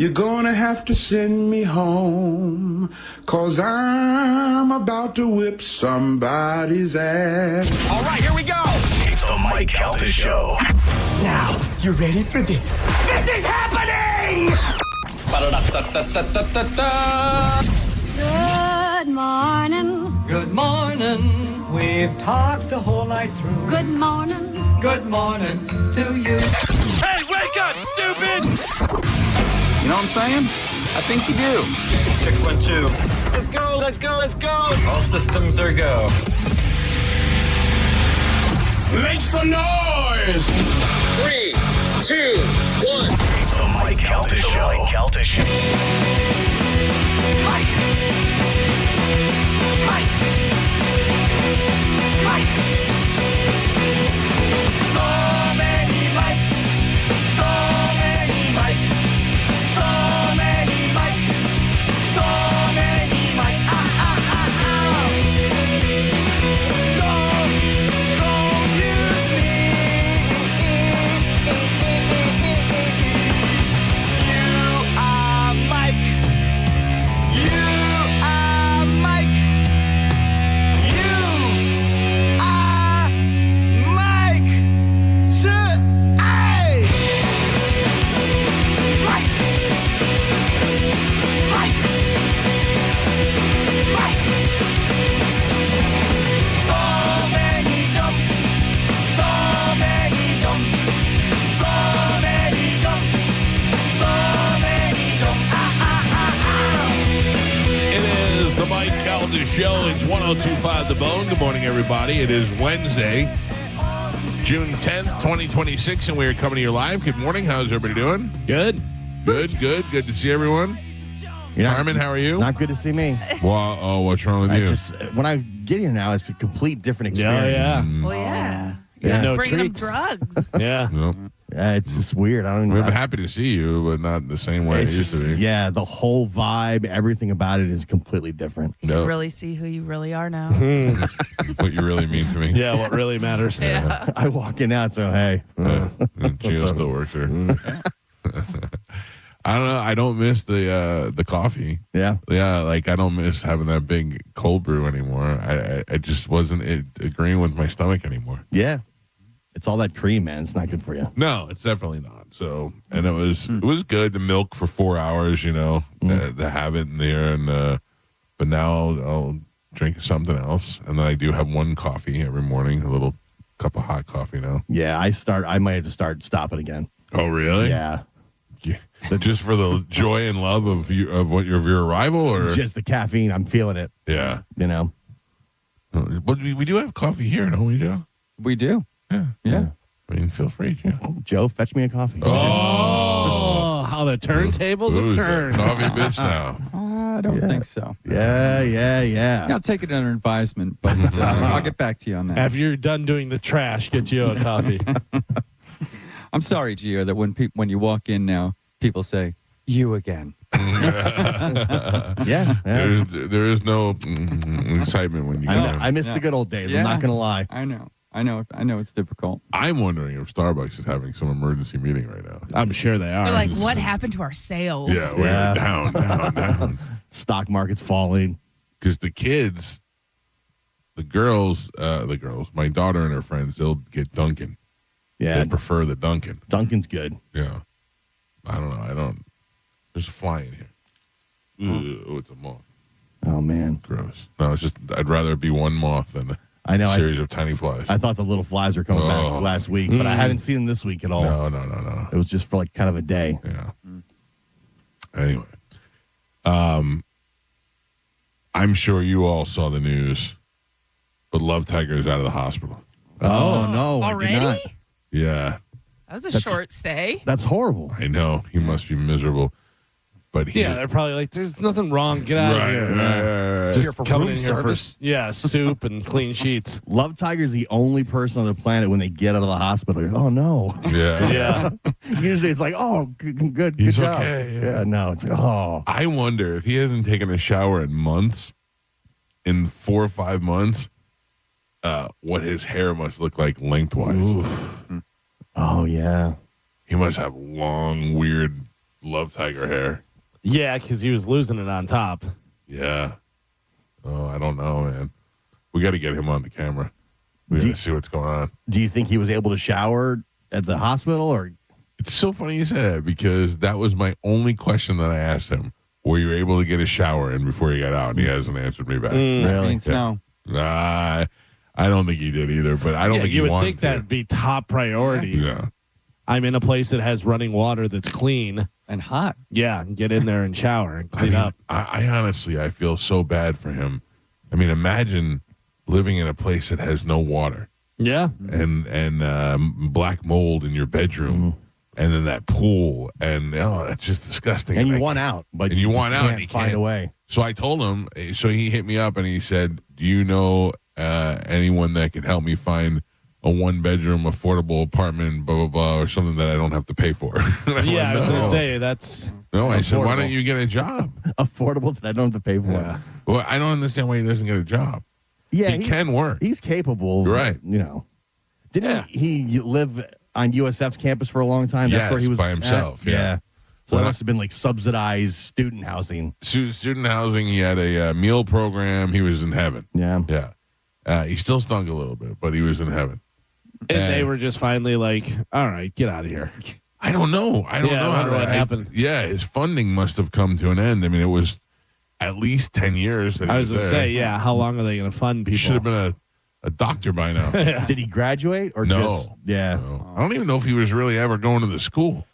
You're gonna have to send me home, 'cause I'm about to whip somebody's ass. All right, here we go. It's the Mike Calta Show. Now, you ready for this? This is happening! Good morning. Good morning. We've talked the whole night through. Good morning. Good morning to you. Hey, wake up, stupid! You know what I'm saying? I think you do. Check 1, 2. Let's go, let's go, let's go! All systems are go. Make some noise! 3, 2, 1. It's the Mike Calta Show. Show. It's 102.5 The Bone. Good morning, everybody. It is Wednesday, June 10th, 2026, and we are coming to you live. Good morning. How's everybody doing? Good. Good to see everyone. Carmen, how are you? Not good to see me. Well, what's wrong with you? When I get here now, it's a complete different experience. Yeah. Well, yeah. Yeah. No Bringing treats. them drugs. Yeah. Nope. It's just weird. I don't I'm even. happy to see you, but not the same way it It's used to be. Yeah, the whole vibe, everything about it is completely different. You No. really see who you really are now. What you really mean to me. Yeah, what really matters. Yeah. I walk in out, so hey. Gio still works there. I don't know. I don't miss the coffee. Yeah. Yeah, like I don't miss having that big cold brew anymore. I just wasn't agreeing with my stomach anymore. Yeah. It's all that cream, man. It's not good for you. No, it's definitely not. So, and it was good to milk for 4 hours, to have it in there, and but now I'll drink something else, and then I do have one coffee every morning, a little cup of hot coffee now. Yeah, I might have to start stopping again. Oh, really? Yeah. Just for the joy and love of your arrival, or Just the caffeine. I'm feeling it. yeah. But We do have coffee here, don't we, Joe? We do. Yeah. I mean, feel free, Joe. Joe, fetch me a coffee. Oh, how the turntables Who's have that turned. coffee bitch now. I don't think so. Yeah. I'll take it under advisement, but I'll get back to you on that. After you're done doing the trash, get you a coffee. I'm sorry, Gio, that when you walk in now, people say, you again. Yeah. There is no excitement when you go in. I miss the good old days. I'm not going to lie. I know it's difficult. I'm wondering if Starbucks is having some emergency meeting right now. I'm sure they are. We're like, what happened to our sales? Yeah, we're down. Stock market's falling. Because the girls, my daughter and her friends, they'll get Dunkin'. Yeah. They prefer the Dunkin'. Dunkin's good. Yeah. I don't know. There's a fly in here. Ooh, it's a moth. Oh, man. Gross. No, it's just, I'd rather it be one moth than I know. a series of tiny flies. I thought the little flies were coming back last week, but I haven't seen them this week at all. No. It was just for like kind of a day. Yeah. Anyway. I'm sure you all saw the news, but Love Tiger is out of the hospital. Oh, no. I did Already? not. Yeah. That was a short stay. That's horrible. I know. He must be miserable. But they're probably like, there's nothing wrong. Get out of here. Right. Just coming in here for soup and clean sheets. Love Tiger's the only person on the planet when they get out of the hospital. You're, oh, no. Yeah. Usually it's like, oh, good He's job. okay. Yeah. No, it's oh. I wonder if he hasn't taken a shower in 4 or 5 months, what his hair must look like lengthwise. Oof. Oh, yeah. He must have long, weird Love Tiger hair. Yeah, because he was losing it on top. Yeah. Oh, I don't know, man. We got to get him on the camera. We got to see what's going on. Do you think he was able to shower at the hospital, or? It's so funny you say that because that was my only question that I asked him. Were you able to get a shower in before you got out? And he hasn't answered me back. Really? Means no. I don't think he did either, but I don't think he you would wanted think to. that'd be top priority. Yeah. I'm in a place that has running water that's clean. And hot. Yeah, and get in there and shower and clean up. I honestly, I feel so bad for him. I mean, imagine living in a place that has no water Yeah. and black mold in your bedroom, and then that pool, and it's just disgusting. And you want out, but and you want out, can't and you find can't. a way. So I told him. So he hit me up and he said, "Do you know anyone that could help me find a 1-bedroom affordable apartment, blah blah blah, or something that I don't have to pay for?" Yeah, I was going to "No." say, that's No, I said, "Why affordable. don't you get a job?" Affordable that I don't have to pay for. Yeah. Well, I don't understand why he doesn't get a job. Yeah, He can work. He's capable. You're right. You know, didn't he live on USF's campus for a long time? That's Yes, where he was by at? himself, yeah. So Well, that must have been like subsidized student housing. Student housing. He had a meal program. He was in heaven. Yeah. Yeah. He still stunk a little bit, but he was in heaven. And they were just finally like, all right, get out of here. I don't know. I don't Yeah, know I wonder what happened. Yeah, his funding must have come to an end. I mean, it was at least 10 years. That he I was going to there. say, yeah, how long are they going to fund He people? should have been a doctor by now. Did he graduate or No. just? Yeah. No. I don't even know if he was really ever going to the school.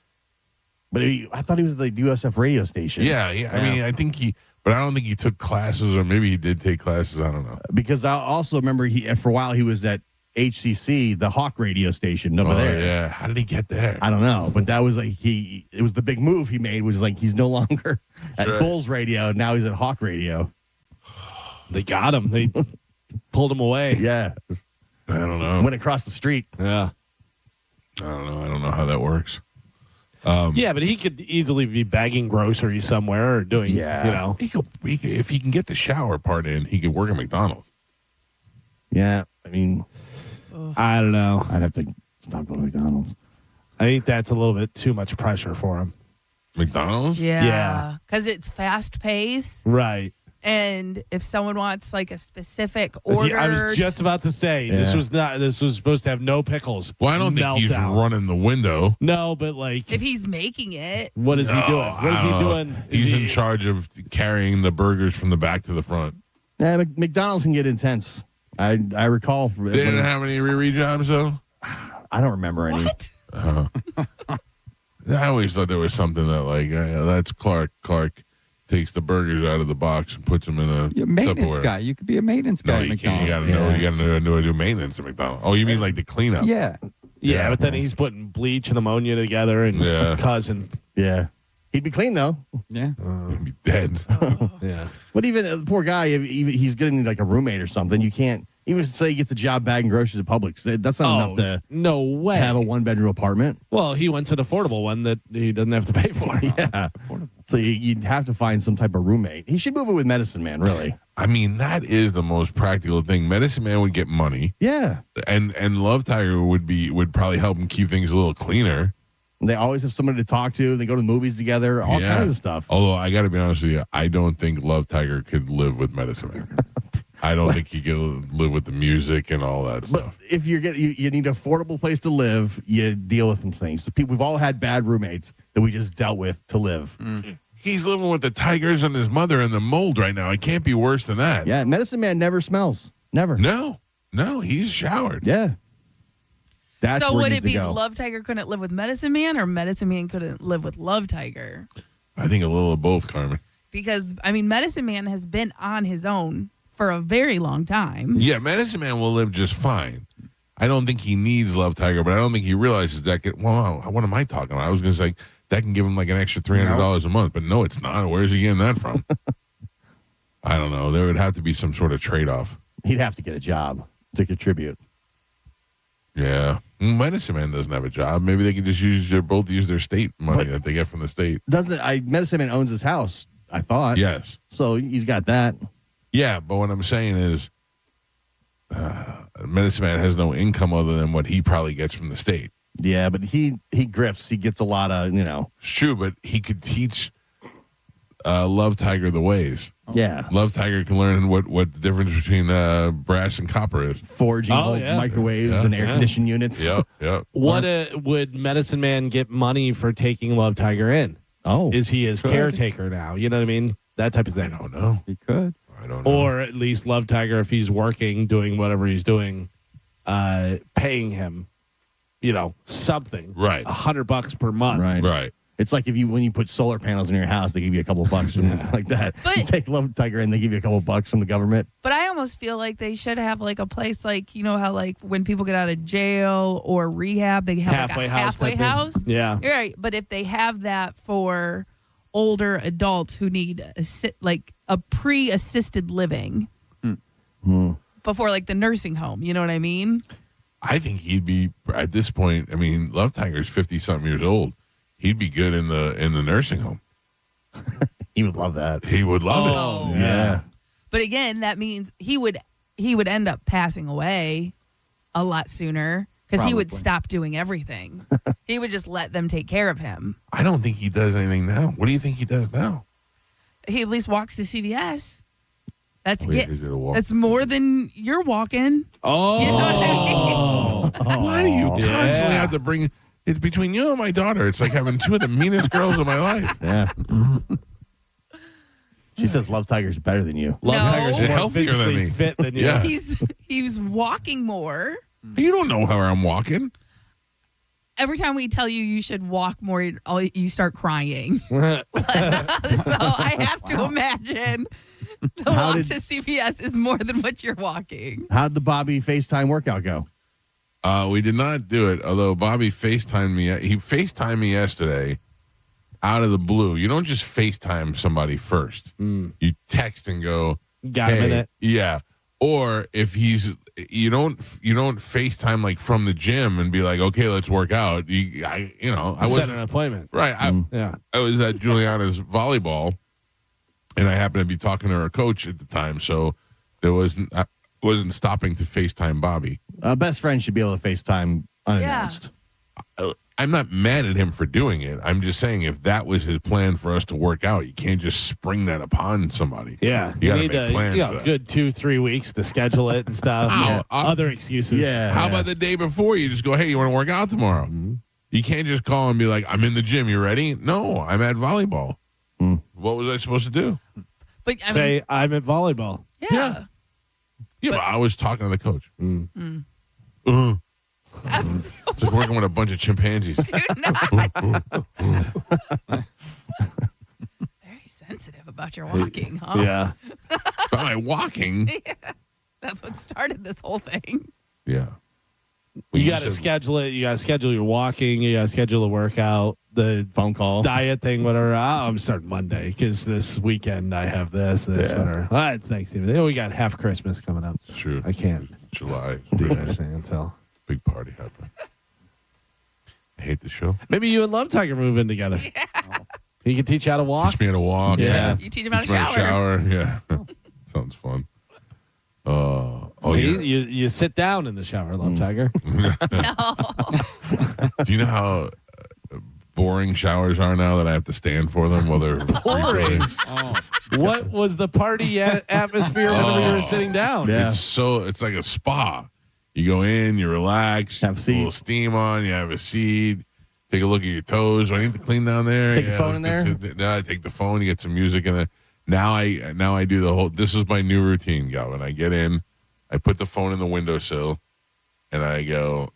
But I thought he was at the USF radio station. Yeah. I mean, I think but I don't think he took classes, or maybe he did take classes. I don't know. Because I also remember for a while he was at HCC, the Hawk radio station over there. Yeah. How did he get there? I don't know, but that was like it was the big move he made, was like he's no longer at right. Bulls radio, now he's at Hawk radio. They got him. They pulled him away. Yeah. I don't know. Went across the street. Yeah. I don't know. I don't know how that works. Yeah, but he could easily be bagging groceries somewhere or doing, Yeah. you know. He could, if he can get the shower part in, he could work at McDonald's. Yeah. I mean, I don't know. I'd have to stop going to McDonald's. I think that's a little bit too much pressure for him. McDonald's? Yeah. Yeah. Because it's fast paced. Right. And if someone wants like a specific order. I was just about to say, this was supposed to have no pickles. Well, I don't think he's Meltdown. running the window. No, but like, if he's making it. what is he doing? What is he doing? Is He's he- in charge of carrying the burgers from the back to the front. Yeah, McDonald's can get intense. I recall. They didn't have any Riri jobs, though? I don't remember any. What? I always thought there was something that, like, that's Clark. Clark takes the burgers out of the box and puts them in a You're a maintenance Tupperware. guy. You could be a maintenance guy No, at you can't. McDonald's. You gotta know. Yeah. You gotta know how to do maintenance at McDonald's. Oh, you mean like the cleanup? Yeah. Yeah, but then he's putting bleach and ammonia together and Yeah. cousin. Yeah. He'd be clean, though. Yeah. He'd be dead. Yeah. But even the poor guy, if he's getting like a roommate or something, you can't, even say you get the job bagging groceries at Publix. That's not enough to no way. have a 1-bedroom apartment. Well, he went to an affordable one that he doesn't have to pay for. Yeah. So you'd have to find some type of roommate. He should move it with Medicine Man, really. I mean, that is the most practical thing. Medicine Man would get money, Yeah. and Love Tiger would probably help him keep things a little cleaner. And they always have somebody to talk to. They go to the movies together, all kinds of stuff. Although I got to be honest with you, I don't think Love Tiger could live with Medicine Man. I don't think he could live with the music and all that But stuff. if you need an affordable place to live, you deal with some things. The people, we've all had bad roommates that we just dealt with to live. He's living with the tigers and his mother in the mold right now. It can't be worse than that. Yeah, Medicine Man never smells. Never. No, he's showered. Yeah. That's So where would he it needs be to go. Love Tiger couldn't live with Medicine Man, or Medicine Man couldn't live with Love Tiger? I think a little of both, Carmen. Because I mean, Medicine Man has been on his own for a very long time. Yeah, Medicine Man will live just fine. I don't think he needs Love Tiger, but I don't think he realizes that. What am I talking about? I was going to say that can give him like an extra $300 a month, but no, it's not. Where's he getting that from? I don't know. There would have to be some sort of trade-off. He'd have to get a job to contribute. Yeah. Medicine Man doesn't have a job. Maybe they could just both use their state money that they get from the state. Medicine Man owns his house, I thought. Yes. So he's got that. Yeah, but what I'm saying is Medicine Man has no income other than what he probably gets from the state. Yeah, but he grifts. He gets a lot of, It's true, but he could teach Love Tiger the ways. Yeah. Love Tiger can learn what the difference between brass and copper is. Forging microwaves and air conditioned units. Yep. What would Medicine Man get money for taking Love Tiger in? Oh. Is he his caretaker now? You know what I mean? That type of thing. I don't know. He could. I don't know. Or at least Love Tiger, if he's working, doing whatever he's doing, paying him, something. Right. $100 per month. Right. It's like when you put solar panels in your house, they give you a couple bucks like that. But- you take Love Tiger and they give you a couple bucks from the government. But I almost feel like they should have like a place like, how like when people get out of jail or rehab, they have like a halfway house. Yeah. You're right. But if they have that for older adults who need a pre-assisted living before like the nursing home, you know what I mean? I think he'd be at this point. I mean, Love Tiger's 50-something years old. He'd be good in the nursing home. He would love that. He would love Oh. it. Yeah. But again, that means he would end up passing away a lot sooner because he would Probably. stop doing everything. He would just let them take care of him. I don't think he does anything now. What do you think he does now? He at least walks to CVS. That's Oh, yeah, he's gonna walk. That's more than you're walking. Oh. You know what I mean? Why do you Yeah. constantly have to bring? It's between you and my daughter. It's like having two of the meanest girls of my life. Yeah. She says Love Tiger's better than you. Love No. Tiger's more Healthier than physically me. fit than you. Yeah. He's walking more. You don't know how I'm walking. Every time we tell you should walk more, you start crying. So I have to imagine the How walk did- to CVS is more than what you're walking. How'd the Bobby FaceTime workout go? We did not do it, although Bobby FaceTimed me. He FaceTimed me yesterday out of the blue. You don't just FaceTime somebody first. You text and go, Got a hey, minute? Yeah. Or if you don't FaceTime like from the gym and be like, okay, let's work out. I Set wasn't an appointment. right. Yeah. I was at Juliana's volleyball, and I happened to be talking to her coach at the time, so I wasn't stopping to FaceTime Bobby. A best friend should be able to FaceTime unannounced. I'm not mad at him for doing it. I'm just saying if that was his plan for us to work out, you can't just spring that upon somebody. Yeah. You gotta need make plans for a that. good 2-3 weeks to schedule it and stuff. Ow. Yeah. Other excuses. Yeah. How about the day before? You just go, hey, you want to work out tomorrow? You can't just call and be like, I'm in the gym. You ready? No, I'm at volleyball. What was I supposed to do? But I Say, mean, I'm at volleyball. yeah. Yeah, but I was talking to the coach. It's like working with a bunch of chimpanzees. Do not. Very sensitive about your walking, huh? Yeah. By walking. That's what started this whole thing. Yeah. You got to schedule it. You got to schedule your walking. You got to schedule the workout, the Phone call. diet thing, whatever. I'm starting Monday because this weekend I have this, whatever. It's Thanksgiving. We got half Christmas coming up. It's true. I can't July. do anything until. Big party happening. I hate the show. Maybe you and Love Tiger move in together. He can teach you how to walk. Teach me how to walk. Yeah. You teach him how to Teach me how shower. Yeah. Sounds fun. See, yeah. you sit down in the shower, Love Tiger. Do you know how boring showers are now that I have to stand for them while they're Boring. What was the party atmosphere whenever you were sitting down? Yeah. It's like a spa. You go in, you relax, Have a seat. little steam on, you have a seat, take a look at your toes. Do I need to clean down there? Take the phone in there? No, I take the phone, you get some music in there. Now I do the whole, this is my new routine, Galvin. I get in, I put the phone in the windowsill, and I go,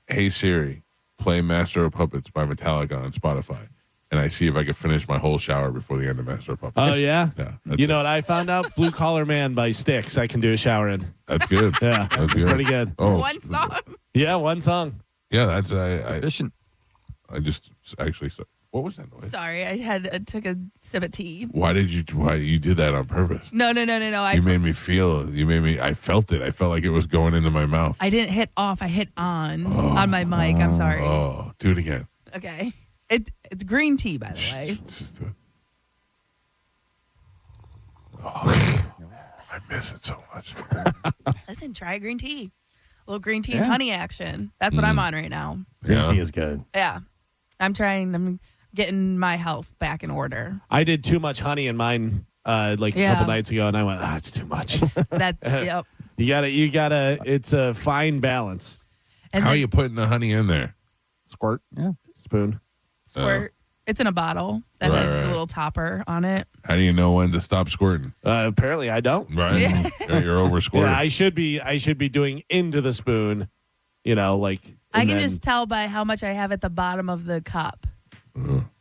hey Siri, play Master of Puppets by Metallica on Spotify. And I see if I can finish my whole shower before the end of Master of Puppets. Oh, yeah? Yeah, that's You know it. what I found out? Blue Collar Man by Styx. I can do a shower in. That's good. Yeah, That's it's pretty good. Oh, One song. Yeah, one song. yeah, that's I Efficient. just actually. What was that noise? Sorry, I took a sip of tea. Why you did that on purpose? No. You made me feel. I felt it. I felt like it was going into my mouth. I didn't hit off. I hit on my mic. I'm sorry. Oh, do it again. Okay. It's green tea, by the way. Let's just do it. Oh, I miss it so much. Listen, try green tea. little green tea and honey action. That's what I'm on right now. Green tea is good. Yeah. I'm getting my health back in order. I did too much honey in mine a couple nights ago, and I went, it's too much. Yep. You gotta. It's a fine balance. And How are you putting the honey in there? Squirt. Yeah. Spoon. Squirt. It's in a bottle that has a little topper on it. How do you know when to stop squirting? Apparently, I don't. Right. You're over squirting. Yeah, I should be doing into the spoon. I can just tell by how much I have at the bottom of the cup.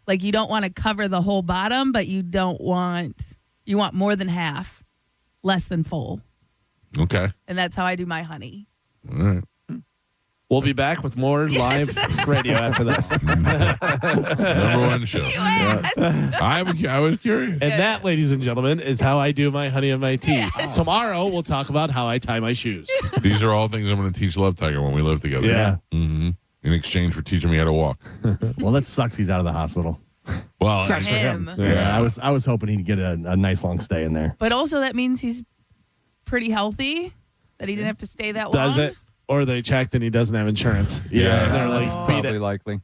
Like you don't want to cover the whole bottom, but you want more than half, less than full. Okay. And that's how I do my honey. All right. We'll be back with more live radio after this. Number one show. I was curious. And that, ladies and gentlemen, is how I do my honey and my tea. Tomorrow, we'll talk about how I tie my shoes. These are all things I'm going to teach Love Tiger when we live together. Yeah. Mm-hmm. In exchange for teaching me how to walk. Well, that sucks. He's out of the hospital. Well, Sucks for him. Yeah, I was hoping he'd get a nice long stay in there. But also that means he's pretty healthy, that he didn't have to stay that long. Does it? Or they checked and he doesn't have insurance. Yeah. They're like, That's probably likely.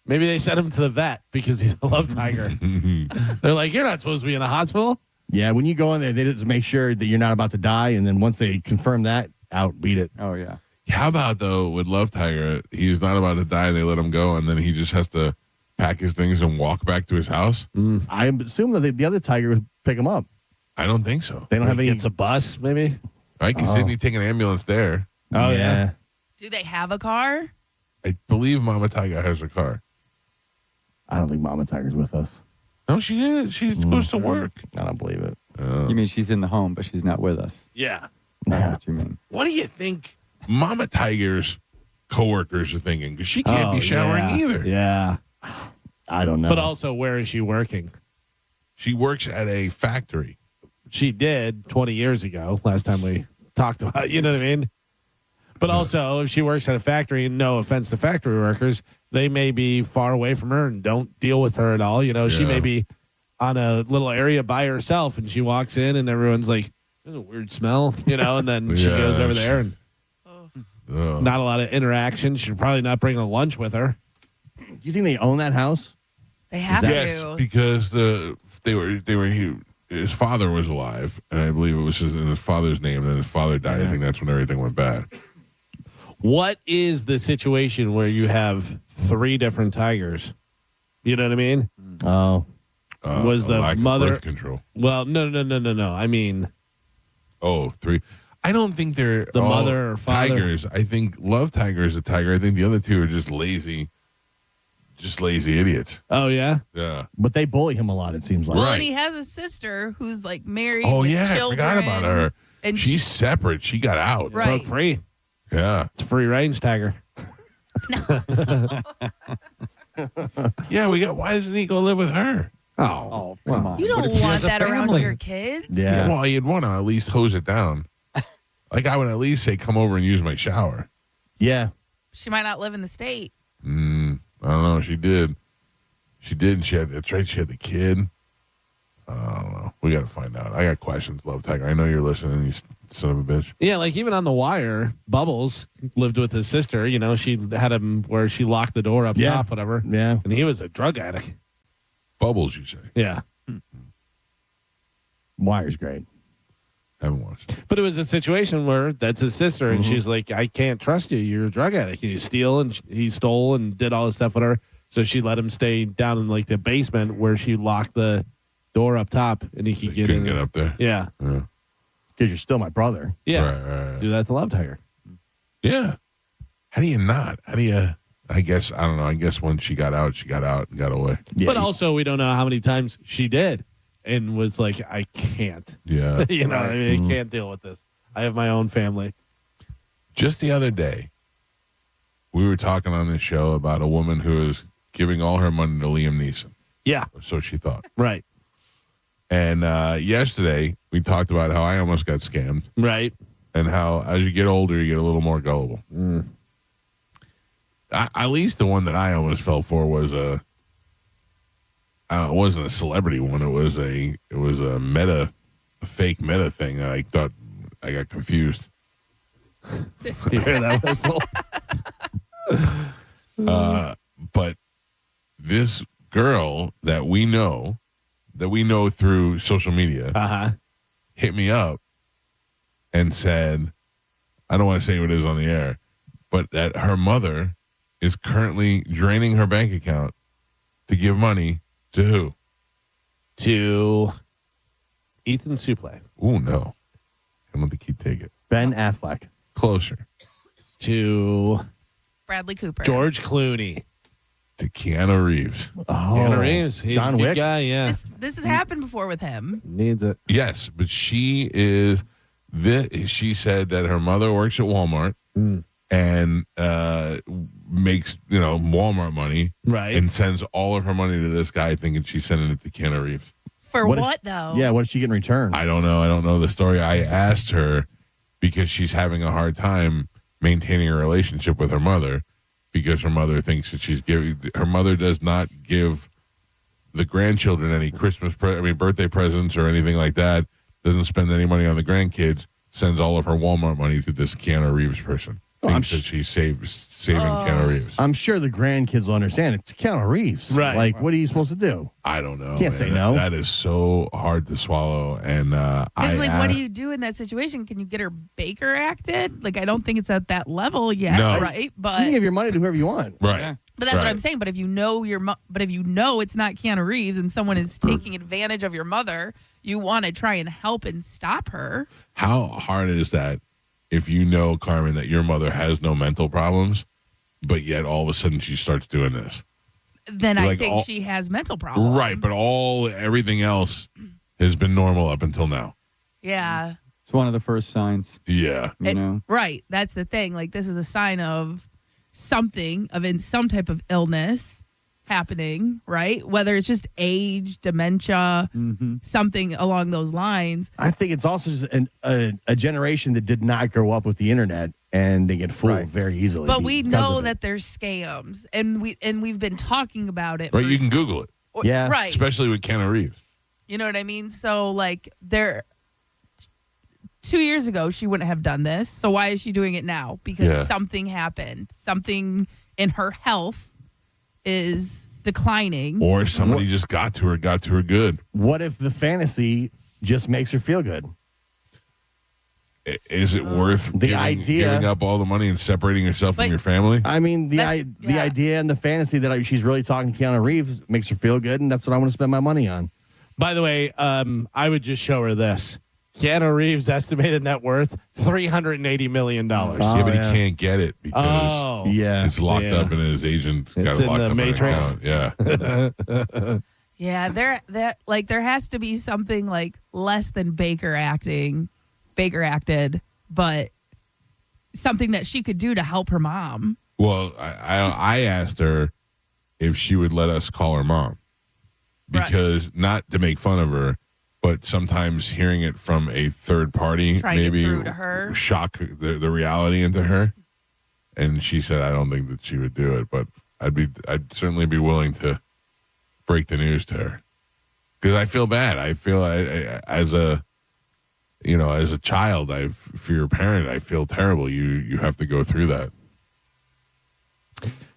Maybe they sent him to the vet because he's a love tiger. They're like, you're not supposed to be in a hospital. Yeah, when you go in there, they just make sure that you're not about to die. And then once they confirm that, out, beat it. Oh, yeah. how about, though, with Love Tiger, he's not about to die, they let him go, and then he just has to pack his things and walk back to his house? I assume that the other tiger would pick him up. I don't think so. They don't have any. Gets a bus, maybe? Right? Because didn't he take an ambulance there? Oh, yeah. Do they have a car? I believe Mama Tiger has a car. I don't think Mama Tiger's with us. No, she is. She goes to work. I don't believe it. You mean she's in the home, but she's not with us? Yeah. That's what you mean. What do you think Mama Tiger's coworkers are thinking? Because she can't be showering either. Yeah. I don't know. But also, where is she working? She works at a factory. She did 20 years ago, last time we talked about it. You know what I mean? But also, if she works at a factory, and no offense to factory workers, they may be far away from her and don't deal with her at all. You know, she may be on a little area by herself, and she walks in, and everyone's like, there's a weird smell, you know, and then she goes over there, and not a lot of interaction. She'll probably not bring a lunch with her. Do you think they own that house? They have Yes, to. because his father was alive, and I believe it was in his father's name. And then his father died. I think that's when everything went bad. What is the situation where you have 3 different tigers? You know what I mean? Oh. Was the lack of mother birth control? Well, no. I mean, 3. I don't think they're The all mother or father? tigers. I think Love Tiger is a tiger. I think the other 2 are just lazy idiots. oh yeah, Yeah. But they bully him a lot, it seems like. Well, and he has a sister who's like married. Oh with yeah, children, I forgot about her. And She's separate. She got out. Right. broke free. Yeah. It's a free range tiger. Yeah. Why doesn't he go live with her? Oh, Come on. you What don't if she want has a that around family? your kids. Yeah. Well, you'd want to at least hose it down. Like I would at least say, come over and use my shower. Yeah. She might not live in the state. I don't know. She did. That's right. She had the kid. I don't know. We got to find out. I got questions, Love Tiger. I know you're listening, you son of a bitch. yeah. Like even on The Wire, Bubbles lived with his sister. You know, she had him where she locked the door up top, whatever. Yeah. And he was a drug addict. Bubbles, you say? Yeah. Wire's great. Haven't watched. But it was a situation where that's his sister, and she's like, I can't trust you. You're a drug addict. You steal, and he stole and did all this stuff with her. So she let him stay down in like the basement where she locked the door up top, and he could get in. Get up there. Yeah. Because you're still my brother. Yeah. Right. Do that to Love Tiger. Yeah. How do you not? How do you? I guess I don't know. I guess when she got out and got away. Yeah. But also, we don't know how many times she did and was like, I can't. Yeah. You know what I mean? I can't deal with this. I have my own family. Just the other day, we were talking on this show about a woman who is giving all her money to Liam Neeson. Yeah. Or so she thought. Right. And yesterday, we talked about how I almost got scammed Right. and how as you get older, you get a little more gullible. At least the one that I almost fell for was it wasn't a celebrity one. It was a fake meta thing. I thought I got confused. You hear that whistle? But this girl that we know through social media, hit me up and said, I don't want to say what it is on the air, but that her mother is currently draining her bank account to give money to who? To Ethan Suplee. Oh, no. I don't think he'd take it. Ben Affleck. Closer. To Bradley Cooper. George Clooney. To Keanu Reeves. Oh, Keanu Reeves. He's John a good Wick. guy, yeah. This has happened before with him. Needs it. Yes, but she said that her mother works at Walmart and makes, Walmart money. Right. And sends all of her money to this guy thinking she's sending it to Keanu Reeves. For What what, is- though? Yeah, what did she get in return? I don't know. I don't know the story. I asked her because she's having a hard time maintaining a relationship with her mother because her mother thinks that her mother does not give the grandchildren any birthday presents or anything like that. Doesn't spend any money on the grandkids. Sends all of her Walmart money to this Keanu Reeves person. Thinks that she's saving Keanu Reeves. I'm sure the grandkids will understand. It's Keanu Reeves. Right. Like, what are you supposed to do? I don't know. Can't say man. no. That is so hard to swallow. And Because, what do you do in that situation? Can you get her Baker acted? Like, I don't think it's at that level yet, No. right? You But can give your money to whoever you want. Right. Yeah. but that's what Right. I'm saying. But if you know it's not Keanu Reeves and someone is taking advantage of your mother, you want to try and help and stop her. How hard is that if you know, Carmen, that your mother has no mental problems, but yet all of a sudden she starts doing this? Then I Like think all- she has mental problems. Right, but everything else has been normal up until now. Yeah. It's one of the first signs, Yeah. you know. Right. That's the thing. Like, this is a sign of something, in some type of illness happening, right? Whether it's just age, dementia, something along those lines. I think it's also just a generation that did not grow up with the internet and they get fooled very easily. But we because know of it. that there's scams, and we've been talking about it. Right, you can Google it, Yeah. Right. especially with Keanu Reeves. You know what I mean? So, like, 2 years ago, she wouldn't have done this. So why is she doing it now? Because something happened. Something in her health is declining. Or somebody just got to her good. What if the fantasy just makes her feel good? Is it worth The idea- giving up all the money and separating yourself from But- your family? I mean, the Yeah. idea and the fantasy that she's really talking to Keanu Reeves makes her feel good, and that's what I want to spend my money on. By the way, I would just show her this. Keanu Reeves' estimated net worth, $380 million. Yeah, but yeah. he can't get it because Oh. Yeah. it's locked Yeah. up and his agent got It's it in locked the up in an Matrix. account. Yeah. Yeah, there has to be something like less than Baker acted, but something that she could do to help her mom. Well, I asked her if she would let us call her mom because not to make fun of her, but sometimes hearing it from a third party Try and get maybe through to her. shock the reality into her. And she said, I don't think that she would do it, but I'd certainly be willing to break the news to her because I feel bad. I feel as a child, for your parent, I feel terrible. You have to go through that.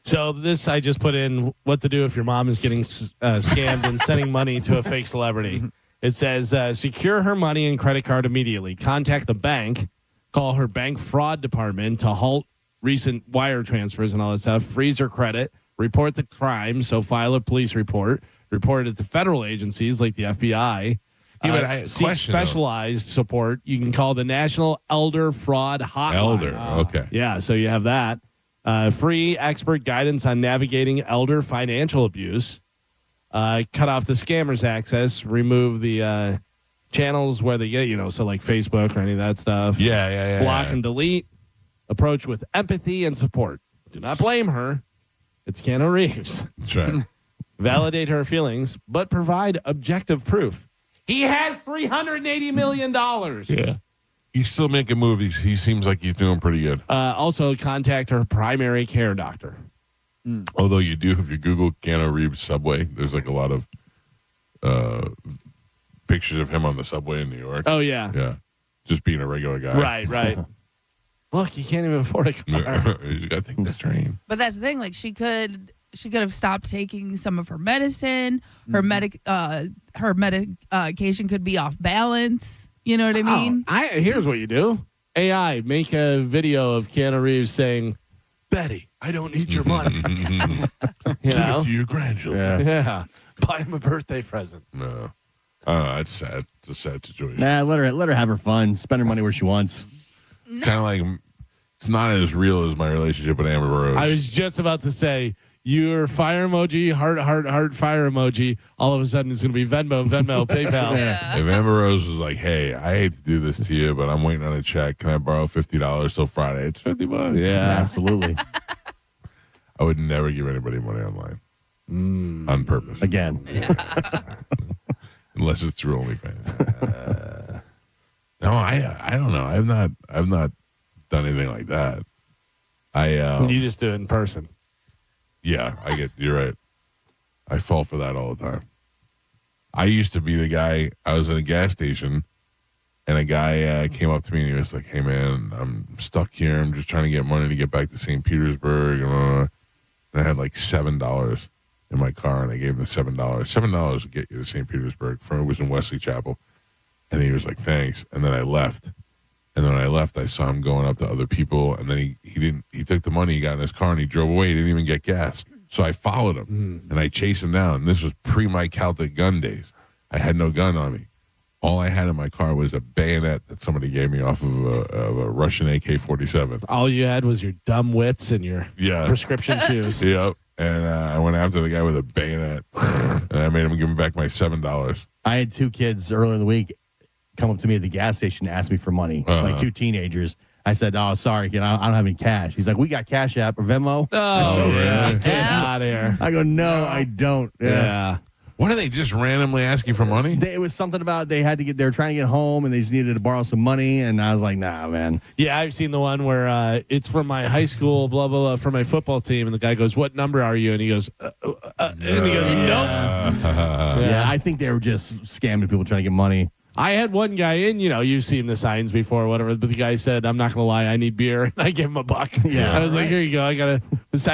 So this, I just put in what to do if your mom is getting scammed and sending money to a fake celebrity. It says, secure her money and credit card immediately. Contact the bank. Call her bank fraud department to halt recent wire transfers and all that stuff. Freeze her credit. Report the crime. So file a police report. Report it to federal agencies like the FBI. Yeah, but I- seek question, though. specialized support. You can call the National Elder Fraud Hotline. Elder, okay. Yeah, so you have that. Free expert guidance on navigating elder financial abuse. Cut off the scammers' access. Remove the channels where they get, so like Facebook or any of that stuff. Yeah. Block and delete. Approach with empathy and support. Do not blame her. It's Keanu Reeves. That's right. Validate her feelings, but provide objective proof. He has $380 million. Yeah. He's still making movies. He seems like he's doing pretty good. Also, contact her primary care doctor. Although if you Google Keanu Reeves subway, there's like a lot of pictures of him on the subway in New York. Oh, yeah. Yeah. Just being a regular guy. Right. Look, you can't even afford a car. You got to take this train. But that's the thing. Like she could have stopped taking some of her medicine. Her medication could be off balance. You know what I mean? Here's what you do. AI, make a video of Keanu Reeves saying, Betty, I don't need your money. Give it to your grandchildren. Yeah. Buy him a birthday present. No. That's sad. It's a sad situation. Nah, let her have her fun. Spend her money where she wants. Kind of like, it's not as real as my relationship with Amber Rose. I was just about to say, your fire emoji, heart, fire emoji. All of a sudden, it's going to be Venmo, PayPal. Yeah. If Amber Rose was like, hey, I hate to do this to you, but I'm waiting on a check. Can I borrow $50 till Friday? It's $50. Yeah, absolutely. I would never give anybody money online on purpose. Again. Unless it's through OnlyFans. No, I don't know. I've not done anything like that. You just do it in person. Yeah, you're right. I fall for that all the time. I used to be the guy, I was at a gas station, and a guy came up to me and he was like, hey man, I'm stuck here. I'm just trying to get money to get back to St. Petersburg. And I had like $7 in my car, and I gave him the $7. $7 to get you to St. Petersburg. It was in Wesley Chapel. And he was like, thanks. And then I left. And then when I left, I saw him going up to other people, and then he took the money, he got in his car, and he drove away. He didn't even get gas. So I followed him, and I chased him down. This was my Calta gun days. I had no gun on me. All I had in my car was a bayonet that somebody gave me off of a Russian AK-47. All you had was your dumb wits and your prescription shoes. Yep. And I went after the guy with a bayonet, and I made him give me back my $7. I had 2 kids earlier in the week come up to me at the gas station and ask me for money, like 2 teenagers. I said, oh, sorry, kid, I don't have any cash. He's like, we got Cash App or Venmo. Oh, yeah. Get out of here. I go, no, I don't. Yeah. What do they just randomly ask you for money? It was something about they were trying to get home and they just needed to borrow some money. And I was like, nah, man. Yeah, I've seen the one where it's from my high school, blah, blah, blah, for my football team. And the guy goes, what number are you? And he goes, and he goes, nope. Yeah, I think they were just scamming people trying to get money. I had one guy in, you've seen the signs before or whatever, but the guy said, I'm not going to lie, I need beer. And I gave him $1. Yeah. I was like, here you go. I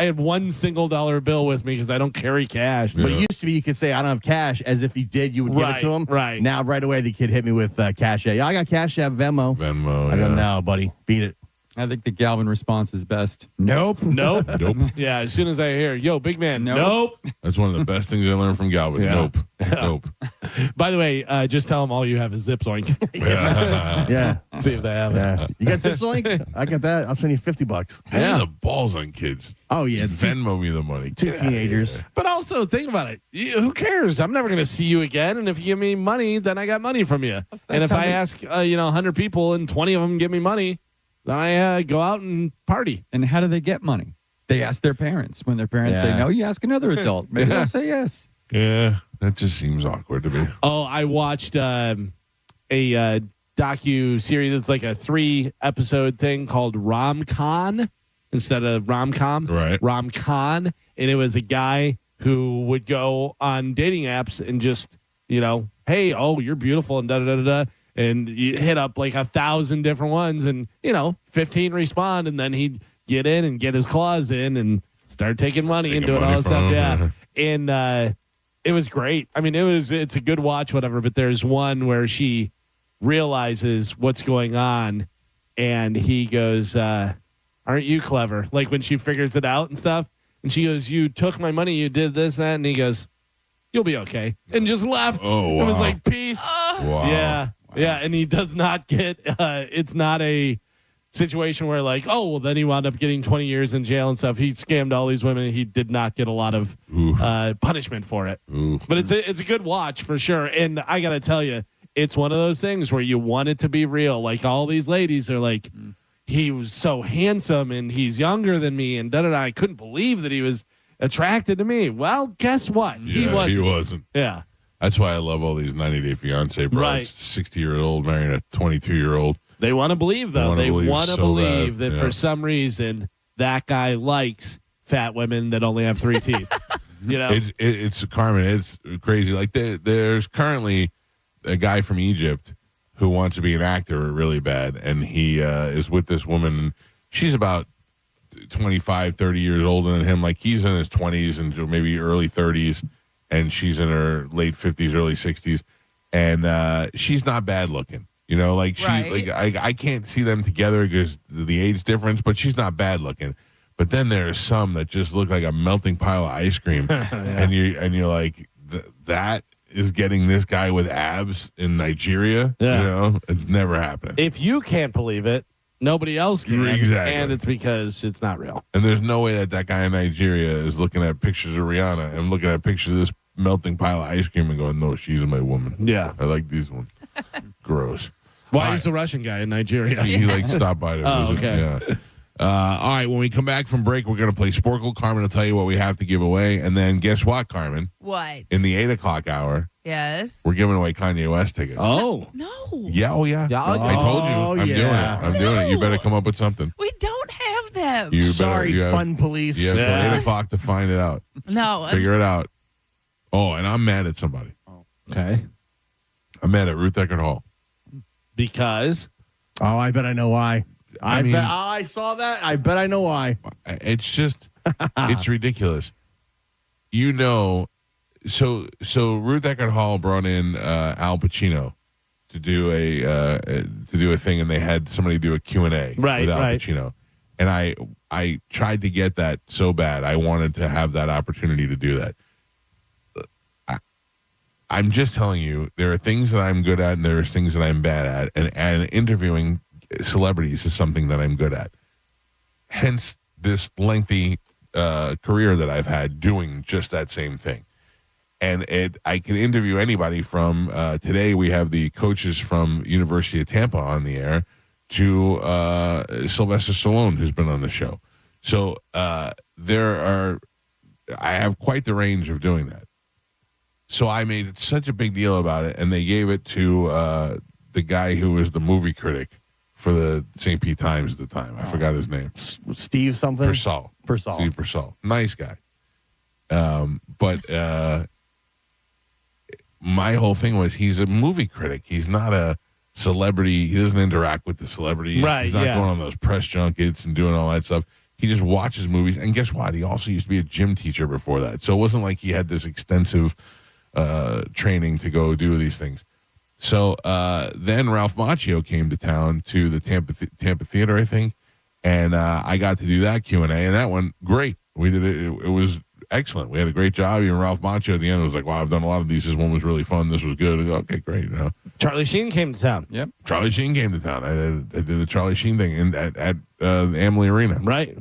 had one single dollar bill with me because I don't carry cash. But it used to be you could say, I don't have cash. As if you did, you would give it to him. Right. Now, right away, the kid hit me with Cash App. Yeah, I got Cash App, Venmo. Venmo, I go, no, buddy, beat it. I think the Galvin response is best. Nope. Nope. Nope. Yeah, as soon as I hear, yo, big man, Nope. That's one of the best things I learned from Galvin. Yeah. Nope. Nope. By the way, just tell them all you have is Zip Zoink. Yeah. See if they have it. Yeah. You got Zipslink? I got that. I'll send you $50. How do the balls on kids? Oh, yeah. Venmo me the money. 2 teenagers. But also, think about it. Who cares? I'm never going to see you again. And if you give me money, then I got money from you. And if I ask, 100 people and 20 of them give me money, then I go out and party. And how do they get money? They ask their parents. When their parents say no, you ask another adult. Maybe they'll say yes. Yeah, that just seems awkward to me. Oh, I watched a docu-series. It's like a 3-episode thing called Rom-Con instead of rom-com. Right. Rom-Con. And it was a guy who would go on dating apps and just, hey, oh, you're beautiful and da-da-da-da-da. And you hit up like 1,000 different ones and, 15 respond. And then he'd get in and get his claws in and start taking money and doing all this stuff. Yeah. And it was great. I mean, it's a good watch, whatever. But there's one where she realizes what's going on. And he goes, aren't you clever? Like when she figures it out and stuff. And she goes, you took my money. You did this, that. And he goes, you'll be okay. And just left. Oh, wow. It was like, peace. Wow. Yeah. Yeah, and he does not get, it's not a situation where like, oh, well, then he wound up getting 20 years in jail and stuff. He scammed all these women, and he did not get a lot of punishment for it. But it's a good watch for sure. And I got to tell you, it's one of those things where you want it to be real. Like all these ladies are like, he was so handsome, and he's younger than me, and da-da-da. I couldn't believe that he was attracted to me. Well, guess what? Yeah, he wasn't. Yeah. That's why I love all these 90 Day Fiance bros. Right. 60-year-old marrying a 22-year-old. They want to believe, though. They want to so believe bad. that for some reason that guy likes fat women that only have 3 teeth. It's Carmen. It's crazy. Like there's currently a guy from Egypt who wants to be an actor really bad, and he is with this woman. she's about 25, 30 years older than him. Like he's in his 20s and maybe early 30s, and she's in her late 50s, early 60s, and she's not bad looking. You know, like she, Right. like I can't see them together because the age difference, but she's not bad looking. But then there's some that just look like a melting pile of ice cream, and you're like, that is getting this guy with abs in Nigeria. Yeah. You know, it's never happening. If you can't believe it, nobody else can. Exactly. And it's because it's not real. And there's no way that guy in Nigeria is looking at pictures of Rihanna and looking at pictures of this melting pile of ice cream and going, no, she's my woman. Yeah. I like these ones. Gross. Why is the Russian guy in Nigeria? He like stopped by to Oh, visit. okay. Yeah. All right, when we come back from break, we're going to play Sporkle. Carmen will tell you what we have to give away. And then guess what, Carmen? What? In the 8 o'clock hour, Yes. we're giving away Kanye West tickets. Oh. No. Yeah, oh yeah. Yeah, I told you. I'm doing it. I'm doing it. You better come up with something. We don't have them. You Sorry, better, you have, fun police. You have till Yeah. 8 o'clock to find it out. No. Figure it out. Oh, and I'm mad at somebody. Okay. I'm mad at Ruth Eckerd Hall. Because Oh, I bet I know why. I mean- I saw that. I bet I know why. It's just, it's ridiculous. You know, so Ruth Eckerd Hall brought in Al Pacino to do a thing, and they had somebody do a Q&A Right, with Al right. Pacino, and I tried to get that so bad. I wanted to have that opportunity to do that. I'm just telling you, there are things that I'm good at, and there are things that I'm bad at, and interviewing celebrities is something that I'm good at. Hence, this lengthy career that I've had doing just that same thing. And I can interview anybody from today. We have the coaches from University of Tampa on the air to Sylvester Stallone, who's been on the show. So I have quite the range of doing that. So I made such a big deal about it, and they gave it to the guy who was the movie critic for the St. Pete Times at the time. I forgot his name. Steve something? Persall. Steve Persall. Nice guy. But my whole thing was he's a movie critic. He's not a celebrity. He doesn't interact with the celebrity. Right, He's not yeah. going on those press junkets and doing all that stuff. He just watches movies. And guess what? He also used to be a gym teacher before that. So it wasn't like he had this extensive training to go do these things. So then Ralph Macchio came to town to the Tampa Theater, I think, and I got to do that Q&A, and that went great. We did it. It was excellent. We had a great job. Even Ralph Macchio at the end was like, wow, I've done a lot of these. This one was really fun. This was good. I go, okay, great. You know? Charlie Sheen came to town. Yep. Charlie Sheen came to town. I did the Charlie Sheen thing at the Amalie Arena. Right.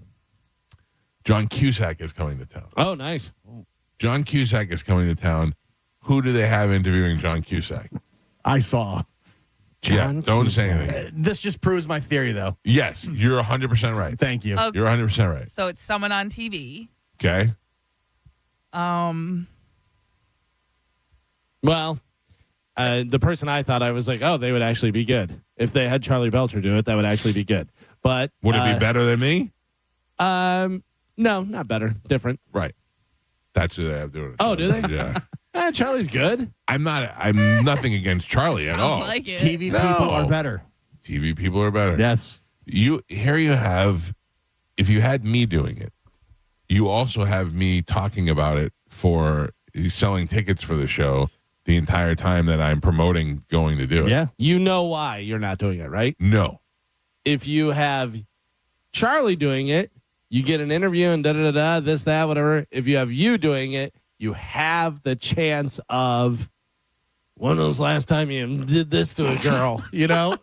John Cusack is coming to town. Oh, nice. John Cusack is coming to town. Who do they have interviewing John Cusack? I saw. Don't say anything. This just proves my theory, though. Yes, you're 100% right. Thank you. Okay. You're 100% right. So it's someone on TV. Okay. Well, the person I thought, I was like, oh, they would actually be good. If they had Charlie Belcher do it, that would actually be good. But Would it be better than me? No, not better. Different. Right. That's who they have doing it. Oh, do they? Yeah. Charlie's good. I'm nothing against Charlie at all. Sounds like it. TV people are better. TV people are better. Yes. You have, if you had me doing it, you also have me talking about it for selling tickets for the show the entire time that I'm promoting going to do it. Yeah. You know why you're not doing it, right? No. If you have Charlie doing it, you get an interview and da-da-da-da, this, that, whatever. If you have you doing it, you have the chance of, when was the last time you did this to a girl? You know?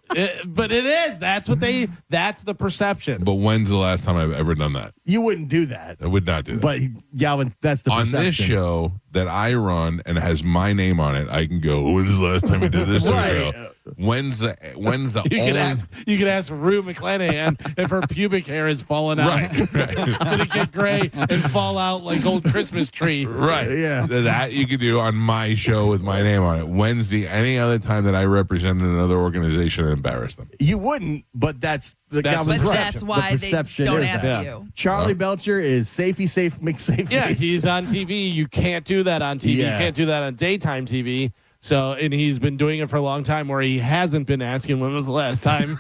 But it is. That's the perception. But when's the last time I've ever done that? You wouldn't do that. I would not do that. But, Galvin, that's the on perception. this show that I run and has my name on it, I can go, when is the last time you did this to a girl? When's the You could ask Rue McClanahan if her pubic hair is falling out. Right. Did it get gray and fall out like old Christmas tree? Right. Yeah. That you could do on my show with my name on it. When's any other time that I represented another organization and embarrassed them? You wouldn't, but that's the That's Galvin's But perception. that's why the they perception don't is ask that. Yeah. you. Charlie Belcher is safety safe McSafe. Yeah, he's on TV. You can't do that on TV. Yeah. You can't do that on daytime TV. So, and he's been doing it for a long time where he hasn't been asking when was the last time,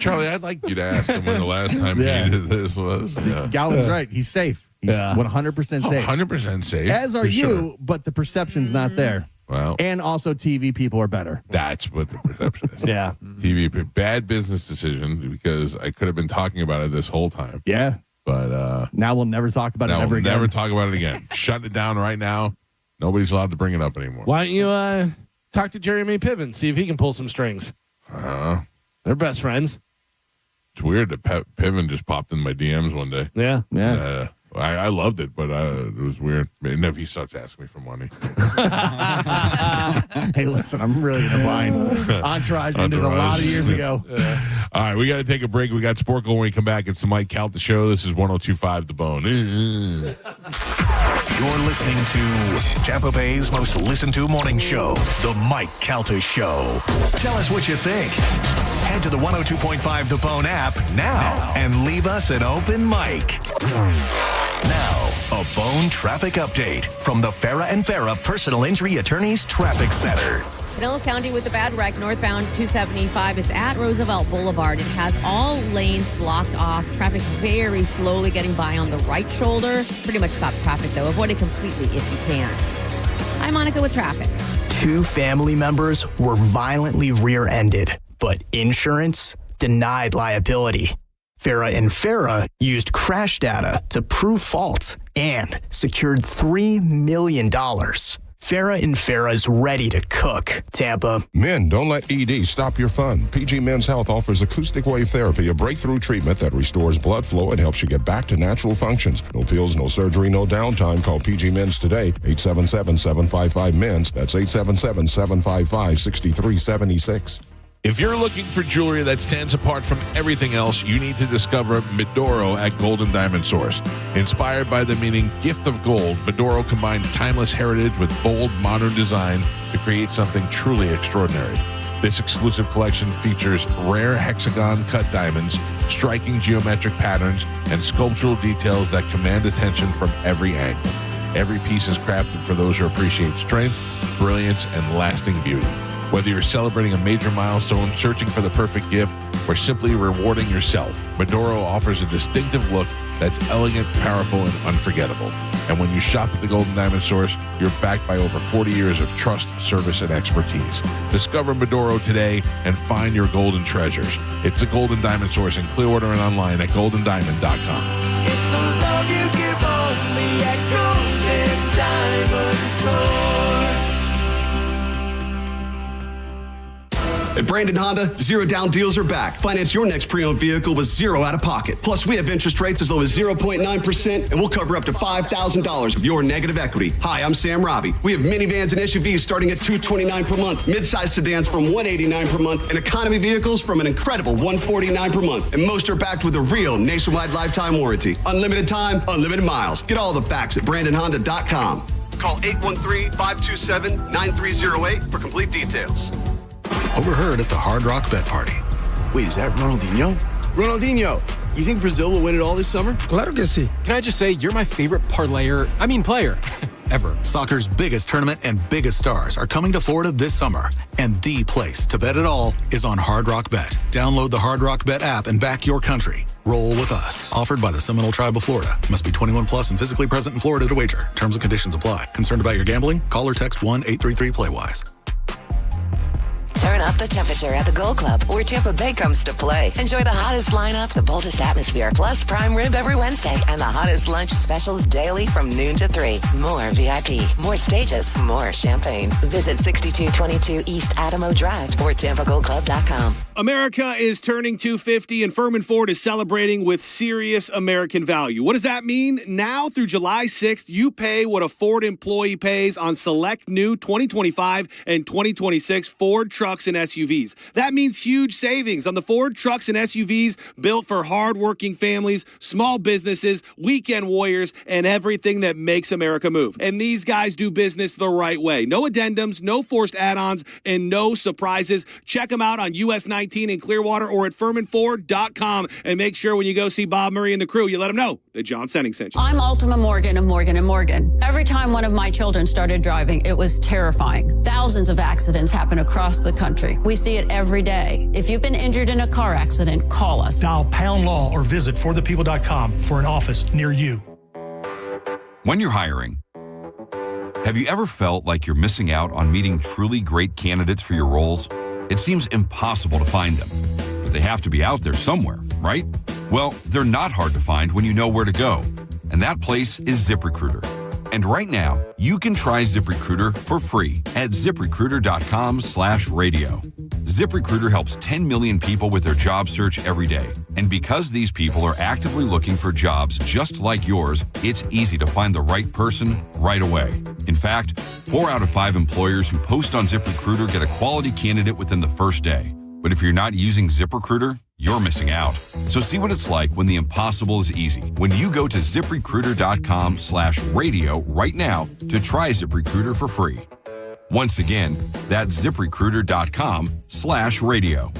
Charlie, I'd like you to ask him when the last time he did this was. Yeah. Galen's right. He's safe. He's 100% safe. 100% safe. As are you, but the perception's not there. Well, and also TV people are better. That's what the perception is. Yeah. TV, bad business decision because I could have been talking about it this whole time. Yeah. But now we'll never talk about it ever again. Never talk about it again. Shut it down right now. Nobody's allowed to bring it up anymore. Why don't you talk to Jeremy Piven, see if he can pull some strings? They're best friends. It's weird that Piven just popped in my DMs one day. Yeah. Yeah. I loved it, but it was weird. And if he starts asking me for money. Hey, listen, I'm really in a bind. Entourage ended a lot of years ago. Yeah. All right, we got to take a break. We got Sporkle when we come back. It's the Mike Calta Show. This is 102.5 The Bone. You're listening to Tampa Bay's most listened to morning show, The Mike Calta Show. Tell us what you think. Head to the 102.5 The Bone app now and leave us an open mic. Now, a Bone traffic update from the Farah and Farah Personal Injury Attorneys Traffic Center. Pinellas County with a bad wreck northbound 275. It's at Roosevelt Boulevard. It has all lanes blocked off. Traffic very slowly getting by on the right shoulder. Pretty much stop traffic, though. Avoid it completely if you can. I'm Monica with traffic. 2 family members were violently rear-ended, but insurance denied liability. Farah and Farah used crash data to prove fault and secured $3 million. Farah and Farah's ready to cook. Tampa. Men, don't let ED stop your fun. PG Men's Health offers acoustic wave therapy, a breakthrough treatment that restores blood flow and helps you get back to natural functions. No pills, no surgery, no downtime. Call PG Men's today, 877-755-MENS. That's 877-755-6376. If you're looking for jewelry that stands apart from everything else, you need to discover Medoro at Golden Diamond Source. Inspired by the meaning gift of gold, Medoro combines timeless heritage with bold, modern design to create something truly extraordinary. This exclusive collection features rare hexagon-cut diamonds, striking geometric patterns, and sculptural details that command attention from every angle. Every piece is crafted for those who appreciate strength, brilliance, and lasting beauty. Whether you're celebrating a major milestone, searching for the perfect gift, or simply rewarding yourself, Medoro offers a distinctive look that's elegant, powerful, and unforgettable. And when you shop at the Golden Diamond Source, you're backed by over 40 years of trust, service, and expertise. Discover Medoro today and find your golden treasures. It's the Golden Diamond Source in Clearwater and online at goldendiamond.com. It's a love you give only at Golden Diamond Source. At Brandon Honda, zero down deals are back. Finance your next pre-owned vehicle with zero out of pocket. Plus, we have interest rates as low as 0.9%, and we'll cover up to $5,000 of your negative equity. Hi, I'm Sam Robbie. We have minivans and SUVs starting at $229 per month, midsize sedans from $189 per month, and economy vehicles from an incredible $149 per month. And most are backed with a real nationwide lifetime warranty. Unlimited time, unlimited miles. Get all the facts at BrandonHonda.com. Call 813-527-9308 for complete details. Overheard at the Hard Rock Bet Party. Wait, is that Ronaldinho? Ronaldinho, you think Brazil will win it all this summer? Claro que sí. Can I just say, you're my favorite player ever. Soccer's biggest tournament and biggest stars are coming to Florida this summer. And the place to bet it all is on Hard Rock Bet. Download the Hard Rock Bet app and back your country. Roll with us. Offered by the Seminole Tribe of Florida. Must be 21 plus and physically present in Florida to wager. Terms and conditions apply. Concerned about your gambling? Call or text 1-833-PLAY-WISE. Turn up the temperature at the Gold Club, where Tampa Bay comes to play. Enjoy the hottest lineup, the boldest atmosphere, plus prime rib every Wednesday, and the hottest lunch specials daily from noon to 3. More VIP, more stages, more champagne. Visit 6222 East Adamo Drive or TampaGoldClub.com. America is turning 250, and Furman Ford is celebrating with serious American value. What does that mean? Now through July 6th, you pay what a Ford employee pays on select new 2025 and 2026 Ford trucks and SUVs. That means huge savings on the Ford trucks and SUVs built for hardworking families, small businesses, weekend warriors, and everything that makes America move. And these guys do business the right way. No addendums, no forced add-ons, and no surprises. Check them out on US 19 in Clearwater or at FurmanFord.com. And make sure when you go see Bob Murray and the crew, you let them know that John Senning sent you. I'm Ultima Morgan of Morgan & Morgan. Every time one of my children started driving, it was terrifying. Thousands of accidents happen across the country. We see it every day. If you've been injured in a car accident, call us. Dial pound law or visit forthepeople.com for an office near you. When you're hiring, have you ever felt like you're missing out on meeting truly great candidates for your roles? It seems impossible to find them, but they have to be out there somewhere, right? Well, they're not hard to find when you know where to go, and that place is ZipRecruiter. And right now, you can try ZipRecruiter for free at ZipRecruiter.com/radio. ZipRecruiter helps 10 million people with their job search every day. And because these people are actively looking for jobs just like yours, it's easy to find the right person right away. In fact, 4 out of 5 employers who post on ZipRecruiter get a quality candidate within the first day. But if you're not using ZipRecruiter, you're missing out. So see what it's like when the impossible is easy. When you go to ZipRecruiter.com/radio right now to try ZipRecruiter for free. Once again, that's ZipRecruiter.com/radio.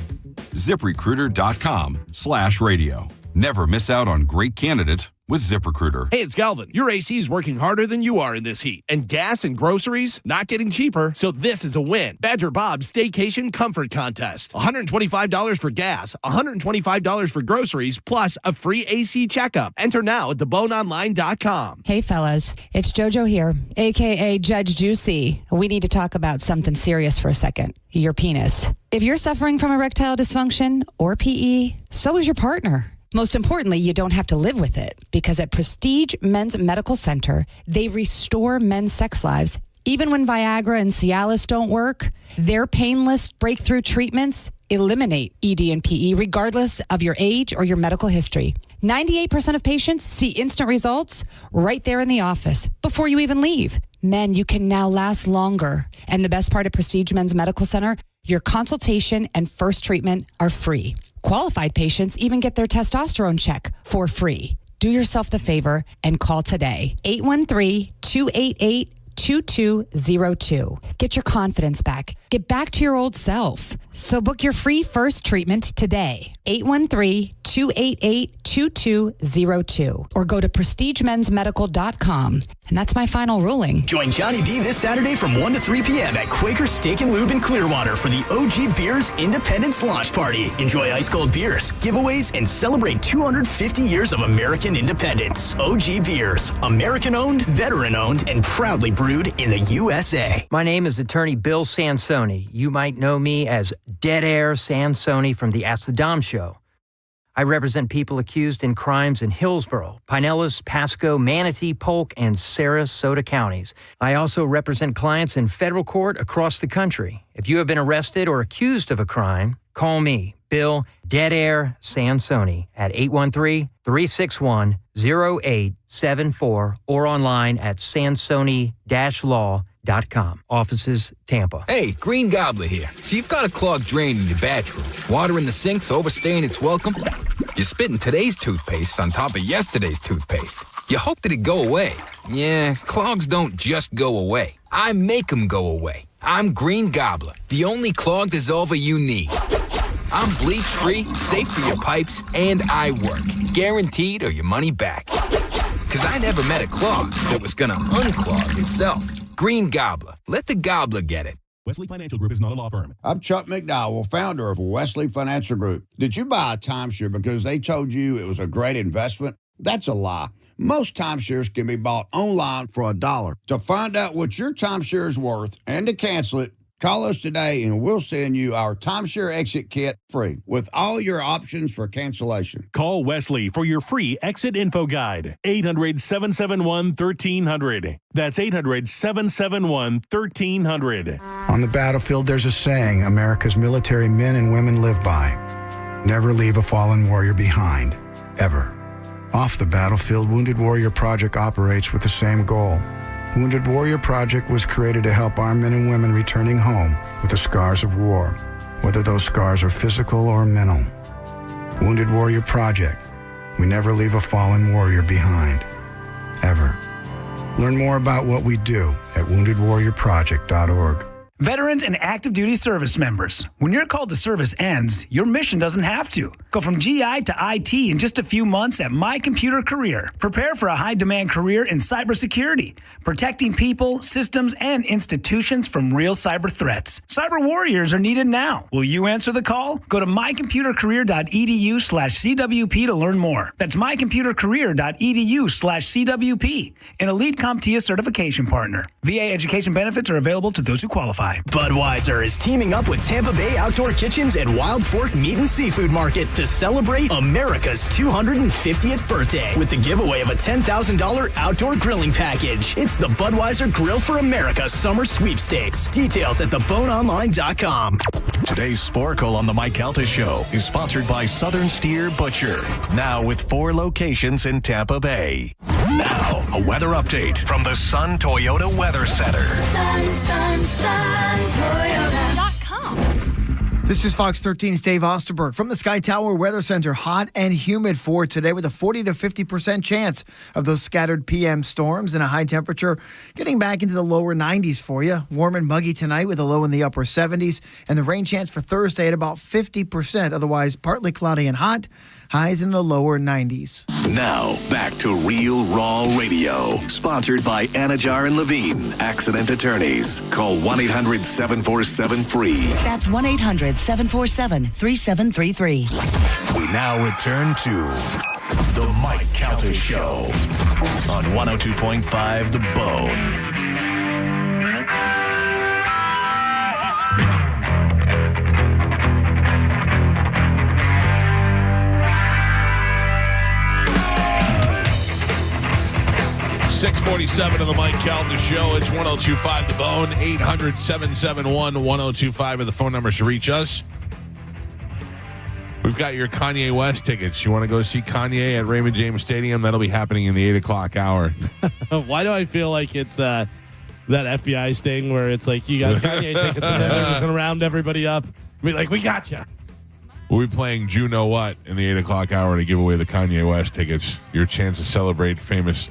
ZipRecruiter.com/radio. Never miss out on great candidates with ZipRecruiter. Hey, it's Galvin. Your AC is working harder than you are in this heat. And gas and groceries not getting cheaper, so this is a win. Badger Bob's Staycation Comfort Contest. $125 for gas, $125 for groceries, plus a free AC checkup. Enter now at theboneonline.com. Hey, fellas. It's JoJo here, a.k.a. Judge Juicy. We need to talk about something serious for a second. Your penis. If you're suffering from erectile dysfunction or PE, so is your partner. Most importantly, you don't have to live with it because at Prestige Men's Medical Center, they restore men's sex lives. Even when Viagra and Cialis don't work, their painless breakthrough treatments eliminate ED and PE regardless of your age or your medical history. 98% of patients see instant results right there in the office before you even leave. Men, you can now last longer. And the best part of Prestige Men's Medical Center, your consultation and first treatment are free. Qualified patients even get their testosterone check for free. Do yourself the favor and call today. 813-288-2202. Get your confidence back. Get back to your old self. So book your free first treatment today. 813-288-2202. Or go to prestigemensmedical.com. And that's my final ruling. Join Johnny B this Saturday from 1 to 3 p.m. at Quaker Steak and Lube in Clearwater for the OG Beers Independence Launch Party. Enjoy ice cold beers, giveaways, and celebrate 250 years of American independence. OG Beers, American-owned, veteran-owned, and proudly brewed in the USA. My name is attorney Bill Sansoni. You might know me as Dead Air Sansoni from the Ask the Dom show. I represent people accused in crimes in Hillsborough, Pinellas, Pasco, Manatee, Polk, and Sarasota counties. I also represent clients in federal court across the country. If you have been arrested or accused of a crime, call me, Bill Dead Air Sansoni, at 813-361-0874 or online at sansoni-law.com. Offices, Tampa. Hey, Green Gobbler here. So you've got a clogged drain in your bathroom. Water in the sink's overstaying its welcome. You're spitting today's toothpaste on top of yesterday's toothpaste. You hope that it go away. Yeah, clogs don't just go away. I make them go away. I'm Green Gobbler, the only clog dissolver you need. I'm bleach-free, safe for your pipes, and I work. Guaranteed or your money back. Because I never met a clog that was going to unclog itself. Green Gobbler. Let the gobbler get it. Wesley Financial Group is not a law firm. I'm Chuck McDowell, founder of Wesley Financial Group. Did you buy a timeshare because they told you it was a great investment? That's a lie. Most timeshares can be bought online for $1. To find out what your timeshare is worth and to cancel it, call us today and we'll send you our timeshare exit kit free with all your options for cancellation. Call Wesley for your free exit info guide. 800-771-1300. That's 800-771-1300. On the battlefield, there's a saying America's military men and women live by. Never leave a fallen warrior behind, ever. Off the battlefield, Wounded Warrior Project operates with the same goal. Wounded Warrior Project was created to help our men and women returning home with the scars of war, whether those scars are physical or mental. Wounded Warrior Project. We never leave a fallen warrior behind, ever. Learn more about what we do at woundedwarriorproject.org. Veterans and active duty service members, when your call to service ends, your mission doesn't have to. Go from GI to IT in just a few months at My Computer Career. Prepare for a high-demand career in cybersecurity, protecting people, systems, and institutions from real cyber threats. Cyber warriors are needed now. Will you answer the call? Go to mycomputercareer.edu/CWP to learn more. That's mycomputercareer.edu/CWP, an Elite CompTIA certification partner. VA education benefits are available to those who qualify. Budweiser is teaming up with Tampa Bay Outdoor Kitchens and Wild Fork Meat and Seafood Market to celebrate America's 250th birthday with the giveaway of a $10,000 outdoor grilling package. It's the Budweiser Grill for America Summer Sweepstakes. Details at theboneonline.com. Today's Sporkle on the Mike Calta Show is sponsored by Southern Steer Butcher, now with 4 locations in Tampa Bay. Now, a weather update from the Sun Toyota Weather Center. SunToyota.com. This is Fox 13's Dave Osterberg from the Sky Tower Weather Center. Hot and humid for today with a 40 to 50% chance of those scattered PM storms and a high temperature getting back into the lower 90s for you. Warm and muggy tonight with a low in the upper 70s and the rain chance for Thursday at about 50%. Otherwise, partly cloudy and hot. Highs in the lower 90s. Now, back to Real Raw Radio. Sponsored by Anajar and Levine, accident attorneys. Call 1-800-747-FREE. That's 1-800-747-3733. We now return to The Mike Calta Show on 102.5 The Bone. .647 of the Mike Calta Show. It's 102.5 The Bone. 800-771-1025 are the phone numbers to reach us. We've got your Kanye West tickets. You want to go see Kanye at Raymond James Stadium? That'll be happening in the 8 o'clock hour. Why do I feel like it's that FBI sting where it's like, you got Kanye tickets and they're just going to round everybody up? Be like, we got you. We'll be playing Know What in the 8 o'clock hour to give away the Kanye West tickets. Your chance to celebrate famous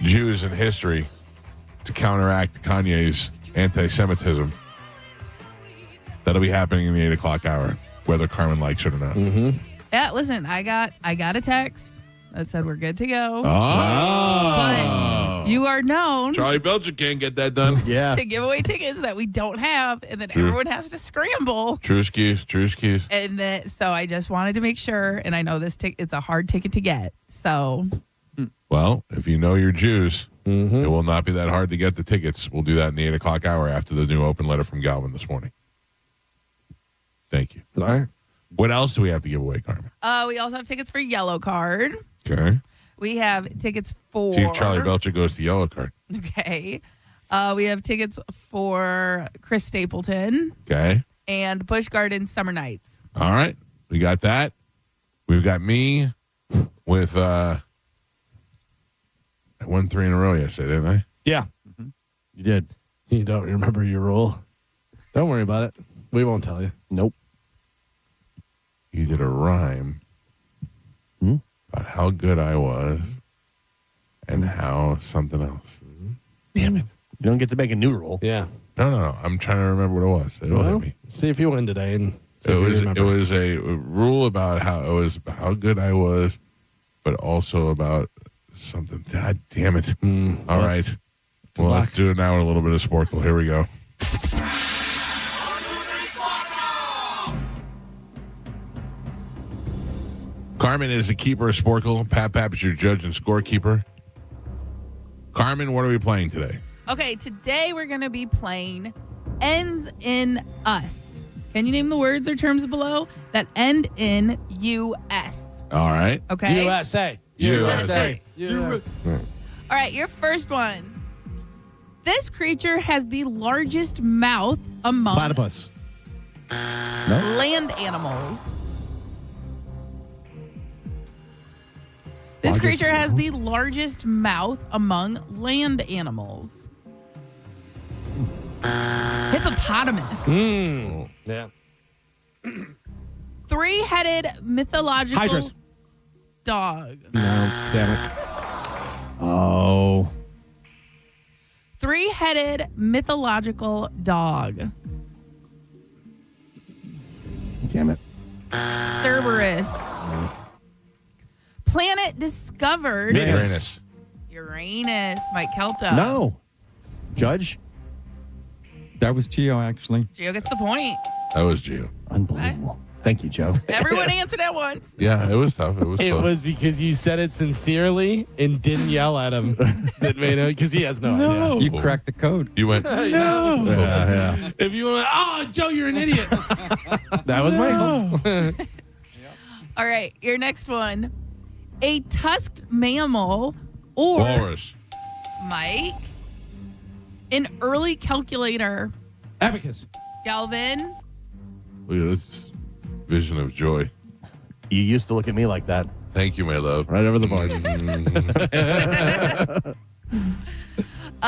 Jews in history to counteract Kanye's anti-Semitism. That'll be happening in the 8 o'clock hour, whether Carmen likes it or not. Mm-hmm. Yeah, listen, I got a text that said we're good to go. Oh. But you are known. Charlie Belcher can't get that done. Yeah. To give away tickets that we don't have, and then everyone has to scramble. True excuse. And then, so I just wanted to make sure, and I know this it's a hard ticket to get, so... Well, if you know your Jews, it will not be that hard to get the tickets. We'll do that in the 8 o'clock hour after the new open letter from Galvin this morning. Thank you. All right. What else do we have to give away, Carmen? We also have tickets for Yellow Card. Okay. We have tickets for... See if Charlie Belcher goes to Yellow Card. Okay. We have tickets for Chris Stapleton. Okay. And Busch Gardens Summer Nights. All right. We got that. We've got me with... I won 3 in a row yesterday, didn't I? Yeah. Mm-hmm. You did. You don't remember your rule. Don't worry about it. We won't tell you. Nope. You did a rhyme about how good I was and how something else. Damn it. You don't get to make a new rule. Yeah. No. I'm trying to remember what it was. It'll hit me. See if you win today. And it was a rule about how good I was, but also about something. God damn it. All right. Well, let's do it now with a little bit of Sporkle. Here we go. Carmen is the keeper of Sporkle. Pap is your judge and scorekeeper. Carmen, what are we playing today? Okay, today we're going to be playing Ends in Us. Can you name the words or terms below that end in US? All right. Okay. USA. All right, your first one. This creature has the largest mouth among platypus. Land animals. This creature has the largest mouth among land animals. Hippopotamus. Yeah. 3-headed mythological Hydras. dog. No, damn it. Oh. Three-headed mythological dog. Damn it. Cerberus. Planet discovered. Uranus. Uranus. Mike Calta. No. Judge? That was Gio, actually. Gio gets the point. That was Gio. Unbelievable. Thank you, Joe. Everyone answered at once. Yeah, it was tough. It was It close. was because you said it sincerely and didn't yell at him that made it, because he has no idea. You cracked the code. You went, No. Yeah. If you went, oh, Joe, you're an idiot. That was Michael. All right, your next one. A tusked mammal or Walrus. Mike. An early calculator. Abacus. Galvin. Look at this vision of joy. You used to look at me like that. Thank you, my love. Right over the bar.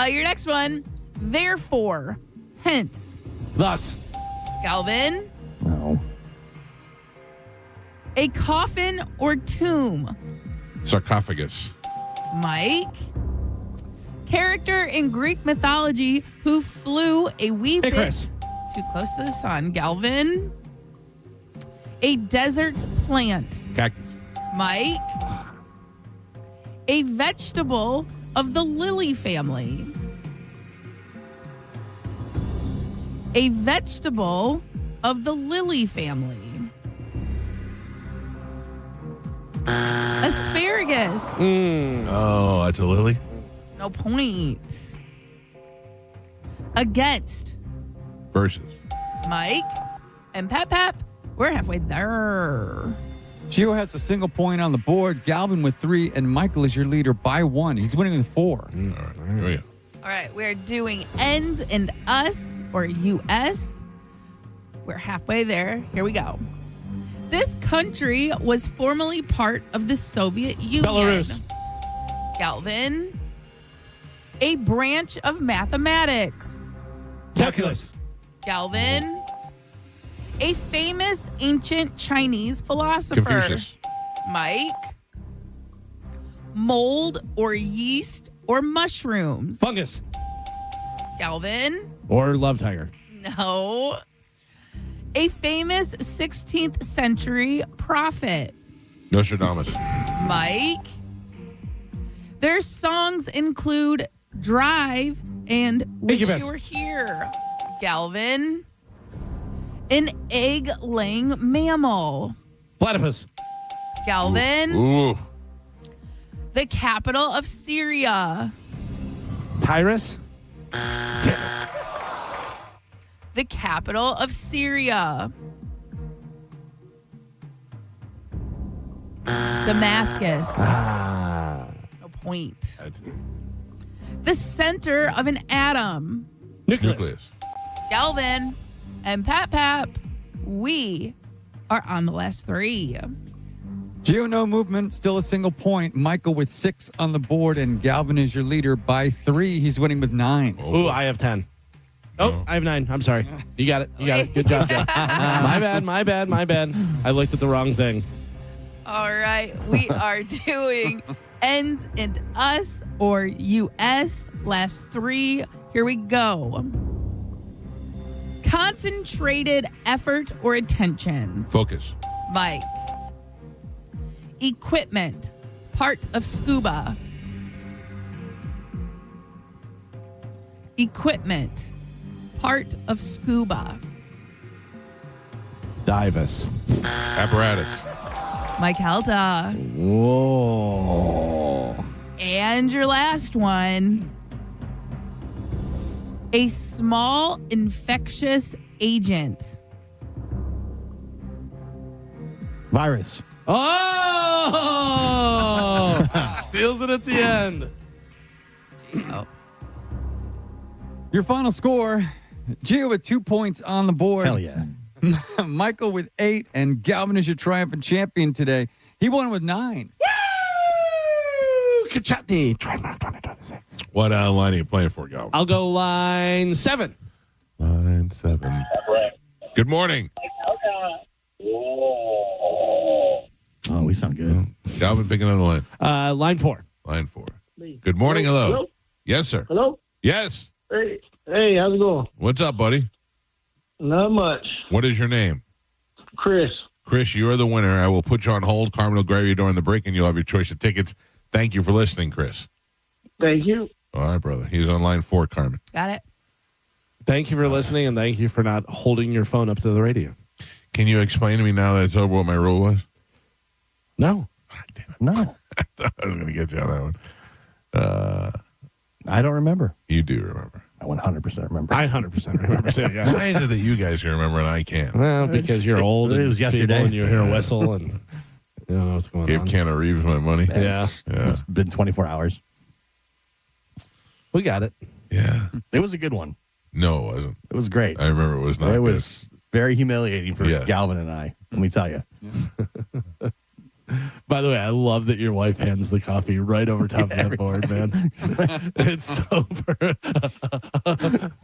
Your next one. Therefore. Hence. Thus. Galvin. No. A coffin or tomb. Sarcophagus. Mike. Character in Greek mythology who flew a wee Icarus. bit too close to the sun. Galvin. A desert plant. Cactus. Mike. A vegetable of the lily family. A vegetable of the lily family. Asparagus. Oh, that's a lily? No points. Against. Versus. Mike and Pep. We're halfway there. Gio has a single point on the board. Galvin with 3, and Michael is your leader by 1. He's winning with 4. All right, here we go. All right, we're doing ends and us or US. We're halfway there. Here we go. This country was formerly part of the Soviet Union. Belarus. Galvin. A branch of mathematics. Calculus. Galvin. A famous ancient Chinese philosopher. Confucius. Mike. Mold or yeast or mushrooms. Fungus. Galvin. Or love tiger. No. A famous 16th century prophet. Nostradamus. Mike. Their songs include Drive and Wish Incubus. You Were Here. Galvin. An egg-laying mammal. Platypus. Galvin. Ooh. The capital of Syria. Tyrus. The capital of Syria. Damascus. No point. The center of an atom. Nucleus. Galvin and Pep. We are on the last 3. Gio, no movement, still a single point. Michael with 6 on the board, and Galvin is your leader by 3. He's winning with 9. Ooh, I have 10. Oh, I have 9. I'm sorry. You got it. You got it. Good job, Joe. My bad. I looked at the wrong thing. All right. We are doing ends and us or US. Last 3. Here we go. Concentrated effort or attention. Focus. Mike. Equipment. Part of scuba. Equipment. Part of scuba. Divus. Apparatus. Mike Calta. Whoa. And your last one. A small infectious agent. Virus. Oh! Steals it at the end. Your final score, Gio with 2 points on the board. Hell yeah. Michael with 8, and Galvin is your triumphant champion today. He won with 9. Woo! Kachutney. Trademark 2026. What line are you playing for, Gal? I'll go line 7. Line 7. Good morning. Oh, we sound good. Galvin, picking on the line. Line 4. Line 4. Good morning. Hello. Hello? Yes, sir. Hello? Yes. Hey, how's it going? What's up, buddy? Not much. What is your name? Chris. Chris, you are the winner. I will put you on hold. Carmen will grab you during the break, and you'll have your choice of tickets. Thank you for listening, Chris. Thank you. All right, brother. He's on line 4, Carmen. Got it. Thank you for listening, and thank you for not holding your phone up to the radio. Can you explain to me now that it's over what my rule was? No. No. I was going to get you on that one. I don't remember. You do remember. I 100% remember. I 100% remember too, yeah. Why is it that you guys can remember and I can't? Well, because you're old. It was yesterday. And you hear a whistle and you don't know what's going Gave on. Keanu Reeves my money. Yeah. It's been 24 hours. We got it. Yeah. It was a good one. No, it wasn't. It was great. I remember it was not It was very humiliating for Yeah. Galvin and I, let me tell you. By the way, I love that your wife hands the coffee right over top of that board, man. It's so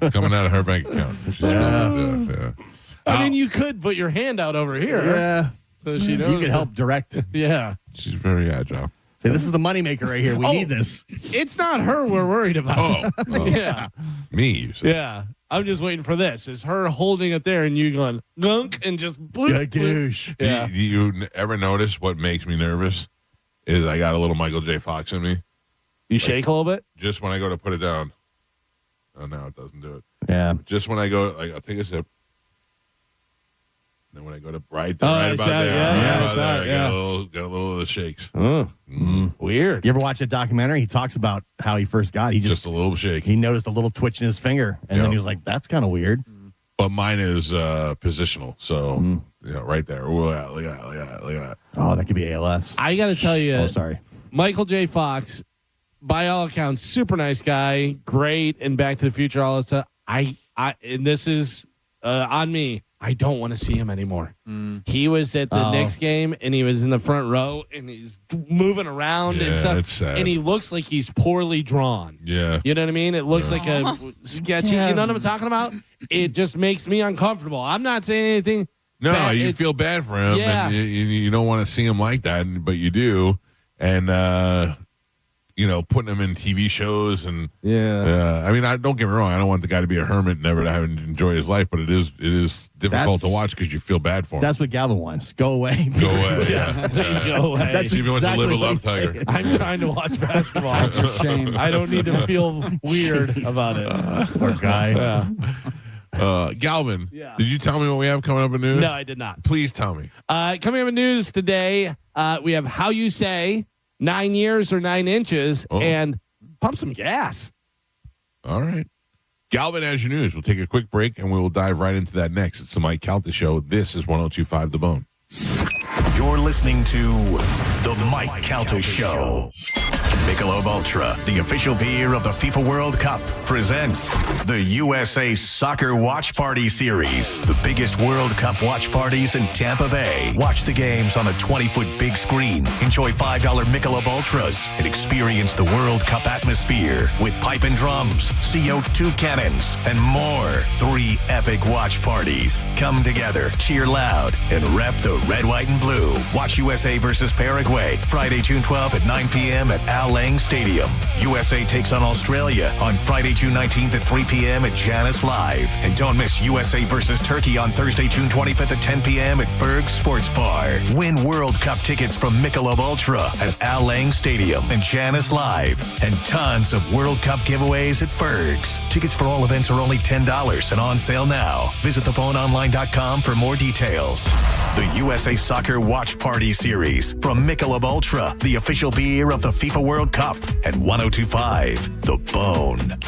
It's coming out of her bank account. Yeah. I mean, you could put your hand out over here. Yeah. So she knows. You can help direct. Yeah. She's very agile. Say, this is the moneymaker right here. We need this. It's not her we're worried about. Oh. Yeah. Me, you said. Yeah. I'm just waiting for this. Is her holding it there and you going gunk and just bloop, Goosh. Yeah. Do you ever notice what makes me nervous? Is I got a little Michael J. Fox in me. You shake a little bit? Just when I go to put it down. Oh, no, it doesn't do it. Yeah. Just when I go, like, I'll take a sip. Then when I go to right Oh, right I about saw it. there, Yeah, right yeah, I about saw there, it, I yeah. got a little of the shakes. Oh, weird. You ever watch that documentary? He talks about how he first got. He Just a little shake. He noticed a little twitch in his finger, and then Yep. he was like, "That's kind of weird." But mine is positional. So, right there. Look at that. Look at that. Look at that. Oh, that could be ALS. I got to tell you. Oh, sorry. Michael J. Fox, by all accounts, super nice guy, great, and Back to the Future, all that stuff. And this is on me. I don't want to see him anymore. He was at the Knicks game, and he was in the front row, and he's moving around and stuff. It's sad. And he looks like he's poorly drawn. Yeah. You know what I mean? It looks like a sketchy. You know what I'm talking about? It just makes me uncomfortable. I'm not saying anything. No, bad. you It's- feel bad for him. Yeah. And you don't want to see him like that, but you do. And, putting him in TV shows and I mean, don't get me wrong. I don't want the guy to be a hermit and never to have to enjoy his life, but it is difficult to watch because you feel bad for him. That's what Galvin wants. Go away. Go away. Yes, please go away. That's See if he wants to exactly live a what love he's tiger. saying. I'm trying to watch basketball. That's a shame. I don't need to feel weird about it. Poor guy. Yeah. Galvin, Yeah. did you tell me what we have coming up in news? No, I did not. Please tell me. Coming up in news today, we have How You Say, 9 years or 9 inches, and pump some gas. All right. Galvin has your news. We'll take a quick break and we will dive right into that next. It's the Mike Calta Show. This is 102.5 The Bone. You're listening to The Mike Calta Show. Michelob Ultra, the official beer of the FIFA World Cup, presents the USA Soccer Watch Party Series. The biggest World Cup watch parties in Tampa Bay. Watch the games on a 20-foot big screen. Enjoy $5 Michelob Ultras and experience the World Cup atmosphere with pipe and drums, CO2 cannons, and more. 3 epic watch parties. Come together, cheer loud, and rep the red, white, and blue. Watch USA versus Paraguay, Friday, June 12th at 9 p.m. at Al Lang Stadium. USA takes on Australia on Friday, June 19th at 3 p.m. at Janus Live. And don't miss USA versus Turkey on Thursday, June 25th at 10 p.m. at Ferg Sports Bar. Win World Cup tickets from Michelob Ultra at Al Lang Stadium and Janus Live. And tons of World Cup giveaways at Ferg's. Tickets for all events are only $10 and on sale now. Visit thephoneonline.com for more details. The USA Soccer Watch Party Series from Michelob Ultra, the official beer of the FIFA World Cup, at 102.5 The Bone.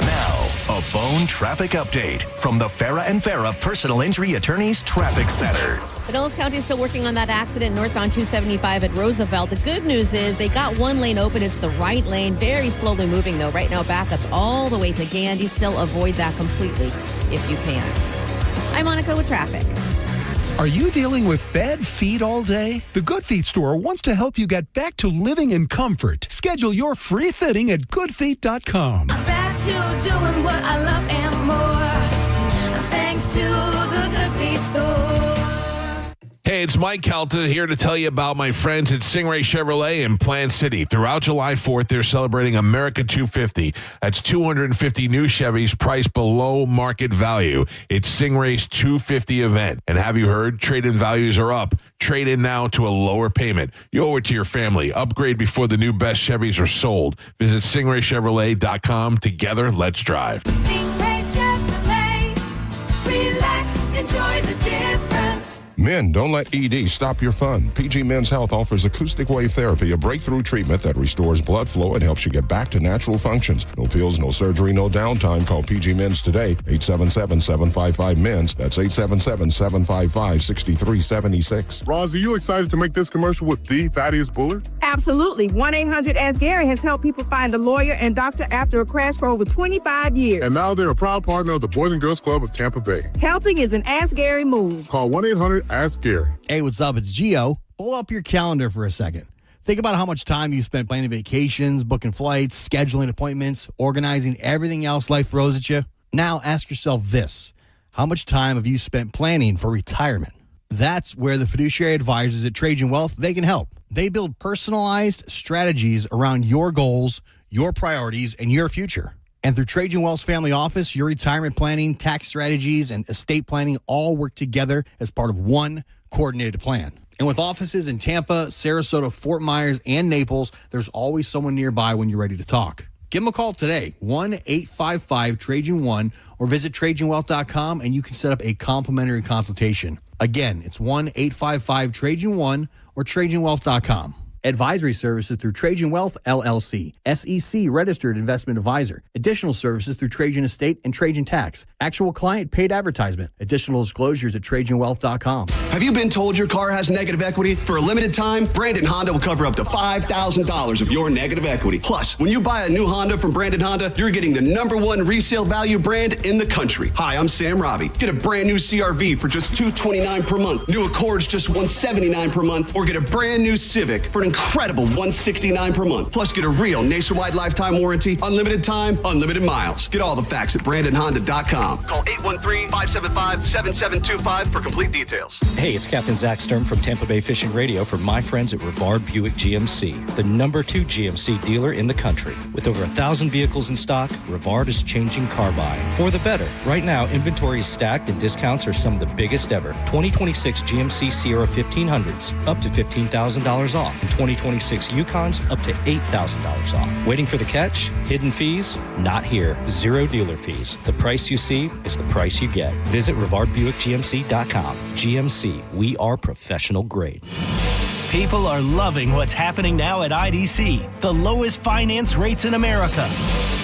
Now, a Bone traffic update from the Farah and Farah Personal Injury Attorneys Traffic Center. Pinellas County is still working on that accident northbound 275 at Roosevelt. The good news is they got one lane open. It's the right lane. Very slowly moving, though. Right now, backups all the way to Gandy. Still avoid that completely if you can. I'm Monica with traffic. Are you dealing with bad feet all day? The Good Feet store wants to help you get back to living in comfort. Schedule your free fitting at goodfeet.com. I'm back to doing what I love and more. Thanks to the Good Feet store. Hey, it's Mike Calta here to tell you about my friends at Stingray Chevrolet in Plant City. Throughout July 4th, they're celebrating America 250. That's 250 new Chevys priced below market value. It's Stingray's 250 event. And have you heard? Trade-in values are up. Trade in now to a lower payment. You owe it to your family. Upgrade before the new best Chevys are sold. Visit stingraychevrolet.com. Together, let's drive. Stingray Chevrolet. Relax, enjoy the difference. Men, don't let ED stop your fun. PG Men's Health offers acoustic wave therapy, a breakthrough treatment that restores blood flow and helps you get back to natural functions. No pills, no surgery, no downtime. Call PG Men's today, 877-755-MENS. That's 877-755-6376. Roz, are you excited to make this commercial with the Thaddeus Bullard? Absolutely. 1-800-ASK-GARY has helped people find a lawyer and doctor after a crash for over 25 years. And now they're a proud partner of the Boys and Girls Club of Tampa Bay. Helping is an Ask Gary move. Call 1-800-ASK Gary. Hey, what's up? It's Gio. Pull up your calendar for a second. Think about how much time you spent planning vacations, booking flights, scheduling appointments, organizing everything else life throws at you. Now ask yourself this. How much time have you spent planning for retirement? That's where the fiduciary advisors at Trajan Wealth, they can help. They build personalized strategies around your goals, your priorities, and your future. And through Trajan Wealth's family office, your retirement planning, tax strategies, and estate planning all work together as part of one coordinated plan. And with offices in Tampa, Sarasota, Fort Myers, and Naples, there's always someone nearby when you're ready to talk. Give them a call today, 1-855-TRAJAN1, or visit TrajanWealth.com, and you can set up a complimentary consultation. Again, it's 1-855-TRAJAN1 or TrajanWealth.com. Advisory services through Trajan Wealth, LLC, SEC registered investment advisor. Additional services through Trajan Estate and Trajan Tax. Actual client paid advertisement. Additional disclosures at TrajanWealth.com. Have you been told your car has negative equity? For a limited time, Brandon Honda will cover up to $5,000 of your negative equity. Plus, when you buy a new Honda from Brandon Honda, you're getting the #1 resale value brand in the country. Hi, I'm Sam Robbie. Get a brand new CRV for just $229 per month. New Accords just $179 per month. Or get a brand new Civic for an incredible $169 per month. Plus, get a real nationwide lifetime warranty, unlimited time, unlimited miles. Get all the facts at BrandonHonda.com. Call 813-575-7725 for complete details. Hey, it's Captain Zach Sturm from Tampa Bay Fishing Radio for my friends at Rivard Buick GMC, the #2 GMC dealer in the country. With over 1,000 vehicles in stock, Rivard is changing car buying for the better. Right now, inventory is stacked and discounts are some of the biggest ever. 2026 GMC Sierra 1500s, up to $15,000 off. And 2026 Yukons, up to $8,000 off. Waiting for the catch? Hidden fees? Not here. Zero dealer fees. The price you see is the price you get. Visit RivardBuickGMC.com. GMC, we are professional grade. People are loving what's happening now at IDC, the lowest finance rates in America.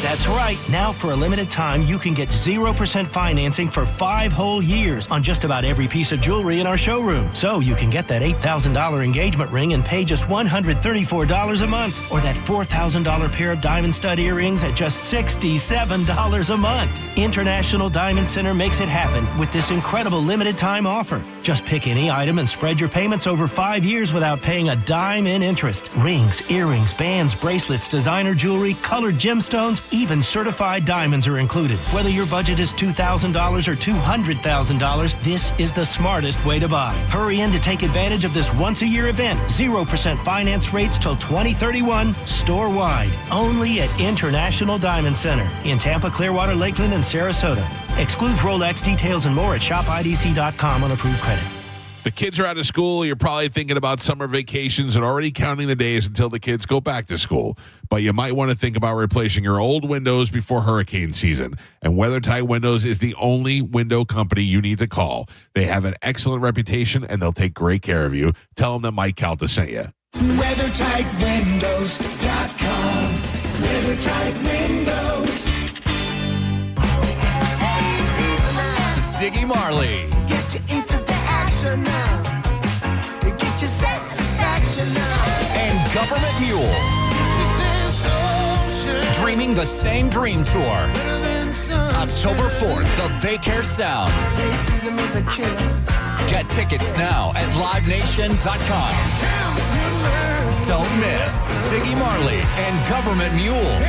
That's right. Now, for a limited time, you can get 0% financing for 5 whole years on just about every piece of jewelry in our showroom. So you can get that $8,000 engagement ring and pay just $134 a month, or that $4,000 pair of diamond stud earrings at just $67 a month. International Diamond Center makes it happen with this incredible limited time offer. Just pick any item and spread your payments over 5 years without paying a dime in interest. Rings, earrings, bands, bracelets, designer jewelry, colored gemstones, even certified diamonds are included. Whether your budget is $2,000 or $200,000, this is the smartest way to buy. Hurry in to take advantage of this once-a-year event. 0% finance rates till 2031, store-wide. Only at International Diamond Center in Tampa, Clearwater, Lakeland, and Sarasota. Excludes Rolex. Details and more at shopidc.com on approved credit. The kids are out of school. You're probably thinking about summer vacations and already counting the days until the kids go back to school. But you might want to think about replacing your old windows before hurricane season. And WeatherTight Windows is the only window company you need to call. They have an excellent reputation and they'll take great care of you. Tell them that Mike Calta sent you. WeatherTightWindows.com. WeatherTight Windows. Ziggy Marley. Get you into the action now. Get your satisfaction now. And Government Mule. Dreaming the Same Dream Tour. October 4th, the Baycare Sound. Racism is a killer. Get tickets now at livenation.com. Don't miss Ziggy Marley and Government Mule.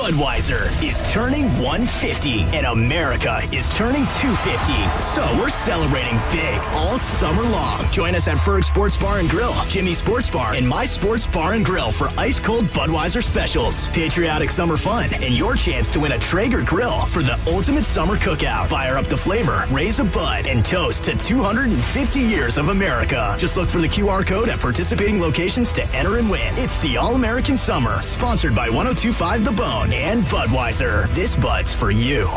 Budweiser is turning 150 and America is turning 250. So we're celebrating big all summer long. Join us at Ferg Sports Bar and Grill, Jimmy's Sports Bar, and My Sports Bar and Grill for ice cold Budweiser specials, patriotic summer fun, and your chance to win a Traeger grill for the ultimate summer cookout. Fire up the flavor, raise a bud, and toast to 250 years of America. Just look for the QR code at participating locations to enter and win. It's the All-American Summer, sponsored by 1025 The Bone and Budweiser. This Bud's for you.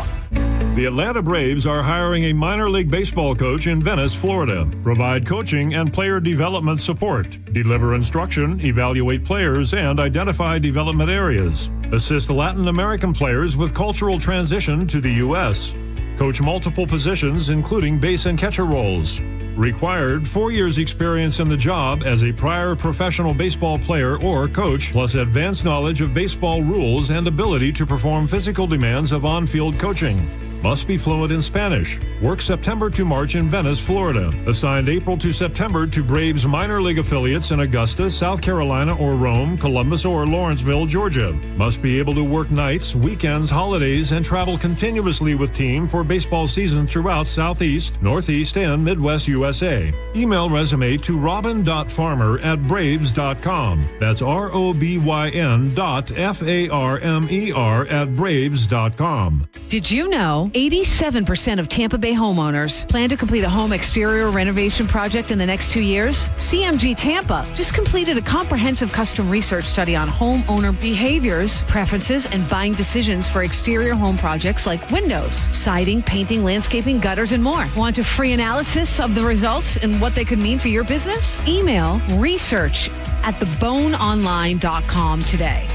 The Atlanta Braves are hiring a minor league baseball coach in Venice, Florida. Provide coaching and player development support. Deliver instruction, evaluate players, and identify development areas. Assist Latin American players with cultural transition to the U.S. Coach multiple positions, including base and catcher roles. Required 4 years experience in the job as a prior professional baseball player or coach, plus advanced knowledge of baseball rules and ability to perform physical demands of on-field coaching. Must be fluent in Spanish. Work September to March in Venice, Florida. Assigned April to September to Braves minor league affiliates in Augusta, South Carolina, or Rome, Columbus, or Lawrenceville, Georgia. Must be able to work nights, weekends, holidays, and travel continuously with team for baseball season throughout Southeast, Northeast, and Midwest USA. Email resume to robin.farmer@braves.com. That's ROBYN.FARMER@braves.com. Did you know 87% of Tampa Bay homeowners plan to complete a home exterior renovation project in the next 2 years? CMG Tampa just completed a comprehensive custom research study on homeowner behaviors, preferences, and buying decisions for exterior home projects like windows, siding, painting, landscaping, gutters, and more. Want a free analysis of the results and what they could mean for your business? Email research@theboneonline.com today.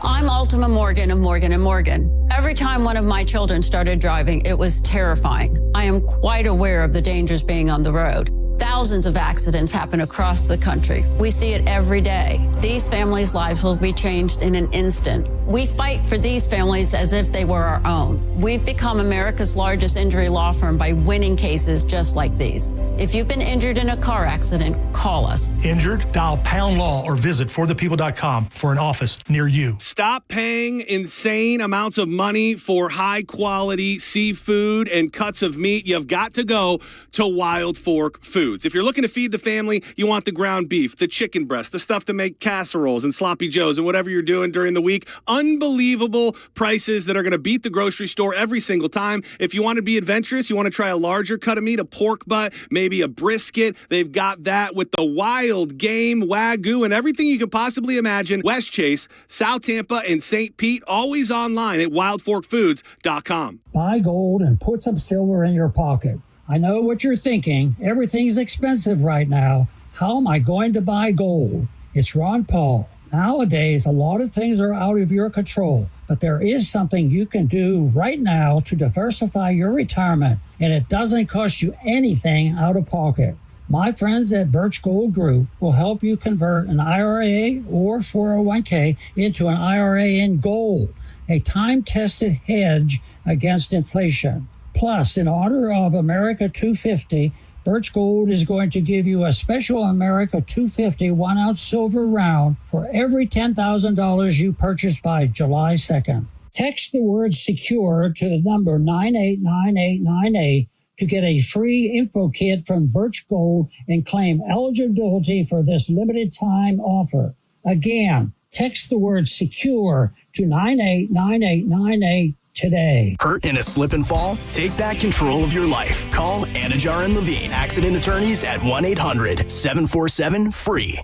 I'm Ultima Morgan of Morgan & Morgan. Every time one of my children started driving, it was terrifying. I am quite aware of the dangers being on the road. Thousands of accidents happen across the country. We see it every day. These families' lives will be changed in an instant. We fight for these families as if they were our own. We've become America's largest injury law firm by winning cases just like these. If you've been injured in a car accident, call us. Injured? Dial pound law or visit forthepeople.com for an office near you. Stop paying insane amounts of money for high quality seafood and cuts of meat. You've got to go to Wild Fork Foods. If you're looking to feed the family, you want the ground beef, the chicken breast, the stuff to make casseroles and sloppy joes and whatever you're doing during the week. Unbelievable prices that are going to beat the grocery store every single time. If you want to be adventurous, you want to try a larger cut of meat, a pork butt, maybe a brisket. They've got that with the wild game, Wagyu, and everything you could possibly imagine. West Chase, South Tampa, and St. Pete, always online at wildforkfoods.com. Buy gold and put some silver in your pocket. I know what you're thinking. Everything's expensive right now. How am I going to buy gold? It's Ron Paul. Nowadays, a lot of things are out of your control, but there is something you can do right now to diversify your retirement, and it doesn't cost you anything out of pocket. My friends at Birch Gold Group will help you convert an IRA or 401k into an IRA in gold, a time-tested hedge against inflation. Plus, in honor of America 250, Birch Gold is going to give you a special America 250 1-ounce silver round for every $10,000 you purchase by July 2nd. Text the word SECURE to the number 989898 to get a free info kit from Birch Gold and claim eligibility for this limited time offer. Again, text the word SECURE to 989898 today. Hurt in a slip and fall? Take back control of your life. Call Anajar and Levine, accident attorneys at 1-800-747-FREE.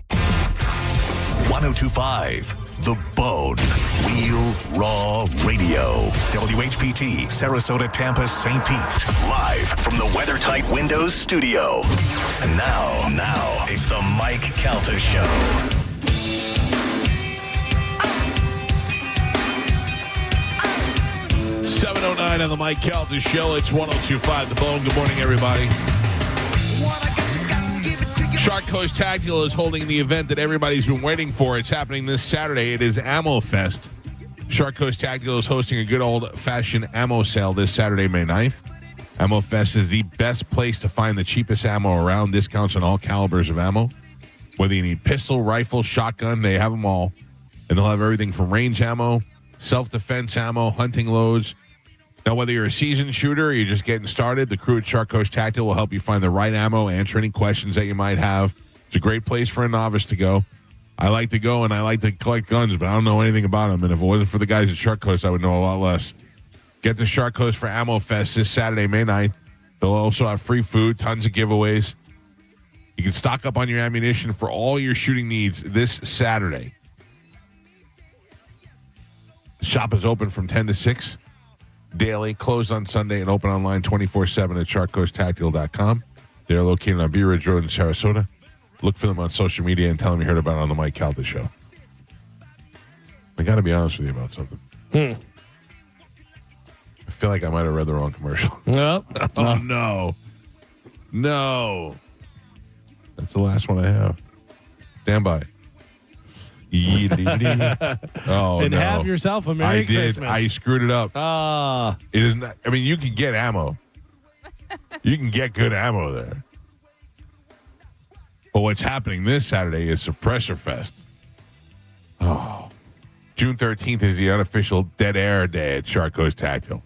1025 The Bone. Real Raw Radio. WHPT, Sarasota, Tampa, St. Pete. Live from the WeatherTight Windows studio. And now, it's the Mike Calta Show. 7:09 on the Mike Calta Show. It's 1025 The Bone. Good morning, everybody. Shark Coast Tactical is holding the event that everybody's been waiting for. It's happening this Saturday. It is Ammo Fest. Shark Coast Tactical is hosting a good old-fashioned ammo sale this Saturday, May 9th. Ammo Fest is the best place to find the cheapest ammo around. Discounts on all calibers of ammo. Whether you need pistol, rifle, shotgun, they have them all. And they'll have everything from range ammo, self-defense ammo, hunting loads. Now, whether you're a seasoned shooter or you're just getting started, the crew at Shark Coast Tactical will help you find the right ammo, answer any questions that you might have. It's a great place for a novice to go. I like to go and I like to collect guns, but I don't know anything about them. And if it wasn't for the guys at Shark Coast, I would know a lot less. Get to Shark Coast for Ammo Fest this Saturday, May 9th. They'll also have free food, tons of giveaways. You can stock up on your ammunition for all your shooting needs this Saturday. The shop is open from 10 to 6 daily, closed on Sunday, and open online 24/7 at sharkcoasttactical.com. They're located on Bee Ridge Road in Sarasota. Look for them on social media and tell them you heard about it on the Mike Calta Show. I got to be honest with you about something. I feel like I might have read the wrong commercial. Yep. Oh, no. No. That's the last one I have. Stand by. Oh, and no. have yourself a Merry Christmas. I screwed it up. It is not, I mean, you can get ammo. You can get good ammo there. But what's happening this Saturday is Suppressor Fest. Oh. June 13th is the unofficial Dead Air Day at Shark Coast Tactical.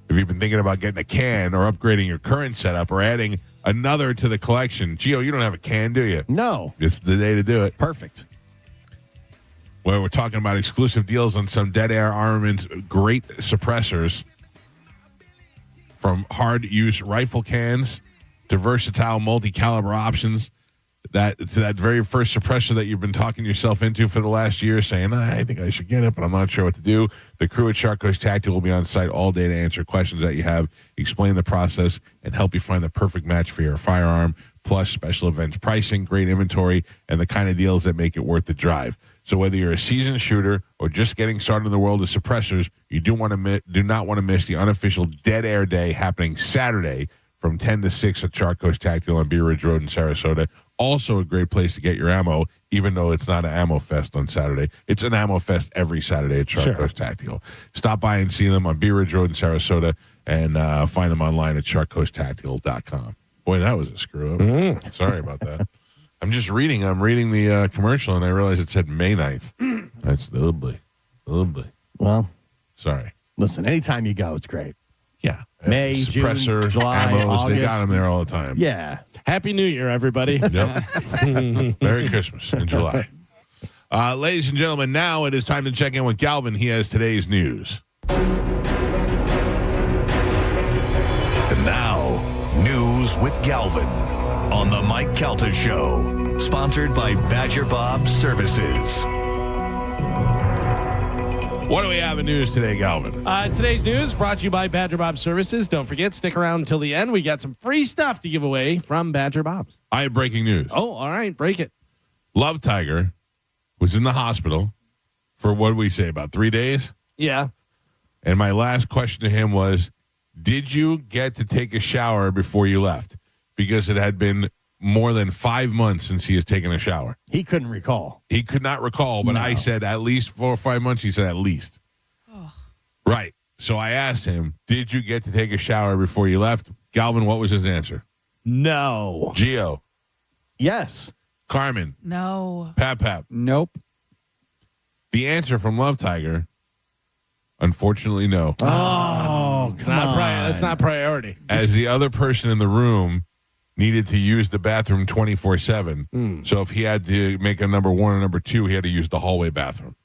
If you've been thinking about getting a can or upgrading your current setup or adding another to the collection, Gio, you don't have a can, do you? No. This is the day to do it. Perfect. Where we're talking about exclusive deals on some Dead Air Armaments great suppressors, from hard-use rifle cans to versatile multi-caliber options, to that very first suppressor that you've been talking yourself into for the last year, saying, I think I should get it, but I'm not sure what to do. The crew at Shark Coast Tactical will be on site all day to answer questions that you have, explain the process, and help you find the perfect match for your firearm, plus special events pricing, great inventory, and the kind of deals that make it worth the drive. So whether you're a seasoned shooter or just getting started in the world of suppressors, you do not want to miss the unofficial Dead Air Day happening Saturday from 10 to 6 at Shark Coast Tactical on Bee Ridge Road in Sarasota. Also a great place to get your ammo, even though it's not an ammo fest on Saturday. It's an ammo fest every Saturday at Shark Coast Tactical. Stop by and see them on Bee Ridge Road in Sarasota, and find them online at sharkcoasttactical.com. Boy, that was a screw up. Sorry about that. I'm reading the commercial, and I realized it said May 9th. That's lovely. Well, sorry. Listen, anytime you go, it's great. Yeah. May, suppressor, June, July, ammos, August. they got them there all the time. Yeah. Happy New Year, everybody. Yep. Merry Christmas in July. Ladies and gentlemen, now it is time to check in with Galvin. He has today's news. And now, news with Galvin on the Mike Calta Show, sponsored by Badger Bob Services. What do we have in news today, Galvin? Today's news brought to you by Badger Bob Services. Don't forget, stick around until the end. We got some free stuff to give away from Badger Bob's. I have breaking news. Oh, all right. Break it. Love Tiger was in the hospital for, what did we say, about 3 days? Yeah. And my last question to him was, did you get to take a shower before you left? Because it had been more than 5 months since he has taken a shower. He couldn't recall. He could not recall, but I said at least 4 or 5 months. He said at least. Oh. Right. So I asked him, did you get to take a shower before you left? Galvin, what was his answer? No. Gio? Yes. Carmen? No. Pap? Nope. The answer from Love Tiger, unfortunately, no. Oh, come on. That's not priority. As the other person in the room needed to use the bathroom 24/7. So if he had to make a number one or number two, he had to use the hallway bathroom.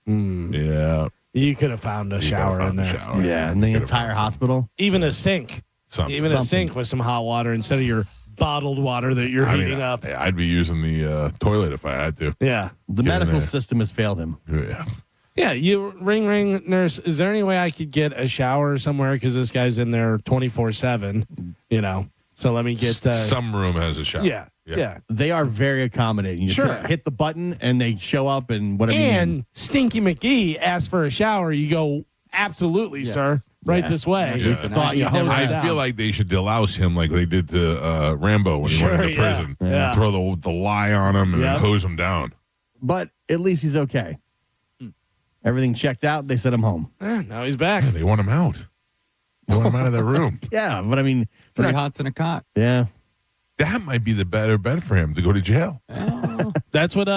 Yeah. You could have found a shower in there. Yeah, in the entire hospital. Even a sink. A sink with some hot water instead of your bottled water that you're heating up. I'd be using the toilet if I had to. Yeah. The medical system has failed him. Yeah. Yeah, you ring, nurse. Is there any way I could get a shower somewhere? Because this guy's in there 24/7, So let me get... some room has a shower. Yeah. They are very accommodating. You just hit the button, and they show up and whatever And Stinky McGee asked for a shower. You go, absolutely, sir. Right this way. Yeah. I feel like they should delouse him like they did to Rambo when he went into prison. Yeah. Throw the lye on him and then hose him down. But at least he's okay. Everything checked out. They sent him home. Now he's back. They want him out. They want him out of their room. Yeah, but I mean... 3 hots in a cot. Yeah. That might be the better bet for him to go to jail. That's what,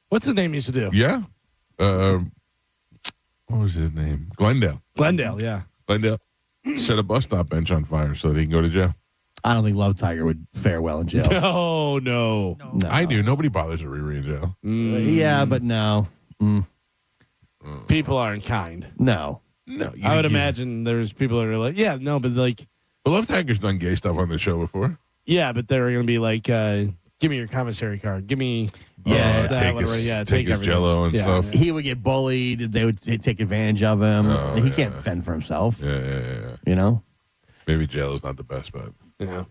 what's his name used to do? Yeah. what was his name? Glendale. Glendale, yeah. Glendale set a bus stop bench on fire so that he can go to jail. I don't think Love Tiger would fare well in jail. No. I do. Nobody bothers Riri in jail. Yeah, but no. People aren't kind. No. No. I would imagine there's people that are like, yeah, no, but like. But Love Tiger's done gay stuff on the show before. Yeah, but they're going to be like, give me your commissary card. Give me Yeah, that, whatever. take his everything. Jello and stuff. He would get bullied. They would take advantage of him. He can't fend for himself. Yeah. You know? Maybe jail is not the best bet. Yeah.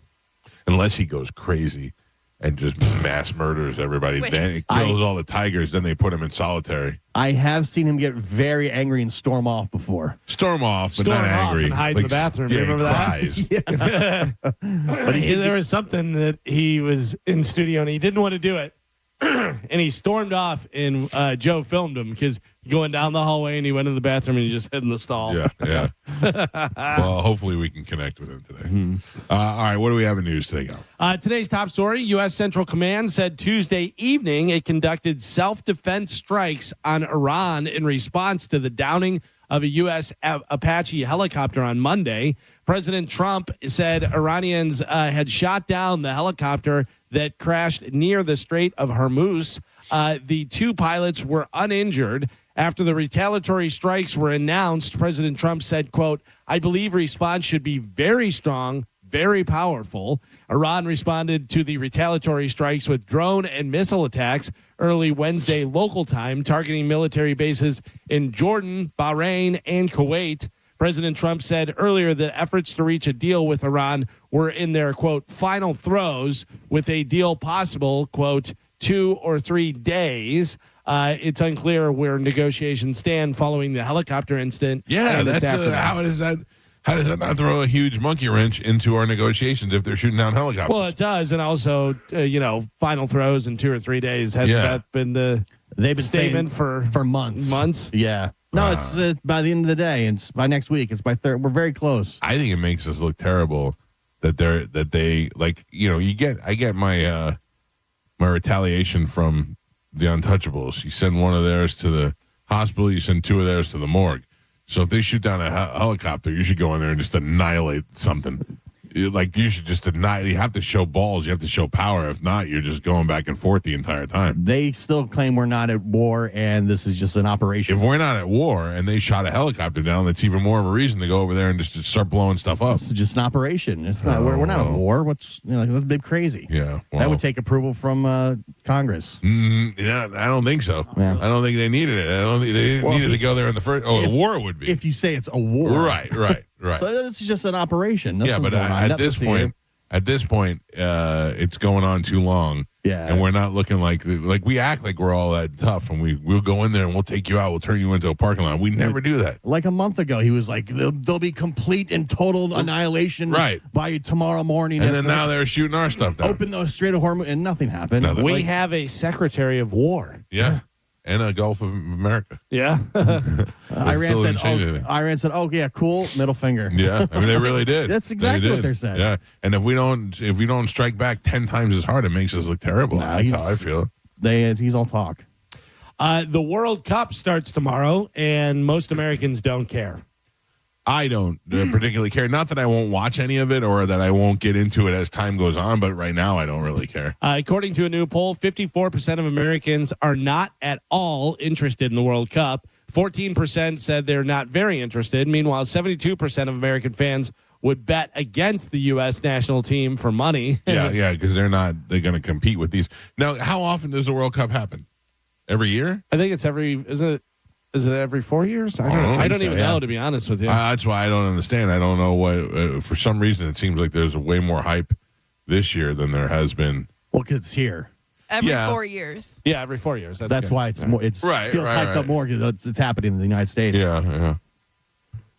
Unless he goes crazy and just mass murders everybody. Wait. Then it kills all the tigers. Then they put him in solitary. I have seen him get very angry and storm off before. Storm off, but Storm not off angry. and hide in the bathroom. Yeah, Remember he that? cries. But there was something that he was in studio and he didn't want to do it. And he stormed off, and Joe filmed him because going down the hallway, and he went in the bathroom and he just hid in the stall. Yeah. Well, hopefully we can connect with him today. All right, what do we have in news today, Gal? Today's top story, U.S. Central Command said Tuesday evening it conducted self-defense strikes on Iran in response to the downing of a U.S. Apache helicopter on Monday. President Trump said Iranians had shot down the helicopter that crashed near the Strait of Hormuz. The two pilots were uninjured. After the retaliatory strikes were announced, President Trump said, quote, I believe response should be very strong, very powerful. Iran responded to the retaliatory strikes with drone and missile attacks early Wednesday local time, targeting military bases in Jordan, Bahrain, and Kuwait. President Trump said earlier that efforts to reach a deal with Iran were in their, quote, final throes, with a deal possible, quote, 2 or 3 days. It's unclear where negotiations stand following the helicopter incident. Yeah, that's how does that not throw a huge monkey wrench into our negotiations if they're shooting down helicopters? Well, it does, and also, final throws in 2 or 3 days. Hasn't that been they've been statement for months? Months? Yeah. No, it's by the end of the day. It's by next week. It's by third. We're very close. I think it makes us look terrible that they I get my my retaliation from the Untouchables. You send one of theirs to the hospital, you send 2 of theirs to the morgue. So if they shoot down a helicopter, you should go in there and just annihilate something. You should just annihilate. You have to show balls. You have to show power. If not, you're just going back and forth the entire time. They still claim we're not at war, and this is just an operation. If we're not at war and they shot a helicopter down, that's even more of a reason to go over there and just start blowing stuff up. It's just an operation. It's not. We're not at war. What's that's a bit crazy. Yeah, that would take approval from Congress. Yeah, I don't think so. Yeah. I don't think they needed it. I don't think they needed to go there in the first. Oh, a war would be. If you say it's a war, right. So it's just an operation. Yeah, but at this point, it's going on too long. Yeah, and we're not looking like we act like we're all that tough, and we'll go in there and we'll take you out. We'll turn you into a parking lot. We never do that. Like a month ago, he was like, "There'll be complete and total annihilation by tomorrow morning." And then now they're shooting our stuff down. Open the Strait of Hormuz, and nothing happened. We have a Secretary of War. Yeah. And a Gulf of America. Yeah. Iran said, "Oh yeah, cool." Middle finger. Yeah, I mean they really did. That's exactly what they're saying. Yeah, and if we don't strike back 10 times as hard, it makes us look terrible. That's how I feel. He's all talk. The World Cup starts tomorrow, and most Americans don't care. I don't particularly care. Not that I won't watch any of it or that I won't get into it as time goes on, but right now I don't really care. According to a new poll, 54% of Americans are not at all interested in the World Cup. 14% said they're not very interested. Meanwhile, 72% of American fans would bet against the U.S. national team for money. Yeah, because they're going to compete with these. Now, how often does the World Cup happen? Every year? I think it's Is it every 4 years? I don't even know, to be honest with you. That's why I don't understand. I don't know what. For some reason, it seems like there's way more hype this year than there has been. Well, because it's here. Every 4 years. Yeah, every 4 years. That's why it's more. It's right, feels hyped up more because it's happening in the United States. Yeah.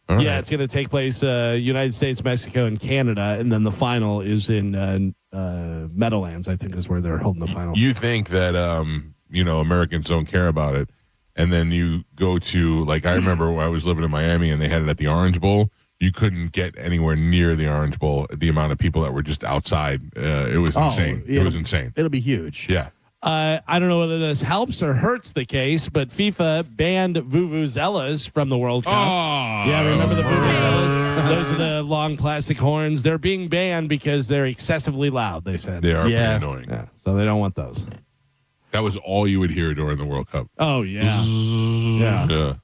Yeah, it's going to take place United States, Mexico, and Canada, and then the final is in Meadowlands, I think is where they're holding the final. You think that Americans don't care about it, and then you go to I remember when I was living in Miami and they had it at the Orange Bowl. You couldn't get anywhere near the Orange Bowl. The amount of people that were just outside, it was insane. It was insane. It'll be huge. Yeah. I don't know whether this helps or hurts the case, but FIFA banned vuvuzelas from the World Cup. Oh, yeah, remember the vuvuzelas? Those are the long plastic horns. They're being banned because they're excessively loud, they said. They are pretty annoying. Yeah, so they don't want those. That was all you would hear during the World Cup. Oh, yeah. Yeah.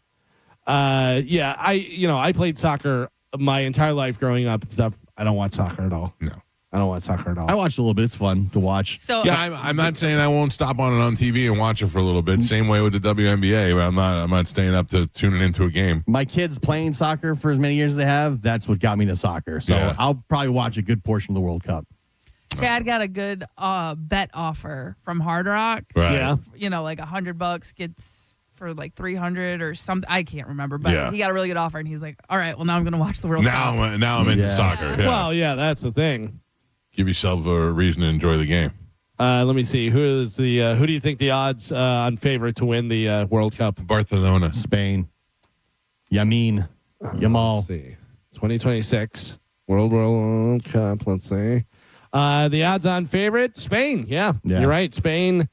I played soccer my entire life growing up and stuff. I don't watch soccer at all. No. I don't watch soccer at all. I watched a little bit. It's fun to watch. So I'm not saying I won't stop on it on TV and watch it for a little bit. Same way with the WNBA, but I'm not staying up to tuning into a game. My kids playing soccer for as many years as they have, that's what got me to soccer. So I'll probably watch a good portion of the World Cup. Chad got a good bet offer from Hard Rock. Right. Yeah. You know, like $100 gets for like 300 or something. I can't remember, but he got a really good offer, and he's like, "All right, well now I'm going to watch the World Cup." Now I'm into soccer. Yeah. Well, yeah, that's the thing. Give yourself a reason to enjoy the game. Let me see. Who do you think the odds on favorite to win the World Cup? Barcelona. Spain. Yamin. Yamal. Let's see. 2026 World Cup. Let's see. The odds on favorite, Spain. Yeah, you're right. Spain.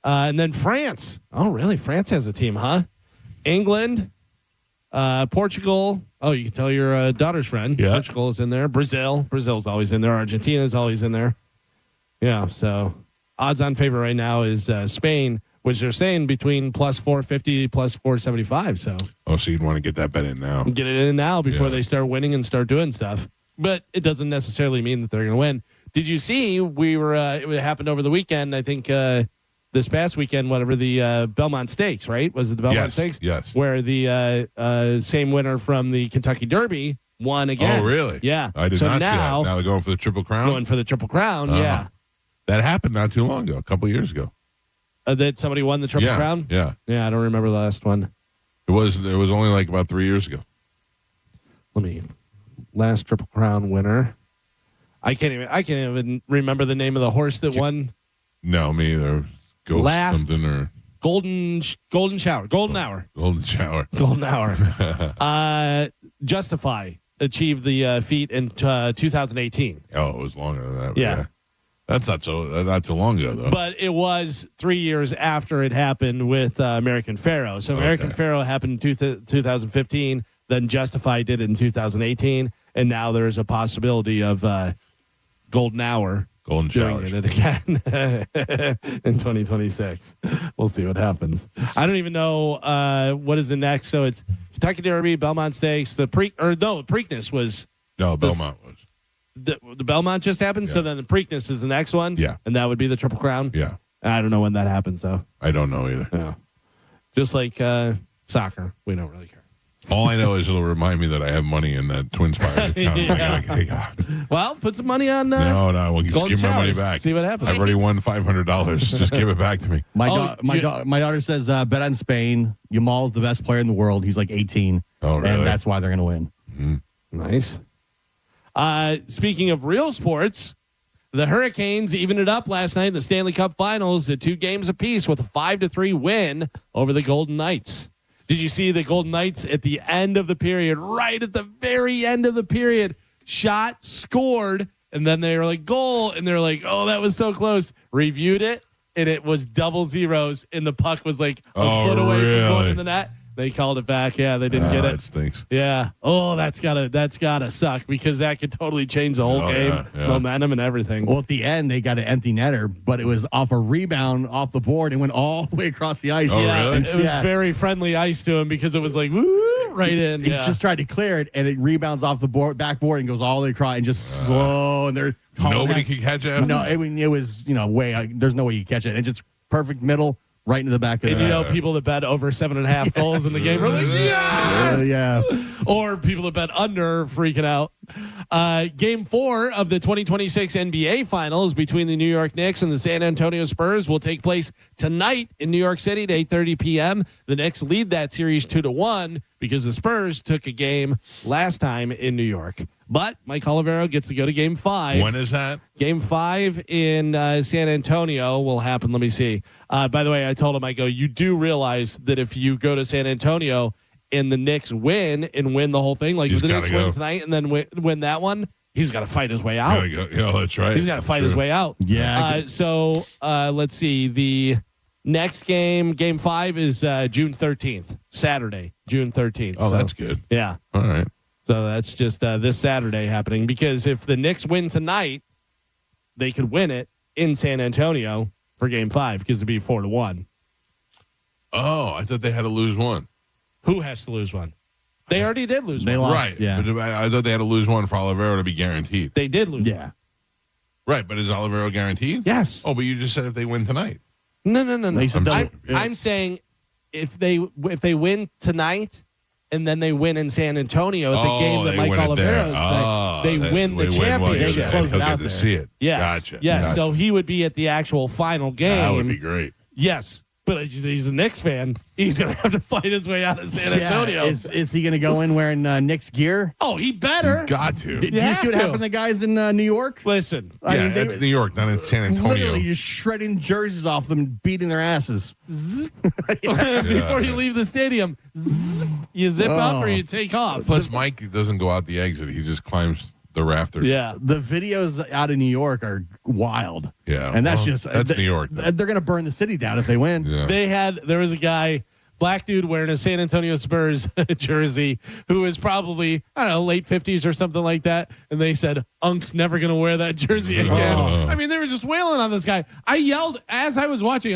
And then France. Oh, really? France has a team, huh? England. Portugal. Oh, you can tell your daughter's friend. Yeah. Portugal is in there. Brazil's always in there. Argentina's always in there. Yeah, so odds on favorite right now is Spain, which they're saying between plus 450, plus 475. So you'd want to get that bet in now. Get it in now before they start winning and start doing stuff. But it doesn't necessarily mean that they're going to win. Did you see it happened over the weekend, I think this past weekend, whatever, the Belmont Stakes, right? Was it the Belmont Stakes? Yes. Where the same winner from the Kentucky Derby won again. Oh, really? Yeah. I did not see that. Now they're going for the Triple Crown? Going for the Triple Crown, yeah. That happened not too long ago, a couple of years ago. That somebody won the Triple Crown? Yeah. Yeah, I don't remember the last one. It was only like about 3 years ago. Last Triple Crown winner. I can't even remember the name of the horse that won. No, me either. Last something or Golden Hour. Justify achieved the feat in 2018. Oh, it was longer than that. Yeah. That's not too long ago though. But it was 3 years after it happened with American Pharaoh. So American Pharaoh happened in 2015. Then Justify did it in 2018, and now there's a possibility of Golden Hour. Golden doing it again in 2026. We'll see what happens. I don't even know what is the next. So it's Kentucky Derby, Belmont Stakes, Preakness was. No, Belmont was. The Belmont just happened, so then the Preakness is the next one. Yeah. And that would be the Triple Crown. Yeah. I don't know when that happens, though. I don't know either. Yeah. Just like soccer, we don't really care. All I know is it'll remind me that I have money in that Twins Pirate account. Well, put some money on. No, well, just give my money back. See what happens. I've already won $500. Just give it back to me. My daughter says bet on Spain. Yamal's the best player in the world. He's like 18. Oh, really? And that's why they're going to win. Mm-hmm. Nice. Speaking of real sports, the Hurricanes evened it up last night in the Stanley Cup Finals at 2 games apiece with a 5-3 win over the Golden Knights. Did you see the Golden Knights at the end of the period, right at the very end of the period, shot, scored, and then they were like, goal, and they're like, oh, that was so close. Reviewed it, and it was double zeros, and the puck was like a foot away from going in the net. They called it back. Yeah, they didn't get it. That stinks. Yeah. Oh, that's gotta suck because that could totally change the whole game, momentum and everything. Well, at the end, they got an empty netter, but it was off a rebound off the board and went all the way across the ice. Oh, really? It was very friendly ice to him because it was like woo, right in. He just tried to clear it, and it rebounds off the backboard and goes all the way across and just slow. And nobody can catch it. No, it was way. There's no way you catch it. It just perfect middle. Right into the back of the people that bet over 7.5 goals in the game are like, yes! Yeah. Or people that bet under freaking out. Game 4 of the 2026 NBA Finals between the New York Knicks and the San Antonio Spurs will take place tonight in New York City at 8:30 p.m. The Knicks lead that series 2-1 because the Spurs took a game last time in New York. But Mike Olivero gets to go to Game 5. When is that? Game 5 in San Antonio will happen. Let me see. By the way, I told him, I go, you do realize that if you go to San Antonio and the Knicks win and win the whole thing, like if the Knicks win tonight and then win that one, he's got to fight his way out. Yeah, that's right. He's got to fight his way out. Yeah. So let's see. The next game, Game 5, is June 13th, Saturday, June 13th. Oh, that's good. Yeah. All right. So that's just this Saturday happening, because if the Knicks win tonight, they could win it in San Antonio for Game 5, because it'd be 4-1. Oh, I thought they had to lose one. Who has to lose one? They already did lose one. lost. Right. Yeah. But I thought they had to lose one for Olivero to be guaranteed. They did lose. Yeah. Right, but is Olivero guaranteed? Yes. Oh, but you just said if they win tonight. No. They said I'm saying if they win tonight and then they win in San Antonio at the game that they Mike win it there. Olivero's, they win the They win while you're championship. there. He'll get to see it. Yes. Gotcha. Yes. Gotcha. So he would be at the actual final game. That would be great. Yes. But he's a Knicks fan. He's going to have to fight his way out of San Antonio. Is he going to go in wearing Knicks gear? Oh, he better. Got to. Did you see what happened to the guys in New York? Listen. I mean, that's New York, not in San Antonio. Literally just shredding jerseys off them and beating their asses. Before you leave the stadium, you zip up or you take off. Plus, Mike doesn't go out the exit. He just climbs the rafters. Yeah. The videos out of New York are wild. Yeah. And that's that's New York. They're going to burn the city down if they win. Yeah. There was a guy, black dude wearing a San Antonio Spurs jersey, who is probably, I don't know, late 50s or something like that. And they said, Unk's never going to wear that jersey again. I mean, they were just wailing on this guy. I yelled, as I was watching,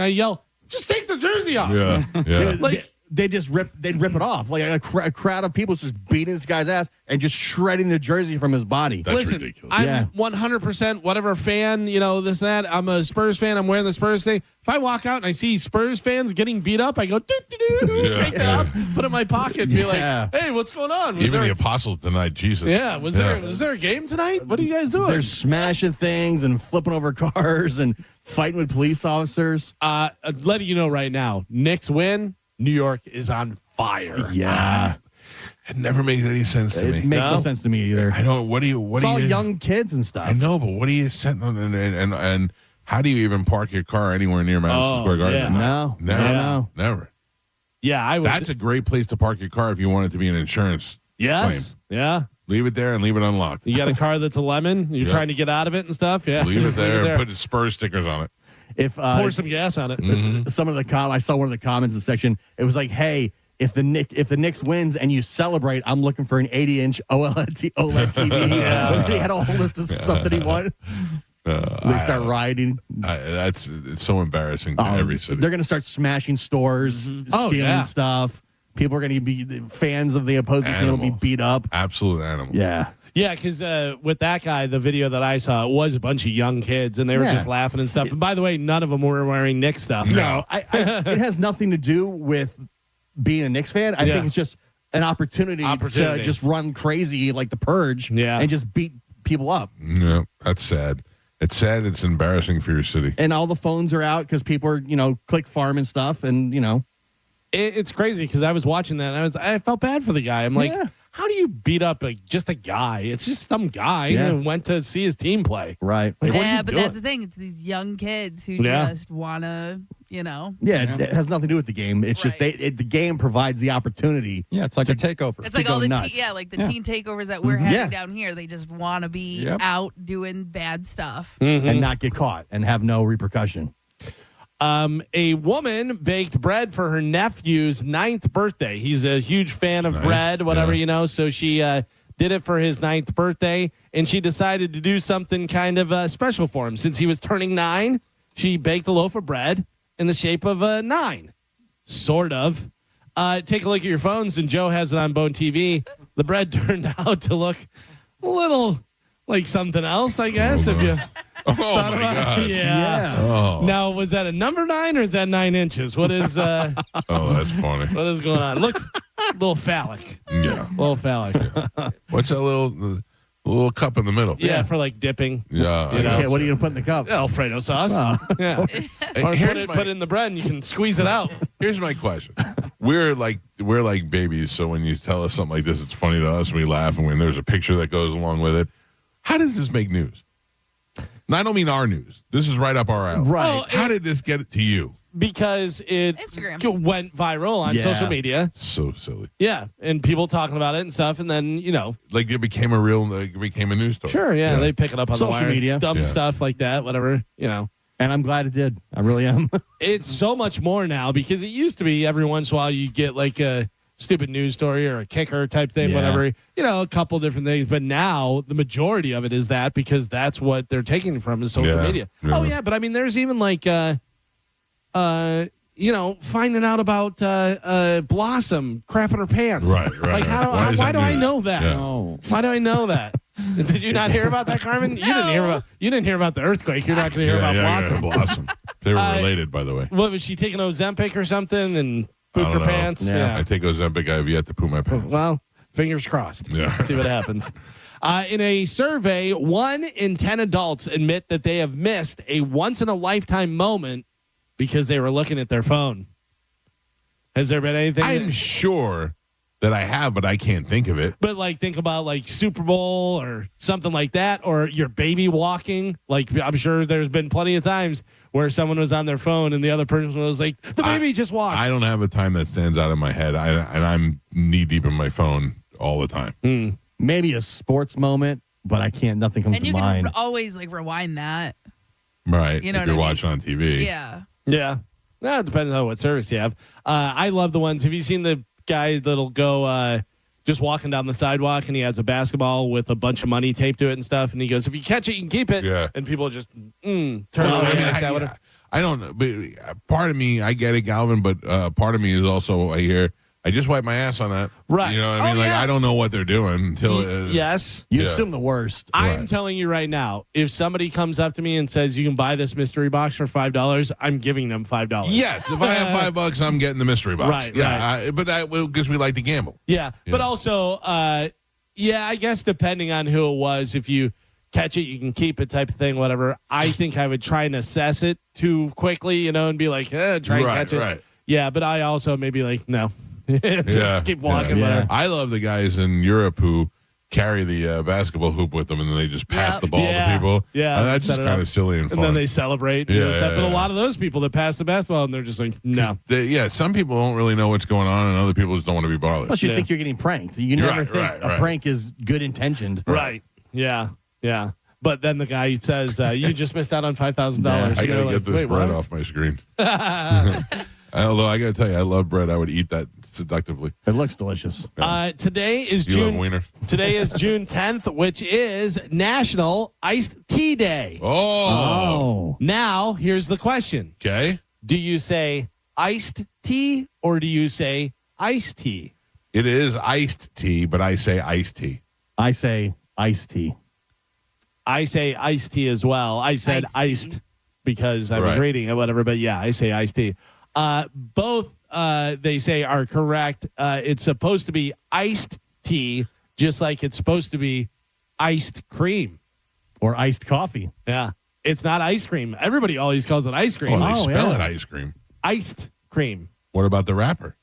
just take the jersey off. Yeah. Yeah. Like, they'd rip it off. Like a crowd of people just beating this guy's ass and just shredding the jersey from his body. That's Listen, ridiculous. I'm 100% whatever fan, this, that. I'm a Spurs fan. I'm wearing the Spurs thing. If I walk out and I see Spurs fans getting beat up, I go, doo-doo-doo, take that off, put it in my pocket, and be like, hey, what's going on? Even the apostles denied Jesus. Yeah, was there a game tonight? What are you guys doing? They're smashing things and flipping over cars and fighting with police officers. Letting you know right now, Knicks win, New York is on fire. Yeah. It never makes any sense to me. It makes no sense to me either. I don't. It's all young kids and stuff. I know, but what do you send on and how do you even park your car anywhere near Madison Square Garden? Yeah. Never. Yeah, I would. That's a great place to park your car if you want it to be an insurance claim. Yeah. Leave it there and leave it unlocked. You got a car that's a lemon. You're trying to get out of it and stuff. Yeah, leave it there and put Spurs stickers on it. If pour some gas on it. Some of the I saw one of the comments in the section. It was like, "Hey, if the Knicks wins and you celebrate, I'm looking for an 80-inch OLED TV." Yeah. He had a whole list of stuff that he wanted. They start rioting. It's so embarrassing to every city. They're going to start smashing stores, stealing stuff. People are going to be fans of the opposing team will be beat up. Absolute animals. Yeah. Yeah, because with that guy, the video that I saw, it was a bunch of young kids, and they were just laughing and stuff. And by the way, none of them were wearing Knicks stuff. No, it has nothing to do with being a Knicks fan. I think it's just an opportunity to just run crazy like the Purge and just beat people up. Yeah, that's sad. It's sad. It's embarrassing for your city. And all the phones are out because people are, click farm and stuff. And, It's crazy because I was watching that, and I felt bad for the guy. I'm like, how do you beat up just a guy? It's just some guy who went to see his team play. Right. Like, but that's the thing. It's these young kids who just want to, Yeah, it has nothing to do with the game. It's just the game provides the opportunity. Yeah, it's like a takeover. It's like all the teen takeovers that we're having down here. They just want to be out doing bad stuff and not get caught and have no repercussion. A woman baked bread for her nephew's 9th birthday. He's a huge fan of bread, whatever, so she did it for his 9th birthday, and she decided to do something kind of special for him. Since he was turning 9, she baked a loaf of bread in the shape of a 9. Sort of. Take a look at your phones, and Joe has it on Bone TV. The bread turned out to look a little like something else, I guess, if you... Oh, my God. Yeah. Oh. Now, was that a number 9 or is that 9 inches? What is... Oh, that's funny. What is going on? Look, a little phallic. Yeah. A little phallic. What's that little cup in the middle? Yeah, for like dipping. Yeah. What are you going to put in the cup? Alfredo sauce. Oh. Yeah. Or put it in the bread and you can squeeze it out. Here's my question. We're like babies, so when you tell us something like this, it's funny to us and we laugh, and when there's a picture that goes along with it, how does this make news? And I don't mean our news. This is right up our alley. Right. How did this get to you? because it Instagram went viral on social media. So silly. Yeah, and people talking about it and stuff, and then like it became a news story. Sure, yeah, they pick it up on Social the wire, media. dumb stuff like that, whatever. And I'm glad it did. I really am. It's so much more now because it used to be every once in a while you get like a stupid news story or a kicker type thing, whatever. A couple different things, but now the majority of it is that because that's what they're taking from is social media. Yeah. Oh yeah, but I mean, there's even like finding out about Blossom crapping her pants. Right. Like, why do I know that? Yeah. No. Why do I know that? Did you not hear about that, Carmen? You didn't hear about the earthquake. You're not going to hear about Blossom. Blossom. They were related, by the way. What was she taking Ozempic or something and pooped her pants? Yeah. I take Ozempic. I have yet to poop my pants. Well, fingers crossed. Yeah. See what happens. In a survey, 1 in 10 adults admit that they have missed a once-in-a-lifetime moment because they were looking at their phone. Has there been anything? I'm sure that I have, but I can't think of it. But think about Super Bowl or something like that, or your baby walking. I'm sure there's been plenty of times where someone was on their phone and the other person was like, the baby just walked. I don't have a time that stands out in my head. And I'm knee deep in my phone all the time. Maybe a sports moment, but I can't. Nothing comes And to you mind. can always rewind that. Right. You know if what you're I mean? watching on TV. Yeah. Yeah. It depends on what service you have. I love the ones. Have you seen the guy that'll go just walking down the sidewalk and he has a basketball with a bunch of money taped to it and stuff? And he goes, if you catch it, you can keep it. Yeah. And people just turn away. I don't know. But part of me, I get it, Galvin, but part of me is also, I hear, I just wipe my ass on that. Right. You know what I mean? I don't know what they're doing until. Yes. You assume the worst. I'm telling you right now, if somebody comes up to me and says you can buy this mystery box for $5, I'm giving them $5. Yes. If I have $5, I'm getting the mystery box. Right. Yeah. But that because we like to gamble. Yeah. But also, I guess depending on who it was, if you catch it, you can keep it type of thing, whatever. I think I would try and assess it too quickly, and be like, try and catch it. Right. Yeah. But I also maybe no. Just keep walking. Yeah. I love the guys in Europe who carry the basketball hoop with them and then they just pass the ball to people. Yeah, and that's just kind of silly and fun. And then they celebrate. But a lot of those people that pass the basketball and they're just like, no. Some people don't really know what's going on and other people just don't want to be bothered. Plus, you think you're getting pranked. You never think a prank is good intentioned. Right. Yeah. Yeah. But then the guy says, you just missed out on $5,000. I got to get this bread off my screen. Although I got to tell you, I love bread. I would eat that seductively. It looks delicious. Today is You love wiener. Today is June 10th, which is National Iced Tea Day. Oh. Now, here's the question. Okay. Do you say iced tea or do you say iced tea? It is iced tea, but I say iced tea. I say iced tea. I say iced tea as well. I said iced because I was reading it, whatever. But yeah, I say iced tea. Both they say are correct. It's supposed to be iced tea, just like it's supposed to be iced cream or iced coffee. Yeah, it's not ice cream. Everybody always calls it ice cream. Oh, they spell it ice cream. Iced cream. What about the wrapper?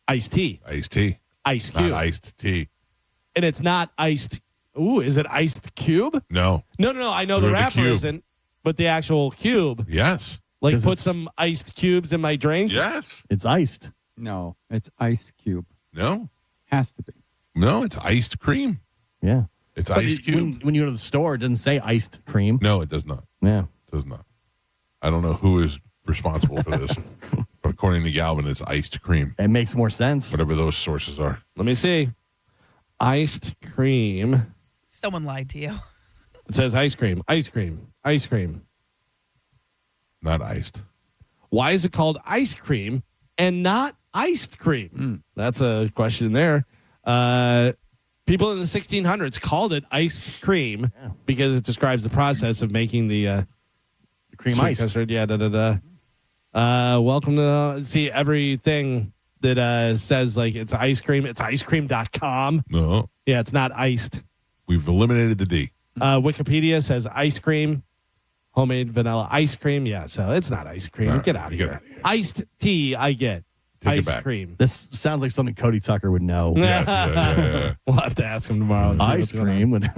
Iced tea. Iced tea. Ice cube. Not iced tea. And it's not iced. Ooh, is it iced cube? No. No. I know the wrapper isn't, but the actual cube. Yes. Like put some iced cubes in my drink? Yes. It's iced. No, it's ice cube. No. Has to be. No, it's iced cream. Yeah. It's but ice cube. When you go to the store, it doesn't say iced cream. No, it does not. Yeah. It does not. I don't know who is responsible for this. But according to Galvin, it's iced cream. It makes more sense. Whatever those sources are. Let me see. Iced cream. Someone lied to you. It says ice cream. Ice cream. Ice cream. Not iced. Why is it called ice cream and not iced cream? That's a question there. People in the 1600s called it iced cream because it describes the process of making the cream sweet iced. custard. Yeah, welcome to see everything that says like it's ice cream. It's icecream.com. No. Yeah, it's not iced. We've eliminated the D. Wikipedia says ice cream. Homemade vanilla ice cream. Yeah, so it's not ice cream. All right, Get out of here. Iced tea, I get. Take it ice back. cream. This sounds like something Cody Tucker would know. Yeah. We'll have to ask him tomorrow. Ice cream would.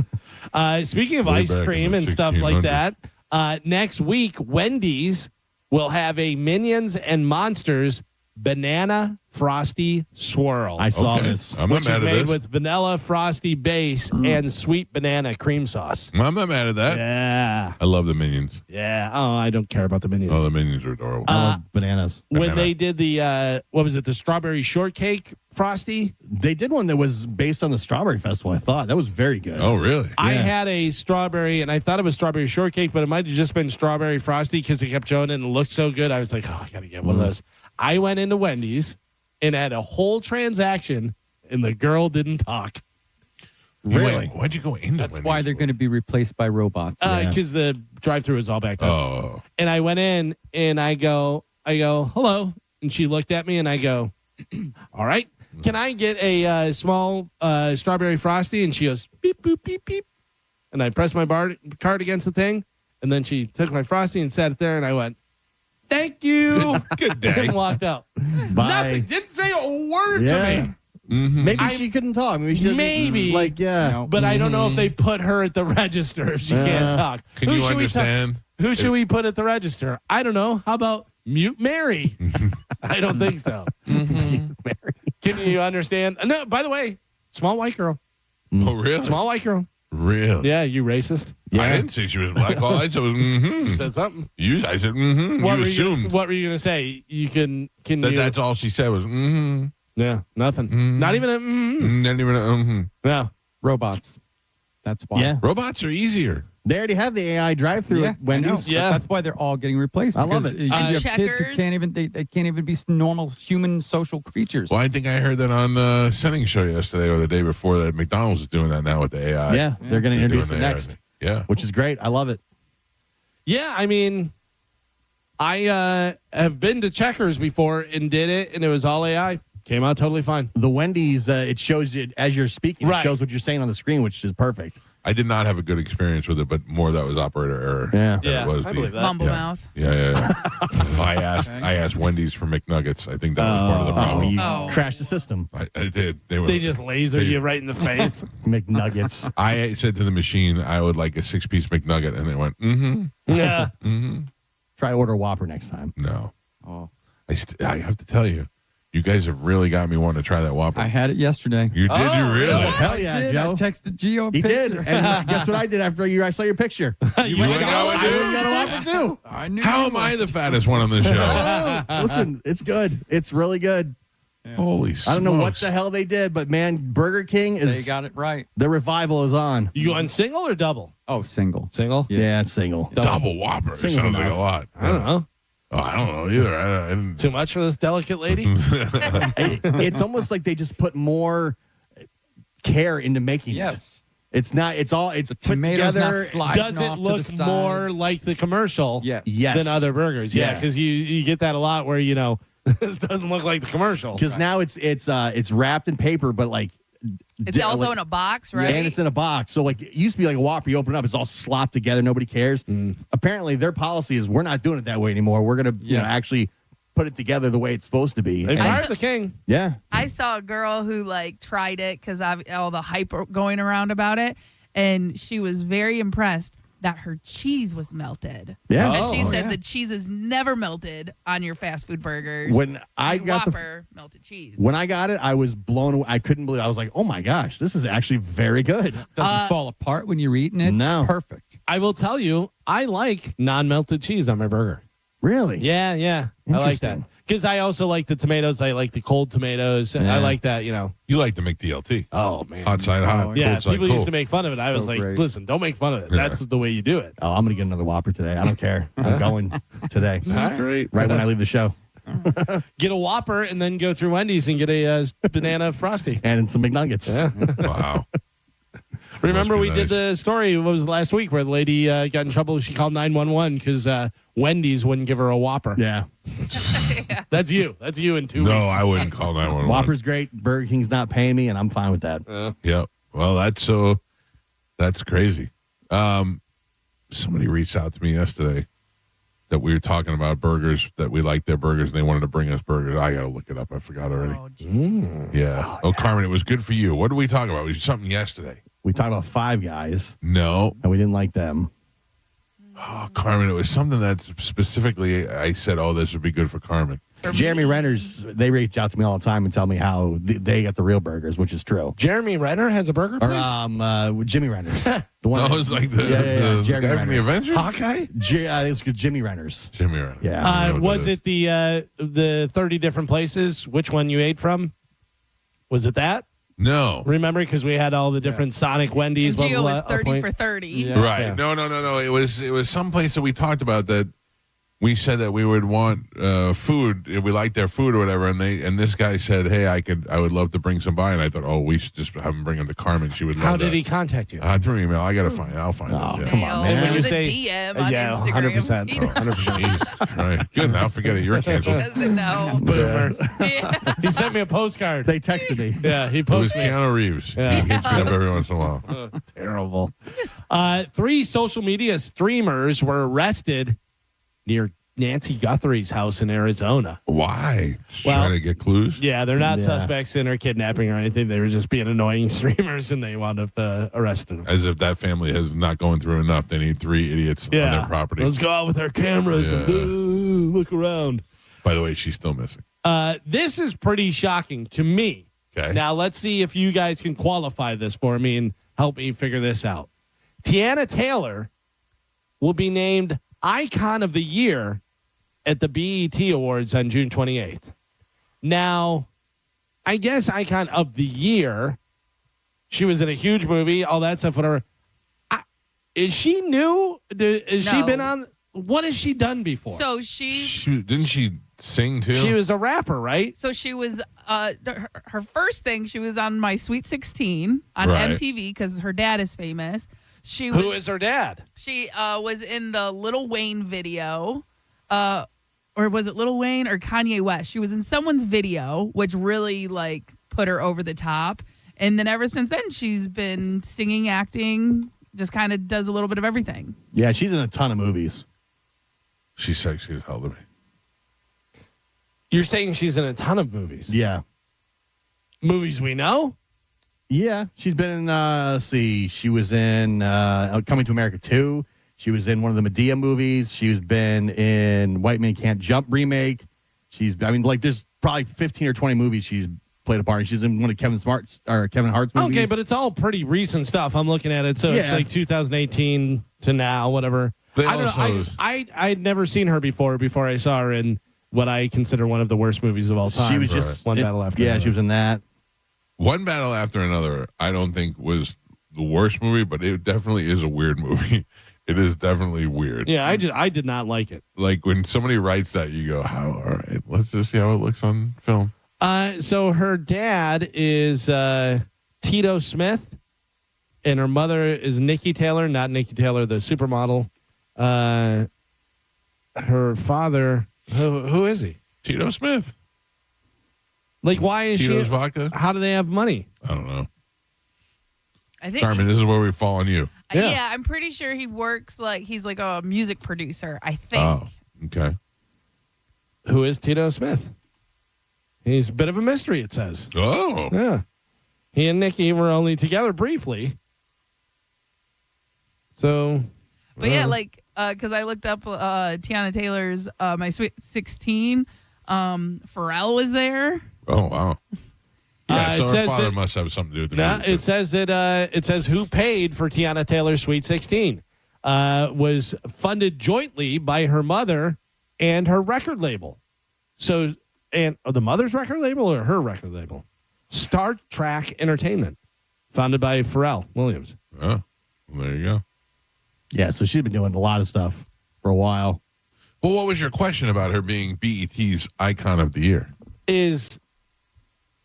Speaking of Way ice back in cream the and stuff like 1600s. that, next week, Wendy's will have a Minions and Monsters Banana Frosty Swirl. I saw this. I'm which not is mad at made this. with vanilla frosty base and sweet banana cream sauce. I'm not mad at that. Yeah. I love the Minions. Yeah. Oh, I don't care about the Minions. Oh, the Minions are adorable. I love bananas. When Banana. they did the, what was it, the strawberry shortcake frosty? They did one that was based on the Strawberry Festival, I thought. That was very good. Oh, really? I had a strawberry, and I thought it was strawberry shortcake, but it might have just been strawberry frosty because they kept showing it and it looked so good. I was like, oh, I got to get one of those. I went into Wendy's and had a whole transaction, and the girl didn't talk. Really? Why'd you go into That's Wendy's? why they're going to be replaced by robots. Because the drive-through is all backed up. Oh. And I went in, and I go, hello. And she looked at me, and I go, all right. Can I get a small strawberry frosty? And she goes, beep, boop, beep, beep. And I pressed my card against the thing. And then she took my frosty and sat it there. And I went, thank you. Good day. And walked out. Bye. Nothing. Didn't say a word to me. Mm-hmm. Maybe she couldn't talk. Maybe Like, yeah. No. But I don't know if they put her at the register if she can't talk. Can you understand? Who should we put at the register? I don't know. How about Mute Mary? I don't think so. Can you understand? No, by the way, small white girl. Oh, really? Small white girl. Really? Yeah, you racist. I didn't say she was black. All I said was, You said something. I said, What you were assumed. what were you going to say? You can That's all she said was, Yeah, nothing. Not even a Not even a, No. Robots. That's why. Yeah. Robots are easier. They already have the AI drive-through at Wendy's. Yeah, that's why they're all getting replaced. I love because it. You have kids who checkers. can't even they can't even be normal human social creatures. Well, I think I heard that on the Sending Show yesterday or the day before that McDonald's is doing that now with the AI. Yeah, they're going to They're introduce doing it the AI. next, Yeah. which is great. I love it. Yeah, I mean, I have been to Checkers before and did it, and it was all AI. Came out totally fine. The Wendy's, it shows you as you're speaking. Right. It shows what you're saying on the screen, which is perfect. I did not have a good experience with it, but more that was operator error. Yeah. than it was I believe that. Mumble yeah. mouth. Yeah. I asked Wendy's for McNuggets. I think that was part of the problem. You Oh. crashed the system. I did. They just laser you right in the face. McNuggets. I said to the machine, I would like a 6-piece McNugget, and it went, Yeah. Try order Whopper next time. No. Oh, I have to tell you, you guys have really got me wanting to try that Whopper. I had it yesterday. You did? You really? Hell yeah, I did. Joe. I texted Gio a He picture. did. And guess what I did after I saw your picture? You went and got one, I too? went and got a Whopper too. I knew. How am I the fattest one on the show? Oh, listen, it's good. It's really good. Holy smokes. I don't know what the hell they did, but man, Burger King They is got it right. the revival is on. You going single or double? Oh, single. Single? Yeah, it's single. Double Whopper. Single's Sounds like a enough. lot. I don't know. Oh, I don't know either. I didn't. Too much for this delicate lady? It's almost like they just put more care into making Yes. it. It's not. It's all. It's put Tomatoes not together. sliding Does it off to look the side. more like the commercial Yeah. Yes. than other burgers? Yeah, Yeah. because you get that a lot where, this doesn't look like the commercial. Because now it's wrapped in paper, but like It's also in a box, right? And it's in a box. So like it used to be like a Whopper. You open it up, it's all slopped together. Nobody cares. Apparently, their policy is we're not doing it that way anymore. We're gonna actually put it together the way it's supposed to be. They And- fired the king. yeah. I saw a girl who tried it because all the hype going around about it, and she was very impressed that her cheese was melted. Yeah. And she Oh, said yeah. the cheese is never melted on your fast food burgers. When I got Whopper melted cheese. When I got it, I was blown away. I couldn't believe it. I was like, oh my gosh, this is actually very good. Doesn't fall apart when you're eating it. No. It's perfect. I will tell you, I like non-melted cheese on my burger. Really? Yeah. I like that. Interesting. Because I also like the tomatoes. I like the cold tomatoes. Yeah. I like that, You like to make DLT. Oh, man. Hot side hot. Yeah, cold side people cold. used to make fun of it. I was So like, great. listen, don't make fun of it. Yeah. That's the way you do it. Oh, I'm gonna get another Whopper today. I don't care. I'm going today. That's great. Right when I leave the show. Get a Whopper and then go through Wendy's and get a banana frosty. And some McNuggets. Yeah. Wow. Remember Must be we did the story, what was it, last week, where the lady got in trouble. She called 911 because Wendy's wouldn't give her a Whopper. Yeah. That's you. That's you in 2 weeks. No, I wouldn't call 911. Whopper's great. Burger King's not paying me, and I'm fine with that. Yeah. Well, that's crazy. Somebody reached out to me yesterday that we were talking about burgers, that we liked their burgers, and they wanted to bring us burgers. I got to look it up. I forgot already. Oh, geez. Yeah. Oh, Carmen, it was good for you. What did we talk about? It was something yesterday. We talked about Five Guys, No. and we didn't like them. Oh, Carmen. It was something that specifically I said, "Oh, this would be good for Carmen." Jeremy Renner's, they reach out to me all the time and tell me how they get the real burgers, which is true. Jeremy Renner has a burger place? Or Jimmy Renner's. The one that was like the Jeremy guy from the Renner. Avengers? Hawkeye? It's Jimmy Renner's. Jimmy Renner. Yeah. Was it the 30 different places? Which one you ate from? Was it that? No. Remember, because we had all the different Sonic Wendy's. And Gio was blah, blah, 30 for 30. Yeah. Right. Yeah. No. It was some place that we talked about that we said that we would want food. We liked their food or whatever. And this guy said, hey, I would love to bring some by. And I thought, we should just have him bring them to Carmen. She would love How did that. he contact you? Through email. I'll find it. Yeah. Come on, man. It was a Say- DM on Instagram. 100%. 100%. Jesus Christ. Good. Now forget it. You're canceled. Doesn't know. Boomer. He sent me a postcard. They texted me. Yeah, he It was posted me. Keanu Reeves. Yeah. He hits me up every once in a while. Terrible. 3 social media streamers were arrested near Nancy Guthrie's house in Arizona. Why? Well, Trying to get clues? Yeah, they're not suspects in her kidnapping or anything. They were just being annoying streamers, and they wound up arresting them. As if that family has not going through enough. They need 3 idiots on their property. Let's go out with our cameras and look around. By the way, she's still missing. This is pretty shocking to me. Okay. Now, let's see if you guys can qualify this for me and help me figure this out. Tiana Taylor will be named Icon of the Year at the BET Awards on June 28th. Now, I guess Icon of the Year, she was in a huge movie, all that stuff, whatever. Is she new? Has she been on? What has she done before? So Didn't she sing too? She was a rapper, right? So she was her first thing. She was on My Sweet 16 on Right. MTV because her dad is famous. Who is her dad? She was in the Lil Wayne video, or was it Lil Wayne or Kanye West? She was in someone's video, which really put her over the top. And then ever since then, she's been singing, acting, just kind of does a little bit of everything. Yeah, she's in a ton of movies. She's sexy as hell to me. You're saying she's in a ton of movies? Yeah. Movies we know? Yeah, she's been in, let's see, she was in Coming to America 2. She was in one of the Medea movies. She's been in White Man Can't Jump remake. There's probably 15 or 20 movies she's played a part. She's in one of Kevin Hart's movies. Okay, but it's all pretty recent stuff. I'm looking at it. So it's Yeah. 2018 to now, whatever. They I don't know. I'd never seen her before I saw her in what I consider one of the worst movies of all time. She was just One Battle After Yeah, Another. she was in that. One Battle After Another, I don't think was the worst movie, but it definitely is a weird movie. It is definitely weird. Yeah, I did not like it. Like when somebody writes that, you go, "How? All right, let's just see how it looks on film." So her dad is Tito Smith, and her mother is Nikki Taylor, not Nikki Taylor, the supermodel. Her father, who is he? Tito Smith. Like, why is Tito's she? Vodka? How do they have money? I don't know. I think. Carmen, this is where we fall on you. Yeah, I'm pretty sure he works he's like a music producer. I think. Oh, okay. Who is Tito Smith? He's a bit of a mystery, it says. Oh. Yeah. He and Nikki were only together briefly. So. But yeah, because I looked up Tiana Taylor's My Sweet 16. Pharrell was there. Oh, wow. Yeah, so it her says father that- must have something to do with the No, music. it says that it says who paid for Tiana Taylor's Sweet 16 was funded jointly by her mother and her record label. So, and the mother's record label or her record label? Star Trek Entertainment, founded by Pharrell Williams. Oh, well, there you go. Yeah, so she's been doing a lot of stuff for a while. Well, what was your question about her being BET's Icon of the Year?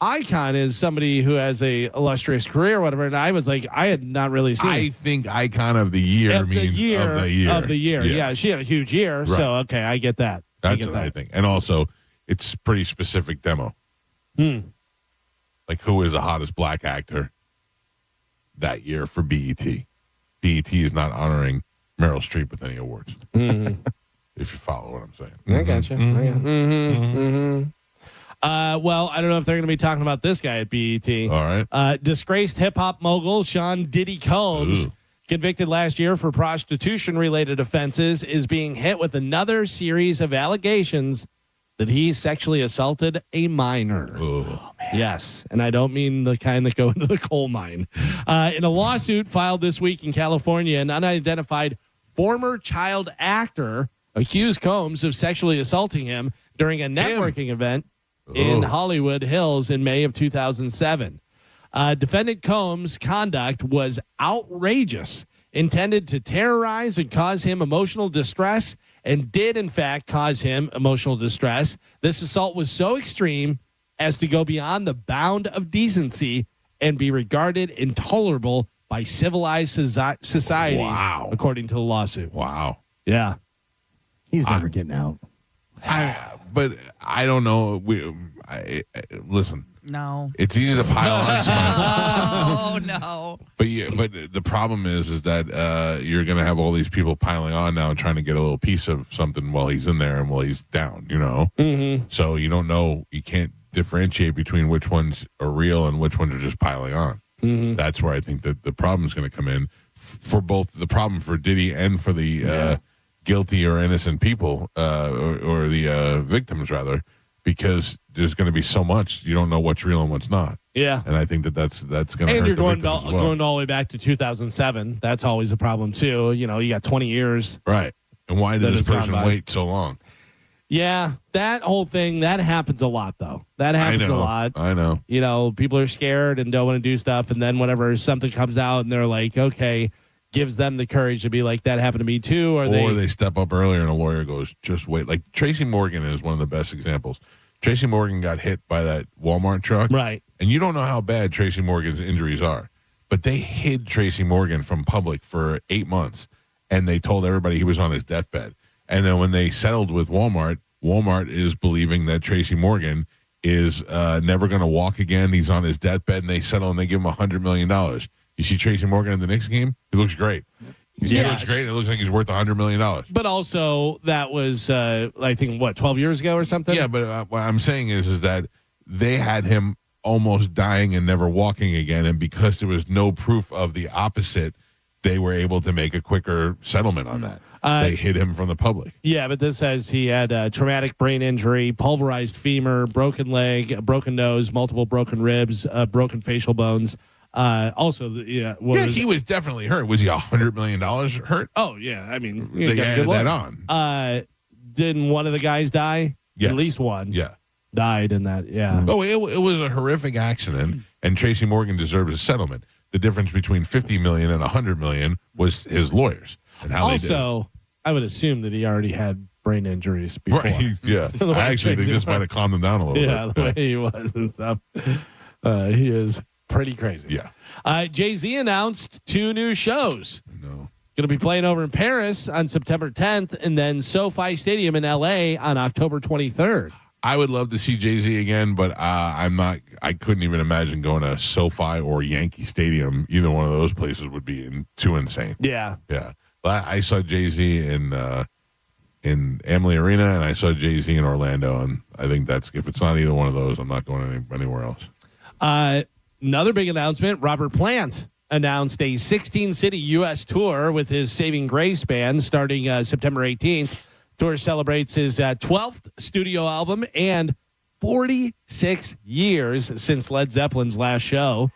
Icon is somebody who has a illustrious career or whatever, and I was like, I had not really seen I think Icon of the Year means of the year. Yeah, she had a huge year, so okay, I get that. That's what I think. And also, it's pretty specific demo. Like, who is the hottest black actor that year for BET? BET is not honoring Meryl Streep with any awards. If you follow what I'm saying. I gotcha. Well, I don't know if they're going to be talking about this guy at BET. All right. Disgraced hip hop mogul Sean Diddy Combs convicted last year for prostitution-related offenses, is being hit with another series of allegations that he sexually assaulted a minor. Oh, yes, and I don't mean the kind that go into the coal mine. In a lawsuit filed this week in California, an unidentified former child actor accused Combs of sexually assaulting him during a networking event in Hollywood Hills in May of 2007. Defendant Combs' conduct was outrageous, intended to terrorize and cause him emotional distress, and did, in fact, cause him emotional distress. This assault was so extreme as to go beyond the bound of decency and be regarded intolerable by civilized society, according to the lawsuit. Wow. Yeah. He's never getting out. But I don't know. Listen. No. It's easy to pile on somebody. Oh, no. But the problem is that you're going to have all these people piling on now and trying to get a little piece of something while he's in there and while he's down, Mm-hmm. So you don't know. You can't differentiate between which ones are real and which ones are just piling on. Mm-hmm. That's where I think that the problem is going to come in for both the problem for Diddy and for the guilty or innocent people or the victims, rather, because there's going to be so much. You don't know what's real and what's not. Yeah. And I think that's going to hurt And you're the going victims as well. going all the way back to 2007. That's always a problem, too. You got 20 years. Right. And why did That this has gone person by. wait so long? Yeah, that whole thing, that happens a lot, though. That happens a lot. I know. People are scared and don't want to do stuff. And then whenever something comes out and they're like, okay, gives them the courage to be like, that happened to me too. Or they step up earlier and a lawyer goes, just wait. Like Tracy Morgan is one of the best examples. Tracy Morgan got hit by that Walmart truck. Right. And you don't know how bad Tracy Morgan's injuries are. But they hid Tracy Morgan from public for 8 months. And they told everybody he was on his deathbed. And then when they settled with Walmart, Walmart is believing that Tracy Morgan is never going to walk again. He's on his deathbed, and they settle and they give him $100 million. You see Tracy Morgan in the Knicks game? He looks great. He looks great. It looks like he's worth $100 million. But also, that was, I think, 12 years ago or something? Yeah, but what I'm saying is that they had him almost dying and never walking again, and because there was no proof of the opposite, they were able to make a quicker settlement on that. They hid him from the public. Yeah, but this says he had a traumatic brain injury, pulverized femur, broken leg, a broken nose, multiple broken ribs, broken facial bones. He was definitely hurt. Was he $100 million hurt? Oh, yeah. I mean, they added that on. Didn't one of the guys die? Yes. At least one. Yeah. Died in that, yeah. Oh, it was a horrific accident, and Tracy Morgan deserved a settlement. The difference between $50 million and $100 million was his lawyers. And how also, I would assume that he already had brain injuries before. Right, yeah. I actually think this might have calmed him down a little bit. The way he was and stuff. He is pretty crazy. Yeah. Jay-Z announced 2 new shows. No. Going to be playing over in Paris on September 10th and then SoFi Stadium in LA on October 23rd. I would love to see Jay-Z again, but I couldn't even imagine going to SoFi or Yankee Stadium. Either one of those places would be too insane. Yeah. Yeah. I saw Jay-Z in Amalie Arena, and I saw Jay-Z in Orlando, and I think that's, if it's not either one of those, I'm not going anywhere else. Another big announcement, Robert Plant announced a 16-city U.S. tour with his Saving Grace band starting September 18th. Tour celebrates his 12th studio album and 46 years since Led Zeppelin's last show.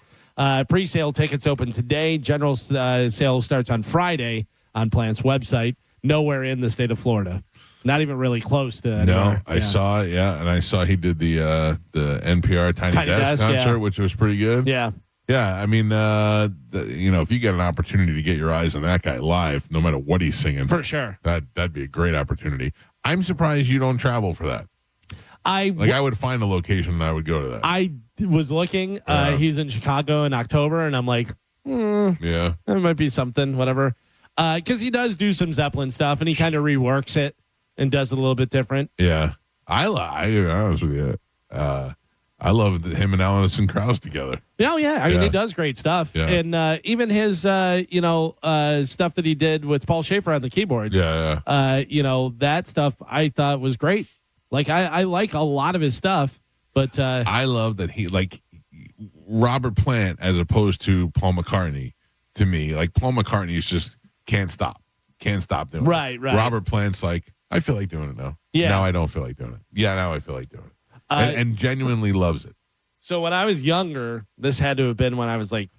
Pre-sale tickets open today. General sale starts on Friday on Plant's website. Nowhere in the state of Florida. Not even really close to anywhere. No, I saw it, and I saw he did the NPR Tiny Desk concert, which was pretty good. Yeah. Yeah, I mean, if you get an opportunity to get your eyes on that guy live, no matter what he's singing, for sure, that'd be a great opportunity. I'm surprised you don't travel for that. I would find a location and I would go to that. I was looking. He's in Chicago in October, and I'm like, yeah, there might be something, whatever. Because he does do some Zeppelin stuff, and he kind of reworks it and does it a little bit different. Yeah, I be honest with you. I love him and Alison Krauss together. Oh, yeah. I mean, he does great stuff. Yeah. And even his, stuff that he did with Paul Schaefer on the keyboards. Yeah. That stuff I thought was great. Like, I like a lot of his stuff, but I love that he, like, Robert Plant, as opposed to Paul McCartney, to me. Like Paul McCartney's just can't stop doing it. Right. Robert Plant's like, I feel like doing it now. Yeah. Now I don't feel like doing it. Yeah, now I feel like doing it. And genuinely loves it. So when I was younger, this had to have been when I was like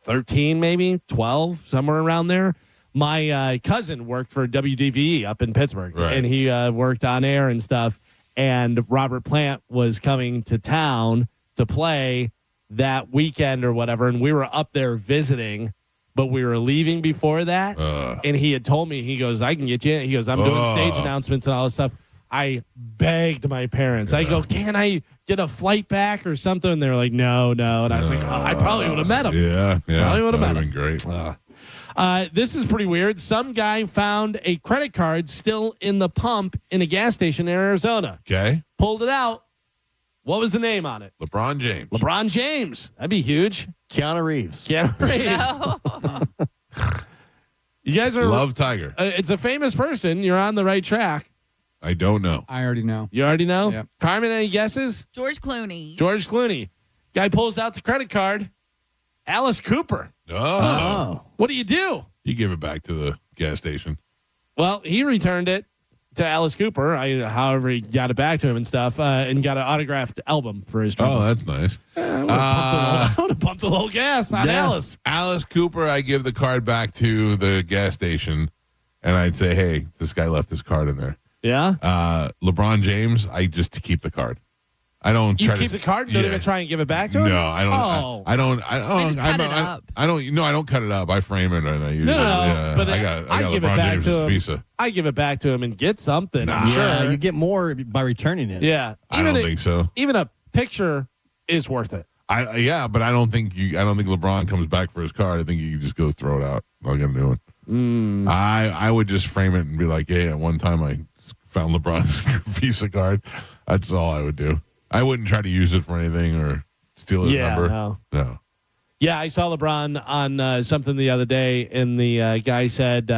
13, maybe 12, somewhere around there. My cousin worked for WDVE up in Pittsburgh, and he worked on air and stuff. And Robert Plant was coming to town to play that weekend or whatever, and we were up there visiting, but we were leaving before that. And he had told me, he goes, I can get you in. He goes, I'm doing stage announcements and all this stuff. I begged my parents. I go, can I get a flight back or something? And they were like, no. And I was like, I probably would have met him. Yeah. Probably would have met been him. great. This is pretty weird. Some guy found a credit card still in the pump in a gas station in Arizona. Okay. Pulled it out. What was the name on it? LeBron James. LeBron James. That'd be huge. Keanu Reeves. You guys are Love Tiger. It's a famous person. You're on the right track. I don't know. I already know. You already know? Yep. Carmen, any guesses? George Clooney. George Clooney. Guy pulls out the credit card. Alice Cooper. Oh. What do? You give it back to the gas station. Well, he returned it to Alice Cooper. However, he got it back to him and stuff, and got an autographed album for his drums. Oh, that's nice. I would have pumped a little gas on Alice. Alice Cooper, I give the card back to the gas station, and I'd say, hey, this guy left his card in there. Yeah? LeBron James, I just keep the card. I don't You try keep to, the card and don't even try and give it back to him? No, I don't. Oh. I don't. just cut it up. I don't. No, I don't cut it up. I frame it and I use it. But I got give LeBron it back James' to him. Visa. I give it back to him and get something. I'm Yeah, sure. you get more by returning it. Yeah. I don't think so. Even a picture is worth it. But I don't think LeBron comes back for his card. I think you just go throw it out. I'll get a new one. I would just frame it and be like, hey, at one time I found LeBron's Visa card. That's all I would do. I wouldn't try to use it for anything or steal his number. No. Yeah, I saw LeBron on something the other day, and the guy said,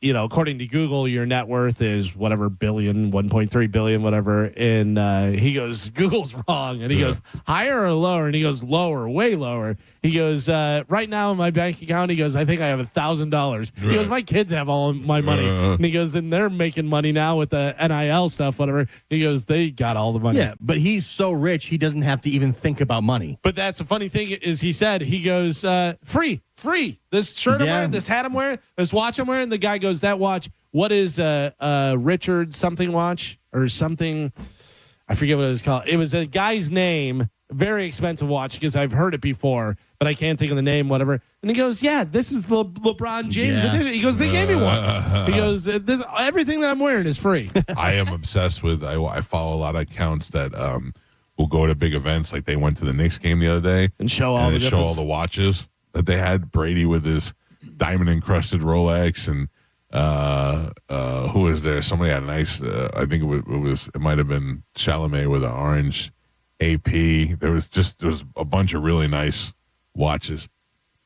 according to Google, your net worth is whatever billion, 1.3 billion, whatever. And he goes, Google's wrong. And he goes, higher or lower? And he goes, lower, way lower. He goes, right now in my bank account, he goes, I think I have $1,000. He goes, my kids have all my money. And he goes, and they're making money now with the NIL stuff, whatever. He goes, they got all the money. Yeah, but he's so rich, he doesn't have to even think about money. But that's the funny thing is he said, he goes, free. This shirt I'm wearing, this hat I'm wearing, this watch I'm wearing. The guy goes, that watch, what is Richard something watch or something? I forget what it was called. It was a guy's name, very expensive watch because I've heard it before, but I can't think of the name, whatever. And he goes, yeah, this is the LeBron James edition. He goes, they gave me one. He goes, everything that I'm wearing is free. I am obsessed with, I follow a lot of accounts that will go to big events. Like they went to the Knicks game the other day and show all the watches that they had. Brady with his diamond encrusted Rolex, and who was there? Somebody had a nice. I think it might have been Chalamet with an orange AP. There was a bunch of really nice watches.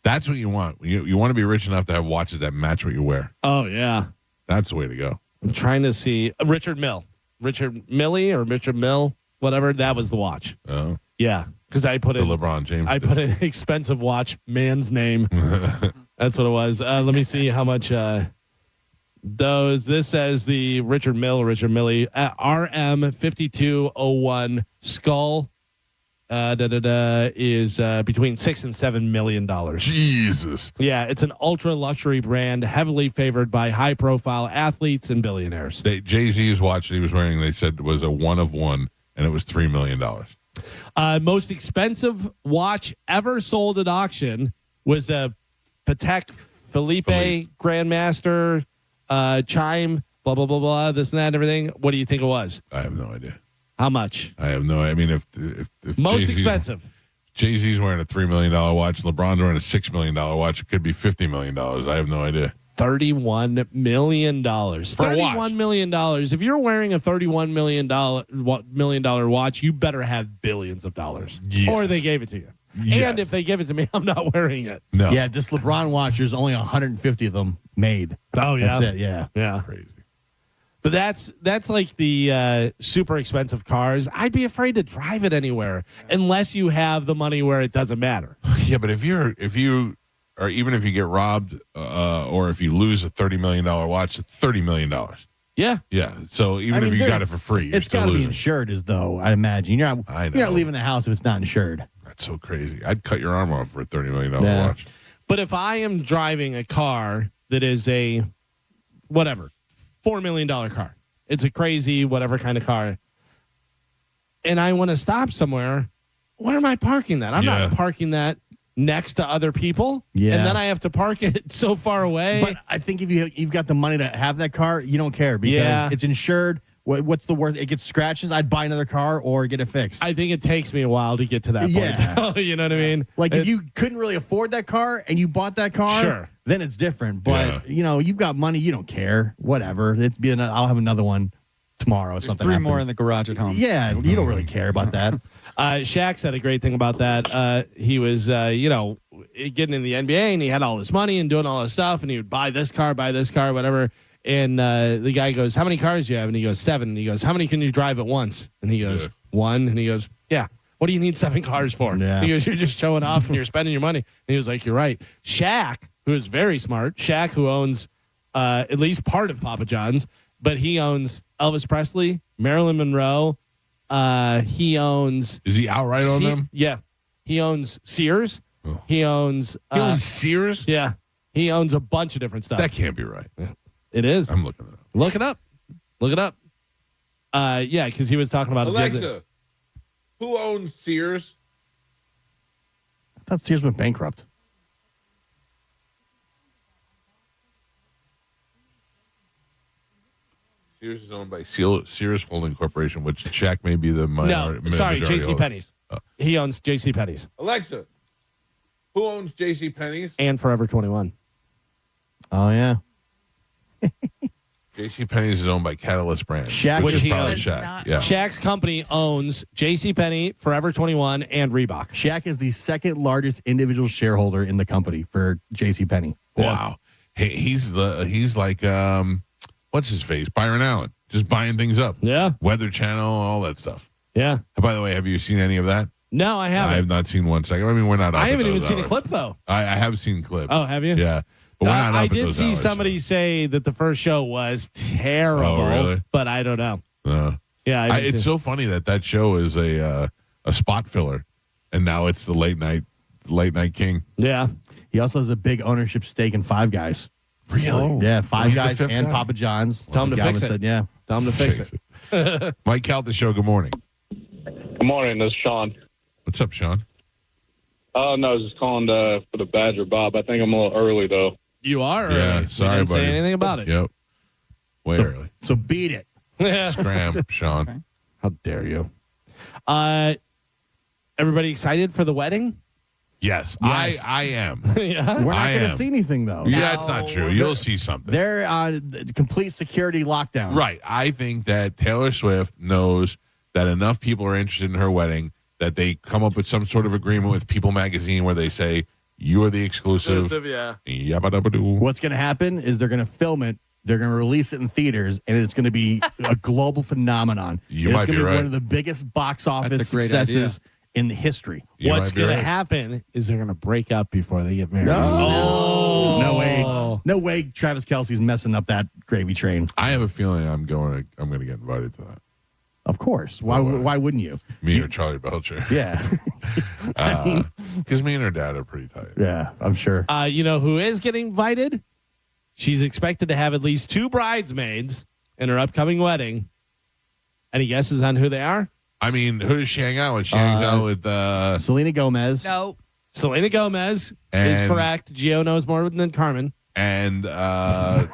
That's what you want. You want to be rich enough to have watches that match what you wear. Oh yeah, that's the way to go. I'm trying to see Richard Mill, whatever. That was the watch. Oh yeah. Because I put in LeBron James. I put an expensive watch, man's name. That's what it was. Let me see how much those. This says the Richard Millie RM 5201 Skull is between $6 and $7 million. Jesus. Yeah, it's an ultra luxury brand, heavily favored by high profile athletes and billionaires. Jay-Z's watch he was wearing, they said, was a one of one, and it was $3 million. Most expensive watch ever sold at auction was a Patek Philippe Grandmaster chime, blah, blah, blah, blah, this and that and everything. What do you think it was? I have no idea. How much? I have no idea. I mean, if most Jay-Z's, expensive. Jay-Z's wearing a $3 million watch, LeBron's wearing a $6 million watch, it could be $50 million. I have no idea. $31 million. $31 million. If you're wearing a $31 million watch, you better have billions of dollars. Yes. Or they gave it to you. Yes. And if they give it to me, I'm not wearing it. No. Yeah, this LeBron watch, there's only 150 of them made. Oh, yeah. That's it, yeah. Yeah. Crazy. But that's like the super expensive cars. I'd be afraid to drive it anywhere unless you have the money where it doesn't matter. Yeah, but if you or even if you get robbed, or if you lose a $30 million watch, it's $30 million. Yeah. Yeah. So even if you got it for free, you're it's still got to be losing. insured, as though I imagine you're not leaving the house if it's not insured. That's so crazy. I'd cut your arm off for a $30 million Yeah. watch. But if I am driving a car that is a whatever, $4 million car, it's a crazy whatever kind of car, and I want to stop somewhere, where am I parking that? I'm not parking that next to other people. Yeah. And then I have to park it so far away. But I think if you've got the money to have that car, you don't care because it's insured. What's the worst? It gets scratches. I'd buy another car or get it fixed. I think it takes me a while to get to that point. You know what I mean? Like if you couldn't really afford that car and you bought that car, Sure. then it's different. But you've got money, you don't care. Whatever. I'll have another one tomorrow. There's something 3 happens. more in the garage at home. Yeah, you don't really care about that. Shaq said a great thing about that. He was, getting in the NBA and he had all this money and doing all this stuff, and he would buy this car, whatever. And the guy goes, "How many cars do you have?" And he goes, 7. And he goes, "How many can you drive at once?" And he goes, 1. And he goes, "Yeah. What do you need 7 cars for?" Yeah. He goes, "You're just showing off and you're spending your money." And he was like, "You're right." Shaq, who is very smart, Shaq, who owns at least part of Papa John's, but he owns Elvis Presley, Marilyn Monroe. He owns. Is he outright on them? Yeah. He owns Sears. Oh. He owns. He owns Sears? Yeah. He owns a bunch of different stuff. That can't be right. It is. I'm looking it up. Look it up. Look it up. Yeah, because he was talking about Alexa, who owns Sears? I thought Sears went bankrupt. Sears is owned by Sears Holding Corporation, which Shaq may be the minority. No, sorry, majority J.C. owner. Penney's. He owns J.C. Penney's Alexa, who owns J.C. Penney's? and Forever 21. Oh yeah. J.C. Penney's is owned by Catalyst Brands, Shaq, which is he probably owns. Shaq. Yeah. Shaq's company owns J.C. Penney, Forever 21, and Reebok. Shaq is the second largest individual shareholder in the company for J.C. Penney. Wow. Hey, he's like what's his face? Byron Allen, just buying things up. Yeah. Weather Channel, all that stuff. Yeah. By the way, have you seen any of that? No, I haven't. I have not seen one second. I mean, we're not. I up haven't at even those seen a hours. clip, though. I have seen clips. Oh, have you? Yeah. But we're not up I at did those see hours, somebody say that the first show was terrible. Oh, really? But I don't know. so. Yeah, It's so funny that show is a spot filler, and now it's the late night king. Yeah. He also has a big ownership stake in Five Guys. Really? Yeah, Five He's the Guys fifth and guy? Papa John's. Tell him to Galvin fix it. said, yeah. Tell him to fix it. Mike Calta show. Good morning. Good morning. This is Sean. What's up, Sean? Oh, no, I was just calling for the Badger Bob. I think I'm a little early, though. You are early. Yeah, You sorry, didn't buddy. say anything about it. Yep. Way early. So beat it. Scram, Sean. How dare you? Everybody excited for the wedding? Yes. I am. Yeah. We're not I going to am. see anything, though. Yeah, that's not true. You'll see something. They're complete security lockdown. Right. I think that Taylor Swift knows that enough people are interested in her wedding that they come up with some sort of agreement with People Magazine where they say, you are the exclusive. Yeah. Yabba-dabba-doo. What's going to happen is they're going to film it. They're going to release it in theaters, and it's going to be a global phenomenon. You it's might going be to be right. one of the biggest box office That's a great successes in the history. You What's might be going right. to happen is they're going to break up before they get married. No way. No way Travis Kelce's messing up that gravy train. I have a feeling I'm going to get invited to that. Of course. Why wouldn't you? Me or Charlie Belcher. Yeah. Because me and her dad are pretty tight. Yeah, I'm sure. You know who is getting invited? She's expected to have at least 2 bridesmaids in her upcoming wedding. Any guesses on who they are? I mean, who does she hang out with? She hangs out with Selena Gomez. No. Selena Gomez is And- correct. Gio knows more than Carmen. and the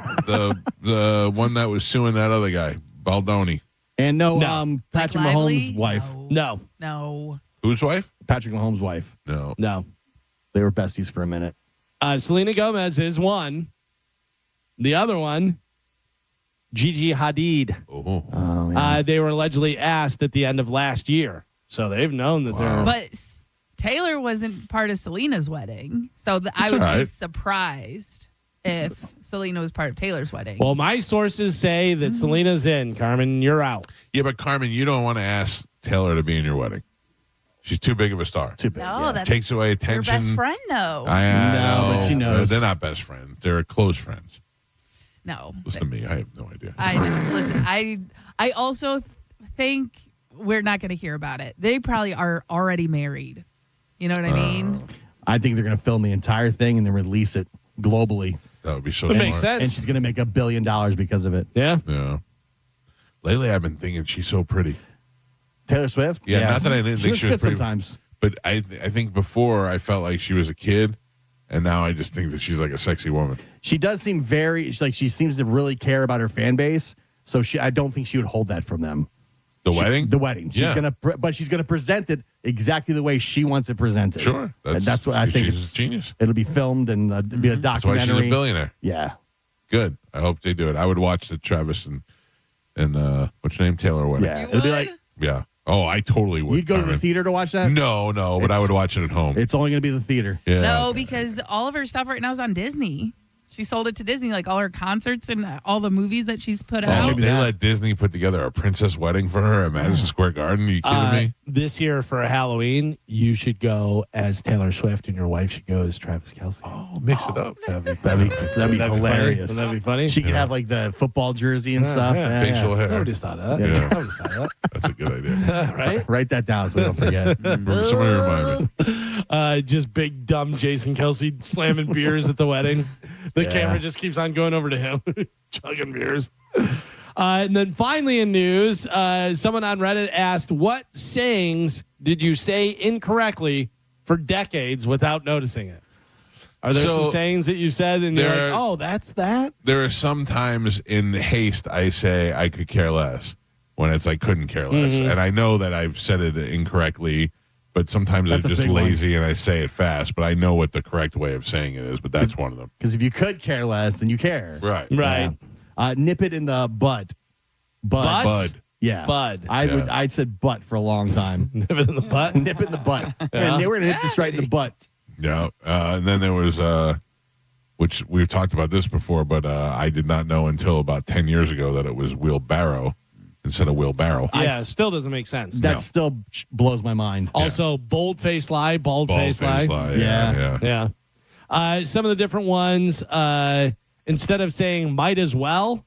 one that was suing that other guy, Baldoni. And no, No. Patrick Like Mahomes' Lively? wife. No. No. Whose wife? Patrick Mahomes' wife. No. No. They were besties for a minute. Selena Gomez is one. The other one, Gigi Hadid. Oh. They were allegedly asked at the end of last year. So they've known that they're... But Taylor wasn't part of Selena's wedding. So I would be right. surprised if Selena was part of Taylor's wedding. Well, my sources say that Selena's in. Carmen, you're out. Yeah, but Carmen, you don't want to ask Taylor to be in your wedding. She's too big of a star. Too big. No, that's Takes away your attention. best friend, though. I No, know. but she knows. They're not best friends. They're close friends. No. Listen to me. I have no idea. I know. Listen, I also think we're not going to hear about it. They probably are already married. You know what I mean? I think they're going to film the entire thing and then release it globally. That would be so It smart. makes sense. And she's going to make $1 billion because of it. Yeah. Yeah. Lately, I've been thinking she's so pretty. Taylor Swift? Yeah, not that I didn't think she was good pretty. sometimes. But I think before I felt like she was a kid, and now I just think that she's like a sexy woman. She does seem she seems to really care about her fan base. So I don't think she would hold that from them. The wedding? The wedding. She's but she's gonna present it exactly the way she wants it presented. Sure. And that's what I think. She's a genius. It'll be filmed and be a That's why documentary. she's a billionaire. Yeah. Good. I hope they do it. I would watch the Travis and what's your name? Taylor wedding. Yeah. It'll be like Yeah. Oh, I totally would. you'd go to the Carmen. theater to watch that? No, but I would watch it at home. It's only gonna be the theater. Yeah. No, because all of her stuff right now is on Disney. She sold it to Disney, like all her concerts and all the movies that she's put out. They let Disney put together a princess wedding for her at Madison Square Garden. Are you kidding me? This year for Halloween, you should go as Taylor Swift and your wife should go as Travis Kelce. Oh, mix it up. That'd be hilarious. Wouldn't that be funny? She could have like the football jersey and stuff. yeah. Facial hair. Nobody's thought of that. Yeah. Nobody's thought of that. That's a good idea. Right? Write that down so we don't forget. Somebody remind me. Just big dumb Jason Kelsey slamming beers at the wedding. The camera just keeps on going over to him, chugging beers. And then finally in news, someone on Reddit asked, what sayings did you say incorrectly for decades without noticing it? Are there some sayings that you said and you're like, oh, that's that? There are some times in haste I say I could care less when it's I couldn't care less. Mm-hmm. And I know that I've said it incorrectly, but sometimes That's I'm a just big one. lazy and I say it fast, but I know what the correct way of saying it is, but that's one of them. Because if you could care less, then you care. Right. Right. Nip it in the butt. Butt? Bud. Yeah. Bud. I'd said butt for a long time. Nip it in the butt? Nip it in the butt. Man, they were going to hit this right in the butt. Yeah. And then there was, which we've talked about this before, but I did not know until about 10 years ago that it was wheelbarrow instead of wheelbarrow. Yeah, it still doesn't make sense. That still blows my mind. Also, bold-faced lie, bald-faced lie. Yeah. Some of the different ones, instead of saying might as well,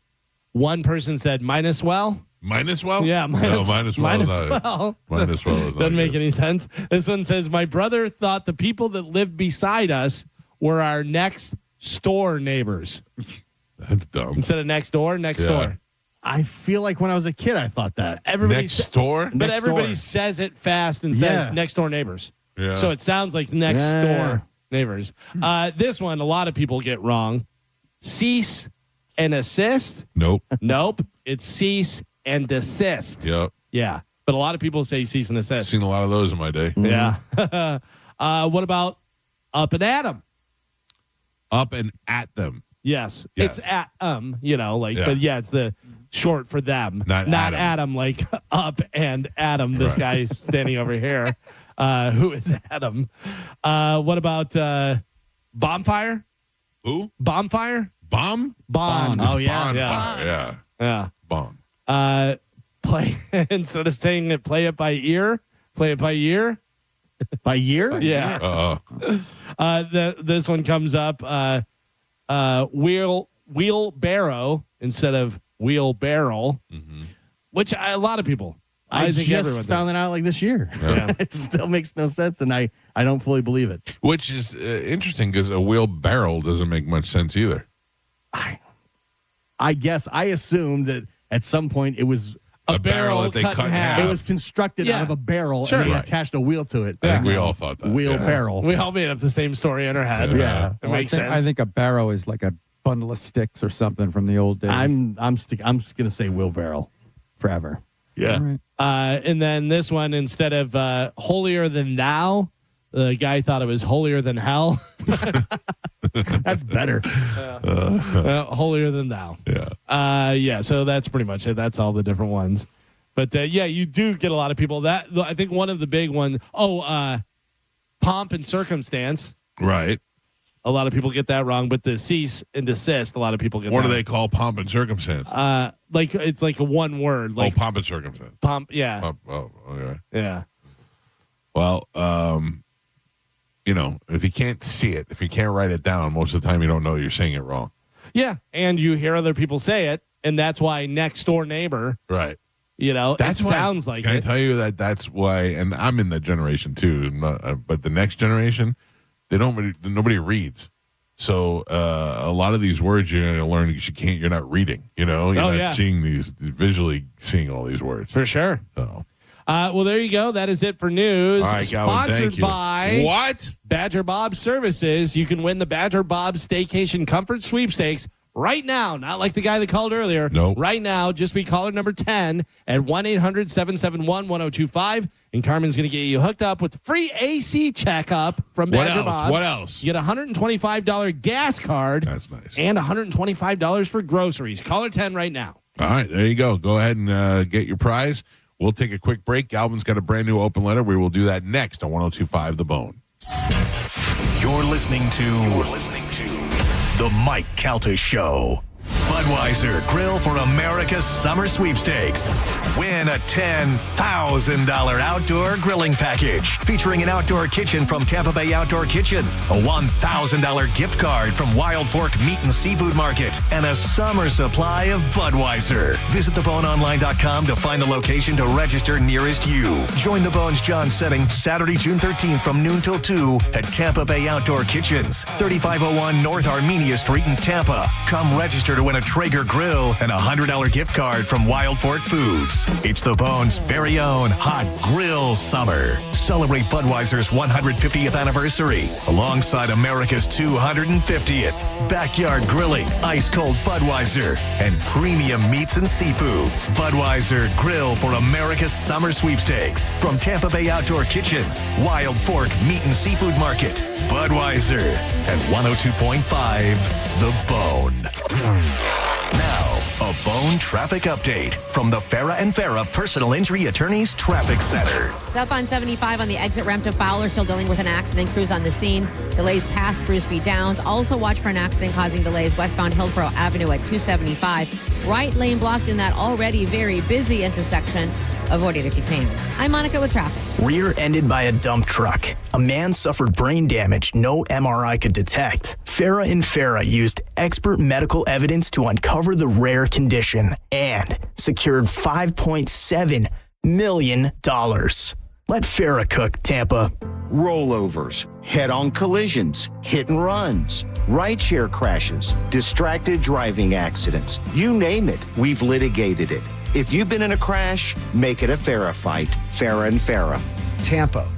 one person said might as well. Might as well? Yeah, might as well. Might as well. Might as well. Is not Doesn't make good. any sense. This one says, my brother thought the people that lived beside us were our next door neighbors. That's dumb. Instead of next door, next door. I feel like when I was a kid, I thought that. Everybody Next door? But Next everybody door. says it fast and says Yeah. next door neighbors. Yeah. So it sounds like next door neighbors. This one, a lot of people get wrong. Cease and assist. Nope. Nope. It's cease and desist. Yep. Yeah. But a lot of people say cease and assist. Seen a lot of those in my day. Yeah. What about up and at 'em? Up and at them. Yes. Yes. It's at like, Yeah. but yeah, it's the short for them. Not Not Adam. Adam, like up and Adam. This guy standing over here. Who is Adam? What about bonfire? Who? Bonfire? Bomb? Bond. Oh, yeah. Bonfire. Yeah. Yeah. Bomb. Play instead of saying it, play it by ear. Play it by ear. By year? Yeah. This one comes up. Wheelbarrow instead of wheelbarrow, which a lot of people. I think just everyone found that out like this year. Yeah. It still makes no sense, and I don't fully believe it. Which is interesting because a wheelbarrow doesn't make much sense either. I guess I assumed that at some point it was A barrel that they cut in half. It was constructed Yeah. out of a barrel Sure. and they Right. attached a wheel to it. I think we all thought that. Wheelbarrow. We all made up the same story in our head. Yeah. It makes sense. I think a barrow is like a bundle of sticks or something from the old days. I'm just gonna say wheelbarrow forever. Yeah. All right. And then this one, instead of holier than thou, the guy thought it was holier than hell. That's better. Holier than thou. Yeah. So that's pretty much it. That's all the different ones. But yeah, you do get a lot of people that I think one of the big ones. Pomp and circumstance. Right. A lot of people get that wrong, but the cease and desist, a lot of people get What that do they call pomp and circumstance? like it's like a one word. Like pomp and circumstance. pomp, yeah. Oh, okay. Yeah. Well, if you can't see it, if you can't write it down, most of the time you don't know you're saying it wrong. Yeah, and you hear other people say it, and that's why next door neighbor. Right. That's sounds like can it. I tell you that's why, and I'm in that generation too, but the next generation, nobody reads. So a lot of these words you're going to learn because you're not reading, you're not visually seeing all these words. For sure. So. Well, there you go. That is it for news. All right, Calvin, Sponsored thank you. by what? Badger Bob Services. You can win the Badger Bob Staycation Comfort Sweepstakes right now. Not like the guy that called earlier. Nope. Right now, just be caller number 10 at 1-800-771-1025. And Carmen's going to get you hooked up with free AC checkup from Badger Bob. What else? You get a $125 gas card. That's nice. And $125 for groceries. Caller 10 right now. All right, there you go. Go ahead and get your prize. We'll take a quick break. Galvin's got a brand new open letter. We will do that next on 102.5 The Bone. You're listening to The Mike Calta Show. Budweiser Grill for America's Summer Sweepstakes. Win a $10,000 outdoor grilling package featuring an outdoor kitchen from Tampa Bay Outdoor Kitchens, a $1,000 gift card from Wild Fork Meat and Seafood Market, and a summer supply of Budweiser. Visit theboneonline.com to find a location to register nearest you. Join the Bones John setting Saturday, June 13th from noon till 2 at Tampa Bay Outdoor Kitchens, 3501 North Armenia Street in Tampa. Come register to win a Traeger grill and a $100 gift card from Wild Fork Foods. It's the Bones' very own hot grill summer. Celebrate Budweiser's 150th anniversary alongside America's 250th. Backyard grilling, ice cold Budweiser, and premium meats and seafood. Budweiser Grill for America's Summer Sweepstakes from Tampa Bay Outdoor Kitchens, Wild Fork Meat and Seafood Market. Budweiser at 102.5 The Bone. Now, a Bone traffic update from the Farah and Farah Personal Injury Attorneys Traffic Center. It's up on 75 on the exit ramp to Fowler, still dealing with an accident. Crews on the scene. Delays past Bruce B. Downs. Also watch for an accident causing delays westbound Hillsborough Avenue at 275. Right lane blocked in that already very busy intersection. Avoid it if you can. I'm Monica with traffic. Rear-ended by a dump truck. A man suffered brain damage no MRI could detect. Farah and Farah used expert medical evidence to uncover the rare condition and secured $5.7 million. Let Farah cook, Tampa. Rollovers, head-on collisions, hit and runs, rideshare crashes, distracted driving accidents. You name it, we've litigated it. If you've been in a crash, make it a Farah fight. Farah and Farah, Tampa.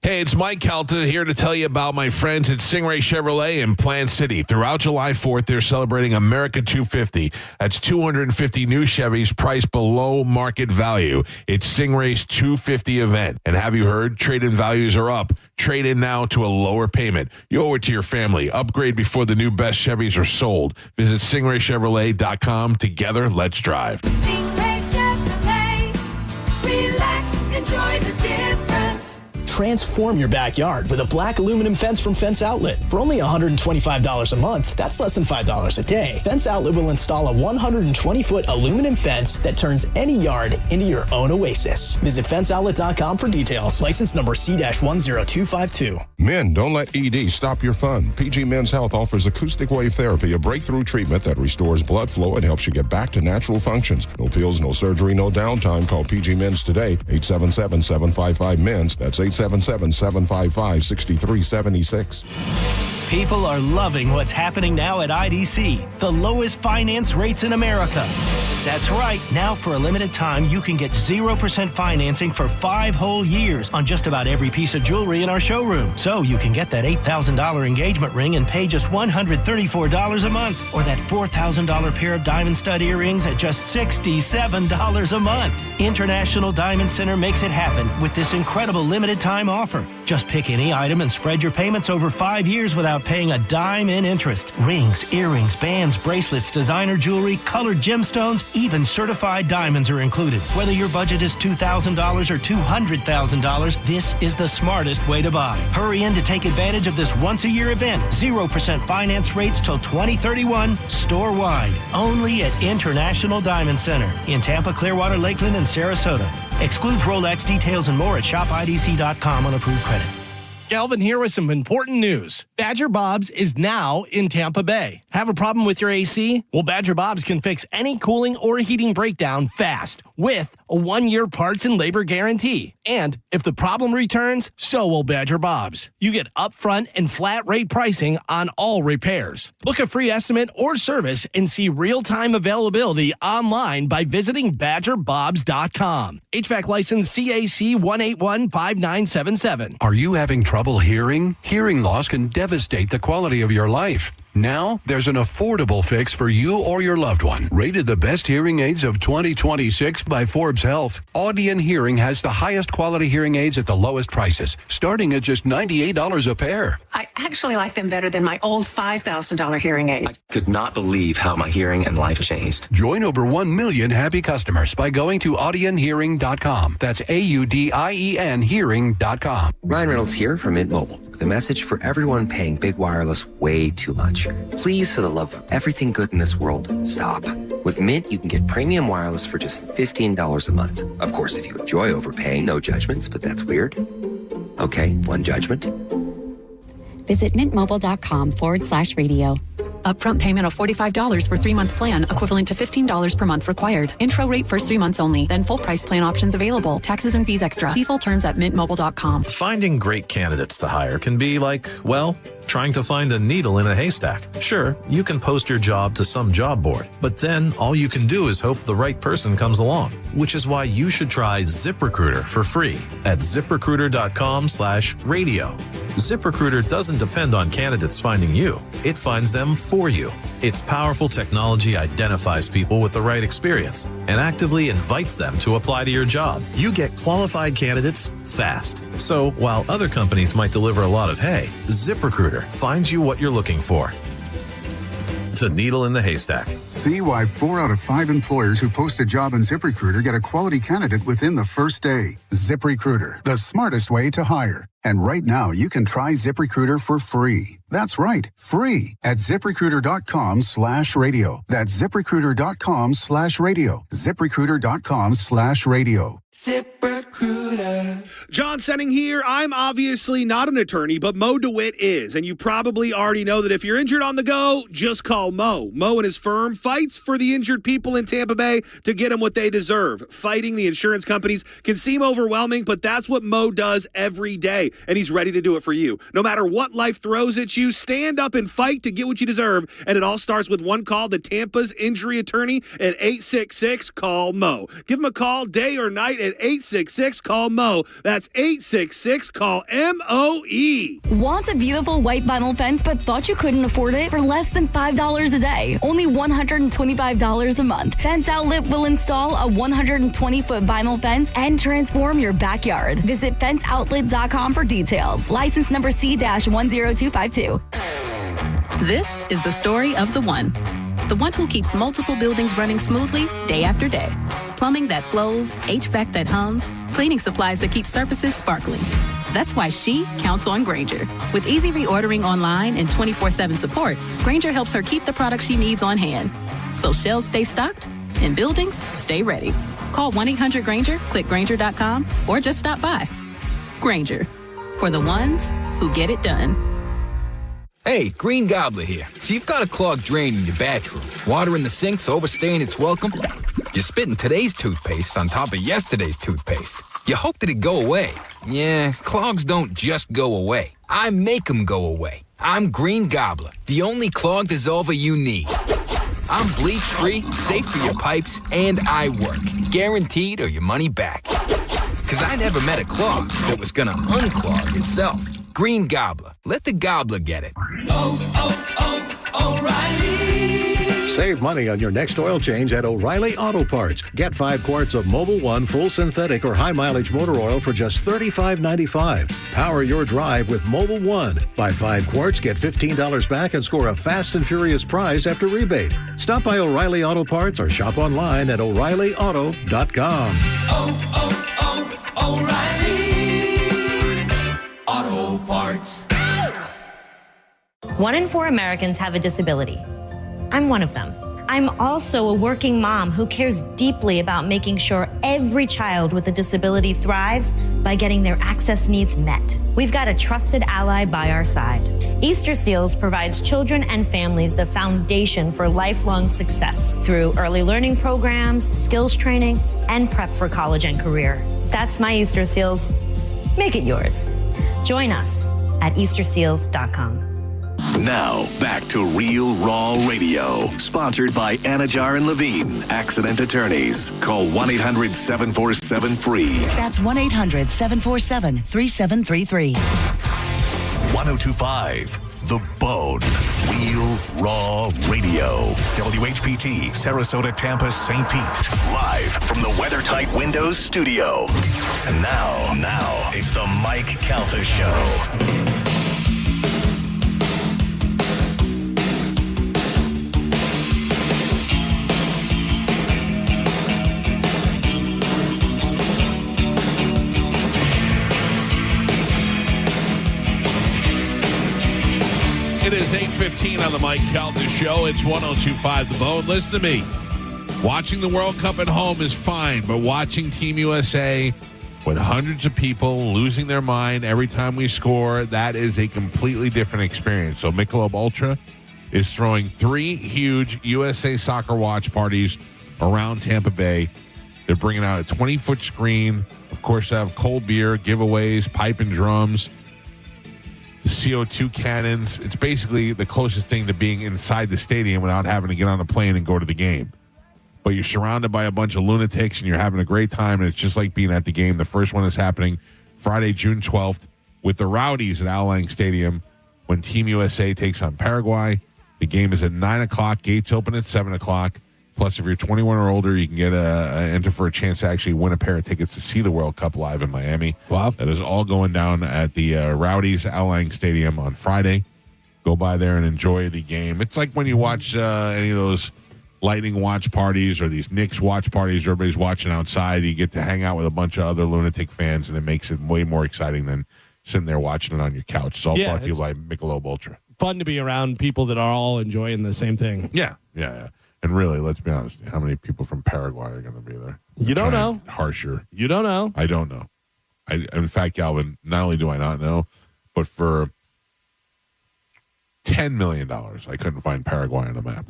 Hey, it's Mike Calta here to tell you about my friends at Stingray Chevrolet in Plant City. Throughout July 4th, they're celebrating America 250. That's 250 new Chevys priced below market value. It's Stingray's 250 event. And have you heard? Trade-in values are up. Trade in now to a lower payment. You owe it to your family. Upgrade before the new best Chevys are sold. Visit stingraychevrolet.com. Together, let's drive. Stingray Chevrolet. Relax, enjoy the difference. Transform your backyard with a black aluminum fence from Fence Outlet. For only $125 a month, that's less than $5 a day. Fence Outlet will install a 120-foot aluminum fence that turns any yard into your own oasis. Visit fenceoutlet.com for details. License number C-10252. Men, don't let ED stop your fun. PG Men's Health offers acoustic wave therapy, a breakthrough treatment that restores blood flow and helps you get back to natural functions. No pills, no surgery, no downtime. Call PG Men's today, 877-755-MENS. That's 877-755-6376. People are loving what's happening now at IDC, the lowest finance rates in America. That's right. Now, for a limited time, you can get 0% financing for 5 whole years on just about every piece of jewelry in our showroom. So you can get that $8,000 engagement ring and pay just $134 a month, or that $4,000 pair of diamond stud earrings at just $67 a month. International Diamond Center makes it happen with this incredible limited time offer. Just pick any item and spread your payments over 5 years without paying a dime in interest. Rings, earrings, bands, bracelets, designer jewelry, colored gemstones, even certified diamonds are included. Whether your budget is $2,000 or $200,000, this is the smartest way to buy. Hurry in to take advantage of this once-a-year event. 0% finance rates till 2031, store-wide. Only at International Diamond Center in Tampa, Clearwater, Lakeland, and Sarasota. Excludes Rolex. Details and more at shopidc.com on approved credit. Galvin here with some important news. Badger Bob's is now in Tampa Bay. Have a problem with your AC? Well, Badger Bob's can fix any cooling or heating breakdown fast with a 1-year parts and labor guarantee. And if the problem returns, so will Badger Bob's. You get upfront and flat rate pricing on all repairs. Book a free estimate or service and see real-time availability online by visiting badgerbobs.com. HVAC license CAC 1815977. Are you having trouble hearing? Hearing loss can devastate the quality of your life. Now, there's an affordable fix for you or your loved one. Rated the best hearing aids of 2026 by Forbes Health, Audion Hearing has the highest quality hearing aids at the lowest prices, starting at just $98 a pair. I actually like them better than my old $5,000 hearing aid. I could not believe how my hearing and life changed. Join over 1 million happy customers by going to audionhearing.com. That's AUDIEN hearing.com. Ryan Reynolds here from Mint Mobile with a message for everyone paying big wireless way too much. Please, for the love of everything good in this world, stop. With Mint, you can get premium wireless for just $15 a month. Of course, if you enjoy overpaying, no judgments, but that's weird. Okay, one judgment. Visit mintmobile.com/radio. Upfront payment of $45 for 3-month plan, equivalent to $15 per month required. Intro rate first 3 months only, then full price plan options available. Taxes and fees extra. See full terms at mintmobile.com. Finding great candidates to hire can be like, well, trying to find a needle in a haystack. Sure, you can post your job to some job board, but then all you can do is hope the right person comes along, which is why you should try ZipRecruiter for free at ziprecruiter.com/radio. ZipRecruiter doesn't depend on candidates finding you. It finds them for you. Its powerful technology identifies people with the right experience and actively invites them to apply to your job. You get qualified candidates fast. So while other companies might deliver a lot of hay, ZipRecruiter finds you what you're looking for. The needle in the haystack. See why 4 out of 5 employers who post a job on ZipRecruiter get a quality candidate within the first day. ZipRecruiter, the smartest way to hire. And right now, you can try ZipRecruiter for free. That's right, free at ZipRecruiter.com/radio. That's ZipRecruiter.com/radio. ZipRecruiter.com/radio. ZipRecruiter. John Senning here. I'm obviously not an attorney, but Mo DeWitt is. And you probably already know that if you're injured on the go, just call Mo. Mo and his firm fights for the injured people in Tampa Bay to get them what they deserve. Fighting the insurance companies can seem overwhelming, but that's what Mo does every day. And he's ready to do it for you. No matter what life throws at you, stand up and fight to get what you deserve. And it all starts with one call to Tampa's injury attorney at 866-CALL-MO. Give him a call day or night at 866-CALL-MO. That's 866-CALL-MOE. Want a beautiful white vinyl fence but thought you couldn't afford it? For less than $5 a day, only $125 a month. Fence Outlet will install a 120-foot vinyl fence and transform your backyard. Visit fenceoutlet.com for details. License number C-10252. This is the story of the one who keeps multiple buildings running smoothly day after day. Plumbing that flows, HVAC that hums, cleaning supplies that keep surfaces sparkling. That's why she counts on Grainger. With easy reordering online and 24/7 support, Grainger helps her keep the products she needs on hand. So shelves stay stocked and buildings stay ready. Call 1-800-GRAINGER, click Grainger.com, or just stop by. Grainger, for the ones who get it done. Hey, Green Gobbler here. So you've got a clogged drain in your bathroom. Water in the sink's overstaying its welcome. You're spitting today's toothpaste on top of yesterday's toothpaste. You hope that it go away. Yeah, clogs don't just go away. I make them go away. I'm Green Gobbler, the only clog dissolver you need. I'm bleach-free, safe for your pipes, and I work. Guaranteed or your money back. Because I never met a clog that was gonna unclog itself. Green Gobbler. Let the gobbler get it. O'Reilly. Save money on your next oil change at O'Reilly Auto Parts. Get 5 quarts of Mobil 1 full synthetic or high mileage motor oil for just $35.95. Power your drive with Mobil 1. Buy 5 quarts, get $15 back, and score a fast and furious prize after rebate. Stop by O'Reilly Auto Parts or shop online at O'ReillyAuto.com. O'Reilly Auto Parts. 1 in 4 Americans have a disability. I'm one of them. I'm also a working mom who cares deeply about making sure every child with a disability thrives by getting their access needs met. We've got a trusted ally by our side. Easter Seals provides children and families the foundation for lifelong success through early learning programs, skills training, and prep for college and career. That's my Easter Seals. Make it yours. Join us at easterseals.com. Now, back to Real Raw Radio, sponsored by Anajar and Levine, accident attorneys. Call 1-800-747-FREE. That's 1-800-747-3733. 1025, The Bone. Real Raw Radio. WHPT, Sarasota, Tampa, St. Pete. Live from the WeatherTight Windows studio. And now, it's the Mike Calta Show. It is 8:15 on the Mike Calta Show. It's 1025 The Bone. Listen to me. Watching the World Cup at home is fine, but watching Team USA with hundreds of people losing their mind every time we score, that is a completely different experience. So Michelob Ultra is throwing 3 huge USA soccer watch parties around Tampa Bay. They're bringing out a 20-foot screen. Of course, they have cold beer, giveaways, pipe and drums, CO2 cannons. It's basically the closest thing to being inside the stadium without having to get on a plane and go to the game. But you're surrounded by a bunch of lunatics and you're having a great time, and it's just like being at the game. The first one is happening Friday, June 12th with the Rowdies at Al Lang Stadium when Team USA takes on Paraguay. The game is at 9 o'clock. Gates open at 7 o'clock. Plus, if you're 21 or older, you can get enter for a chance to actually win a pair of tickets to see the World Cup live in Miami. Wow. That is all going down at the Rowdies Al Lang Stadium on Friday. Go by there and enjoy the game. It's like when you watch any of those Lightning watch parties or these Knicks watch parties, everybody's watching outside. You get to hang out with a bunch of other lunatic fans, and it makes it way more exciting than sitting there watching it on your couch. It's all brought to you by Michelob Ultra. Fun to be around people that are all enjoying the same thing. Yeah. And really, let's be honest, how many people from Paraguay are going to be there? You don't know. Harsher. You don't know. I don't know. In fact, Galvin, not only do I not know, but for $10 million, I couldn't find Paraguay on the map.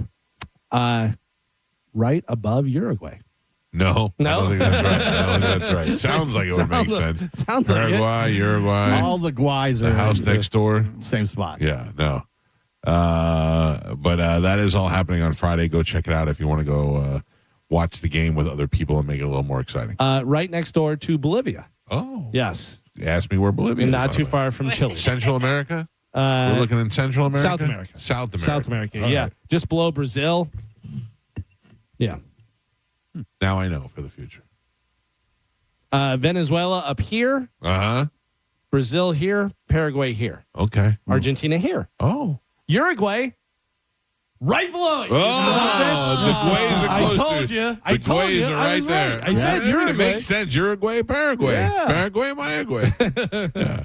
Right above Uruguay. No. I don't think that's right. I don't think that's right. Sounds like it would make sense. Sounds Paraguay, like it. Uruguay. All the guys are the house next door. Same spot. Yeah, no. But that is all happening on Friday. Go check it out if you want to go watch the game with other people and make it a little more exciting. Right next door to Bolivia. Oh. Yes. Ask me where Bolivia is. Not too far from Chile. Central America? We're looking in Central America? South America. South America. South America, All yeah. right. Just below Brazil. Yeah. Now I know for the future. Venezuela up here. Uh-huh. Brazil here. Paraguay here. Okay. Argentina here. Oh. Uruguay right below it. Oh, the Guays are close. I told you. The I told Guays you. are I right was there. right. I said Uruguay. It makes sense. Uruguay, Paraguay. Yeah. Paraguay, Uruguay. Yeah.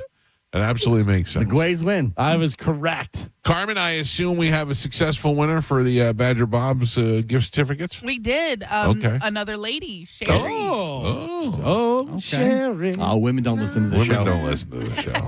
It absolutely makes sense. The Guays win. I was correct. Carmen, I assume we have a successful winner for the Badger Bob's gift certificates? We did. Okay. Another lady, Sherry. Oh, Sherry. Oh, women don't listen to the show. Women don't listen to the show.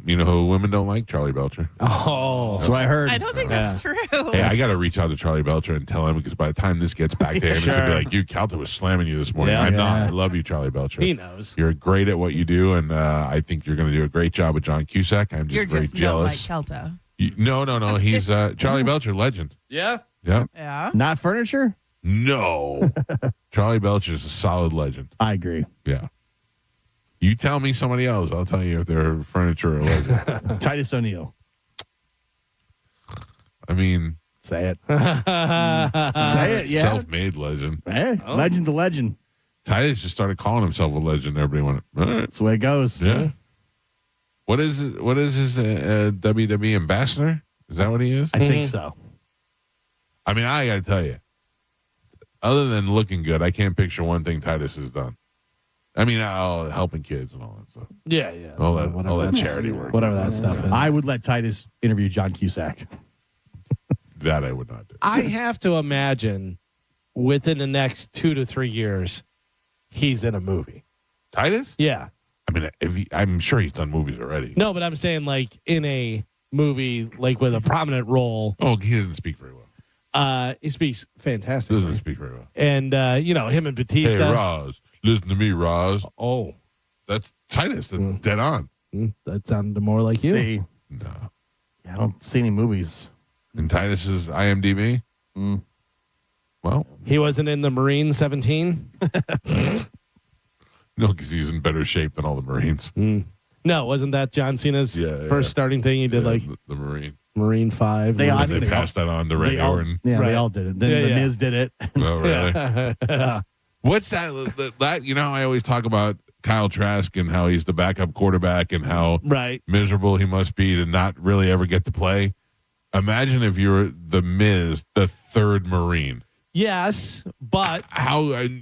You know who women don't like? Charlie Belcher. Oh, that's what I heard. I don't think that's true. Hey, I got to reach out to Charlie Belcher and tell him, because by the time this gets back to him, he's going to be like, you, Calta was slamming you this morning. Yeah. I'm not. I love you, Charlie Belcher. He knows. You're great at what you do, and I think you're going to do a great job with John Cusack. I'm just You're very just jealous. no like Calta. No. He's Charlie Belcher, legend. Yeah? Yeah. Yeah. Not furniture? No. Charlie Belcher is a solid legend. I agree. Yeah. You tell me somebody else. I'll tell you if they're furniture or legend. Titus O'Neil. I mean, say it. Say it, yeah. Self-made legend. Hey, legend's a legend. Titus just started calling himself a legend. Everybody went, all right. That's the way it goes. Yeah. What is it? What is his WWE ambassador? Is that what he is? I think so. I mean, I got to tell you, other than looking good, I can't picture one thing Titus has done. I mean, helping kids and all that stuff. Yeah. All that charity work. Whatever that stuff is. I would let Titus interview John Cusack. That I would not do. I have to imagine within the next 2 to 3 years, he's in a movie. Titus? Yeah. I mean, I'm sure he's done movies already. No, but I'm saying like in a movie, like with a prominent role. Oh, he doesn't speak very well. He speaks fantastic. Doesn't speak very well. And, him and Batista. Hey, Roz, listen to me, Roz. Oh. That's Titus. That's dead on. That sounded more like you. See? No. Yeah, I don't see any movies. In Titus's IMDb? Well. He wasn't in the Marine 17? No, because he's in better shape than all the Marines. No, wasn't that John Cena's first starting thing? He did the Marine 5. They passed that on to Randy Orton. Yeah, they all did it. Then the Miz did it. Oh, really? What's that? I always talk about Kyle Trask and how he's the backup quarterback and how miserable he must be to not really ever get to play. Imagine if you're the Miz, the third Marine. Yes, but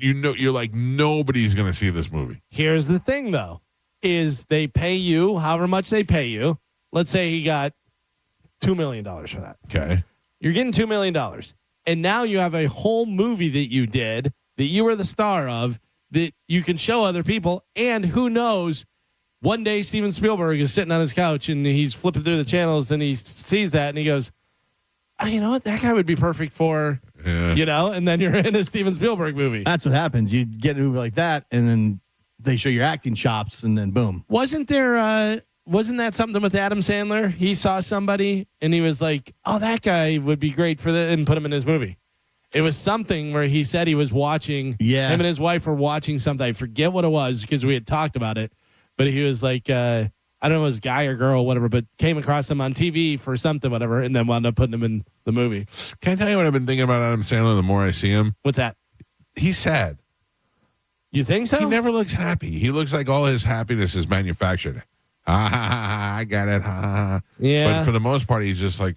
you're like, nobody's going to see this movie. Here's the thing, though, is they pay you however much they pay you. Let's say he got $2 million for that. Okay. You're getting $2 million. And now you have a whole movie that you did that you were the star of that you can show other people. And who knows, one day Steven Spielberg is sitting on his couch and he's flipping through the channels and he sees that and he goes, oh, you know what? That guy would be perfect for, and then you're in a Steven Spielberg movie. That's what happens. You get a movie like that and then they show your acting chops and then boom. Wasn't that something with Adam Sandler? He saw somebody and he was like, oh, that guy would be great for that, and put him in his movie. It was something where he said he was watching, him and his wife were watching something. I forget what it was because we had talked about it, but he was like, I don't know if it was guy or girl or whatever, but came across him on TV for something, whatever, and then wound up putting him in the movie. Can I tell you what I've been thinking about Adam Sandler the more I see him? What's that? He's sad. You think so? He never looks happy. He looks like all his happiness is manufactured. I got it. Yeah. But for the most part, he's just like,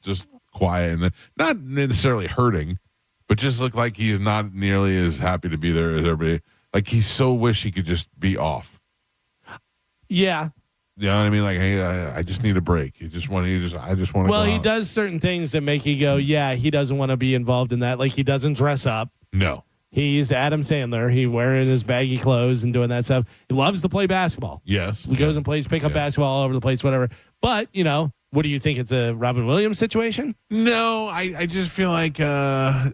just quiet and not necessarily hurting, but just look like he's not nearly as happy to be there as everybody. Like he so wish he could just be off. Yeah. You know what I mean? Like, hey, I just need a break. I just want to. Well, go he out. does certain things that make you go, yeah, he doesn't want to be involved in that. Like he doesn't dress up. No. He's Adam Sandler. He wearing his baggy clothes and doing that stuff. He loves to play basketball. Yes. He goes and plays pickup basketball all over the place, whatever. But, what do you think? It's a Robin Williams situation? No, I just feel like, I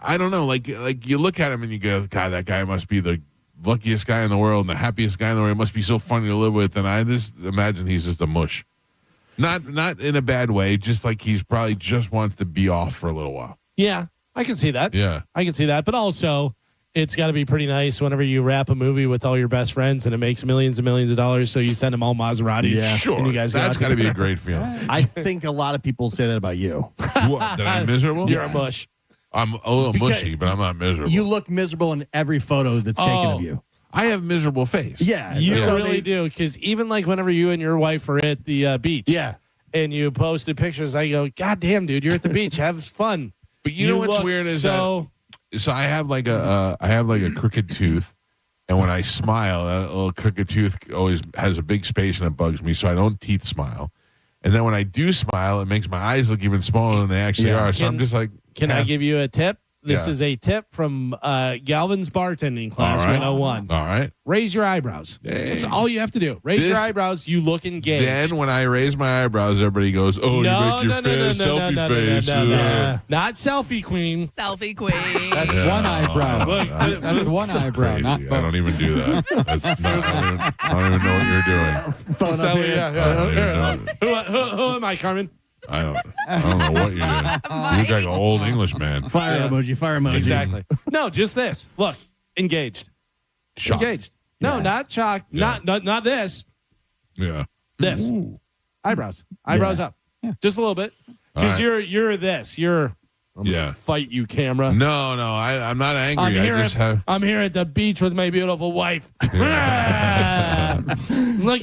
don't know. Like you look at him and you go, God, that guy must be the luckiest guy in the world and the happiest guy in the world. It must be so funny to live with. And I just imagine he's just a mush. Not in a bad way, just like he's probably just wants to be off for a little while. Yeah, I can see that. Yeah. I can see that. But also, it's got to be pretty nice whenever you wrap a movie with all your best friends and it makes millions and millions of dollars. So you send them all Maseratis. Yeah, sure. And you guys that's got to be a great feeling. I think a lot of people say that about you. What, that I'm miserable? You're a mush. I'm a little mushy, but I'm not miserable. You look miserable in every photo that's taken of you. I have a miserable face. Yeah. You really do. Because even like whenever you and your wife are at the beach. Yeah. And you posted pictures, I go, God damn, dude, you're at the beach. Have fun. But you know what's weird is so I have like a crooked tooth, and when I smile, a little crooked tooth always has a big space and it bugs me, so I don't teeth smile. And then when I do smile, it makes my eyes look even smaller than they actually are. So I'm just like, can I give you a tip? This is a tip from Galvin's bartending class 101. All right. Raise your eyebrows. That's all you have to do. Raise your eyebrows. You look engaged. Then when I raise my eyebrows, everybody goes, "Oh, you make your face, selfie face." Not selfie queen. Selfie queen. That's one eyebrow. Look, that's one eyebrow. Crazy. Not I don't even do that. I don't even know what you're doing. So, who am I, Carmen? I don't know what you're doing. You look like an old English man. Fire emoji. Exactly. No, just this. Look, engaged. Shocked. Engaged. No, not shocked. Yeah. Not this. Yeah. This. Ooh. Eyebrows. Eyebrows up. Just a little bit. Because you're this. I'm gonna fight you, camera. No, I'm not angry. I'm here at the beach with my beautiful wife. Look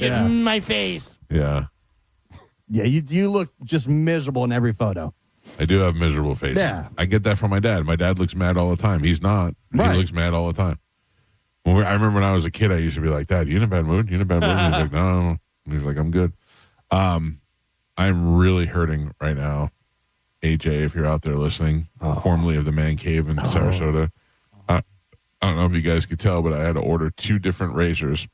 at my face. Yeah. Yeah, you look just miserable in every photo. I do have a miserable face. Yeah. I get that from my dad. My dad looks mad all the time. He's not. Right. He looks mad all the time. I remember when I was a kid, I used to be like, Dad, you in a bad mood? You in a bad mood? He's like, no. And he's like, I'm good. I'm really hurting right now. AJ, if you're out there listening, formerly of the Man Cave in Sarasota. I don't know if you guys could tell, but I had to order 2 different razors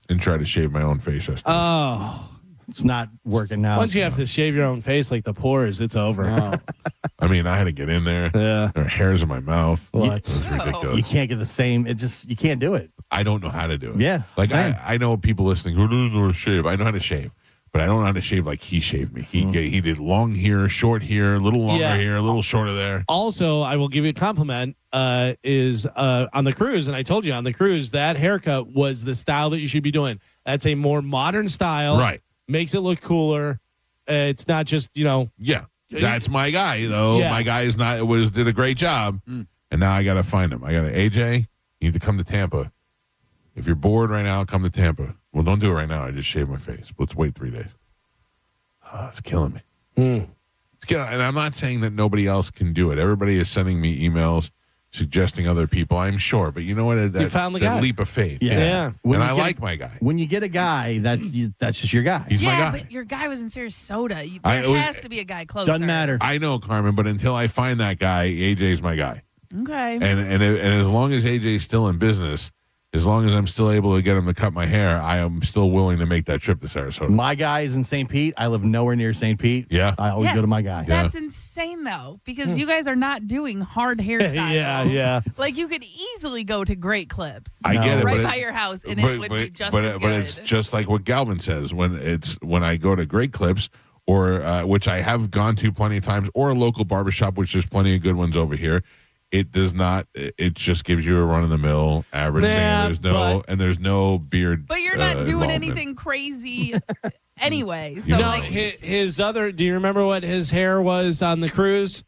and try to shave my own face yesterday. Oh. It's not working now. Once you have to shave your own face like the pores, it's over. I mean, I had to get in there. Yeah. There are hairs in my mouth. Well, It was ridiculous. you can't get the same. You can't do it. I don't know how to do it. Yeah, Like, same. I know people listening who don't know how to shave. I know how to shave. But I don't know how to shave like he shaved me. He did long here, short here, a little longer here, a little shorter there. Also, I will give you a compliment, is on the cruise, and I told you on the cruise, that haircut was the style that you should be doing. That's a more modern style. Right. Makes it look cooler. It's not just, Yeah. That's my guy, though. Yeah. My guy did a great job. And now I got to find him. AJ, you need to come to Tampa. If you're bored right now, come to Tampa. Well, don't do it right now. I just shaved my face. Let's wait 3 days. It's killing me. It's killing, and I'm not saying that nobody else can do it. Everybody is sending me emails suggesting other people, I'm sure. But you know what? You found the guy. Leap of faith. Yeah. And I like my guy. When you get a guy, that's just your guy. He's my guy. But your guy was in Sarasota. I- There has to be a guy closer. Doesn't matter. I know, Carmen, but until I find that guy, AJ's my guy. Okay. And as long as AJ's still in business, as long as I'm still able to get him to cut my hair, I am still willing to make that trip to Sarasota. My guy is in St. Pete. I live nowhere near St. Pete. Yeah. I always go to my guy. That's insane, though, because you guys are not doing hard hairstyles. Yeah. Like, you could easily go to Great Clips. I get it. Right but by your house, and it would be just as good. But it's just like what Galvin says. When I go to Great Clips, or which I have gone to plenty of times, or a local barbershop, which there's plenty of good ones over here, it does not. It just gives you a run of the mill average thing. And there's no beard. But you're not doing involvement. anything crazy anyway. So, You know, like, his other. Do you remember what his hair was on the cruise?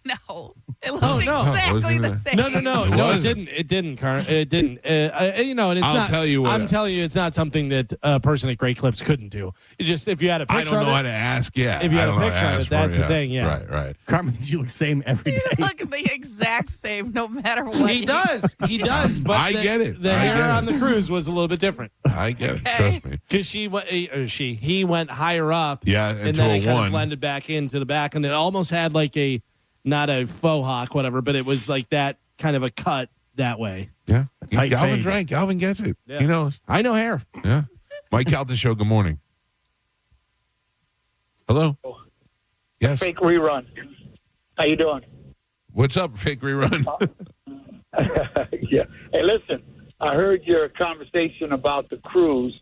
no. It looks exactly the same. No, it didn't, Carl. It didn't. And it's I'll not. tell you what. I'm telling you, it's not something that a person at Great Clips couldn't do. It's just if you had a I picture don't know of how it. to ask. Yeah, If you I had a don't know how to picture of ask it, for that's the thing. Yeah. Right. Carmen, you look same every day. You look the exact same, no matter what. He does. But I get it. The I hair get it. on the cruise was a little bit different. I get it. Trust me. Because he went higher up. Yeah, and into then a it kind one. of blended back into the back, and it almost had like not a faux hawk, whatever, but it was like that kind of a cut that way. Yeah. tight Galvin's fade. right. Galvin gets it. Yeah. He knows. I know hair. Yeah. Mike Calta Show, good morning. Hello? Yes. Fake rerun. How you doing? What's up, fake rerun? Yeah. Hey, listen, I heard your conversation about the cruise.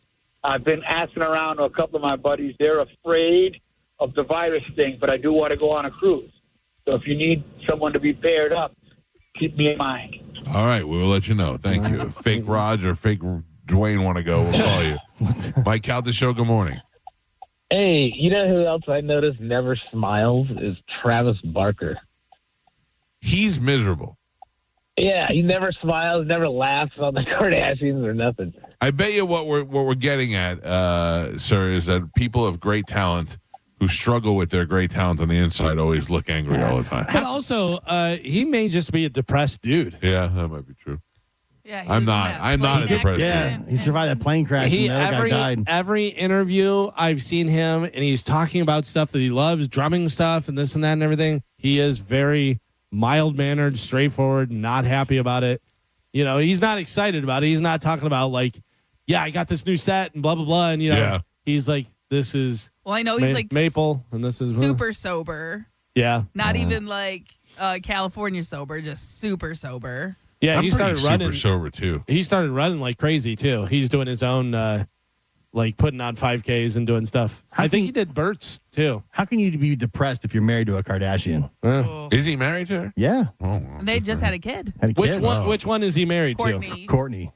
I've been asking around to a couple of my buddies. They're afraid of the virus thing, but I do want to go on a cruise. So if you need someone to be paired up, keep me in mind. All right, we will let you know. Thank you. If fake Raj or fake Dwayne want to go, we'll call you. Mike Calta Show, good morning. Hey, you know who else I noticed never smiles is Travis Barker. He's miserable. Yeah, he never smiles, never laughs on the Kardashians or nothing. I bet you what we're getting at, sir, is that people of great talent who struggle with their great talent on the inside always look angry all the time. But also, he may just be a depressed dude. Yeah, that might be true. Yeah, I'm not a depressed Yeah, dude. he survived that plane crash and the other guy died. Every interview I've seen him, and he's talking about stuff that he loves, drumming stuff and this and that and everything. He is very mild-mannered, straightforward, not happy about it. You know, he's not excited about it. He's not talking about like, yeah, I got this new set and blah, blah, blah. And, he's like, this is Well, I know he's like maple, and this is super sober. Yeah. Not even like California sober, just super sober. Yeah, I'm he pretty started running. super sober, too. He started running like crazy, too. He's doing his own, like putting on 5Ks and doing stuff. I think he did Burt's, too. How can you be depressed if you're married to a Kardashian? Is he married to her? Yeah. Oh, And they just had a kid. Which one is he married Courtney. to? Courtney.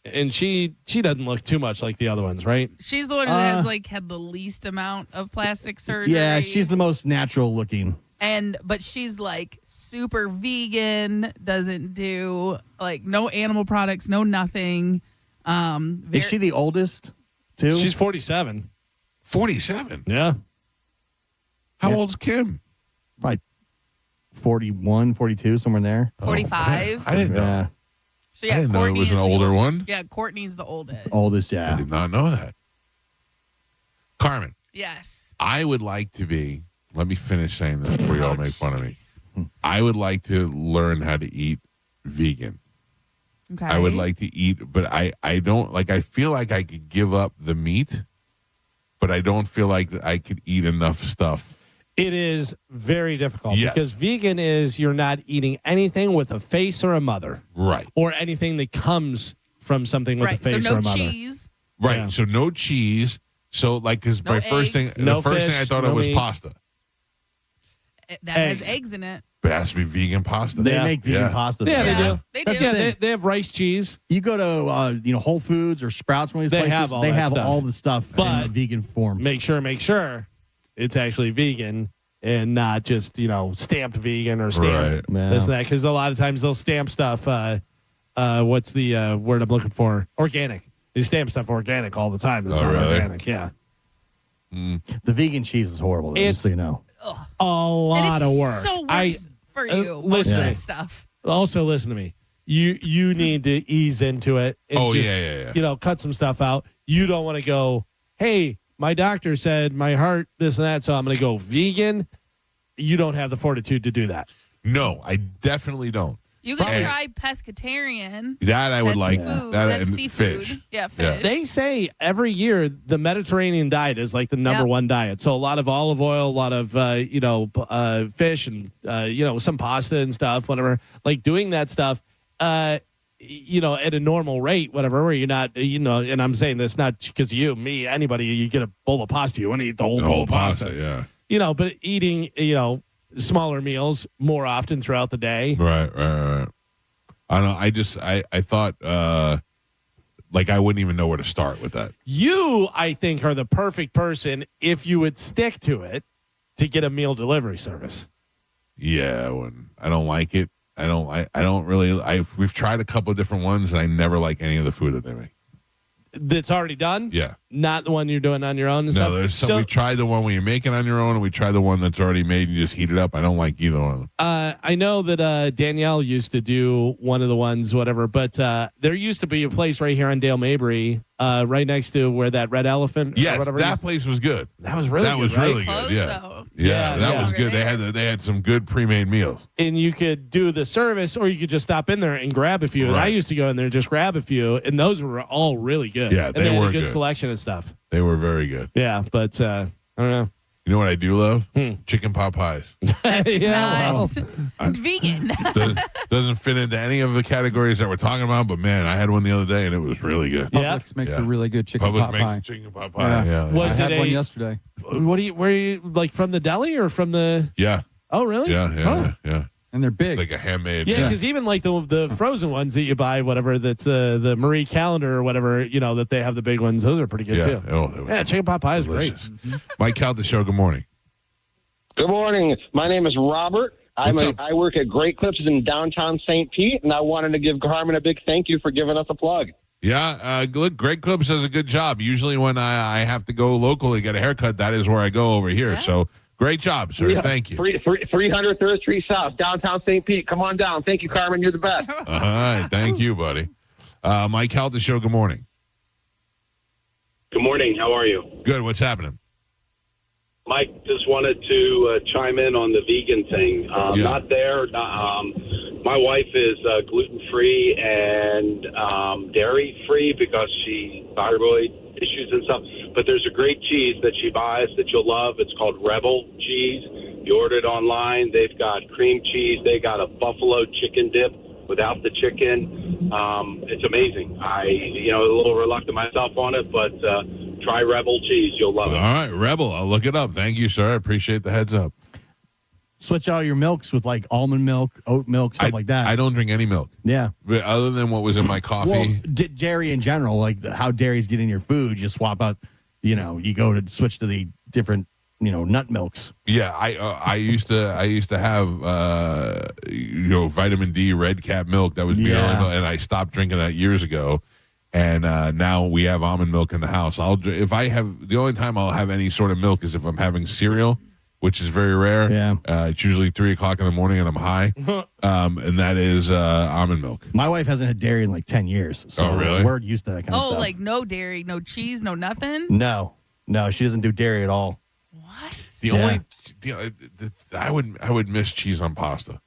And she doesn't look too much like the other ones, right? She's the one who has like had the least amount of plastic surgery. Yeah, she's the most natural looking. But she's like super vegan, doesn't do like no animal products, no nothing. Is she the oldest, too? She's 47. 47? Yeah. How old's Kim? Probably 41, 42, somewhere in there. 45. I didn't know. Yeah. So yeah, I didn't know it Courtney was is an the older old- one. Yeah, Courtney's the oldest. Oldest, I yeah. did not know that. Carmen, Yes. I would like to be. Let me finish saying this before you all make fun of me. I would like to learn how to eat vegan. Okay. I would like to eat, but I don't like. I feel like I could give up the meat, but I don't feel like that I could eat enough stuff. It is very difficult Yes. because vegan is you're not eating anything with a face or a mother. Right. Or anything that comes from something with Right. a face So or no a mother. cheese. Right. Yeah. So no cheese. So like, because No my first thing, eggs. No the first thing fish, I thought no of was meat. pasta. That Eggs. has eggs in it. But it has to be vegan pasta. They Yeah. make vegan Yeah. pasta. Yeah, there. they do. They That's do. the Yeah, thing. they have rice cheese. You go to Whole Foods or Sprouts, one of these They places. have all they that have stuff. all the stuff But- in a vegan form. Make sure it's actually vegan and not just, stamped vegan or stamped Right. this and that. Because a lot of times they'll stamp stuff. What's the word I'm looking for? Organic. They stamp stuff organic all the time. That's Oh, not really? organic. Yeah. The vegan cheese is horrible. Though, just so you know. A lot And it's of work. so works for you. Most listen of to that me. stuff. Also, listen to me. You need to ease into it. And Oh, just, yeah. cut some stuff out. You don't want to go, hey, my doctor said my heart, this and that, so I'm going to go vegan. You don't have the fortitude to do that. No, I definitely don't. You can Hey. try pescatarian. That I would That's like. food. That That's and seafood. fish. Yeah, fish. They say every year the Mediterranean diet is like the number Yep. one diet. So a lot of olive oil, a lot of fish, and some pasta and stuff. Whatever, like doing that stuff. At a normal rate, whatever, where you're not, and I'm saying this not because you, me, anybody. You get a bowl of pasta, you want to eat the whole bowl of pasta. Yeah. But eating, smaller meals more often throughout the day. Right. I don't know. I thought like I wouldn't even know where to start with that. You, I think, are the perfect person if you would stick to it to get a meal delivery service. Yeah, I don't like it. I don't really. We've tried a couple of different ones, and I never like any of the food that they make. That's already done? Yeah. Not the one you're doing on your own and No, stuff? there's some. We tried the one where you make it on your own, and we tried the one that's already made and you just heat it up. I don't like either one of them. I know that Danielle used to do one of the ones, whatever, but there used to be a place right here on Dale Mabry, right next to where that Red Elephant. Yes, or whatever that place was good. That was really that good. was right? really Closed, good. Yeah. though. Yeah, that yeah. was good. They had some good pre-made meals. And you could do the service, or you could just stop in there and grab a few. And I Right. used to go in there and just grab a few, and those were all really good. Yeah, and they had were a good good. selection of stuff. They were very good. Yeah, but I don't know. You know what I do love? Chicken pot pies. That's Yeah, not vegan. Doesn't fit into any of the categories that we're talking about, but man, I had one the other day and it was really good. Yeah. Publix makes Yeah. a really good chicken Publix pot makes pie. chicken pot pie. Yeah. Was I it had one a- yesterday. Where are you, like from the deli or from the? Yeah. Oh, really? Yeah. Oh. And they're It's big. like a handmade. Yeah, because even like the frozen ones that you buy, whatever, that's the Marie Calendar or whatever, that they have the big ones. Those are pretty good Yeah. too. Oh, it was Yeah, chicken pot pie is delicious. great. Mike Calta Show, good morning. Good morning. My name is Robert. What's up? I work at Great Clips in downtown St. Pete, and I wanted to give Carmen a big thank you for giving us a plug. Yeah, look, Great Clips does a good job. Usually when I have to go locally get a haircut, that is where I go over here. So great job, sir. Yeah, Thank you. 300 3rd Street South, downtown St. Pete. Come on down. Thank you, Carmen. You're the best. All right. Thank you, buddy. Mike Calta Show, good morning. Good morning. How are you? Good. What's happening? Mike, just wanted to chime in on the vegan thing. Yeah. Not there. My wife is gluten-free and dairy-free because she thyroid issues and stuff. But there's a great cheese that she buys that you'll love. It's called Rebel cheese. You order it online. They've got cream cheese. They got a buffalo chicken dip without the chicken. It's amazing. A little reluctant myself on it, but try Rebel cheese. You'll love All it. right, Rebel. I'll look it up. Thank you, sir. I appreciate the heads up. Switch out your milks with like almond milk, oat milk, stuff like that. I don't drink any milk. Yeah. But other than what was in my coffee. Well, dairy in general, like how dairy's getting your food, you swap out, you go to switch to the different, nut milks. Yeah, I used to have vitamin D red cap milk that was beyond, and I stopped drinking that years ago. And now we have almond milk in the house. The only time I'll have any sort of milk is if I'm having cereal, which is very rare. Yeah. It's usually 3 o'clock in the morning and I'm high. And that is almond milk. My wife hasn't had dairy in like 10 years. So Oh, really? we're used to that kind of stuff. Like no dairy, no cheese, no nothing? No, she doesn't do dairy at all. The only I would miss cheese on pasta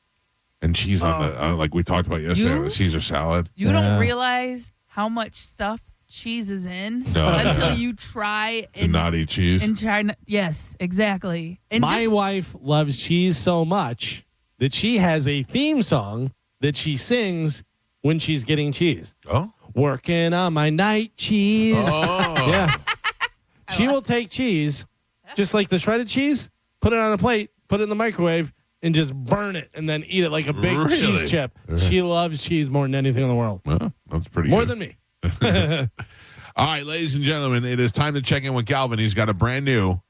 and cheese on the like we talked about yesterday on the Caesar salad. You don't realize how much stuff cheese is in until you try and not eat cheese. In China, yes, exactly. And my wife loves cheese so much that she has a theme song that she sings when she's getting cheese. Oh, working on my night cheese. Oh, yeah. She will take cheese, just like the shredded cheese, put it on a plate, put it in the microwave, and just burn it, and then eat it like a big cheese chip. She loves cheese more than anything in the world. Well, that's pretty more good. than me. All right, ladies and gentlemen, it is time to check in with Galvin. He's got a brand new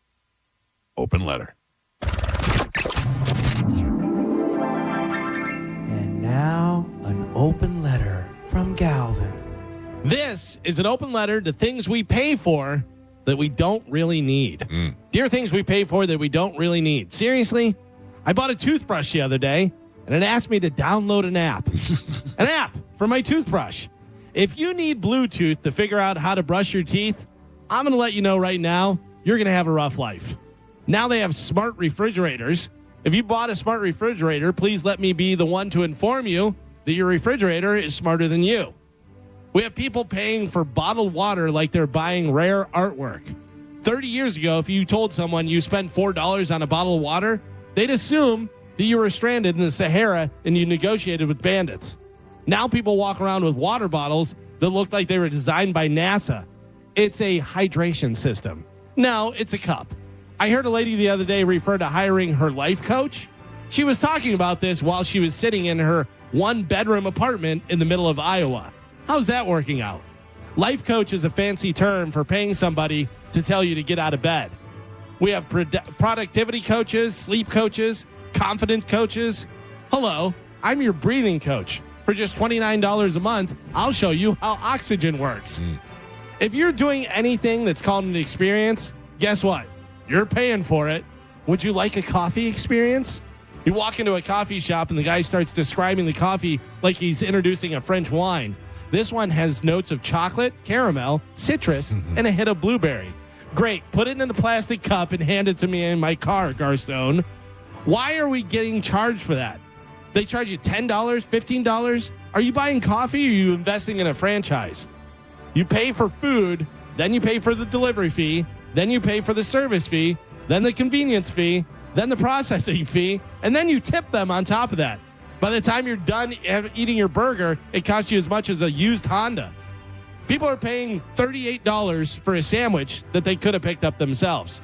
open letter. And now, an open letter from Galvin. This is an open letter to things we pay for that we don't really need. Dear things we pay for that we don't really need. Seriously, I bought a toothbrush the other day, and it asked me to download an app. An app for my toothbrush. If you need Bluetooth to figure out how to brush your teeth, I'm going to let you know right now, you're going to have a rough life. Now they have smart refrigerators. If you bought a smart refrigerator, please let me be the one to inform you that your refrigerator is smarter than you. We have people paying for bottled water like they're buying rare artwork. 30 years ago, if you told someone you spent $4 on a bottle of water, they'd assume that you were stranded in the Sahara and you negotiated with bandits. Now people walk around with water bottles that look like they were designed by NASA. It's a hydration system. No, it's a cup. I heard a lady the other day refer to hiring her life coach. She was talking about this while she was sitting in her one-bedroom apartment in the middle of Iowa. How's that working out? Life coach is a fancy term for paying somebody to tell you to get out of bed. We have productivity coaches, sleep coaches, confident coaches. Hello, I'm your breathing coach. For just $29 a month, I'll show you how oxygen works. If you're doing anything that's called an experience, guess what? You're paying for it. Would you like a coffee experience? You walk into a coffee shop and the guy starts describing the coffee like he's introducing a French wine. This one has notes of chocolate, caramel, citrus, and a hit of blueberry. Great. Put it in a plastic cup and hand it to me in my car, Garcon. Why are we getting charged for that? They charge you $10, $15? Are you buying coffee or are you investing in a franchise? You pay for food, then you pay for the delivery fee, then you pay for the service fee, then the convenience fee, then the processing fee, and then you tip them on top of that. By the time you're done eating your burger, it costs you as much as a used Honda. People are paying $38 for a sandwich that they could have picked up themselves.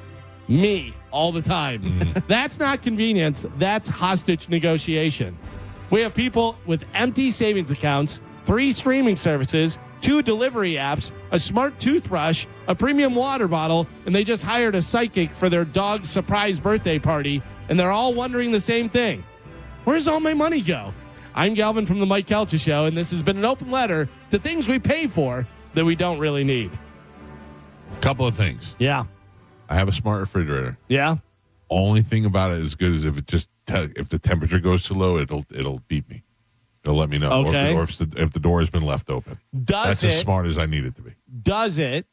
Me, all the time. That's not convenience. That's hostage negotiation. We have people with empty savings accounts, 3 streaming services, 2 delivery apps, a smart toothbrush, a premium water bottle, and they just hired a psychic for their dog's surprise birthday party, and they're all wondering the same thing. Where's all my money go? I'm Galvin from the Mike Calta Show, and this has been an open letter to things we pay for that we don't really need. Couple of things. Yeah. I have a smart refrigerator. Yeah. Only thing about it is good as if it just if the temperature goes too low, it'll beep me. It'll let me know. Okay. Or if the door has been left open. That's as smart as I need it to be. Does it,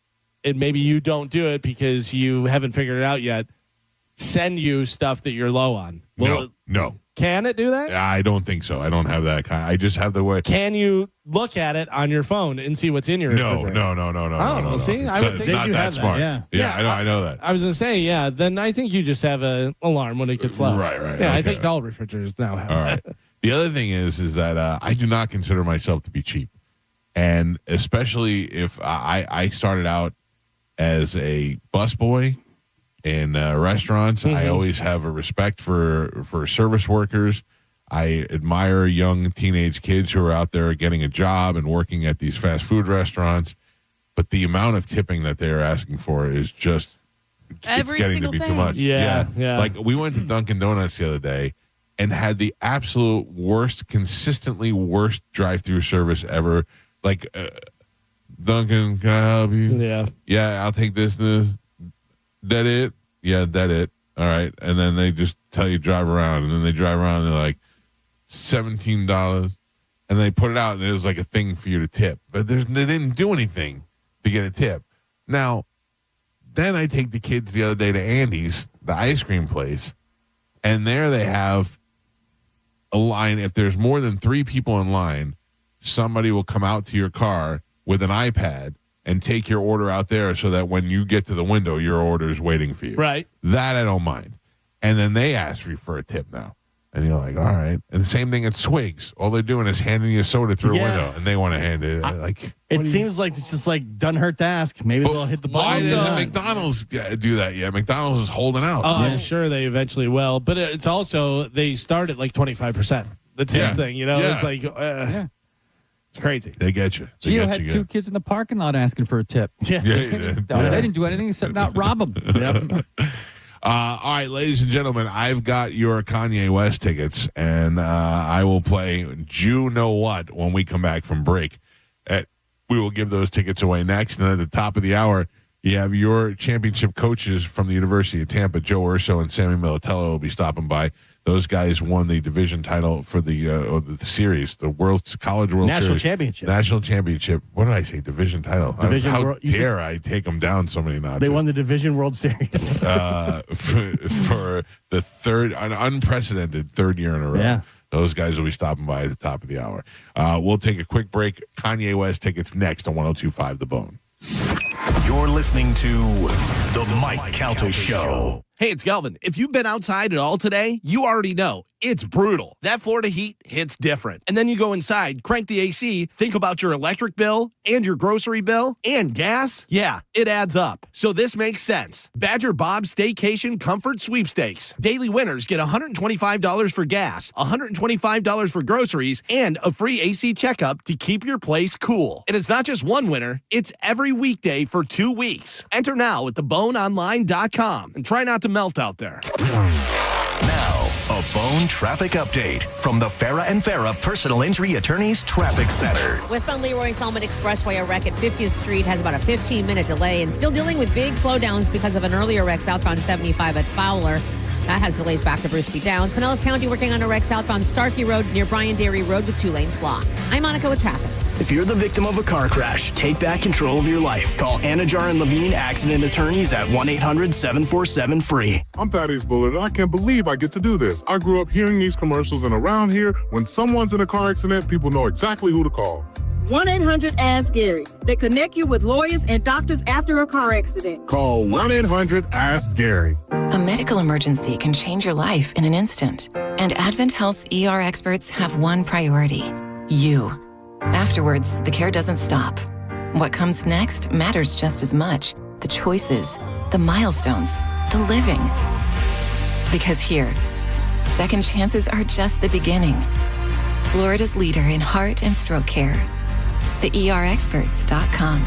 and maybe you don't do it because you haven't figured it out yet, send you stuff that you're low on? No. Can it do that? I don't think so. I don't have that kind. I just have the way. Can you look at it on your phone and see what's in your refrigerator? No. See, I would It's think not you that have smart. that. Yeah, I know that. I was going to say, yeah, then I think you just have an alarm when it gets low. Right. Yeah, Okay. I think all refrigerators now have All that. right. The other thing is that I do not consider myself to be cheap. And especially if I started out as a busboy in restaurants, I always have a respect for service workers. I admire young teenage kids who are out there getting a job and working at these fast food restaurants. But the amount of tipping that they're asking for is just it's getting to be too much. Yeah. Like we went to Dunkin' Donuts the other day and had the absolute worst, consistently worst drive-through service ever. Like, Dunkin', can I help you? Yeah. Yeah, I'll take this. That it? Yeah, that it. All right. And then they just tell you drive around. And then they drive around and they're like $17. And they put it out and there's like a thing for you to tip. But they didn't do anything to get a tip. Now, then I take the kids the other day to Andy's, the ice cream place. And there they have a line. If there's more than 3 people in line, somebody will come out to your car with an iPad and take your order out there so that when you get to the window, your order is waiting for you. Right. That I don't mind. And then they ask you for a tip now. And you're like, all right. And the same thing at Swig's. All they're doing is handing you a soda through a window, and they want to hand it. It seems like it's just like doesn't hurt to ask. Maybe they'll hit the button. Why doesn't McDonald's do that yet? McDonald's is holding out. I'm sure they eventually will. But it's also, they start at like 25%. The tip thing, it's like, it's crazy. They get you. Gio had 2 kids in the parking lot asking for a tip. Yeah, he did. They didn't do anything except not rob them. Yep. All right, ladies and gentlemen, I've got your Kanye West tickets, and I will play You Know What when we come back from break. We will give those tickets away next, and at the top of the hour, you have your championship coaches from the University of Tampa, Joe Urso and Sammy Militello, will be stopping by. Those guys won the division title for the series, the College World National Series. Championship. National Championship. What did I say? Division title. How dare I take them down so many notches? They won the Division World Series. for an unprecedented 3rd year in a row. Yeah. Those guys will be stopping by at the top of the hour. We'll take a quick break. Kanye West tickets next on 102.5 The Bone. You're listening to The Mike Calta Show. Hey, it's Galvin. If you've been outside at all today, you already know it's brutal. That Florida heat hits different. And then you go inside, crank the AC, think about your electric bill and your grocery bill and gas. Yeah, it adds up. So this makes sense. Badger Bob's Staycation Comfort Sweepstakes. Daily winners get $125 for gas, $125 for groceries, and a free AC checkup to keep your place cool. And it's not just one winner, it's every weekday for 2 weeks. Enter now at theboneonline.com and try not to melt out there. Now, a Bone traffic update from the Farah and Farah Personal Injury Attorneys Traffic Center. Westbound Leroy Coleman Expressway, a wreck at 50th Street has about a 15-minute delay and still dealing with big slowdowns because of an earlier wreck southbound 75 at Fowler. That has delays back to Bruce B. Downs. Pinellas County working on a wreck southbound Starkey Road near Bryan Dairy Road with 2 lanes blocked. I'm Monica with traffic. If you're the victim of a car crash, take back control of your life. Call Anajar and Levine Accident Attorneys at 1-800-747-FREE. I'm Thaddeus Bullard, and I can't believe I get to do this. I grew up hearing these commercials, and around here, when someone's in a car accident, people know exactly who to call. 1-800-ASK-GARY. They connect you with lawyers and doctors after a car accident. Call 1-800-ASK-GARY. A medical emergency can change your life in an instant. And Advent Health's ER experts have one priority: you. Afterwards, the care doesn't stop. What comes next matters just as much. The choices, the milestones, the living. Because here, second chances are just the beginning. Florida's leader in heart and stroke care. TheERexperts.com.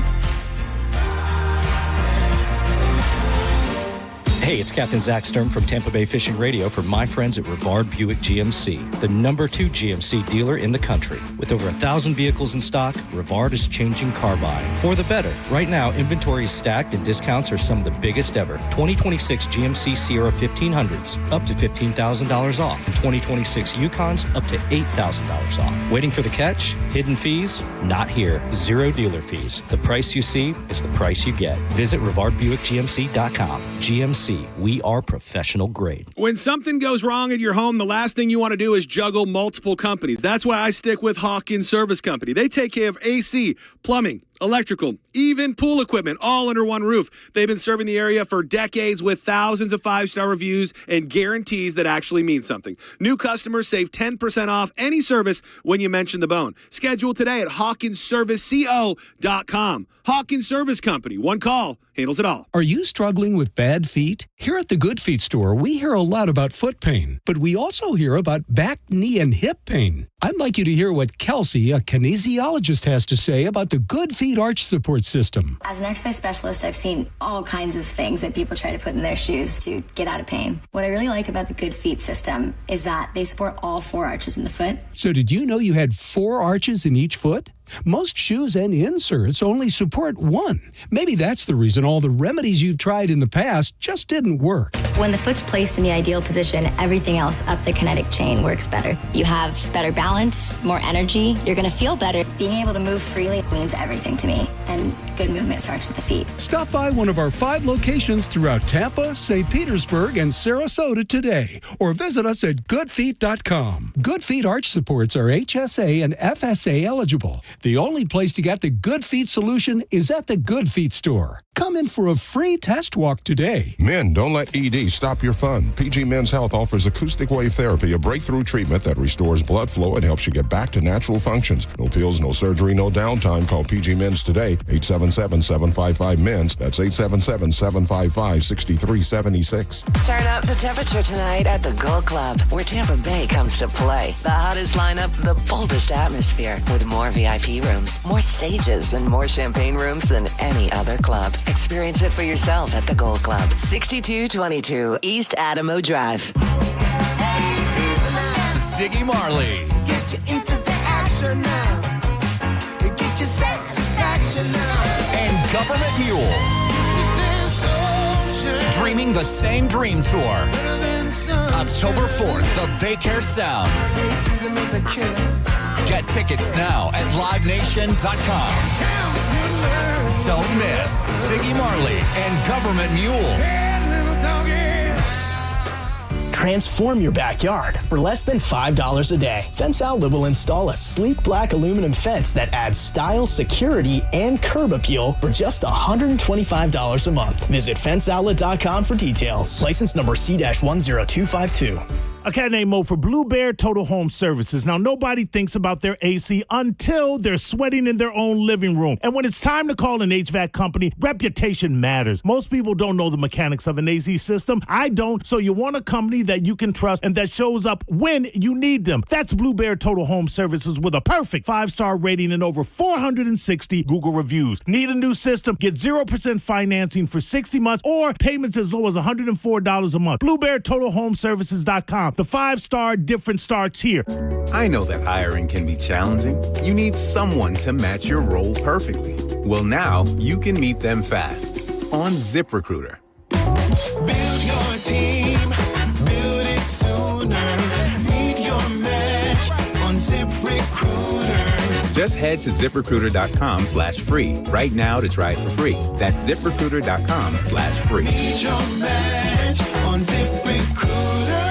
Hey, it's Captain Zach Sturm from Tampa Bay Fishing Radio for my friends at Rivard Buick GMC, the #2 GMC dealer in the country. With over 1,000 vehicles in stock, Rivard is changing car buying for the better. Right now, inventory is stacked and discounts are some of the biggest ever. 2026 GMC Sierra 1500s, up to $15,000 off. And 2026 Yukons, up to $8,000 off. Waiting for the catch? Hidden fees? Not here. Zero dealer fees. The price you see is the price you get. Visit RivardBuickGMC.com. GMC. We are professional grade. When something goes wrong at your home, the last thing you want to do is juggle multiple companies. That's why I stick with Hawkins Service Company. They take care of AC, plumbing, electrical, even pool equipment, all under one roof. They've been serving the area for decades with thousands of 5-star reviews and guarantees that actually mean something. New customers save 10% off any service when you mention the bone. Schedule today at HawkinsServiceCO.com. Hawkins Service Company. One call handles it all. Are you struggling with bad feet? Here at the Good Feet store, we hear a lot about foot pain, but we also hear about back, knee, and hip pain. I'd like you to hear what Kelsey, a kinesiologist, has to say about the Good Feet Arch Support System. As an exercise specialist, I've seen all kinds of things that people try to put in their shoes to get out of pain. What I really like about the Good Feet system is that they support all 4 arches in the foot. So did you know you had 4 arches in each foot? Most shoes and inserts only support one. Maybe that's the reason all the remedies you've tried in the past just didn't work. When the foot's placed in the ideal position, everything else up the kinetic chain works better. You have better balance, more energy. You're going to feel better. Being able to move freely means everything to me. And good movement starts with the feet. Stop by one of our 5 locations throughout Tampa, St. Petersburg, and Sarasota today, or visit us at goodfeet.com. Good Feet arch supports are HSA and FSA eligible. The only place to get the Good Feet solution is at the Good Feet store. Come in for a free test walk today. Men, don't let ED stop your fun. PG Men's Health offers acoustic wave therapy, a breakthrough treatment that restores blood flow and helps you get back to natural functions. No pills, no surgery, no downtime. Call PG Men's today, 877-755-MENS. That's 877-755-6376. Turn up the temperature tonight at the Gold Club, where Tampa Bay comes to play. The hottest lineup, the boldest atmosphere, with more VIP rooms, more stages, and more champagne rooms than any other club. Experience it for yourself at the Gold Club, 6222 East Adamo Drive. Ziggy Marley. Get you into the action now. Get your satisfaction now. And Government Mule. Dreaming the Same Dream Tour. October 4th, the Baycare Sound. Racism is a killer. Get tickets now at livenation.com. Don't miss Ziggy Marley and Government Mule. Transform your backyard for less than $5 a day. Fence Outlet will install a sleek black aluminum fence that adds style, security, and curb appeal for just $125 a month. Visit fenceoutlet.com for details. License number C-10252. A cat named Mo for Blue Bear Total Home Services. Now, nobody thinks about their AC until they're sweating in their own living room. And when it's time to call an HVAC company, reputation matters. Most people don't know the mechanics of an AC system. I don't, so you want a company that you can trust and that shows up when you need them. That's Blue Bear Total Home Services with a perfect 5-star rating and over 460 Google reviews. Need a new system? Get 0% financing for 60 months or payments as low as $104 a month. BlueBearTotalHomeServices.com. The 5-star difference starts here. I know that hiring can be challenging. You need someone to match your role perfectly. Well, now you can meet them fast on ZipRecruiter. Build your team, build it sooner. Meet your match on ZipRecruiter. Just head to ZipRecruiter.com/free right now to try it for free. That's ZipRecruiter.com/free. Meet your match on ZipRecruiter.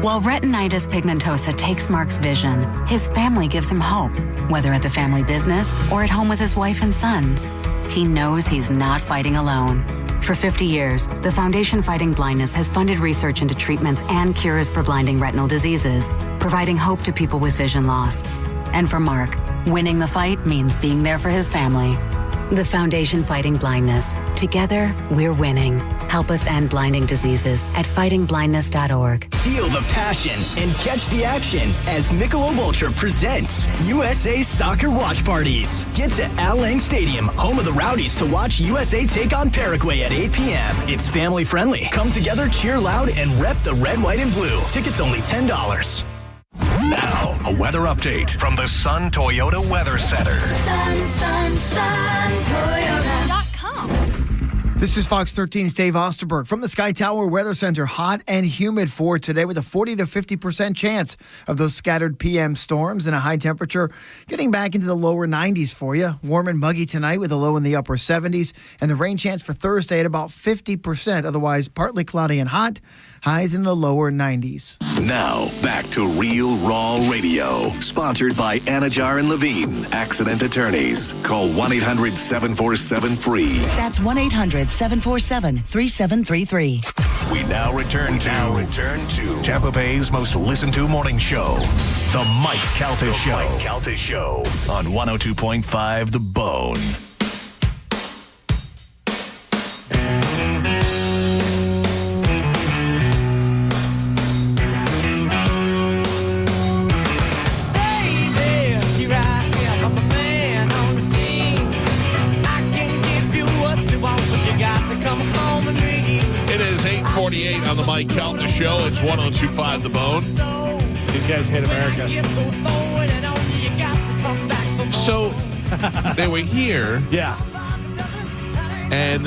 While retinitis pigmentosa takes Mark's vision, his family gives him hope, whether at the family business or at home with his wife and sons. He knows he's not fighting alone. For 50 years, the Foundation Fighting Blindness has funded research into treatments and cures for blinding retinal diseases, providing hope to people with vision loss. And for Mark, winning the fight means being there for his family. The Foundation Fighting Blindness. Together, we're winning. Help us end blinding diseases at fightingblindness.org. Feel the passion and catch the action as Michelob Ultra presents USA Soccer Watch Parties. Get to Al Lang Stadium, home of the Rowdies, to watch USA take on Paraguay at 8 p.m. It's family friendly. Come together, cheer loud, and rep the red, white, and blue. Tickets only $10. Now, a weather update from the Sun Toyota Weather Center. Sun, Toyota.com. This is Fox 13's Dave Osterberg from the Sky Tower Weather Center. Hot and humid for today with a 40 to 50% chance of those scattered PM storms and a high temperature getting back into the lower 90s for you. Warm and muggy tonight with a low in the upper 70s, and the rain chance for Thursday at about 50%. Otherwise, partly cloudy and hot. Highs in the lower 90s. Now, back to Real Raw Radio. Sponsored by Anajar and Levine, Accident Attorneys. Call 1-800-747-FREE. That's 1-800-747-3733. We now return to Tampa Bay's most listened to morning show, The Mike Calta Show. On 102.5 The Bone. It is 8:48 on the Mike Calta Show. It's 102.5 The Bone. These guys hate America. So they were here. Yeah. And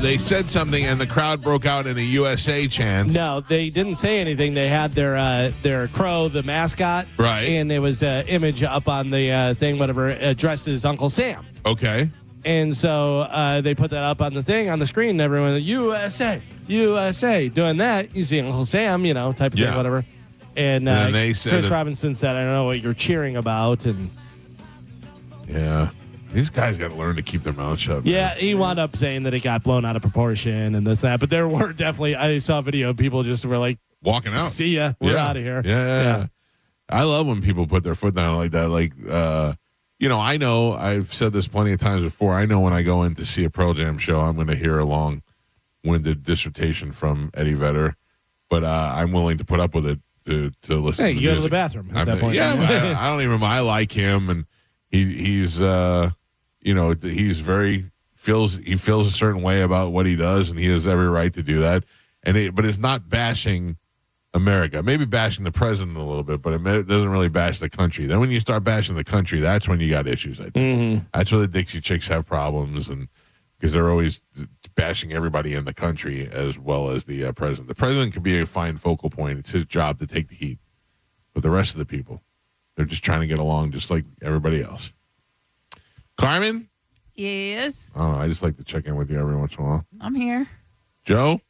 they said something, and the crowd broke out in a USA chant. No, they didn't say anything. They had their crow, the mascot. Right. And there was an image up on the thing, whatever, dressed as Uncle Sam. Okay. And so they put that up on the thing, on the screen, and everyone, USA, USA. Doing that, you see Uncle Sam, type of thing, whatever. And then they said Chris Robinson said, I don't know what you're cheering about. And yeah. These guys got to learn to keep their mouths shut. Yeah, he wound up saying that it got blown out of proportion and this, that. But there were definitely, I saw a video of people just were like, walking out. See ya. We're out of here. Yeah. I love when people put their foot down like that. Like, I know I've said this plenty of times before. I know when I go in to see a Pearl Jam show, I'm going to hear a long-winded dissertation from Eddie Vedder. But I'm willing to put up with it to listen to you go to the bathroom at that point. Yeah, I don't even, I like him. And he's he feels a certain way about what he does, and he has every right to do that. But it's not bashing America. Maybe bashing the president a little bit, but it doesn't really bash the country. Then when you start bashing the country, that's when you got issues. I think that's where the Dixie Chicks have problems, and because they're always bashing everybody in the country as well as the president. The president can be a fine focal point. It's his job to take the heat, but the rest of the people, they're just trying to get along, just like everybody else. Carmen? Yes. I don't know. I just like to check in with you every once in a while. I'm here. Joe?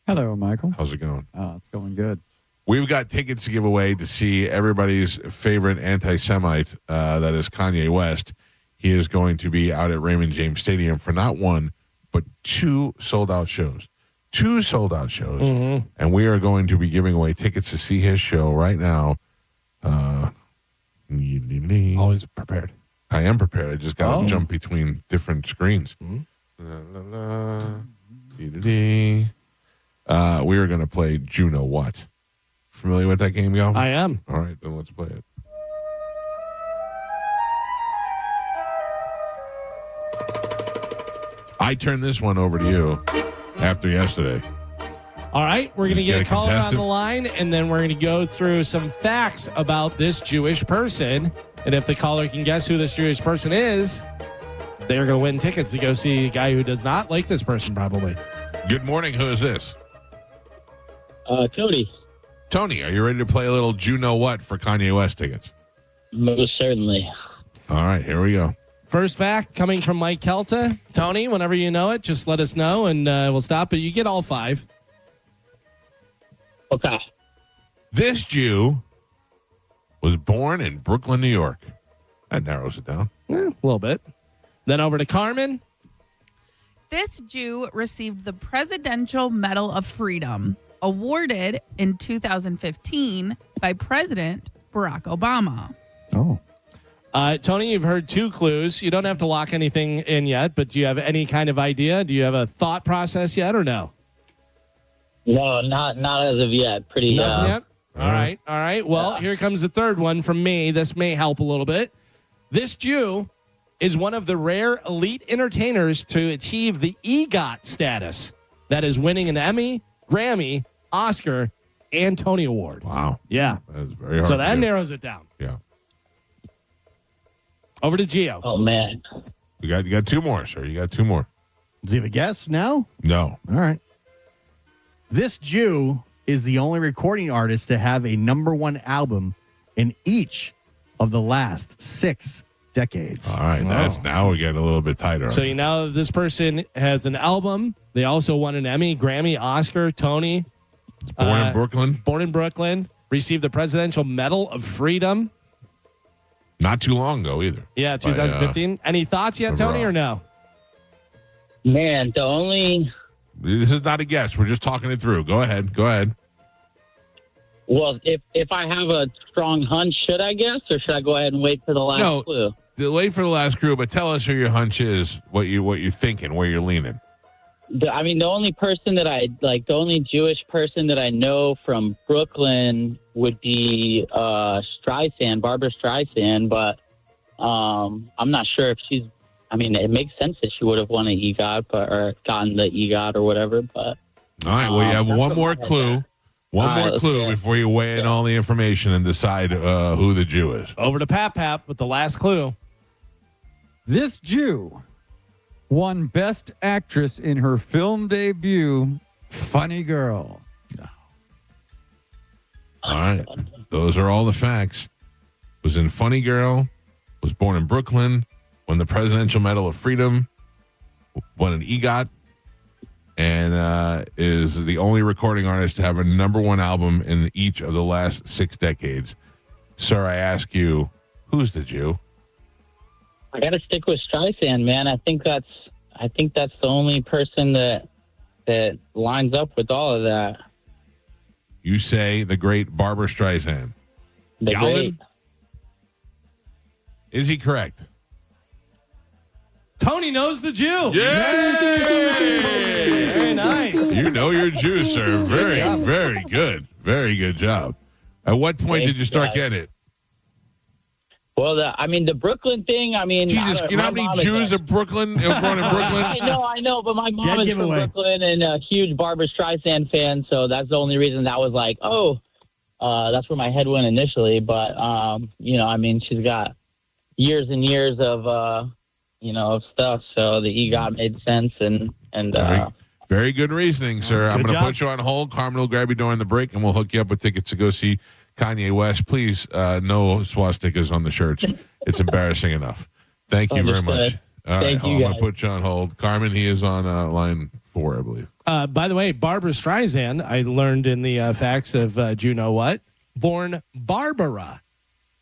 Hello, Michael. How's it going? It's going good. We've got tickets to give away to see everybody's favorite anti-Semite, that is Kanye West. He is going to be out at Raymond James Stadium for not one, but 2 sold-out shows. 2 sold-out shows. Mm-hmm. And we are going to be giving away tickets to see his show right now. Always prepared. I am prepared. I just got to jump between different screens. We are going to play Juno What. Familiar with that game, y'all? I am. All right, then let's play it. I turned this one over to you after yesterday. All right, we're going to get a caller on contestant. the line, and then we're going to go through some facts about this Jewish person. And if the caller can guess who this Jewish person is, they're going to win tickets to go see a guy who does not like this person, probably. Good morning. Who is this? Cody. Tony, are you ready to play a little Juno What for Kanye West tickets? Most certainly. All right, here we go. First fact coming from Mike Calta. Tony, whenever you know it, just let us know, and we'll stop. But you get all 5. Okay. This Jew was born in Brooklyn, New York. That narrows it down. A little bit. Then over to Carmen. This Jew received the Presidential Medal of Freedom, awarded in 2015 by President Barack Obama. Oh. Tony, you've heard 2 clues. You don't have to lock anything in yet, but do you have any kind of idea? Do you have a thought process yet or no? No, not as of yet. Pretty. Nothing yet? All right. Well, here comes the third one from me. This may help a little bit. This Jew is one of the rare elite entertainers to achieve the EGOT status. That is winning an Emmy, Grammy, Oscar, and Tony Award. Wow. Yeah. That is very hard. So that narrows it down. Yeah. Over to Gio. Oh, man. You got 2 more, sir. You got 2 more. Does he have a guess now? No. All right. This Jew is the only recording artist to have a #1 album in each of the last 6 decades. All right. Now we're getting a little bit tighter. So you know this person has an album. They also won an Emmy, Grammy, Oscar, Tony. Born in Brooklyn. Born in Brooklyn. Received the Presidential Medal of Freedom. Not too long ago either. Yeah, 2015. Any thoughts yet, Tony, or no? Man, the only... This is not a guess. We're just talking it through. Go ahead. Well, if I have a strong hunch, should I guess, or should I go ahead and wait for the last clue? Wait for the last clue, but tell us who your hunch is, what you're thinking, where you're leaning. The only person that the only Jewish person that I know from Brooklyn would be Streisand, Barbara Streisand, but I'm not sure if she's. I mean, it makes sense that she would have won an EGOT, or gotten the EGOT or whatever. But all right, well, you have one more clue. One All right, more let's clue go. before you weigh in all the information and decide who the Jew is. Over to Pap with the last clue. This Jew won Best Actress in her film debut, Funny Girl. All right. Those are all the facts. Was in Funny Girl, was born in Brooklyn, won the Presidential Medal of Freedom, won an EGOT, and is the only recording artist to have a #1 album in each of the last 6 decades. Sir, I ask you, who's the Jew? I got to stick with Streisand, man. I think that's the only person that lines up with all of that. You say the great Barbara Streisand. The Galvin? great. Is he correct? Tony knows the Jew. Yay! Very nice. You know your Jew, sir. Very, very good. Very good job. At what point did you start getting it? Well, the Brooklyn thing, Jesus, you know how many Jews are Brooklyn, born in Brooklyn? I know, but my mom Dead is from giveaway. Brooklyn and a huge Barbara Streisand fan, so that's the only reason that was like, that's where my head went initially. But, she's got years and years of, of stuff, so the EGOT made sense. Very good reasoning, sir. I'm Good going to job. put you on hold. Carmen will grab you during the break, and we'll hook you up with tickets to go see Kanye West. Please, no swastikas on the shirts. It's embarrassing enough. Thank you very much. Understood. All right, Thank you, I'm going to guys. put you on hold. Carmen, he is on line 4, I believe. By the way, Barbara Streisand, I learned in the facts of Do You Know What? Born Barbara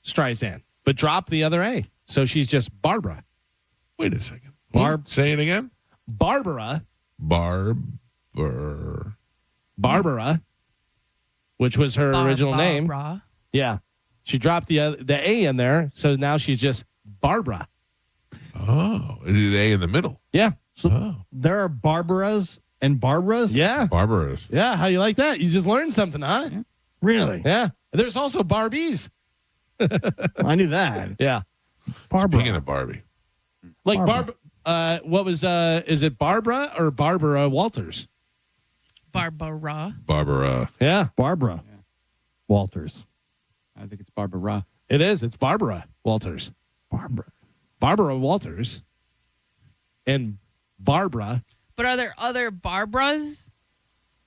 Streisand, but dropped the other A. So she's just Barbara. Wait a second. Say it again. Barbara, Barbara, which was her original name. Barbara. Yeah. She dropped the A in there, so now she's just Barbara. Oh, the A in the middle. Yeah. So there are Barbaras and Barbaras? Yeah. Barbaras. Yeah. How you like that? You just learned something, huh? Yeah. Really? There's also Barbies. I knew that. Yeah. Barbara. Speaking of Barbie. Like Barbara. what was is it Barbara or Barbara Walters? Barbara. Barbara. Yeah. Barbara Walters. I think it's Barbara. It is. It's Barbara Walters. Barbara Walters and Barbara. But are there other Barbaras?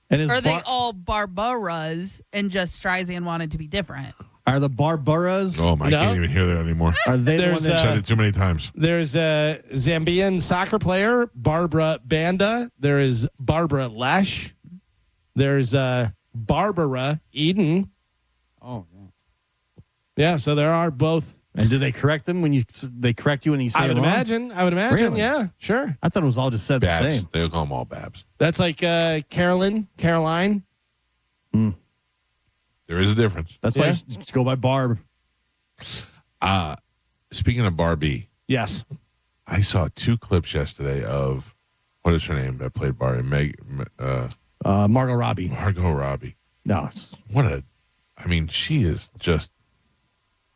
And is Or are they all Barbaras and just Streisand wanted to be different? Are the Barbaras? Oh, I can't even hear that anymore. Are they the There's, ones that Said it too many times. There's a Zambian soccer player, Barbara Banda. There is Barbara Lesh. There's Barbara Eden. Oh, yeah. Yeah, so there are both. And do they correct them when they correct you when you say I would it wrong? imagine. Really? Yeah, sure. I thought it was all just said Babs. the same. They'll call them all Babs. That's like Caroline. There is a difference. That's why you just go by Barb. Speaking of Barbie, Yes. I saw 2 clips yesterday of, what is her name that played Barbie? Margot Robbie. Margot Robbie. No, she is just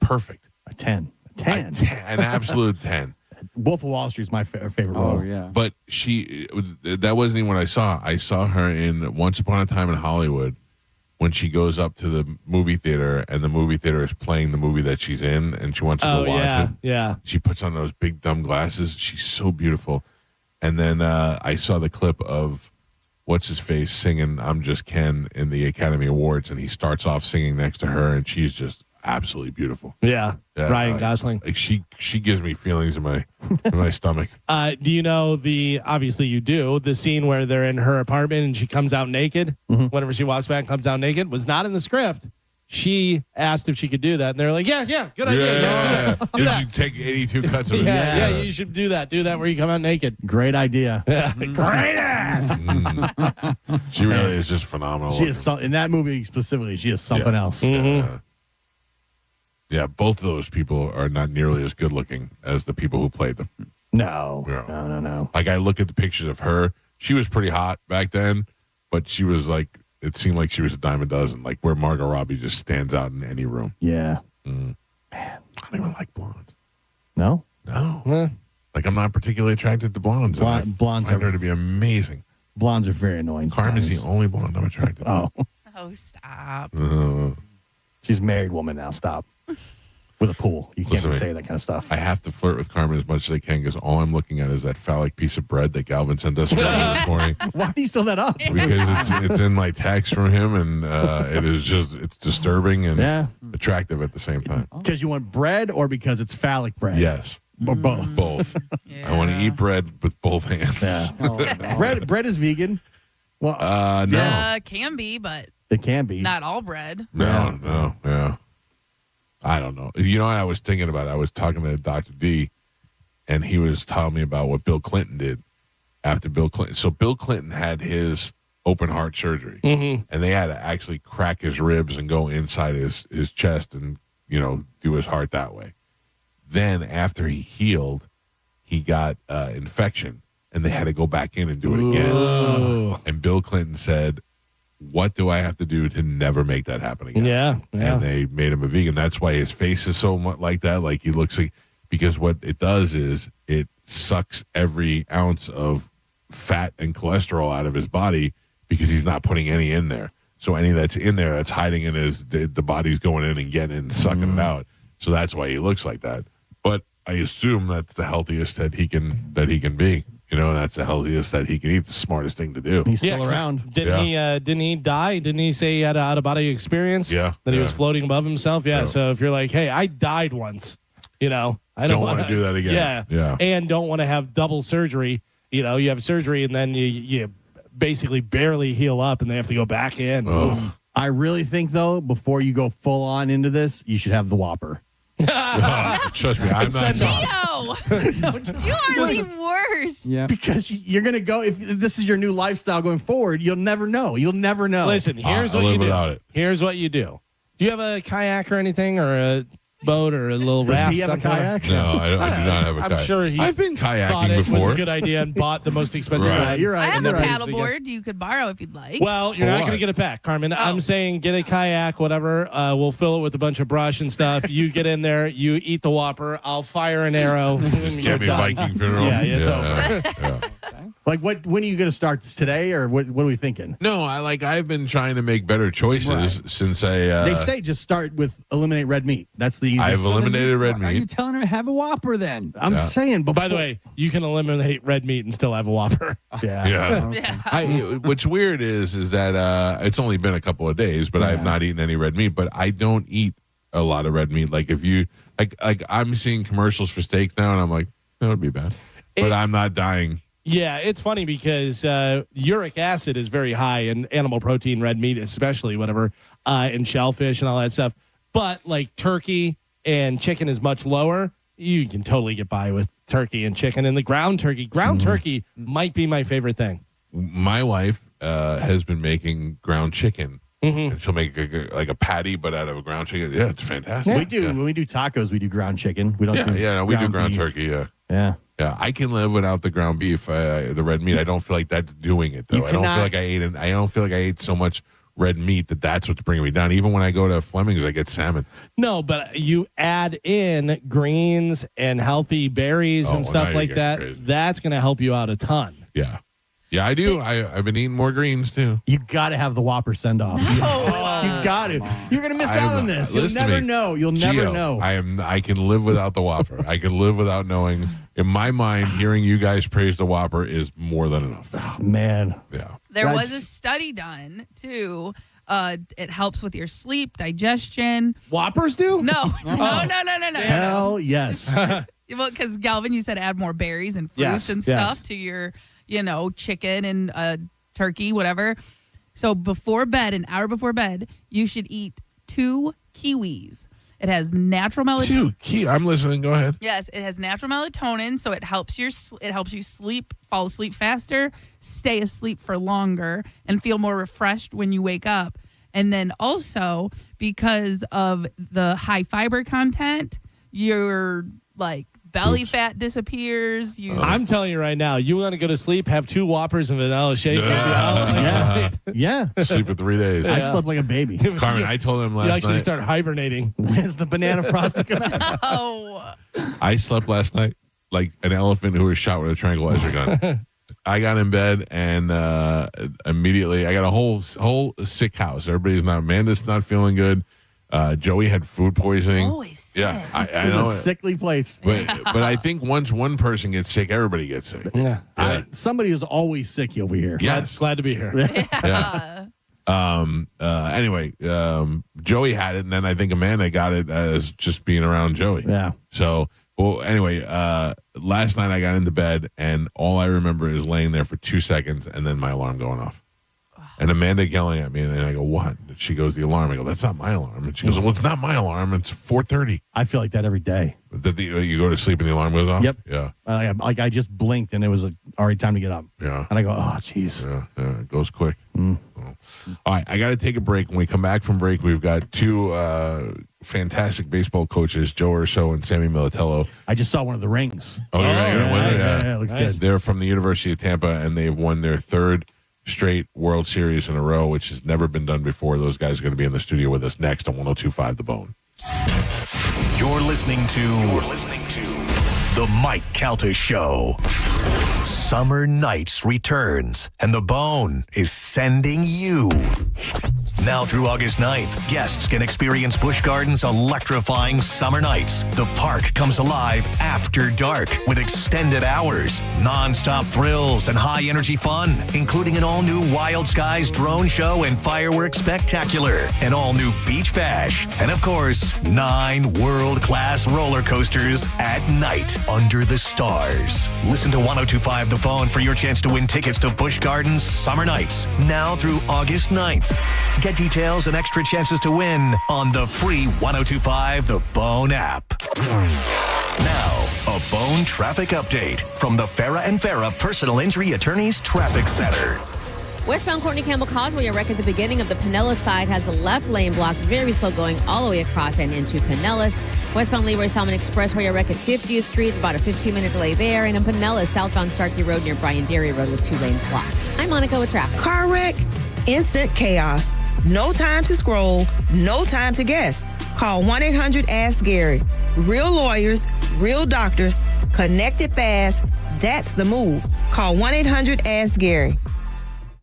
perfect. a 10. An absolute 10. Wolf of Wall Street is my favorite role. Oh, yeah. But that wasn't even what I saw. I saw her in Once Upon a Time in Hollywood when she goes up to the movie theater and the movie theater is playing the movie that she's in and she wants to go watch it. Yeah. She puts on those big dumb glasses. She's so beautiful. And then I saw the clip of what's his face singing "I'm Just Ken" in the Academy Awards, and he starts off singing next to her, and she's just absolutely beautiful. Yeah. Ryan Gosling. Like she gives me feelings in my stomach. Do you know obviously you do, the scene where they're in her apartment and she comes out naked, whenever she walks back and comes out naked, was not in the script. She asked if she could do that, and they're like, yeah, good idea. Yeah, do You that. should take 82 cuts of it. Yeah, you should do that. Do that where you come out naked. Great idea. Yeah. Great ass. She really is just phenomenal. She is in that movie specifically. She is something else. Yeah, both of those people are not nearly as good looking as the people who played them. No. Like, I look at the pictures of her. She was pretty hot back then, but she was like, it seemed like she was a dime a dozen, like where Margot Robbie just stands out in any room. Yeah. Man, I don't even like blondes. No? No. Like, I'm not particularly attracted to blondes. Blondes I find her to be amazing. Blondes are very annoying. Carmen's the only blonde I'm attracted to. Oh. Oh, Oh, stop. She's a married woman now. Stop. With a pool. You can't Listen, even say that kind of stuff. I have to flirt with Carmen as much as I can because all I'm looking at is that phallic piece of bread that Galvin sent us this morning. Why do you sew that up? Because it's in my text from him, and it's disturbing and attractive at the same time. Because you want bread or because it's phallic bread? Yes. Or both. Both. I want to eat bread with both hands. Yeah. Bread is vegan. Well, no. Can be, but it can be. not all bread. No. Yeah. I don't know. You know what I was thinking about? I was talking to Dr. D, and he was telling me about what Bill Clinton did after Bill Clinton. So Bill Clinton had his open heart surgery, and they had to actually crack his ribs and go inside his chest and, do his heart that way. Then after he healed, he got infection, and they had to go back in and do it again. Ooh. And Bill Clinton said, what do I have to do to never make that happen again? Yeah. And they made him a vegan. That's why his face is so much like that. Like he looks like, because what it does is it sucks every ounce of fat and cholesterol out of his body because he's not putting any in there. So any that's in there that's hiding in the body's going in and getting it and sucking it out. So that's why he looks like that. But I assume that's the healthiest that he can be. That's the healthiest that he can eat. The smartest thing to do. He's still around. Didn't he die? Didn't he say he had an out of body experience? Yeah. That he was floating above himself. Yeah. So if you're like, hey, I died once, I don't want to do that again. Yeah. And don't want to have double surgery. You have surgery and then you basically barely heal up and they have to go back in. Oh. I really think though, before you go full on into this, you should have the Whopper. Trust me, I'm not. No. You are the worst. Yeah. Because you're going to go, if this is your new lifestyle going forward, you'll never know. Listen, here's what you do. Here's what you do. Do you have a kayak or anything or a boat or a little raft? Does he have a kayak? No, I do not have a kayak. I'm sure I've been thought kayaking it was before. a good idea and bought the most expensive Right. one. You're right. I have a You're right. paddleboard you could borrow if you'd like. Well, you're not going to get it back, Carmen. I'm saying get a kayak, whatever. We'll fill it with a bunch of brush and stuff. You get in there, you eat the Whopper. I'll fire an arrow. Get me Viking funeral. Yeah, it's over. Yeah. Like, when are you going to start this today, or what are we thinking? No, I've been trying to make better choices since I. They say just start with eliminate red meat. That's the easiest. I've eliminated red Are you meat. telling her to have a Whopper then? I'm saying, By the way, you can eliminate red meat and still have a Whopper. Yeah. What's weird is that it's only been a couple of days, but I've not eaten any red meat. But I don't eat a lot of red meat. Like if you like I'm seeing commercials for steak now, and I'm like, that would be bad. But I'm not dying. Yeah, it's funny because uric acid is very high in animal protein, red meat especially, whatever, and shellfish and all that stuff. But like turkey and chicken is much lower. You can totally get by with turkey and chicken. And the ground turkey might be my favorite thing. My wife has been making ground chicken. And she'll make a patty, but out of a ground chicken. Yeah, it's fantastic. We do when we do tacos, we do ground chicken. We don't do we do ground beef. turkey. Yeah. Yeah, I can live without the ground beef, the red meat. I don't feel like that's doing it though. I don't feel like I ate so much red meat that's what's bringing me down. Even when I go to Fleming's, I get salmon. No, but you add in greens and healthy berries and stuff like that. Crazy. That's going to help you out a ton. Yeah. Yeah, I do. I've been eating more greens too. You got to have the Whopper send off. You got to. You're going to miss out on this. You'll never know. You'll never know. I can live without the Whopper. I can live without knowing. In my mind, hearing you guys praise the Whopper is more than enough. Oh, man. Yeah. There was a study done too. It helps with your sleep, digestion. Whoppers do? No. No. Hell yes. Well, because Galvin, you said add more berries and fruits and stuff to your, chicken and turkey, whatever. So before bed, an hour before bed, you should eat 2 kiwis. It has natural melatonin. I'm listening. Go ahead. Yes, it has natural melatonin, so it helps you fall asleep faster, stay asleep for longer, and feel more refreshed when you wake up. And then also because of the high fiber content, your belly fat disappears. I'm telling you right now, you want to go to sleep, have 2 Whoppers and vanilla shake. Yeah. Sleep for 3 days. I slept like a baby. Carmen, I told him last You night. actually start hibernating. When's the banana frosting come out? Oh. I slept last night like an elephant who was shot with a tranquilizer gun. I got in bed and immediately I got a whole sick house. Amanda's not feeling good. Joey had food poisoning. Always sick. Yeah, I It's know a sickly place. but I think once one person gets sick, everybody gets sick. Yeah. Somebody who's always sick over here. Yes. Glad to be here. Yeah. Anyway, Joey had it, and then I think Amanda got it as just being around Joey. Yeah. So, well, anyway, last night I got into bed, and all I remember is laying there for 2 seconds, and then my alarm going off. And Amanda yelling at me, and then I go, "What?" And she goes, "The alarm." I go, "That's not my alarm." And she goes, "Well, it's not my alarm. It's 4:30." I feel like that every day. You go to sleep and the alarm goes off? Yep. Yeah. Like I just blinked and it was already time to get up. Yeah. And I go, oh, jeez. Yeah, it goes quick. So, all right, I got to take a break. When we come back from break, we've got two fantastic baseball coaches, Joe Urso and Sammy Militello. I just saw one of the rings. Oh, you're right. Yeah, it looks good. They're from the University of Tampa, and they've won their third straight World Series in a row, which has never been done before. Those guys are going to be in the studio with us next on 102.5 The Bone. You're listening to The Mike Calta Show. Summer Nights returns, and The Bone is sending you. Now through August 9th, guests can experience Busch Gardens' electrifying summer nights. The park comes alive after dark with extended hours, non-stop thrills, and high-energy fun, including an all-new Wild Skies drone show and fireworks spectacular, an all-new beach bash, and of course, 9 world-class roller coasters at night under the stars. Listen to 102.5 The Bone for your chance to win tickets to Busch Gardens Summer Nights, now through August 9th. Get details and extra chances to win on the free 102.5 The Bone app. Now, a Bone traffic update from the Farah and Farah Personal Injury Attorneys Traffic Center. Westbound Courtney Campbell Causeway, a wreck at the beginning of the Pinellas side has the left lane blocked, very slow going all the way across and into Pinellas. Westbound Leroy Salmon Expressway, a wreck at 50th Street, about a 15-minute delay there. And in Pinellas, southbound Starkey Road near Brian Dairy Road with 2 lanes blocked. I'm Monica with traffic. Car wreck, instant chaos. No time to scroll, no time to guess. Call 1-800-ASK-GARY. Real lawyers, real doctors, connected fast. That's the move. Call 1-800-ASK-GARY.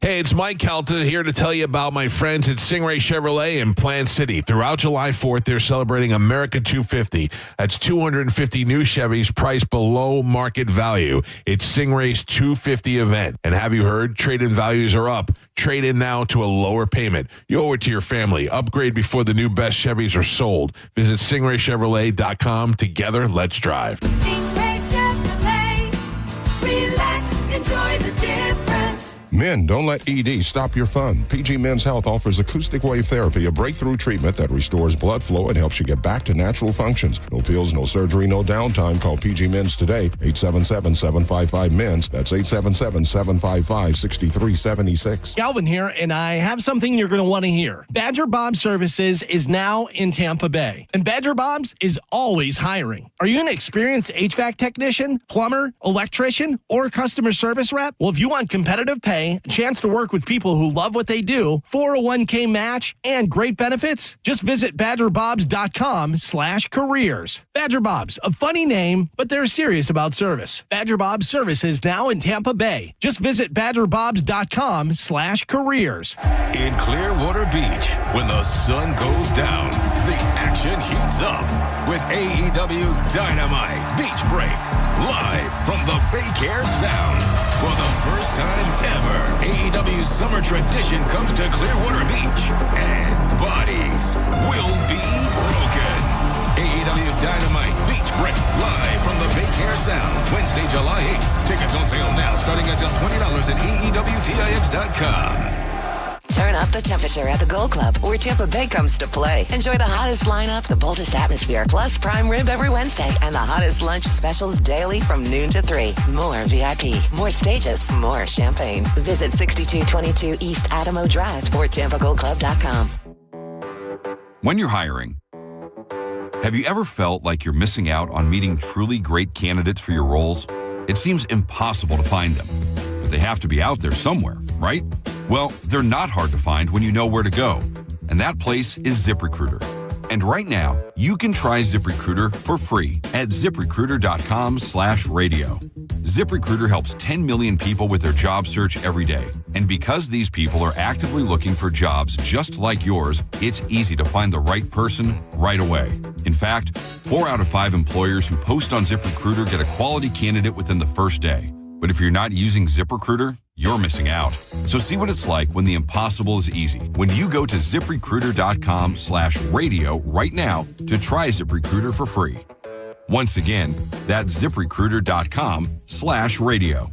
Hey, it's Mike Calta here to tell you about my friends at Stingray Chevrolet in Plant City. Throughout July 4th, they're celebrating America 250. That's 250 new Chevys priced below market value. It's Stingray's 250 event. And have you heard? Trade-in values are up. Trade in now to a lower payment. You owe it to your family. Upgrade before the new best Chevys are sold. Visit StingrayChevrolet.com. Together, let's drive. Stingray Chevrolet. Relax, enjoy the difference. Men, don't let ED stop your fun. PG Men's Health offers acoustic wave therapy, a breakthrough treatment that restores blood flow and helps you get back to natural functions. No pills, no surgery, no downtime. Call PG Men's today, 877-755-MENS. That's 877-755-6376. Galvin here, and I have something you're going to want to hear. Badger Bob Services is now in Tampa Bay, and Badger Bob's is always hiring. Are you an experienced HVAC technician, plumber, electrician, or customer service rep? Well, if you want competitive pay, a chance to work with people who love what they do, 401k match, and great benefits, just visit badgerbobs.com/careers. Badger Bob's, a funny name, but they're serious about service. Badger Bob's Services now in Tampa Bay. Just visit badgerbobs.com/careers. In Clearwater Beach, when the sun goes down, the action heats up with AEW Dynamite Beach Break, live from the Baycare Sound. For the first time ever, AEW's summer tradition comes to Clearwater Beach, and bodies will be broken. AEW Dynamite Beach Break, live from the Baycare Sound, Wednesday, July 8th. Tickets on sale now, starting at just $20 at AEWTIX.com. Turn up the temperature at the Gold Club, where Tampa Bay comes to play. Enjoy the hottest lineup, the boldest atmosphere, plus prime rib every Wednesday, and the hottest lunch specials daily from noon to 3. More VIP, more stages, more champagne. Visit 6222 East Adamo Drive or TampaGoldClub.com. When you're hiring, have you ever felt like you're missing out on meeting truly great candidates for your roles? It seems impossible to find them, but they have to be out there somewhere, right? Well, they're not hard to find when you know where to go, and that place is ZipRecruiter. And right now, you can try ZipRecruiter for free at ZipRecruiter.com/radio. ZipRecruiter helps 10 million people with their job search every day. And because these people are actively looking for jobs just like yours, it's easy to find the right person right away. In fact, 4 out of 5 employers who post on ZipRecruiter get a quality candidate within the first day. But if you're not using ZipRecruiter, you're missing out. So see what it's like when the impossible is easy. When you go to ZipRecruiter.com/radio right now to try ZipRecruiter for free. Once again, that's ZipRecruiter.com/radio.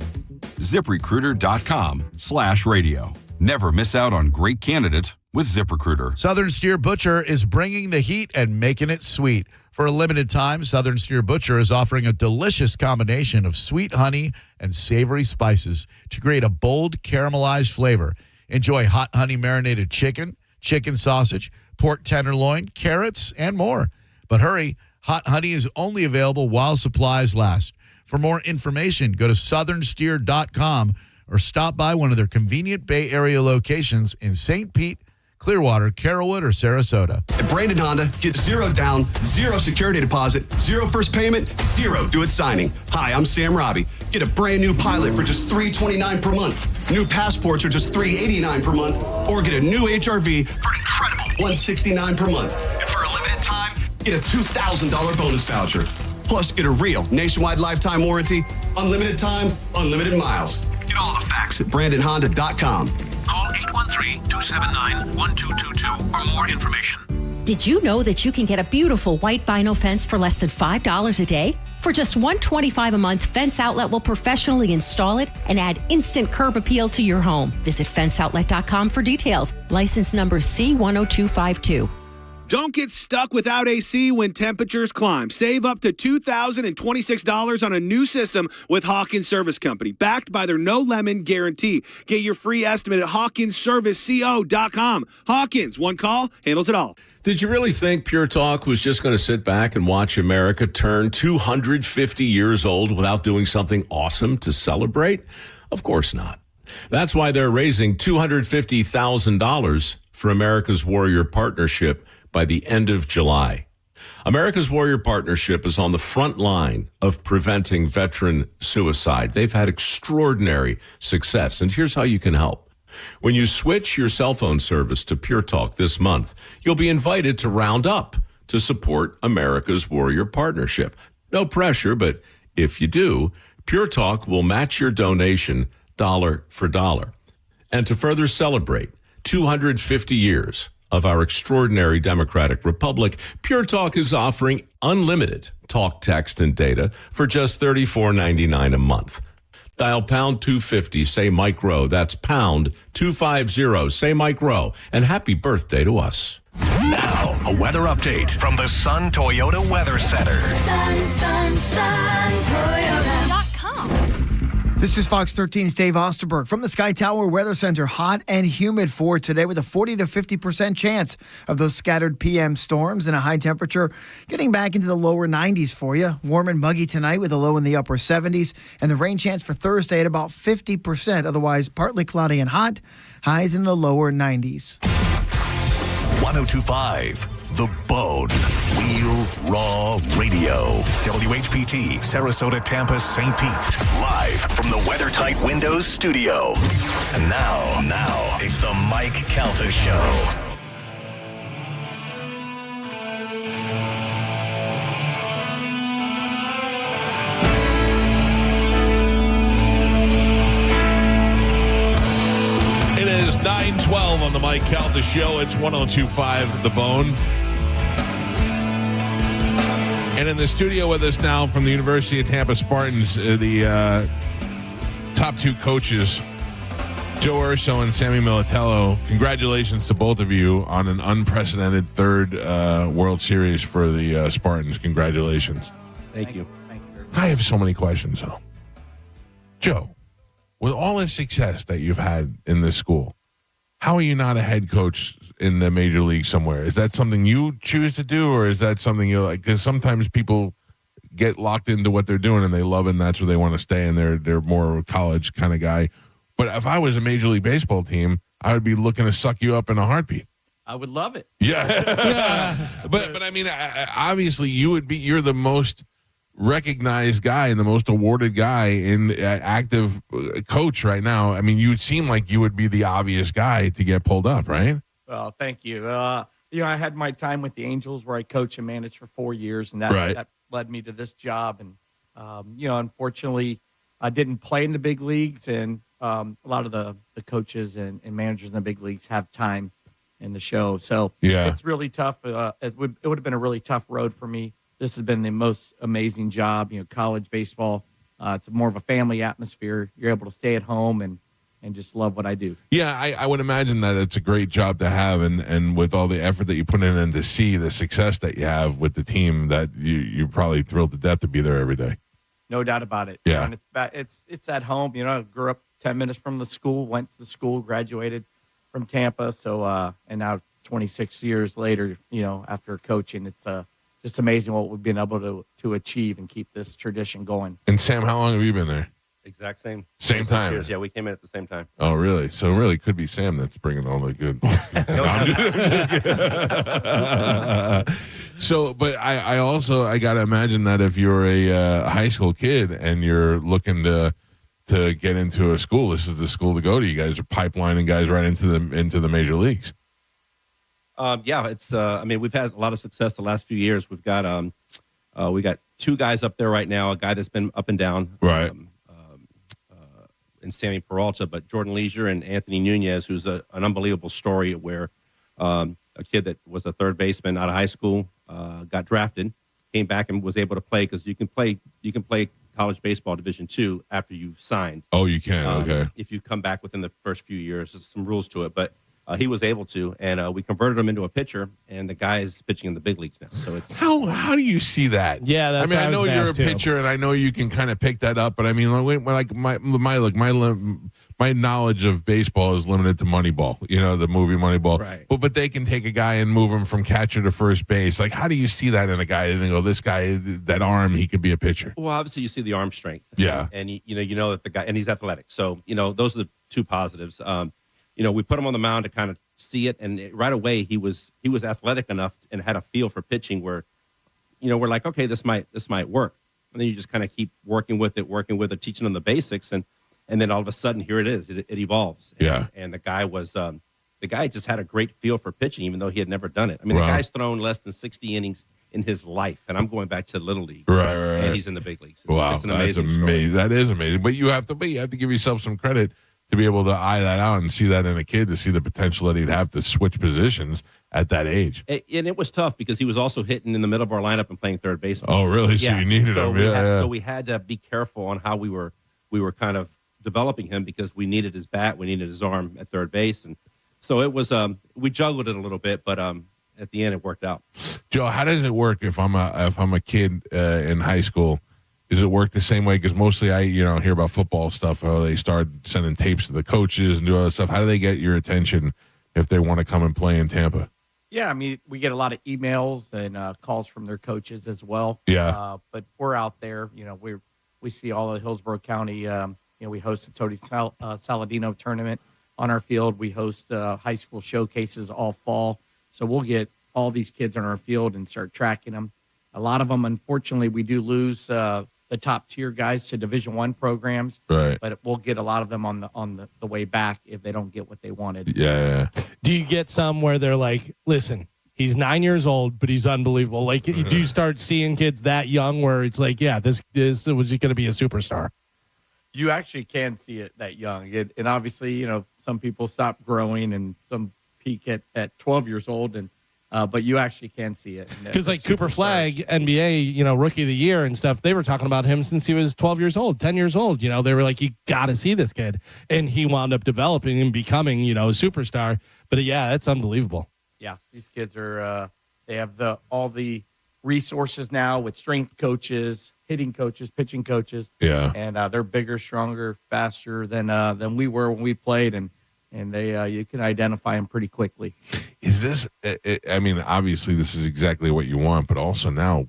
ZipRecruiter.com/radio. Never miss out on great candidates with ZipRecruiter. Southern Steer Butcher is bringing the heat and making it sweet. For a limited time, Southern Steer Butcher is offering a delicious combination of sweet honey and savory spices to create a bold caramelized flavor. Enjoy hot honey marinated chicken, chicken sausage, pork tenderloin, carrots, and more. But hurry, hot honey is only available while supplies last. For more information, go to southernsteer.com or stop by one of their convenient Bay Area locations in St. Pete, Clearwater, Carrollwood, or Sarasota. At Brandon Honda, get 0 down, 0 security deposit, 0 first payment, 0 do it signing. Hi, I'm Sam Robbie. Get a brand new Pilot for just $329 per month. New passports are just $389 per month. Or get a new HRV for an incredible $169 per month. And for a limited time, get a $2,000 bonus voucher. Plus, get a real nationwide lifetime warranty, unlimited time, unlimited miles. Get all the facts at BrandonHonda.com. Call 813-279-1222 for more information. Did you know that you can get a beautiful white vinyl fence for less than $5 a day? For just $125 a month, Fence Outlet will professionally install it and add instant curb appeal to your home. Visit fenceoutlet.com for details. License number C10252. Don't get stuck without AC when temperatures climb. Save up to $2,026 on a new system with Hawkins Service Company, backed by their no lemon guarantee. Get your free estimate at hawkinsserviceco.com. Hawkins, one call, handles it all. Did you really think Pure Talk was just going to sit back and watch America turn 250 years old without doing something awesome to celebrate? Of course not. That's why they're raising $250,000 for America's Warrior Partnership by the end of July. America's Warrior Partnership is on the front line of preventing veteran suicide. They've had extraordinary success, and here's how you can help. When you switch your cell phone service to Pure Talk this month, you'll be invited to round up to support America's Warrior Partnership. No pressure, but if you do, Pure Talk will match your donation dollar for dollar. And to further celebrate 250 years of our extraordinary democratic republic, Pure Talk is offering unlimited talk, text, and data for just $34.99 a month. Dial pound 250, say Mike Rowe. That's pound 250, say Mike Rowe. And happy birthday to us. Now, a weather update from the Sun Toyota Weather Center. Toyota.com. This is Fox 13's Dave Osterberg from the Sky Tower Weather Center. Hot and humid for today with a 40 to 50% chance of those scattered PM storms and a high temperature getting back into the lower 90s for you. Warm and muggy tonight with a low in the upper 70s and the rain chance for Thursday at about 50%. Otherwise, partly cloudy and hot. Highs in the lower 90s. 1025 The Bone. Wheel Raw Radio. WHPT, Sarasota, Tampa, St. Pete. Live from the WeatherTight Windows studio. And now, it's the Mike Calta Show. It is 9:12 on the Mike Calta Show. It's 1025 The Bone. And in the studio with us now from the University of Tampa Spartans, the top two coaches, Joe Urso and Sammy Militello. Congratulations to both of you on an unprecedented third World Series for the Spartans. Congratulations. Thank you. I have so many questions, though. Joe, with all the success that you've had in this school, how are you not a head coach in the major league somewhere? Is that something you choose to do, or is that something you like? Because sometimes people get locked into what they're doing and they love it, and that's where they want to stay, and they're more a college kind of guy. But if I was a Major League Baseball team, I would be looking to suck you up in a heartbeat. I would love it. Yeah. But I mean, obviously you're the most recognized guy and the most awarded guy in active coach right now. I mean, you seem like you would be the obvious guy to get pulled up, right? Well, thank you. I had my time with the Angels where I coached and managed for 4 years, and that led me to this job. And, unfortunately, I didn't play in the big leagues, and a lot of the coaches and managers in the big leagues have time in the show. So it's really tough. It would have been a really tough road for me. This has been the most amazing job, college baseball. It's more of a family atmosphere. You're able to stay at home and just love what I do. Yeah, I would imagine that it's a great job to have, and with all the effort that you put in and to see the success that you have with the team, that you're probably thrilled to death to be there every day. No doubt about it. Yeah. And it's at home. I grew up 10 minutes from the school, went to the school, graduated from Tampa. So, and now 26 years later, after coaching, it's just amazing what we've been able to achieve and keep this tradition going. And Sam, how long have you been there? Exact same. Same time. Years. Yeah, we came in at the same time. Oh, really? So it really could be Sam that's bringing all the good. No, I'm just- So, but I also got to imagine that if you're a high school kid and you're looking to get into a school, this is the school to go to. You guys are pipelining guys right into the major leagues. Yeah, it's. We've had a lot of success the last few years. We got 2 guys up there right now. A guy that's been up and down, right, and Sammy Peralta, but Jordan Leisure and Anthony Nunez, who's an unbelievable story where a kid that was a third baseman out of high school got drafted, came back and was able to play because you can play college baseball Division II after you've signed. Oh, you can. Okay. If you come back within the first few years, there's some rules to it, but. He was able to, and we converted him into a pitcher, and the guy is pitching in the big leagues now. So it's how do you see that? Yeah, that's. I know you're a pitcher, and I know you can kind of pick that up, but I mean, like my knowledge of baseball is limited to Moneyball. The movie Moneyball. Right. But they can take a guy and move him from catcher to first base. Like, how do you see that in a guy? And they go, this guy, that arm, he could be a pitcher. Well, obviously you see the arm strength. Yeah, and you know that the guy, and he's athletic. So those are the 2 positives. We put him on the mound to kind of see it, and right away he was athletic enough and had a feel for pitching where, we're like, okay, this might work, and then you just kind of keep working with it, teaching them the basics, and then all of a sudden here it is, it evolves. And the guy just had a great feel for pitching, even though he had never done it. I mean, The guy's thrown less than 60 innings in his life, and I'm going back to Little League, right. And he's in the big leagues. It's an amazing story. That is amazing, but you have to give yourself some credit to be able to eye that out and see that in a kid, to see the potential that he'd have to switch positions at that age. And it was tough because he was also hitting in the middle of our lineup and playing third base. Oh, really? So you needed him. So we had to be careful on how we were kind of developing him because we needed his bat, we needed his arm at third base, and so it was. We juggled it a little bit, but at the end it worked out. Joe, how does it work if I'm a kid in high school? Does it work the same way? Because mostly I, hear about football stuff. How they start sending tapes to the coaches and do all that stuff. How do they get your attention if they want to come and play in Tampa? Yeah, we get a lot of emails and calls from their coaches as well. Yeah. But we're out there. We see all of Hillsborough County. We host the Tony Saladino tournament on our field. We host high school showcases all fall. So we'll get all these kids on our field and start tracking them. A lot of them, unfortunately, we do lose the top tier guys to Division I programs, right? But we'll get a lot of them on the way back if they don't get what they wanted. Yeah. Do you get some where they're like, listen, he's 9 years old, but he's unbelievable? Like, do you start seeing kids that young where it's like, yeah, this was going to be a superstar? You actually can see it that young, and obviously, some people stop growing and some peak at 12 years old, and but you actually can see it. Because like Cooper Flagg, NBA, Rookie of the Year and stuff, they were talking about him since he was 12 years old, 10 years old. They were like, you got to see this kid. And he wound up developing and becoming, a superstar. But yeah, that's unbelievable. Yeah, these kids are, they have all the resources now with strength coaches, hitting coaches, pitching coaches. Yeah. And they're bigger, stronger, faster than we were when we played. And they you can identify them pretty quickly. Is this? Obviously, this is exactly what you want, but also now,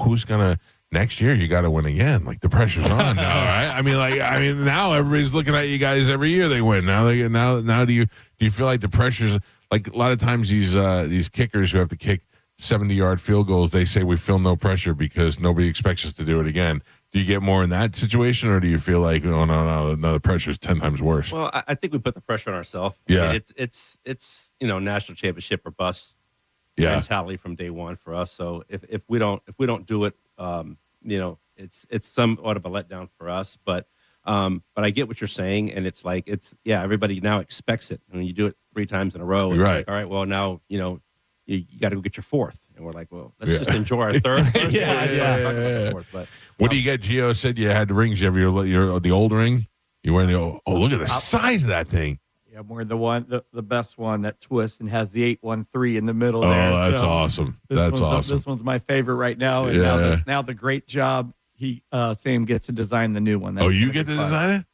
who's gonna next year? You got to win again. Like the pressure's on now, right? Now everybody's looking at you guys every year. They win. Now do you feel like the pressure's like a lot of times these kickers who have to kick 70-yard field goals, they say we feel no pressure because nobody expects us to do it again. Do you get more in that situation, or do you feel like, oh, no, the pressure is 10 times worse? Well, I think we put the pressure on ourselves. Yeah. I mean, it's national championship or bust mentality from day one for us. So if we don't do it, it's somewhat of a letdown for us. But I get what you're saying, and it's like everybody now expects it. And when you do it 3 times in a row, it's like, all right, well now you got to go get your 4th, and we're like, well, let's just enjoy our third. But what do you get? Gio said you had the rings. You have your the old ring. You wear the old. Oh, look at the size of that thing. Yeah, I'm wearing the best one that twists and has the 813 in the middle. Oh, there. that's awesome. That's awesome. This one's my favorite right now. And now the great job Sam gets to design the new one. You get to design it?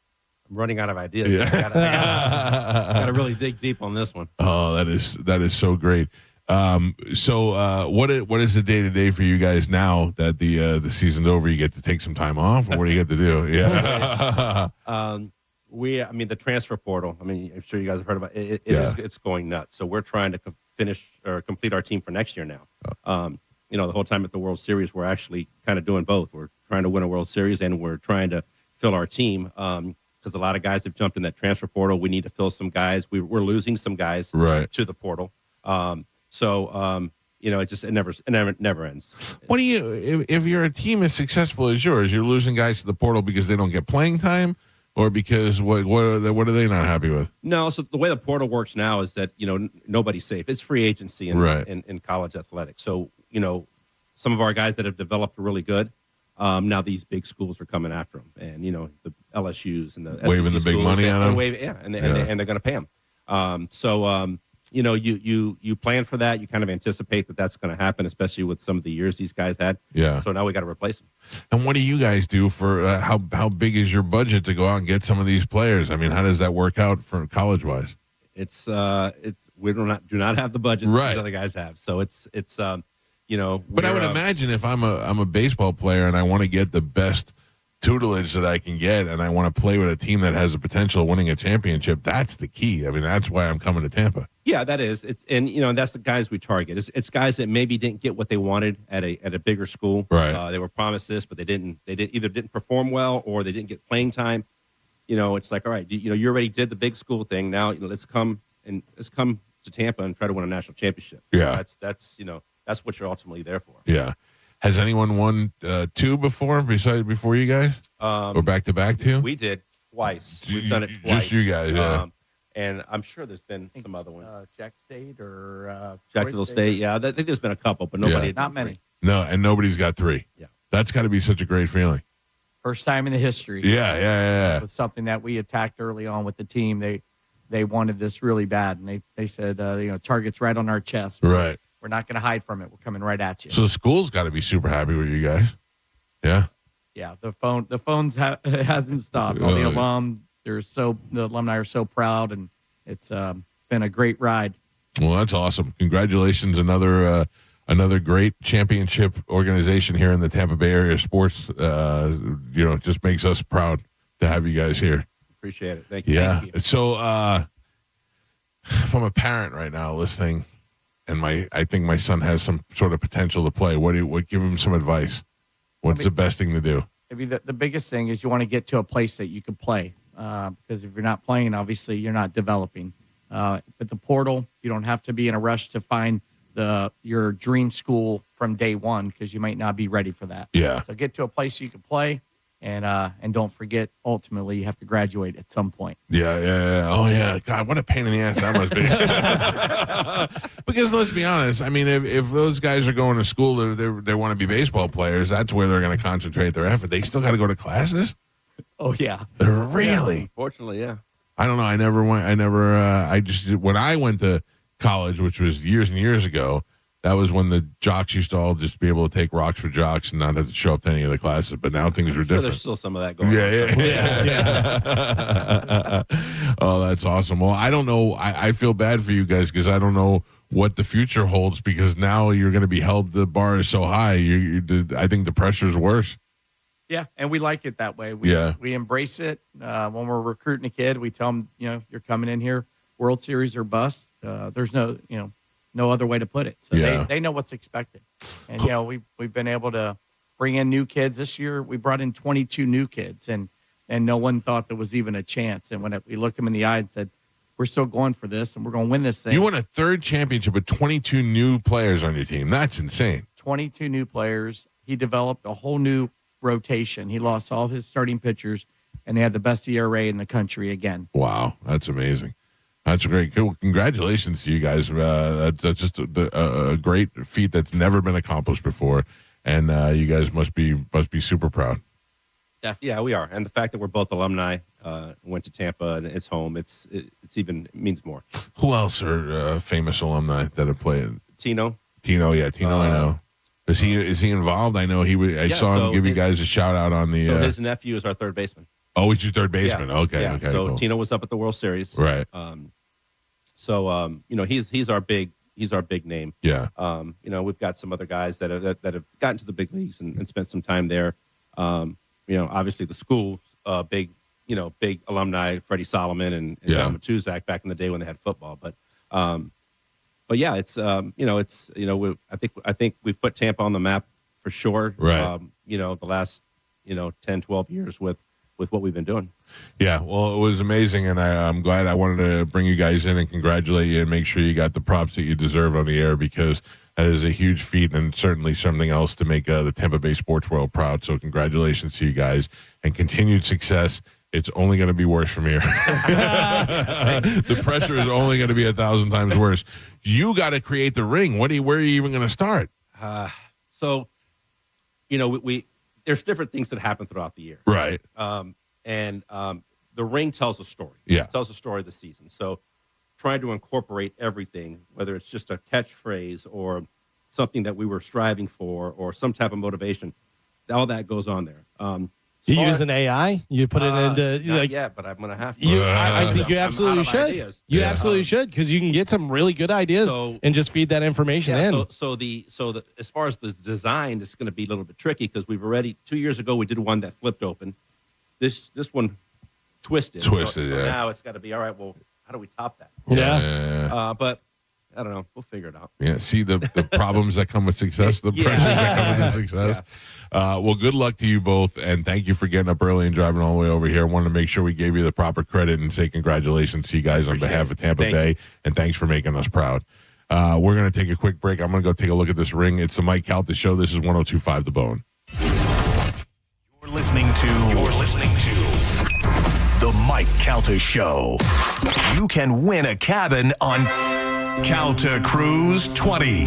I'm running out of ideas. Yeah. I gotta really dig deep on this one. Oh, that is so great. So what is the day to day for you guys now that the season's over? You get to take some time off, or what do you get to do? Yeah. The transfer portal. I mean, I'm sure you guys have heard about it. It's going nuts. So we're trying to finish or complete our team for next year now. The whole time at the World Series, we're actually kind of doing both. We're trying to win a World Series, and we're trying to fill our team. Because a lot of guys have jumped in that transfer portal. We need to fill some guys. We're losing some guys to the portal. It never ends. What do you, if you're a team as successful as yours, you're losing guys to the portal because they don't get playing time, or because what are they not happy with? No, so the way the portal works now is that nobody's safe. It's free agency in college athletics. So some of our guys that have developed are really good. Now these big schools are coming after them, and the LSU's and the waving the big money at them. And they're going to pay them. You plan for that. You kind of anticipate that that's going to happen, especially with some of the years these guys had. Yeah. So now we got to replace them. And what do you guys do for how big is your budget to go out and get some of these players? I mean, how does that work out for college wise? We do not have the budget that the other guys have. So it's. But I would imagine if I'm a baseball player and I want to get the best tutelage that I can get, and I want to play with a team that has the potential of winning a championship, that's the key. I mean, that's why I'm coming to Tampa. Yeah, that is. And that's the guys we target. It's guys that maybe didn't get what they wanted at a bigger school. Right. They were promised this, but they either didn't perform well or they didn't get playing time. It's like, all right, you already did the big school thing. Now, let's come to Tampa and try to win a national championship. Yeah. That's what you're ultimately there for. Yeah. Has anyone won 2 before you guys? Or back-to-back 2? We did twice. We've done it twice. Just you guys, yeah. And I'm sure there's been some other ones. Jack State or Jacksonville State. Yeah, I think there's been a couple, but nobody. Not many. No, and nobody's got 3. Yeah. That's got to be such a great feeling. First time in the history. Yeah. It was something that we attacked early on with the team. They wanted this really bad, and they said, target's right on our chest. Right. We're not going to hide from it. We're coming right at you. So the school's got to be super happy with you guys. Yeah. Yeah. The phones hasn't stopped. All the alumni are so proud, and it's been a great ride. Well, that's awesome. Congratulations. Another great championship organization here in the Tampa Bay area. Sports, just makes us proud to have you guys here. Appreciate it. Thank you. Yeah. Thank you. So if I'm a parent right now listening, and I think my son has some sort of potential to play, what give him some advice? What's the best thing to do? Maybe the biggest thing is you want to get to a place that you can play, because if you're not playing, obviously you're not developing. But the portal, you don't have to be in a rush to find your dream school from day one, because you might not be ready for that. Yeah. So get to a place you can play, and don't forget, ultimately, you have to graduate at some point. Yeah. Oh, yeah. God, what a pain in the ass that must be. Because let's be honest. I mean, if those guys are going to school, they want to be baseball players, that's where they're going to concentrate their effort. They still got to go to classes? Oh, yeah. Really? Yeah, unfortunately, yeah. I don't know. I never went. When I went to college, which was years and years ago, that was when the jocks used to all just be able to take rocks for jocks and not have to show up to any of the classes. But now things are different. There's still some of that going on. Yeah. Oh, that's awesome. Well, I don't know. I feel bad for you guys because I don't know what the future holds, because now you're going to be held. The bar is so high. I think the pressure is worse. Yeah, and we like it that way. We embrace it. When we're recruiting a kid, we tell them, you're coming in here, World Series or bust. There's no no other way to put it. So Yeah. they know what's expected. And, we've been able to bring in new kids. This year we brought in 22 new kids, and no one thought there was even a chance. And when we looked them in the eye and said, we're still going for this, and we're going to win this thing. You won a third championship with 22 new players on your team. That's insane. 22 new players. He developed a whole new rotation. He lost all his starting pitchers, and they had the best ERA in the country again. Wow, that's amazing. That's great. Cool. Congratulations to you guys. That's just a great feat that's never been accomplished before, and you guys must be super proud. Yeah, we are. And the fact that we're both alumni, went to Tampa and it's home, it means more. Who else are famous alumni that have played? Tino. Tino, I know. Is he involved? I know I saw him give you guys a shout out on the. So his nephew is our third baseman. Oh, he's your third baseman. Yeah. Okay, yeah. okay. So cool. Tino was up at the World Series, right? He's our big name. Yeah. We've got some other guys that have gotten to the big leagues and spent some time there. Obviously the school, big alumni, Freddie Solomon and John Matuzak back in the day when they had football. But yeah, I think we've put Tampa on the map for sure. Right. The last 10, 12 years with what we've been doing. Yeah, well, it was amazing, and I'm glad I wanted to bring you guys in and congratulate you and make sure you got the props that you deserve on the air, because that is a huge feat and certainly something else to make the Tampa Bay sports world proud. So congratulations to you guys and continued success. It's only going to be worse from here. The pressure is only going to be 1,000 times worse. You got to create the ring. Where are you even going to start? There's different things that happen throughout the year. Right. The ring tells a story. Yeah. It tells the story of the season. So trying to incorporate everything, whether it's just a catchphrase or something that we were striving for or some type of motivation, all that goes on there. You use an AI? You put it into not yet, but I'm going to have to. I think you absolutely should. Ideas. You absolutely should, because you can get some really good ideas and just feed that information in. So as far as the design, it's going to be a little bit tricky because 2 years ago we did one that flipped open. This one twisted. So now it's got to be all right. Well, how do we top that? Yeah. But I don't know. We'll figure it out. Yeah. See the problems that come with success, the pressures that come with success. Yeah. Well, good luck to you both, and thank you for getting up early and driving all the way over here. I wanted to make sure we gave you the proper credit and say congratulations to you guys on behalf of Tampa Bay, and thanks for making us proud. We're going to take a quick break. I'm going to go take a look at this ring. It's the Mike Calta Show. This is 102.5 The Bone. You're listening to The Mike Calta Show. You can win a cabin on Calta Cruise 20.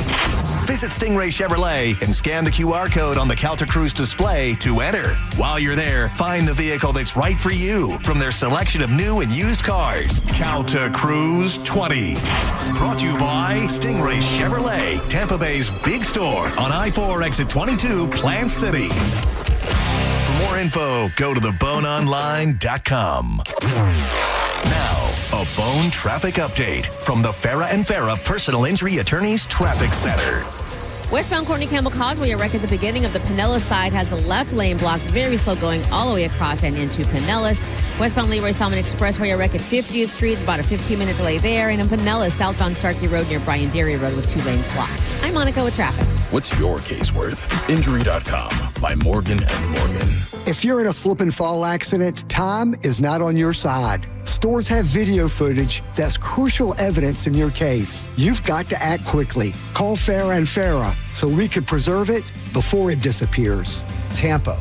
Visit Stingray Chevrolet and scan the QR code on the Calta Cruise display to enter. While you're there, find the vehicle that's right for you from their selection of new and used cars. Calta Cruise 20. Brought to you by Stingray Chevrolet, Tampa Bay's big store on I-4 exit 22, Plant City. For more info, go to theboneonline.com. Now, a Bone traffic update from the Farah and Farah Personal Injury Attorneys Traffic Center. Westbound Courtney Campbell Causeway, a wreck at the beginning of the Pinellas side has the left lane blocked, very slow going all the way across and into Pinellas. Westbound Leroy Salmon Expressway, a wreck at 50th Street, about a 15-minute delay there. And in Pinellas, southbound Starkey Road near Brian Dairy Road with 2 lanes blocked. I'm Monica with traffic. What's your case worth? Injury.com by Morgan & Morgan. If you're in a slip and fall accident, time is not on your side. Stores have video footage that's crucial evidence in your case. You've got to act quickly. Call Farah and Farah so we can preserve it before it disappears. Tampa.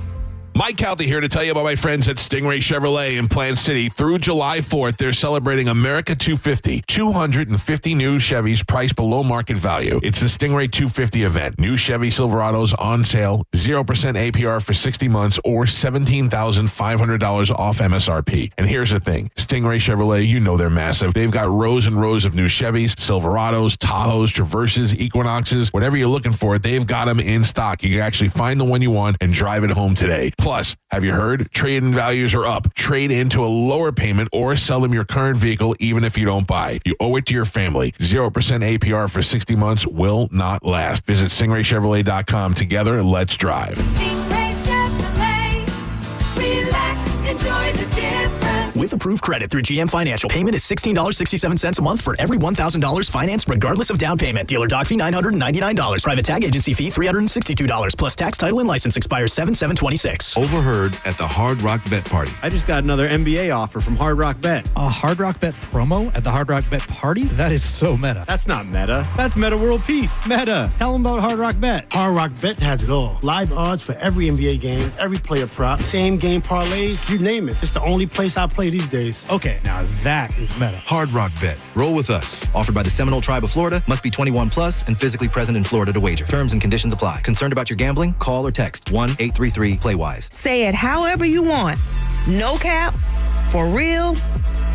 Mike Calta here to tell you about my friends at Stingray Chevrolet in Plant City. Through July 4th, they're celebrating America 250. 250 new Chevys priced below market value. It's the Stingray 250 event. New Chevy Silverados on sale, 0% APR for 60 months or $17,500 off MSRP. And here's the thing. Stingray Chevrolet, you know they're massive. They've got rows and rows of new Chevys, Silverados, Tahoes, Traverses, Equinoxes, whatever you're looking for, they've got them in stock. You can actually find the one you want and drive it home today. Plus, have you heard? Trade-in values are up. Trade into a lower payment or sell them your current vehicle even if you don't buy. You owe it to your family. 0% APR for 60 months will not last. Visit StingrayChevrolet.com. Together, let's drive. Stingray Chevrolet. Relax, enjoy the difference. with approved credit through GM Financial. Payment is $16.67 a month for every $1,000 financed regardless of down payment. Dealer doc fee $999. Private tag agency fee $362 plus tax, title, and license expires 7/7/26. Overheard at the Hard Rock Bet Party. I just got another NBA offer from Hard Rock Bet. A Hard Rock Bet promo at the Hard Rock Bet party? That is so meta. That's not meta. That's Meta World Peace. Meta. Tell them about Hard Rock Bet. Hard Rock Bet has it all. Live odds for every NBA game, every player prop, same game parlays, you name it. It's the only place I play these days. Okay, now that is meta. Hard Rock Bet. Roll with us. Offered by the Seminole Tribe of Florida. Must be 21 plus and physically present in Florida to wager. Terms and conditions apply. Concerned about your gambling? Call or text 1-833-PLAY-WISE. Say it however you want. No cap, for real.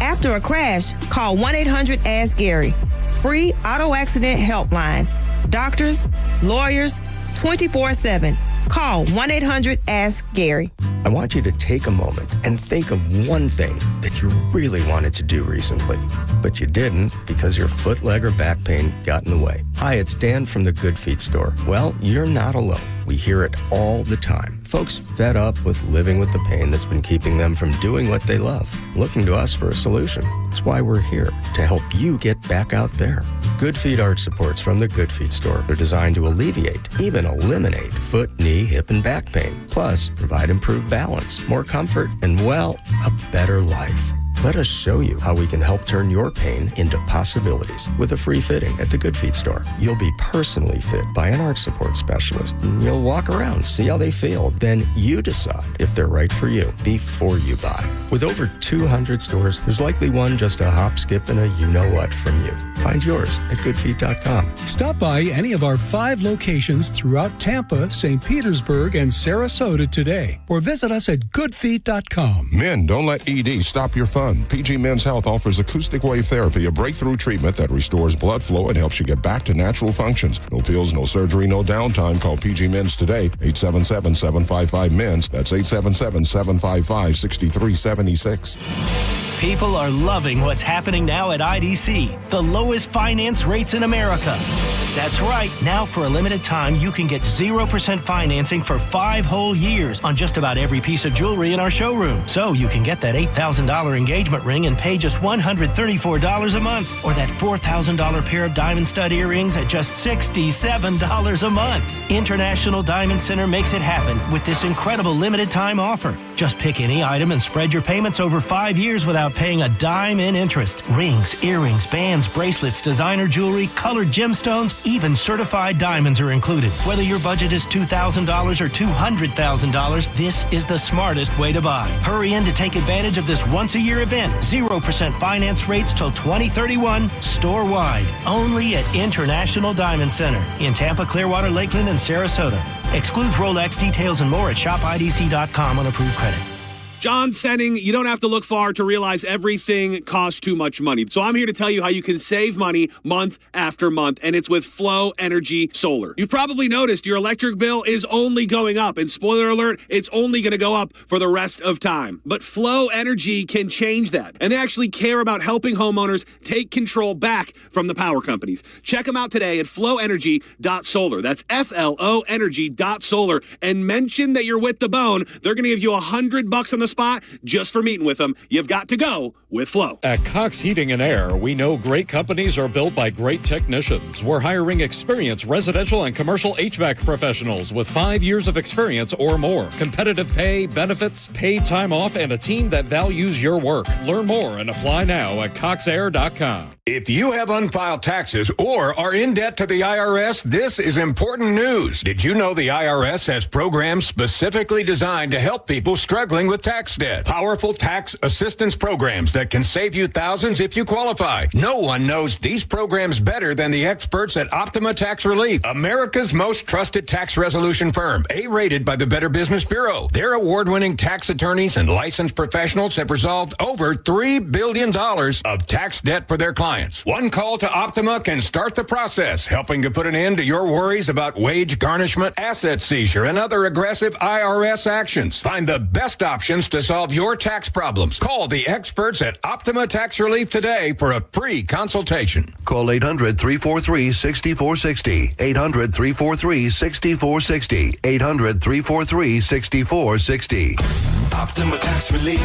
After a crash, call 1-800-ASK-GARY. Free auto accident helpline. Doctors, lawyers, 24/7. Call 1-800-ASK-GARY. I want you to take a moment and think of one thing that you really wanted to do recently, but you didn't because your foot, leg, or back pain got in the way. Hi, it's Dan from the Good Feet store. Well, you're not alone. We hear it all the time. Folks fed up with living with the pain that's been keeping them from doing what they love, looking to us for a solution. That's why we're here, to help you get back out there. Good Feet arch supports from the Good Feet store are designed to alleviate, even eliminate, foot, knee, hip, and back pain. Plus, provide improved balance, more comfort, and, well, a better life. Let us show you how we can help turn your pain into possibilities with a free fitting at the Good Feet store. You'll be personally fit by an arch support specialist. You'll walk around, see how they feel. Then you decide if they're right for you before you buy. With over 200 stores, there's likely one just a hop, skip, and a you-know-what from you. Find yours at goodfeet.com. Stop by any of our 5 locations throughout Tampa, St. Petersburg, and Sarasota today, or visit us at goodfeet.com. Men, don't let ED stop your fun. PG Men's Health offers acoustic wave therapy, a breakthrough treatment that restores blood flow and helps you get back to natural functions. No pills, no surgery, no downtime. Call PG Men's today, 877-755-MENS. That's 877-755-6376. People are loving what's happening now at IDC, the lowest finance rates in America. That's right. Now, for a limited time, you can get 0% financing for 5 whole years on just about every piece of jewelry in our showroom. So you can get that $8,000 engagement ring and pay just $134 a month, or that $4,000 pair of diamond stud earrings at just $67 a month. International Diamond Center makes it happen with this incredible limited time offer. Just pick any item and spread your payments over 5 years without paying a dime in interest. Rings, earrings, bands, bracelets, designer jewelry, colored gemstones, even certified diamonds are included. Whether your budget is $2,000 or $200,000, this is the smartest way to buy. Hurry in to take advantage of this once-a-year event. 0% finance rates till 2031, store-wide. Only at International Diamond Center in Tampa, Clearwater, Lakeland, and Sarasota. Excludes Rolex. Details and more at shopidc.com on approved credit. John Senning, you don't have to look far to realize everything costs too much money. So I'm here to tell you how you can save money month after month, and it's with Flow Energy Solar. You've probably noticed your electric bill is only going up, and spoiler alert, it's only going to go up for the rest of time. But Flow Energy can change that, and they actually care about helping homeowners take control back from the power companies. Check them out today at flowenergy.solar. That's FLO energy.solar, and mention that you're with the bone. They're going to give you $100 on the spot just for meeting with them. You've got to go with Flow. At Cox Heating and Air, we know great companies are built by great technicians. We're hiring experienced residential and commercial HVAC professionals with 5 years of experience or more. Competitive pay, benefits, paid time off, and a team that values your work. Learn more and apply now at coxair.com. If you have unfiled taxes or are in debt to the IRS, this is important news. Did you know the IRS has programs specifically designed to help people struggling with tax debt? Powerful tax assistance programs that can save you thousands if you qualify. No one knows these programs better than the experts at Optima Tax Relief, America's most trusted tax resolution firm, A-rated by the Better Business Bureau. Their award-winning tax attorneys and licensed professionals have resolved over $3 billion of tax debt for their clients. One call to Optima can start the process, helping to put an end to your worries about wage garnishment, asset seizure, and other aggressive IRS actions. Find the best options to solve your tax problems. Call the experts at Optima Tax Relief today for a free consultation. Call 800-343-6460. 800-343-6460. 800-343-6460. Optima Tax Relief.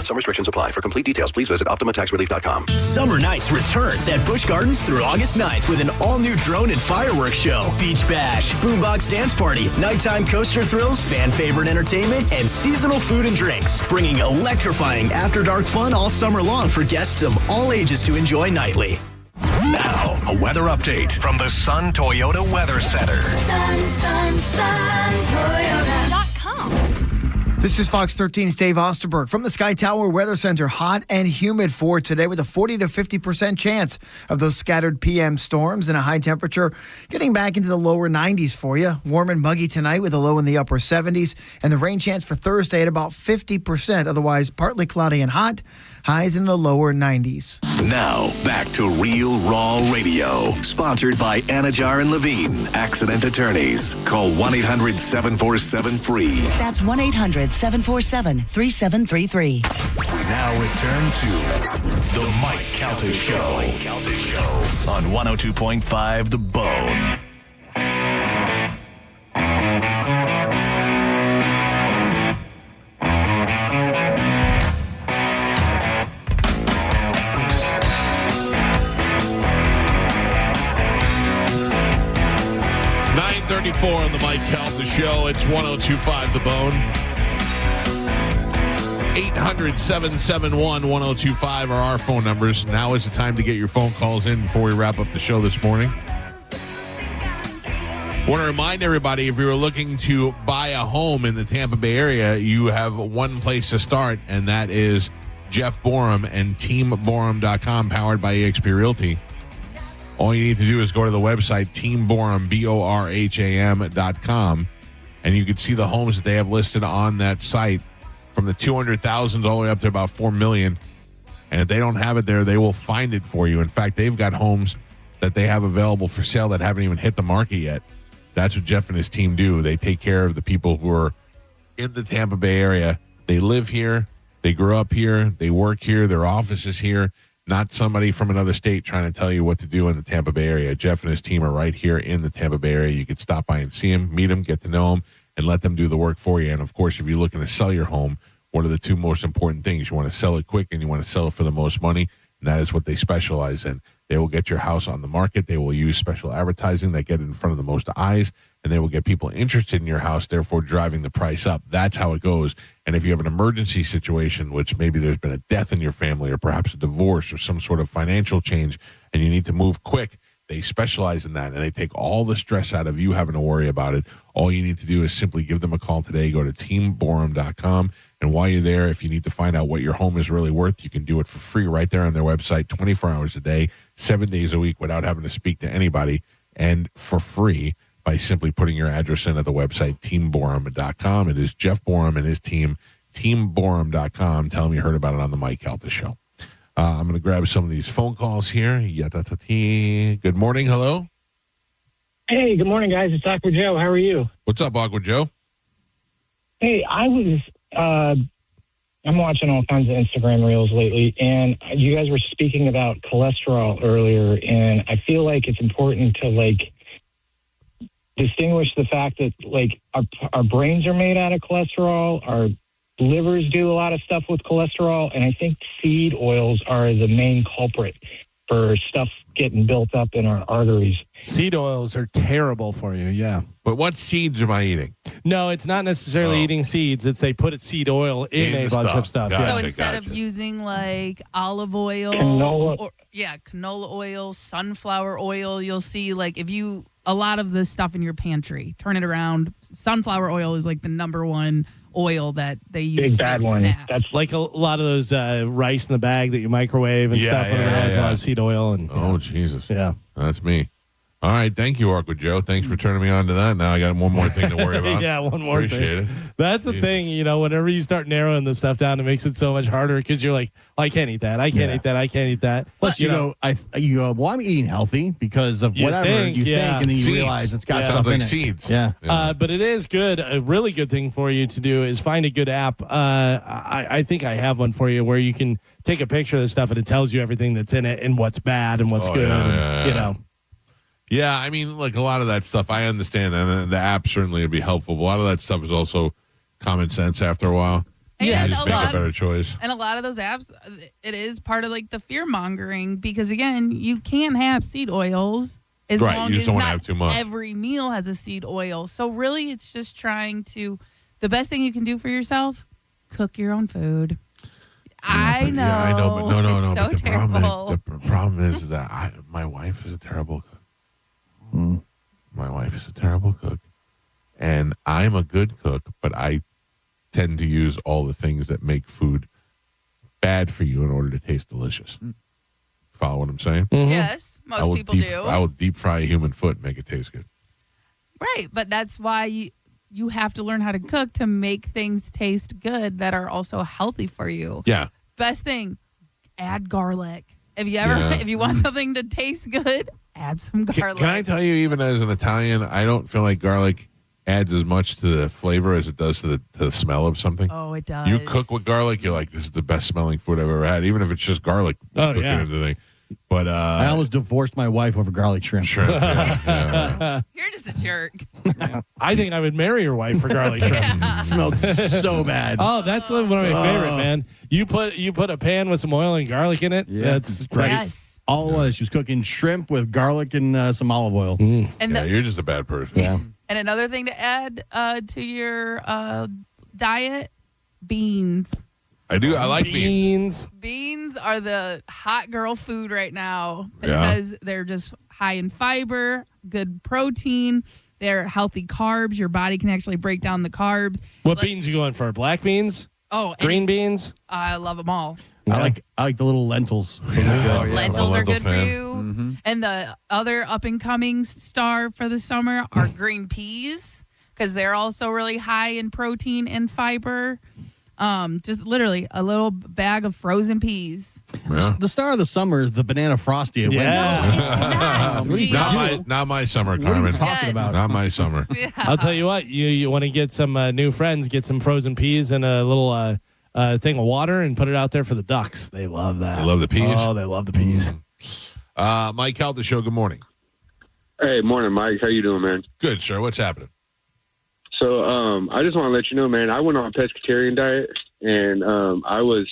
Some restrictions apply. For complete details, please visit OptimaTaxRelief.com. Summer Nights returns at Busch Gardens through August 9th with an all-new drone and fireworks show, beach bash, boombox dance party, nighttime coaster thrills, fan favorite entertainment, and seasonal food and drinks, bringing electrifying after-dark fun all summer long for guests of all ages to enjoy nightly. Now, a weather update from the Sun Toyota Weather Center. SunToyota.com. This is Fox 13's Dave Osterberg from the Sky Tower Weather Center. Hot and humid for today with a 40 to 50% chance of those scattered PM storms and a high temperature getting back into the lower 90s for you. Warm and muggy tonight with a low in the upper 70s and the rain chance for Thursday at about 50%. Otherwise, partly cloudy and hot. Highs in the lower 90s. Now, back to Real Raw Radio. Sponsored by Anajar and Levine, accident attorneys. Call 1-800-747-FREE. That's 1-800-747-3733. We now return to the Mike Calta Show on 102.5 The Bone. On the Mike Calta Show. It's 102.5 The Bone. 800-771-1025 are our phone numbers. Now is the time to get your phone calls in before we wrap up the show this morning. Want to remind everybody, if you're looking to buy a home in the Tampa Bay area, you have one place to start, and that is Jeff Borum and TeamBorum.com, powered by eXp Realty. All you need to do is go to the website, TeamBorum, BORHAM.com, and you can see the homes that they have listed on that site from the 200,000 all the way up to about 4 million. And if they don't have it there, they will find it for you. In fact, they've got homes that they have available for sale that haven't even hit the market yet. That's what Jeff and his team do. They take care of the people who are in the Tampa Bay area. They live here. They grew up here. They work here. Their office is here. Not somebody from another state trying to tell you what to do in the Tampa Bay area. Jeff and his team are right here in the Tampa Bay area. You could stop by and see them, meet them, get to know them, and let them do the work for you. And, of course, if you're looking to sell your home, what are the two most important things? You want to sell it quick and you want to sell it for the most money, and that is what they specialize in. They will get your house on the market. They will use special advertising that get it in front of the most eyes, and they will get people interested in your house, therefore driving the price up. That's how it goes. And if you have an emergency situation, which maybe there's been a death in your family or perhaps a divorce or some sort of financial change, and you need to move quick, they specialize in that, and they take all the stress out of you having to worry about it. All you need to do is simply give them a call today. Go to TeamBorum.com, and while you're there, if you need to find out what your home is really worth, you can do it for free right there on their website, 24 hours a day, 7 days a week, without having to speak to anybody, and for free by simply putting your address in at the website, TeamBorum.com. It is Jeff Borum and his team, TeamBorum.com. Tell them you heard about it on the Mike Calta Show. I'm going to grab some of these phone calls here. Good morning. Hello. Hey, good morning, guys. It's Aqua Joe. How are you? What's up, Aqua Joe? Hey, I'm watching all kinds of Instagram reels lately, and you guys were speaking about cholesterol earlier, and I feel like it's important to, distinguish the fact that, our brains are made out of cholesterol, our livers do a lot of stuff with cholesterol, and I think seed oils are the main culprit for stuff getting built up in our arteries. Seed oils are terrible for you, yeah. But what seeds am I eating? No, it's not necessarily eating seeds. It's they put seed oil in a bunch of stuff. Gotcha, So instead of using olive oil, canola oil, sunflower oil, you'll see a lot of the stuff in your pantry. Turn it around. Sunflower oil is the number one oil that they use. Big to bad make one. snacks. That's like a lot of those rice in the bag that you microwave and stuff. It has a lot of seed oil. And Jesus. Yeah. That's me. All right. Thank you, Aqua Joe. Thanks for turning me on to that. Now I got one more thing to worry about. Yeah, one more Appreciate thing. it. That's the thing, whenever you start narrowing the stuff down, it makes it so much harder because you're like, I can't eat that. I can't eat that. I can't eat that. Plus, you go, well, I'm eating healthy because of whatever you think, and then you realize it's got stuff in it. Seeds. Yeah. But it is good. A really good thing for you to do is find a good app. I think I have one for you where you can take a picture of the stuff and it tells you everything that's in it and what's bad and what's good. Yeah, I mean, a lot of that stuff, I understand, and the app certainly would be helpful. But a lot of that stuff is also common sense after a while. Yeah, And just make a better choice. And a lot of those apps, it is part of like the fear mongering because again, you can't have seed oils as Right, long you just as don't wanna not have too much. every meal has a seed oil. So really, it's just trying to. The best thing you can do for yourself: cook your own food. I know. Yeah, I know, but no. It's But so terrible. the problem is that my wife is a terrible cook. My wife is a terrible cook, and I'm a good cook, but I tend to use all the things that make food bad for you in order to taste delicious. Follow what I'm saying? Yes, most people do. I will deep fry a human foot and make it taste good. Right, but that's why you have to learn how to cook to make things taste good that are also healthy for you. Yeah. Best thing, add garlic. If you want something to taste good, add some garlic. Can I tell you, even as an Italian, I don't feel like garlic adds as much to the flavor as it does to the smell of something. Oh, it does. You cook with garlic, you're like, this is the best smelling food I've ever had, even if it's just garlic cooking into the thing. But I almost divorced my wife over garlic shrimp. Yeah. You're just a jerk. I think I would marry your wife for garlic shrimp. Smelled so bad. Oh, that's one of my favorite, man. You put a pan with some oil and garlic in it. Yeah. That's great. Yes. All it was, she was cooking shrimp with garlic and some olive oil. And you're just a bad person. Yeah. And another thing to add to your diet, beans. I do. I like beans. Beans are the hot girl food right now Yeah. because they're just high in fiber, good protein. They're healthy carbs. Your body can actually break down the carbs. What beans you going for? Black beans? Oh, green beans? I love them all. I like the little lentils. Lentils are good for you. And the other up and coming star for the summer are green peas because they're also really high in protein and fiber. Just literally a little bag of frozen peas. Yeah. The star of the summer is the banana frosty. Not my summer, Carmen. What are you talking about? Not my summer. Yeah. I'll tell you what. You want to get some new friends, get some frozen peas and a little thing of water and put it out there for the ducks. They love that. They love the peas? Oh, they love the peas. Mike Calta Show, good morning. Hey, morning, Mike. How you doing, man? Good, sir. What's happening? So, I just want to let you know, man, I went on a pescatarian diet, and I was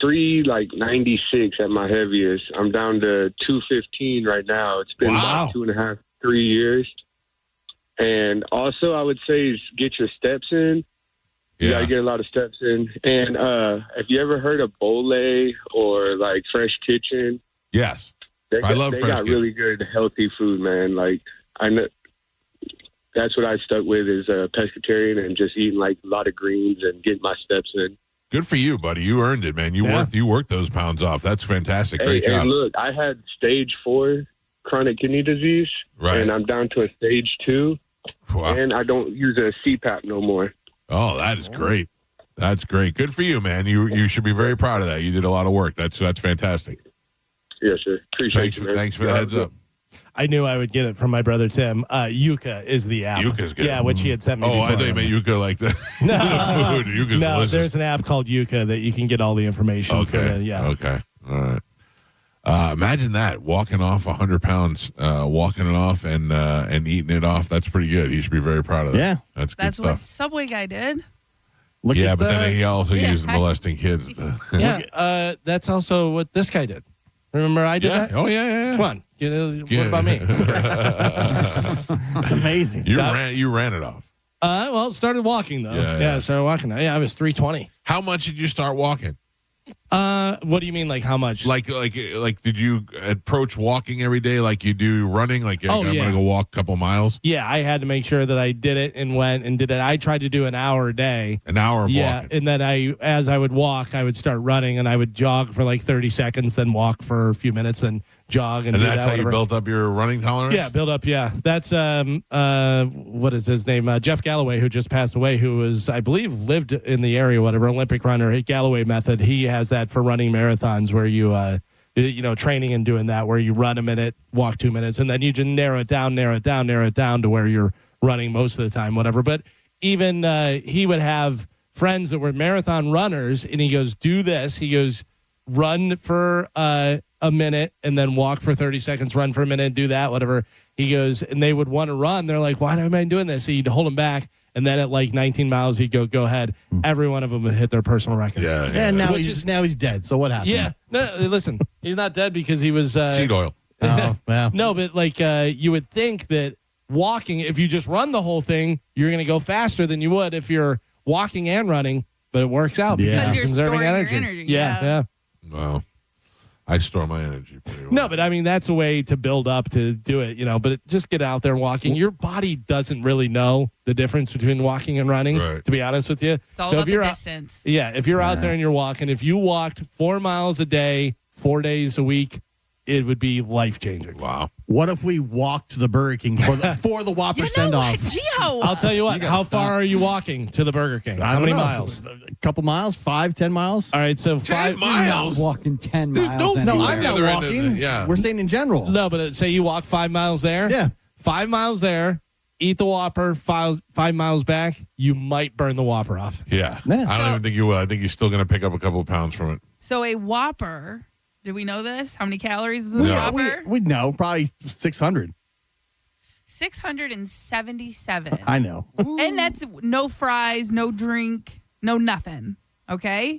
396 at my heaviest. I'm down to 215 right now. It's been about 2.5, 3 years. And also, I would say is get your steps in. You got to get a lot of steps in. And have you ever heard of Bole or like Fresh Kitchen? Yes. They I love They Fresh got Kitchen. really good, healthy food, man. Like, I know. That's what I stuck with is pescatarian and just eating like a lot of greens and getting my steps in. Good for you, buddy. You earned it, man. You worked those pounds off. That's fantastic. Great job. And look, I had stage 4 chronic kidney disease, and I'm down to a stage 2, and I don't use a CPAP no more. Oh, that is great. That's great. Good for you, man. You should be very proud of that. You did a lot of work. That's fantastic. Yes, sir. Appreciate you, man. Thanks for the heads up. I knew I would get it from my brother Tim. Yucca is the app. Yuca's good. Yeah, which he had sent me. Oh, I before. thought you meant Yucca like the, No, the food. Yuca's no. delicious. There's an app called Yucca that you can get all the information. Okay. Yeah. Okay. All right. Imagine that, walking off 100 pounds, walking it off and eating it off. That's pretty good. He should be very proud of that. Yeah. That's good That's stuff. what Subway guy did. Look yeah, at but the- then he also Yeah. used molesting kids. Yeah, that's also what this guy did. Remember I did Yeah. that? Oh, yeah. Come on. What about me? It's amazing. You ran it off. Well, started walking, though. Yeah. I started walking. Yeah, I was 320. How much did you start walking? What do you mean, like how much? Like, did you approach walking every day like you do running? Like, I'm going to go walk a couple miles? Yeah, I had to make sure that I did it and went and did it. I tried to do an hour a day. An hour of Yeah, walking. and then as I would walk, I would start running and I would jog for like 30 seconds, then walk for a few minutes and jog. And And do that's that, how you whatever. built up your running tolerance? Yeah, build up. Yeah, that's what is his name? Jeff Galloway, who just passed away, who was, I believe, lived in the area. Whatever, Olympic runner. Galloway method. He has that for running marathons, where you training and doing that, where you run a minute, walk 2 minutes, and then you just narrow it down to where you're running most of the time, whatever. But even he would have friends that were marathon runners, and he goes, "Do this." He goes, "Run for a minute and then walk for 30 seconds, run for a minute, do that, whatever." He goes, and they would want to run. They're like, "Why am I doing this?" So he'd hold them back and then at like 19 miles, he'd go ahead. Every one of them would hit their personal record. Yeah. And now he's dead. So what happened? Yeah. No, listen, he's not dead because he was seed oil. Oh, well. No, but like you would think that walking, if you just run the whole thing, you're going to go faster than you would if you're walking and running. But it works out because you're conserving storing your energy. Yeah. Well, I store my energy pretty well. No, but I mean, that's a way to build up to do it, but just get out there walking. Your body doesn't really know the difference between walking and running, to be honest with you. It's all about the distance. If you're out there and you're walking, if you walked 4 miles a day, 4 days a week, it would be life-changing. Wow. What if we walked to the Burger King for the Whopper send-off? Gio. I'll tell you what. How far are you walking to the Burger King? How many miles? A couple miles? 5, 10 miles? All right, so 10 miles? Walking 10 miles. No, I'm not Other end of walking. yeah. We're saying in general. No, but say you walk 5 miles there. Yeah. 5 miles there. Eat the Whopper. 5 miles back. You might burn the Whopper off. Yeah. I don't even think you will. I think you're still going to pick up a couple of pounds from it. So a Whopper. Do we know this? How many calories is a Whopper? We know. Probably 600. 677. I know. And that's no fries, no drink, no nothing. Okay?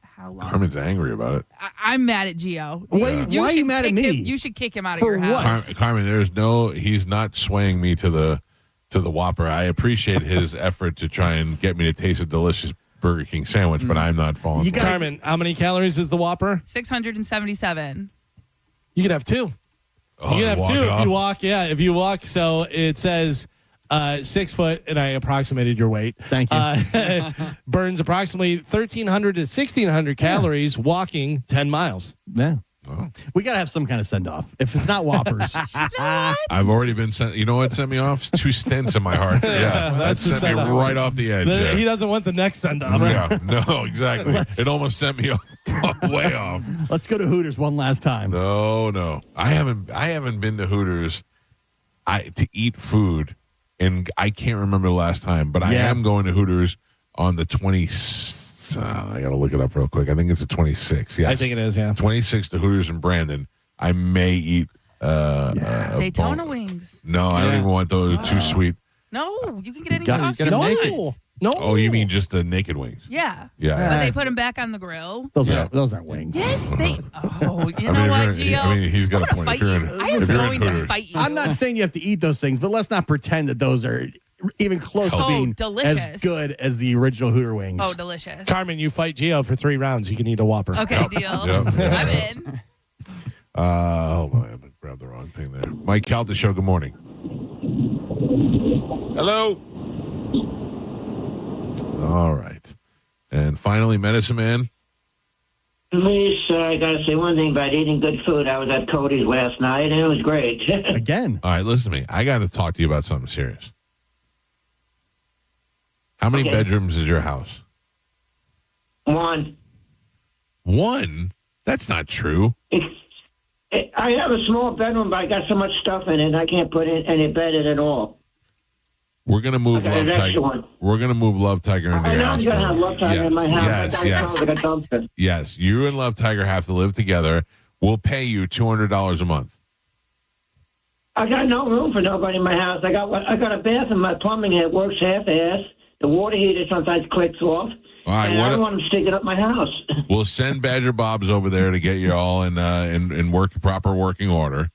How long? Carmen's angry about it. I'm mad at Gio. Why are you mad at me? You should kick him out of your house. Carmen, he's not swaying me to the Whopper. I appreciate his effort to try and get me to taste a delicious Burger King sandwich, but I'm not falling. Carmen, how many calories is the Whopper? 677. You could have 2. Oh, you can have 2 off? if you walk. Yeah, if you walk. So it says 6 foot, and I approximated your weight. Thank you. Burns approximately 1,300 to 1,600 calories walking 10 miles. Yeah. Oh. We got to have some kind of send-off. If it's not Whoppers. I've already been sent. You know what sent me off? 2 stents in my heart. Yeah, that sent me right off the edge. He doesn't want the next send-off. Yeah, no, exactly. It almost sent me way off. Let's go to Hooters one last time. No. I haven't been to Hooters to eat food, and I can't remember the last time, but I am going to Hooters on the 26th. I got to look it up real quick. I think it's the 26th. Yes. I think it is, yeah. 26th to Hooters in Brandon. I may eat Daytona wings. No, I don't even want those. Too sweet. No, you can get any sauce you want. No. Oh, you mean just the naked wings? Yeah. Yeah. But they put them back on the grill. Those aren't wings. Yes, they. Oh, you know what, Gio? I mean, he's got a point. I am going to fight you. I'm not saying you have to eat those things, but let's not pretend that those are even close to being delicious. as good as the original Hooter wings. Oh, delicious. Carmen, you fight Gio for 3 rounds. You can eat a Whopper. Okay, deal. I'm in. Hold on, I grabbed the wrong thing there. Mike Calta Show, good morning. Hello. All right. And finally, Medicine Man. Please, I got to say one thing about eating good food. I was at Cody's last night, and it was great. Again. All right, listen to me. I got to talk to you about something serious. How many bedrooms is your house? 1. 1? That's not true. I have a small bedroom, but I got so much stuff in it, I can't put in any bed in at all. We're gonna move Okay, Love an extra Tiger. one. We're gonna move Love Tiger into I your know house. I'm going to have Love Tiger in my house. Sounds like a dumpster. Yes, you and Love Tiger have to live together. We'll pay you $200 a month. I got no room for nobody in my house. I got a bathroom. My plumbing it works half-ass. The water heater sometimes clicks off. All right, and I don't want them sticking up my house. We'll send Badger Bob's over there to get you all in proper working order.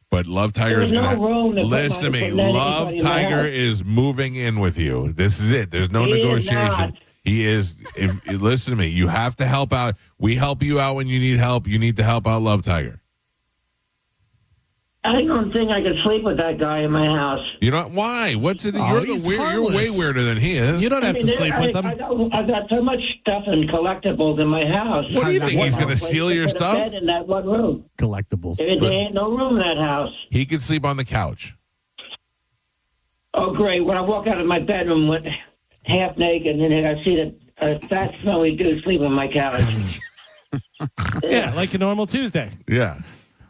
But Love Tiger is going to listen to me. Love Tiger is moving in with you. This is it. There's no negotiation. He is. Listen to me. You have to help out. We help you out when you need help. You need to help out Love Tiger. I don't think I could sleep with that guy in my house. You know why? What's it? You're way weirder than he is. You don't have to sleep with him. I've got so much stuff and collectibles in my house. What do you think? He's going to steal your stuff? Bed in that one room. Collectibles. There ain't no room in that house. He can sleep on the couch. Oh, great. When I walk out of my bedroom with half naked, and then I see a fat, smelly dude sleep on my couch. Yeah, like a normal Tuesday. Yeah.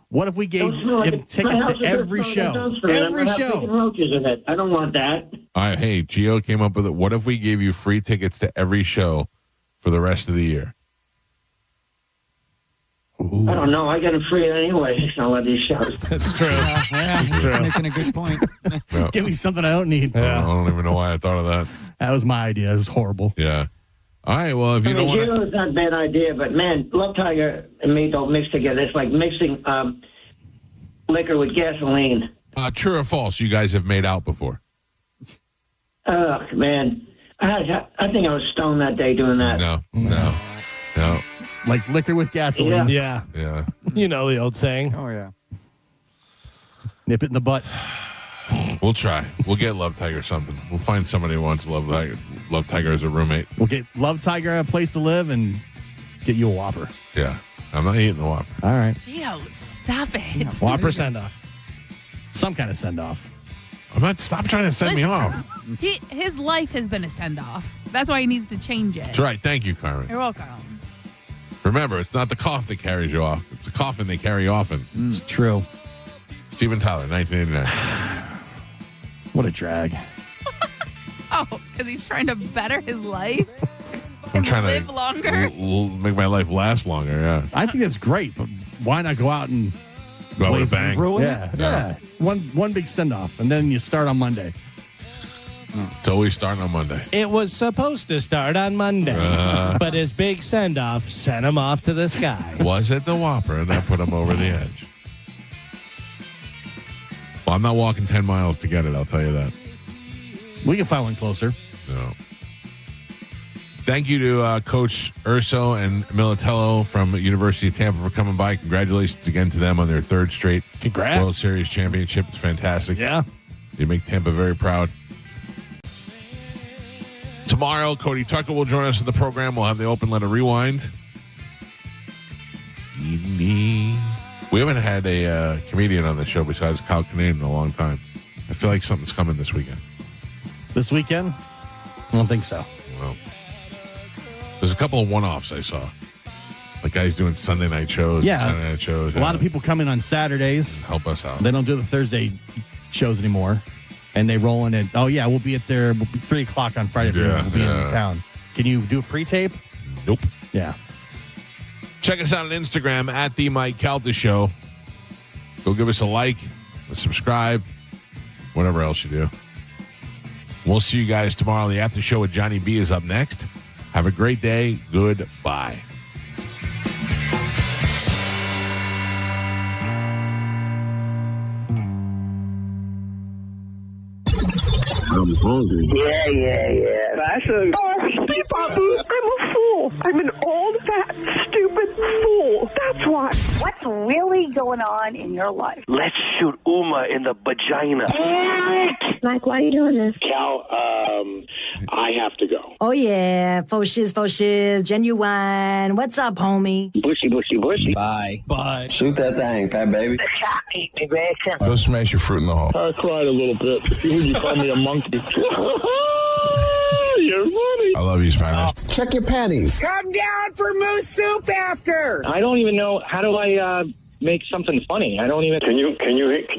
What if we gave him tickets to every show? Every show. Roaches in it. I don't want that. All right, hey, Gio came up with it. What if we gave you free tickets to every show for the rest of the year? I don't know. I get them free anyway. All of these shows. That's true. That's true. Making a good point. Give me something I don't need. I don't even know why I thought of that. That was my idea. It was horrible. Yeah. All right. Well, if you don't want It's not a bad idea, but man, Love Tiger and me don't mix together. It's like mixing liquor with gasoline. true or false, you guys have made out before? Oh, man. I think I was stoned that day doing that. No. Like liquor with gasoline. Yeah. You know the old saying. Oh, yeah. Nip it in the butt. We'll try. We'll get Love Tiger something. We'll find somebody who wants Love Tiger as a roommate. We'll get Love Tiger a place to live and get you a Whopper. Yeah. I'm not eating the Whopper. All right. Gio, stop it. Whopper send-off. Some kind of send-off. Stop trying to send me off. His life has been a send-off. That's why he needs to change it. That's right. Thank you, Carmen. You're welcome. Remember, it's not the cough that carries you off. It's the coffin they carry you often. It's true. Steven Tyler, 1989. What a drag. Oh, because he's trying to better his life? I'm trying live to longer? make my life last longer, yeah. I think that's great, but why not go out and go out with a bang? Ruin it? Yeah. One big send-off, and then you start on Monday. It's always starting on Monday. It was supposed to start on Monday, but his big send-off sent him off to the sky. Was it the Whopper that put him over the edge? Well, I'm not walking 10 miles to get it, I'll tell you that. We can find one closer. No. Thank you to Coach Urso and Militello from University of Tampa for coming by. Congratulations again to them on their third straight Congrats. World Series championship. It's fantastic. Yeah. You make Tampa very proud. Tomorrow, Cody Tucker will join us in the program. We'll have the Open Letter Rewind. We haven't had a comedian on the show besides Kyle Kinane in a long time. I feel like something's coming this weekend. This weekend? I don't think so. Well, there's a couple of one-offs I saw. Like guys doing Sunday night shows. Yeah. Saturday night shows. A lot of people come in on Saturdays. Help us out. They don't do the Thursday shows anymore. And they roll in at, we'll be at there. We'll be 3 o'clock on Friday. We'll be in town. Can you do a pre-tape? Nope. Yeah. Check us out on Instagram at The Mike Calta Show. Go give us a like, a subscribe, whatever else you do. We'll see you guys tomorrow. The after show with Johnny B is up next. Have a great day. Goodbye. I'm hungry. Yeah. Fashion. I'm a fool. I'm an old, fat, stupid fool. That's why. What's really going on in your life? Let's shoot Uma in the vagina. Mike, why are you doing this? Cal, I have to go. Oh, yeah. Faux shiz. Genuine. What's up, homie? Bushy. Bye. Shoot that thing, fat baby. Eat me, Grayson. Go smash your fruit in the hole. I cried a little bit. You call me a monkey. You're funny. I love you, Spanish. Check your panties. Come down for moose soup after. I don't even know. How do I make something funny? I don't even. Can you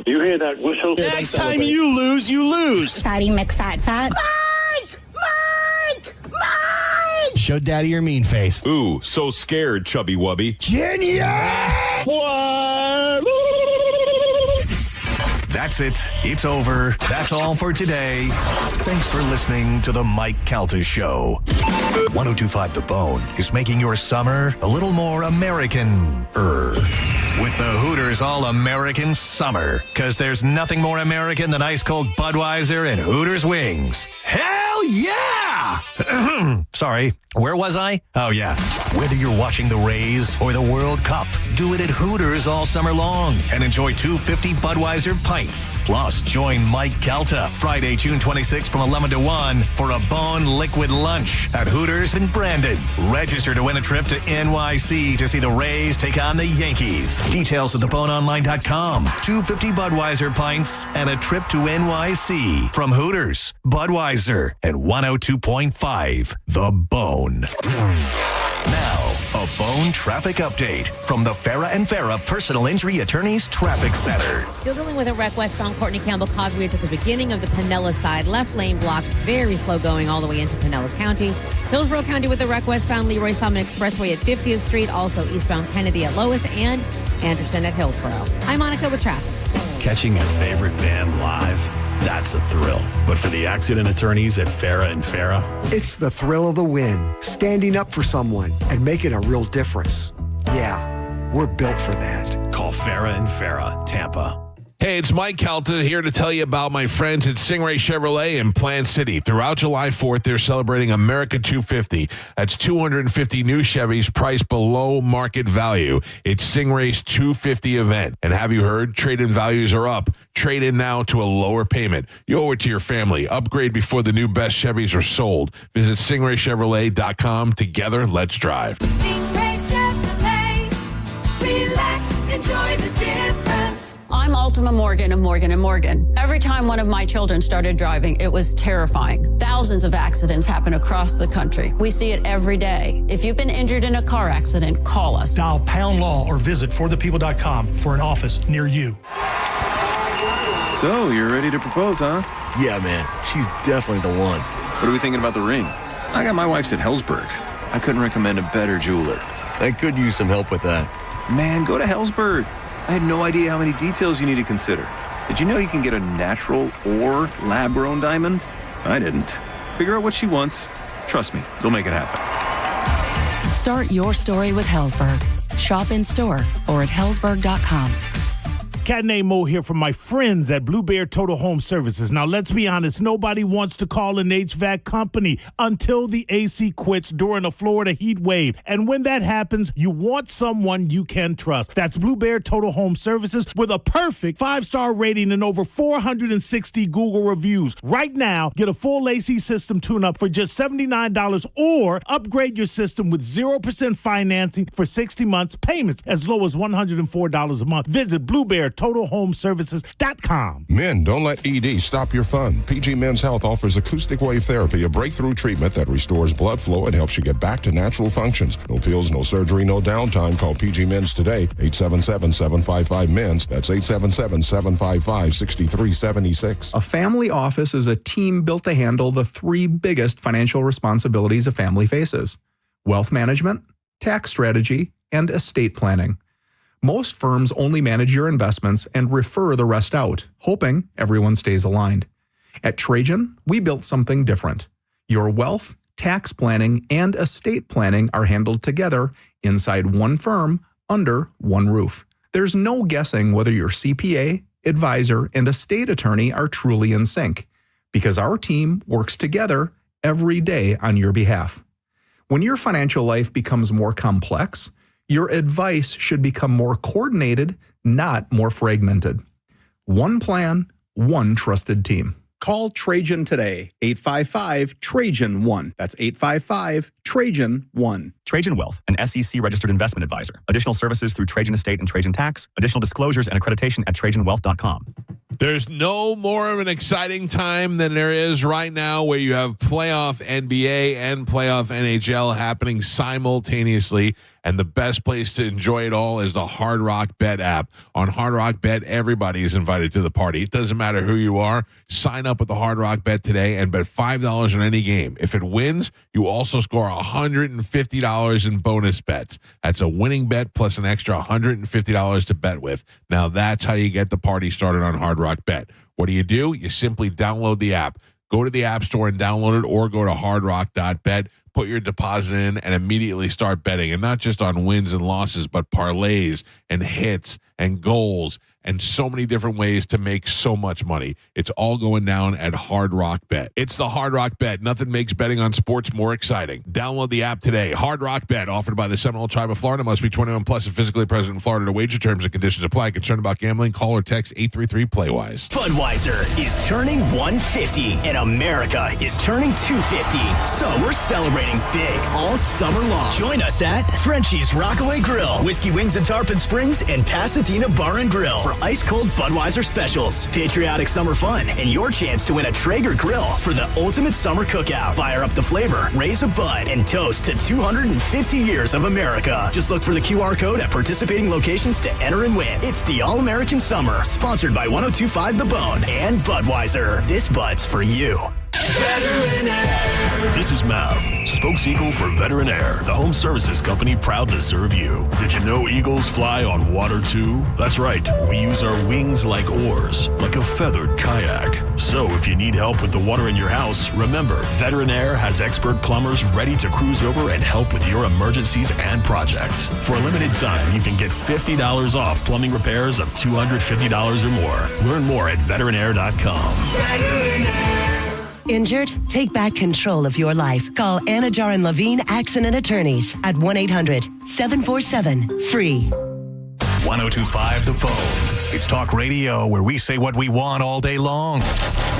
hear that whistle? Next time you lose, you lose. Fatty McFat. Mike! Show Daddy your mean face. Ooh, so scared, chubby wubby. That's it. It's over. That's all for today. Thanks for listening to the Mike Calta Show. 102.5 The Bone is making your summer a little more American-er. With the Hooters All-American Summer. Because there's nothing more American than ice-cold Budweiser and Hooters wings. Hell yeah! Sorry, where was I? Oh, yeah. Whether you're watching the Rays or the World Cup, do it at Hooters all summer long and enjoy 250 Budweiser pints. Plus, join Mike Calta Friday, June 26th from 11 to 1 for a Bone Liquid Lunch at Hooters in Brandon. Register to win a trip to NYC to see the Rays take on the Yankees. Details at theboneonline.com. 250 Budweiser pints and a trip to NYC from Hooters, Budweiser, and 102.5 The Bone. Now, A phone traffic update from the Farah and Farah Personal Injury Attorneys Traffic Center. Still dealing with a wreck westbound Courtney Campbell Causeway. It's at the beginning of the Pinellas side. Left lane blocked. Very slow going all the way into Pinellas County. Hillsborough County with the wreck westbound Leroy Salmon Expressway at 50th Street. Also eastbound Kennedy at Lois and Anderson at Hillsborough. I'm Monica with traffic. Catching your favorite band live, that's a thrill. But for the accident attorneys at Farah and Farah, it's the thrill of the win, standing up for someone and making a real difference. Yeah, we're built for that. call Farah and Farah, Tampa. Hey, it's Mike Calta here to tell you about my friends at Stingray Chevrolet in Plant City. Throughout July 4th, they're celebrating America 250. That's 250 new Chevys priced below market value. It's Stingray's 250 event. And have you heard? Trade-in values are up. Trade in now to a lower payment. You owe it to your family. Upgrade before the new best Chevys are sold. Visit StingrayChevrolet.com. Together, let's drive. Stingray Chevrolet. Relax, enjoy the difference. I'm Ultima Morgan of Morgan & Morgan. Every time one of my children started driving, it was terrifying. Thousands of accidents happen across the country. We see it every day. If you've been injured in a car accident, call us. Dial pound law or visit forthepeople.com for an office near you. So, you're ready to propose, huh? Yeah, man. She's definitely the one. What are we thinking about the ring? I got my wife's at Hellsberg. I couldn't recommend a better jeweler. I could use some help with that. Man, go to Hellsberg. I had no idea how many details you need to consider. Did you know you can get a natural or lab-grown diamond? I didn't. Figure out what she wants. Trust me, they'll make it happen. Start your story with Hellsberg. Shop in store or at hellsberg.com. Cat named Mo here from my friends at Blue Bear Total Home Services. Now, let's be honest, nobody wants to call an HVAC company until the AC quits during a Florida heat wave. And when that happens, you want someone you can trust. That's Blue Bear Total Home Services with a perfect 5-star rating and over 460 Google reviews. Right now, get a full AC system tune-up for just $79 or upgrade your system with 0% financing for 60 months, payments as low as $104 a month. Visit Blue Bear TotalHomeServices.com. Men, don't let ED stop your fun. PG Men's Health offers acoustic wave therapy, a breakthrough treatment that restores blood flow and helps you get back to natural functions. No pills, no surgery, no downtime. Call PG Men's today, 877-755-MENS. That's 877-755-6376. A family office is a team built to handle the three biggest financial responsibilities a family faces: wealth management, tax strategy, and estate planning. Most firms only manage your investments and refer the rest out, hoping everyone stays aligned. At Trajan, we built something different. Your wealth, tax planning, and estate planning are handled together inside one firm under one roof. There's no guessing whether your CPA, advisor, and estate attorney are truly in sync, because our team works together every day on your behalf. When your financial life becomes more complex, your advice should become more coordinated, not more fragmented. One plan, one trusted team. Call Trajan today, 855-TRAJAN-1. That's 855-TRAJAN-1. Trajan Wealth, an SEC-registered investment advisor. Additional services through Trajan Estate and Trajan Tax. Additional disclosures and accreditation at TrajanWealth.com. There's no more of an exciting time than there is right now, where you have playoff NBA and playoff NHL happening simultaneously. And the best place to enjoy it all is the Hard Rock Bet app. On Hard Rock Bet, everybody is invited to the party. It doesn't matter who you are. Sign up with the Hard Rock Bet today and bet $5 on any game. If it wins, you also score $150 in bonus bets. That's a winning bet plus an extra $150 to bet with. Now that's how you get the party started on Hard Rock Bet. What do? You simply download the app. Go to the App Store and download it, or go to hardrock.bet. Put your deposit in and immediately start betting. And not just on wins and losses, but parlays and hits and goals and so many different ways to make so much money. It's all going down at Hard Rock Bet. It's the Hard Rock Bet. Nothing makes betting on sports more exciting. Download the app today. Hard Rock Bet, offered by the Seminole Tribe of Florida. Must be 21 plus and physically present in Florida to wager. Terms and conditions apply. Concerned about gambling? Call or text 833-PLAY-WISE. Budweiser is turning 150 and America is turning 250. So we're celebrating big all summer long. Join us at Frenchie's Rockaway Grill, Whiskey Wings in Tarpon Springs, and Pasadena Bar and Grill. for ice-cold Budweiser specials, patriotic summer fun, and your chance to win a Traeger grill for the ultimate summer cookout. Fire up the flavor, raise a bud, and toast to 250 years of America. Just look for the QR code at participating locations to enter and win. It's the All-American Summer, sponsored by 102.5 The Bone and Budweiser. This Bud's for you. This is Mav, spokes-eagle for Veteran Air, the home services company proud to serve you. Did you know eagles fly on water too? That's right, we use our wings like oars, like a feathered kayak. So if you need help with the water in your house, remember, Veteran Air has expert plumbers ready to cruise over and help with your emergencies and projects. For a limited time, you can get $50 off plumbing repairs of $250 or more. Learn more at veteranair.com. Veteran Air. Injured? Take back control of your life. Call Anajar and Levine Accident Attorneys at 1-800-747-FREE. 102.5 The Phone. It's talk radio where we say what we want all day long.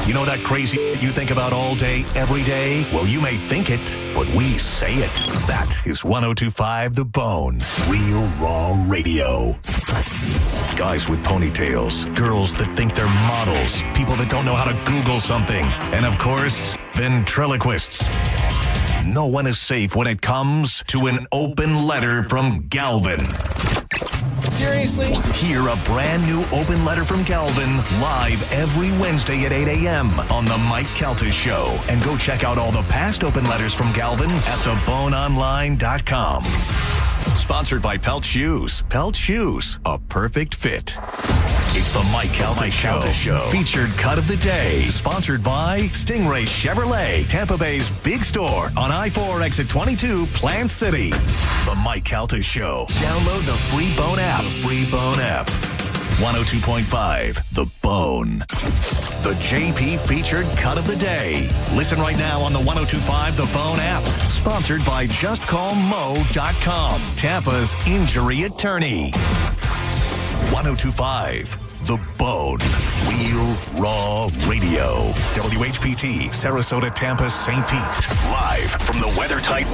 You know that crazy you think about all day, every day? Well, you may think it, but we say it. That is 102.5 The Bone. Real raw radio. Guys with ponytails, girls that think they're models, people that don't know how to Google something, and of course, ventriloquists. No one is safe when it comes to an open letter from Galvin. Seriously? Hear a brand new open letter from Galvin live every Wednesday at 8 a.m. on the Mike Calta Show. And go check out all the past open letters from Galvin at theboneonline.com. Sponsored by Pelt Shoes. Pelt Shoes, a perfect fit. It's the Mike Calta Show. Featured cut of the day. Sponsored by Stingray Chevrolet, Tampa Bay's big store on I-4 exit 22, Plant City. The Mike Calta Show. Download the free Bone app. 102.5 The Bone. The JP featured cut of the day. Listen right now on the 102.5 The Bone app. Sponsored by JustCallMo.com, Tampa's injury attorney. 102.5 The Bone. Real raw radio. WHPT, Sarasota, Tampa, St. Pete. Live from the weather-tight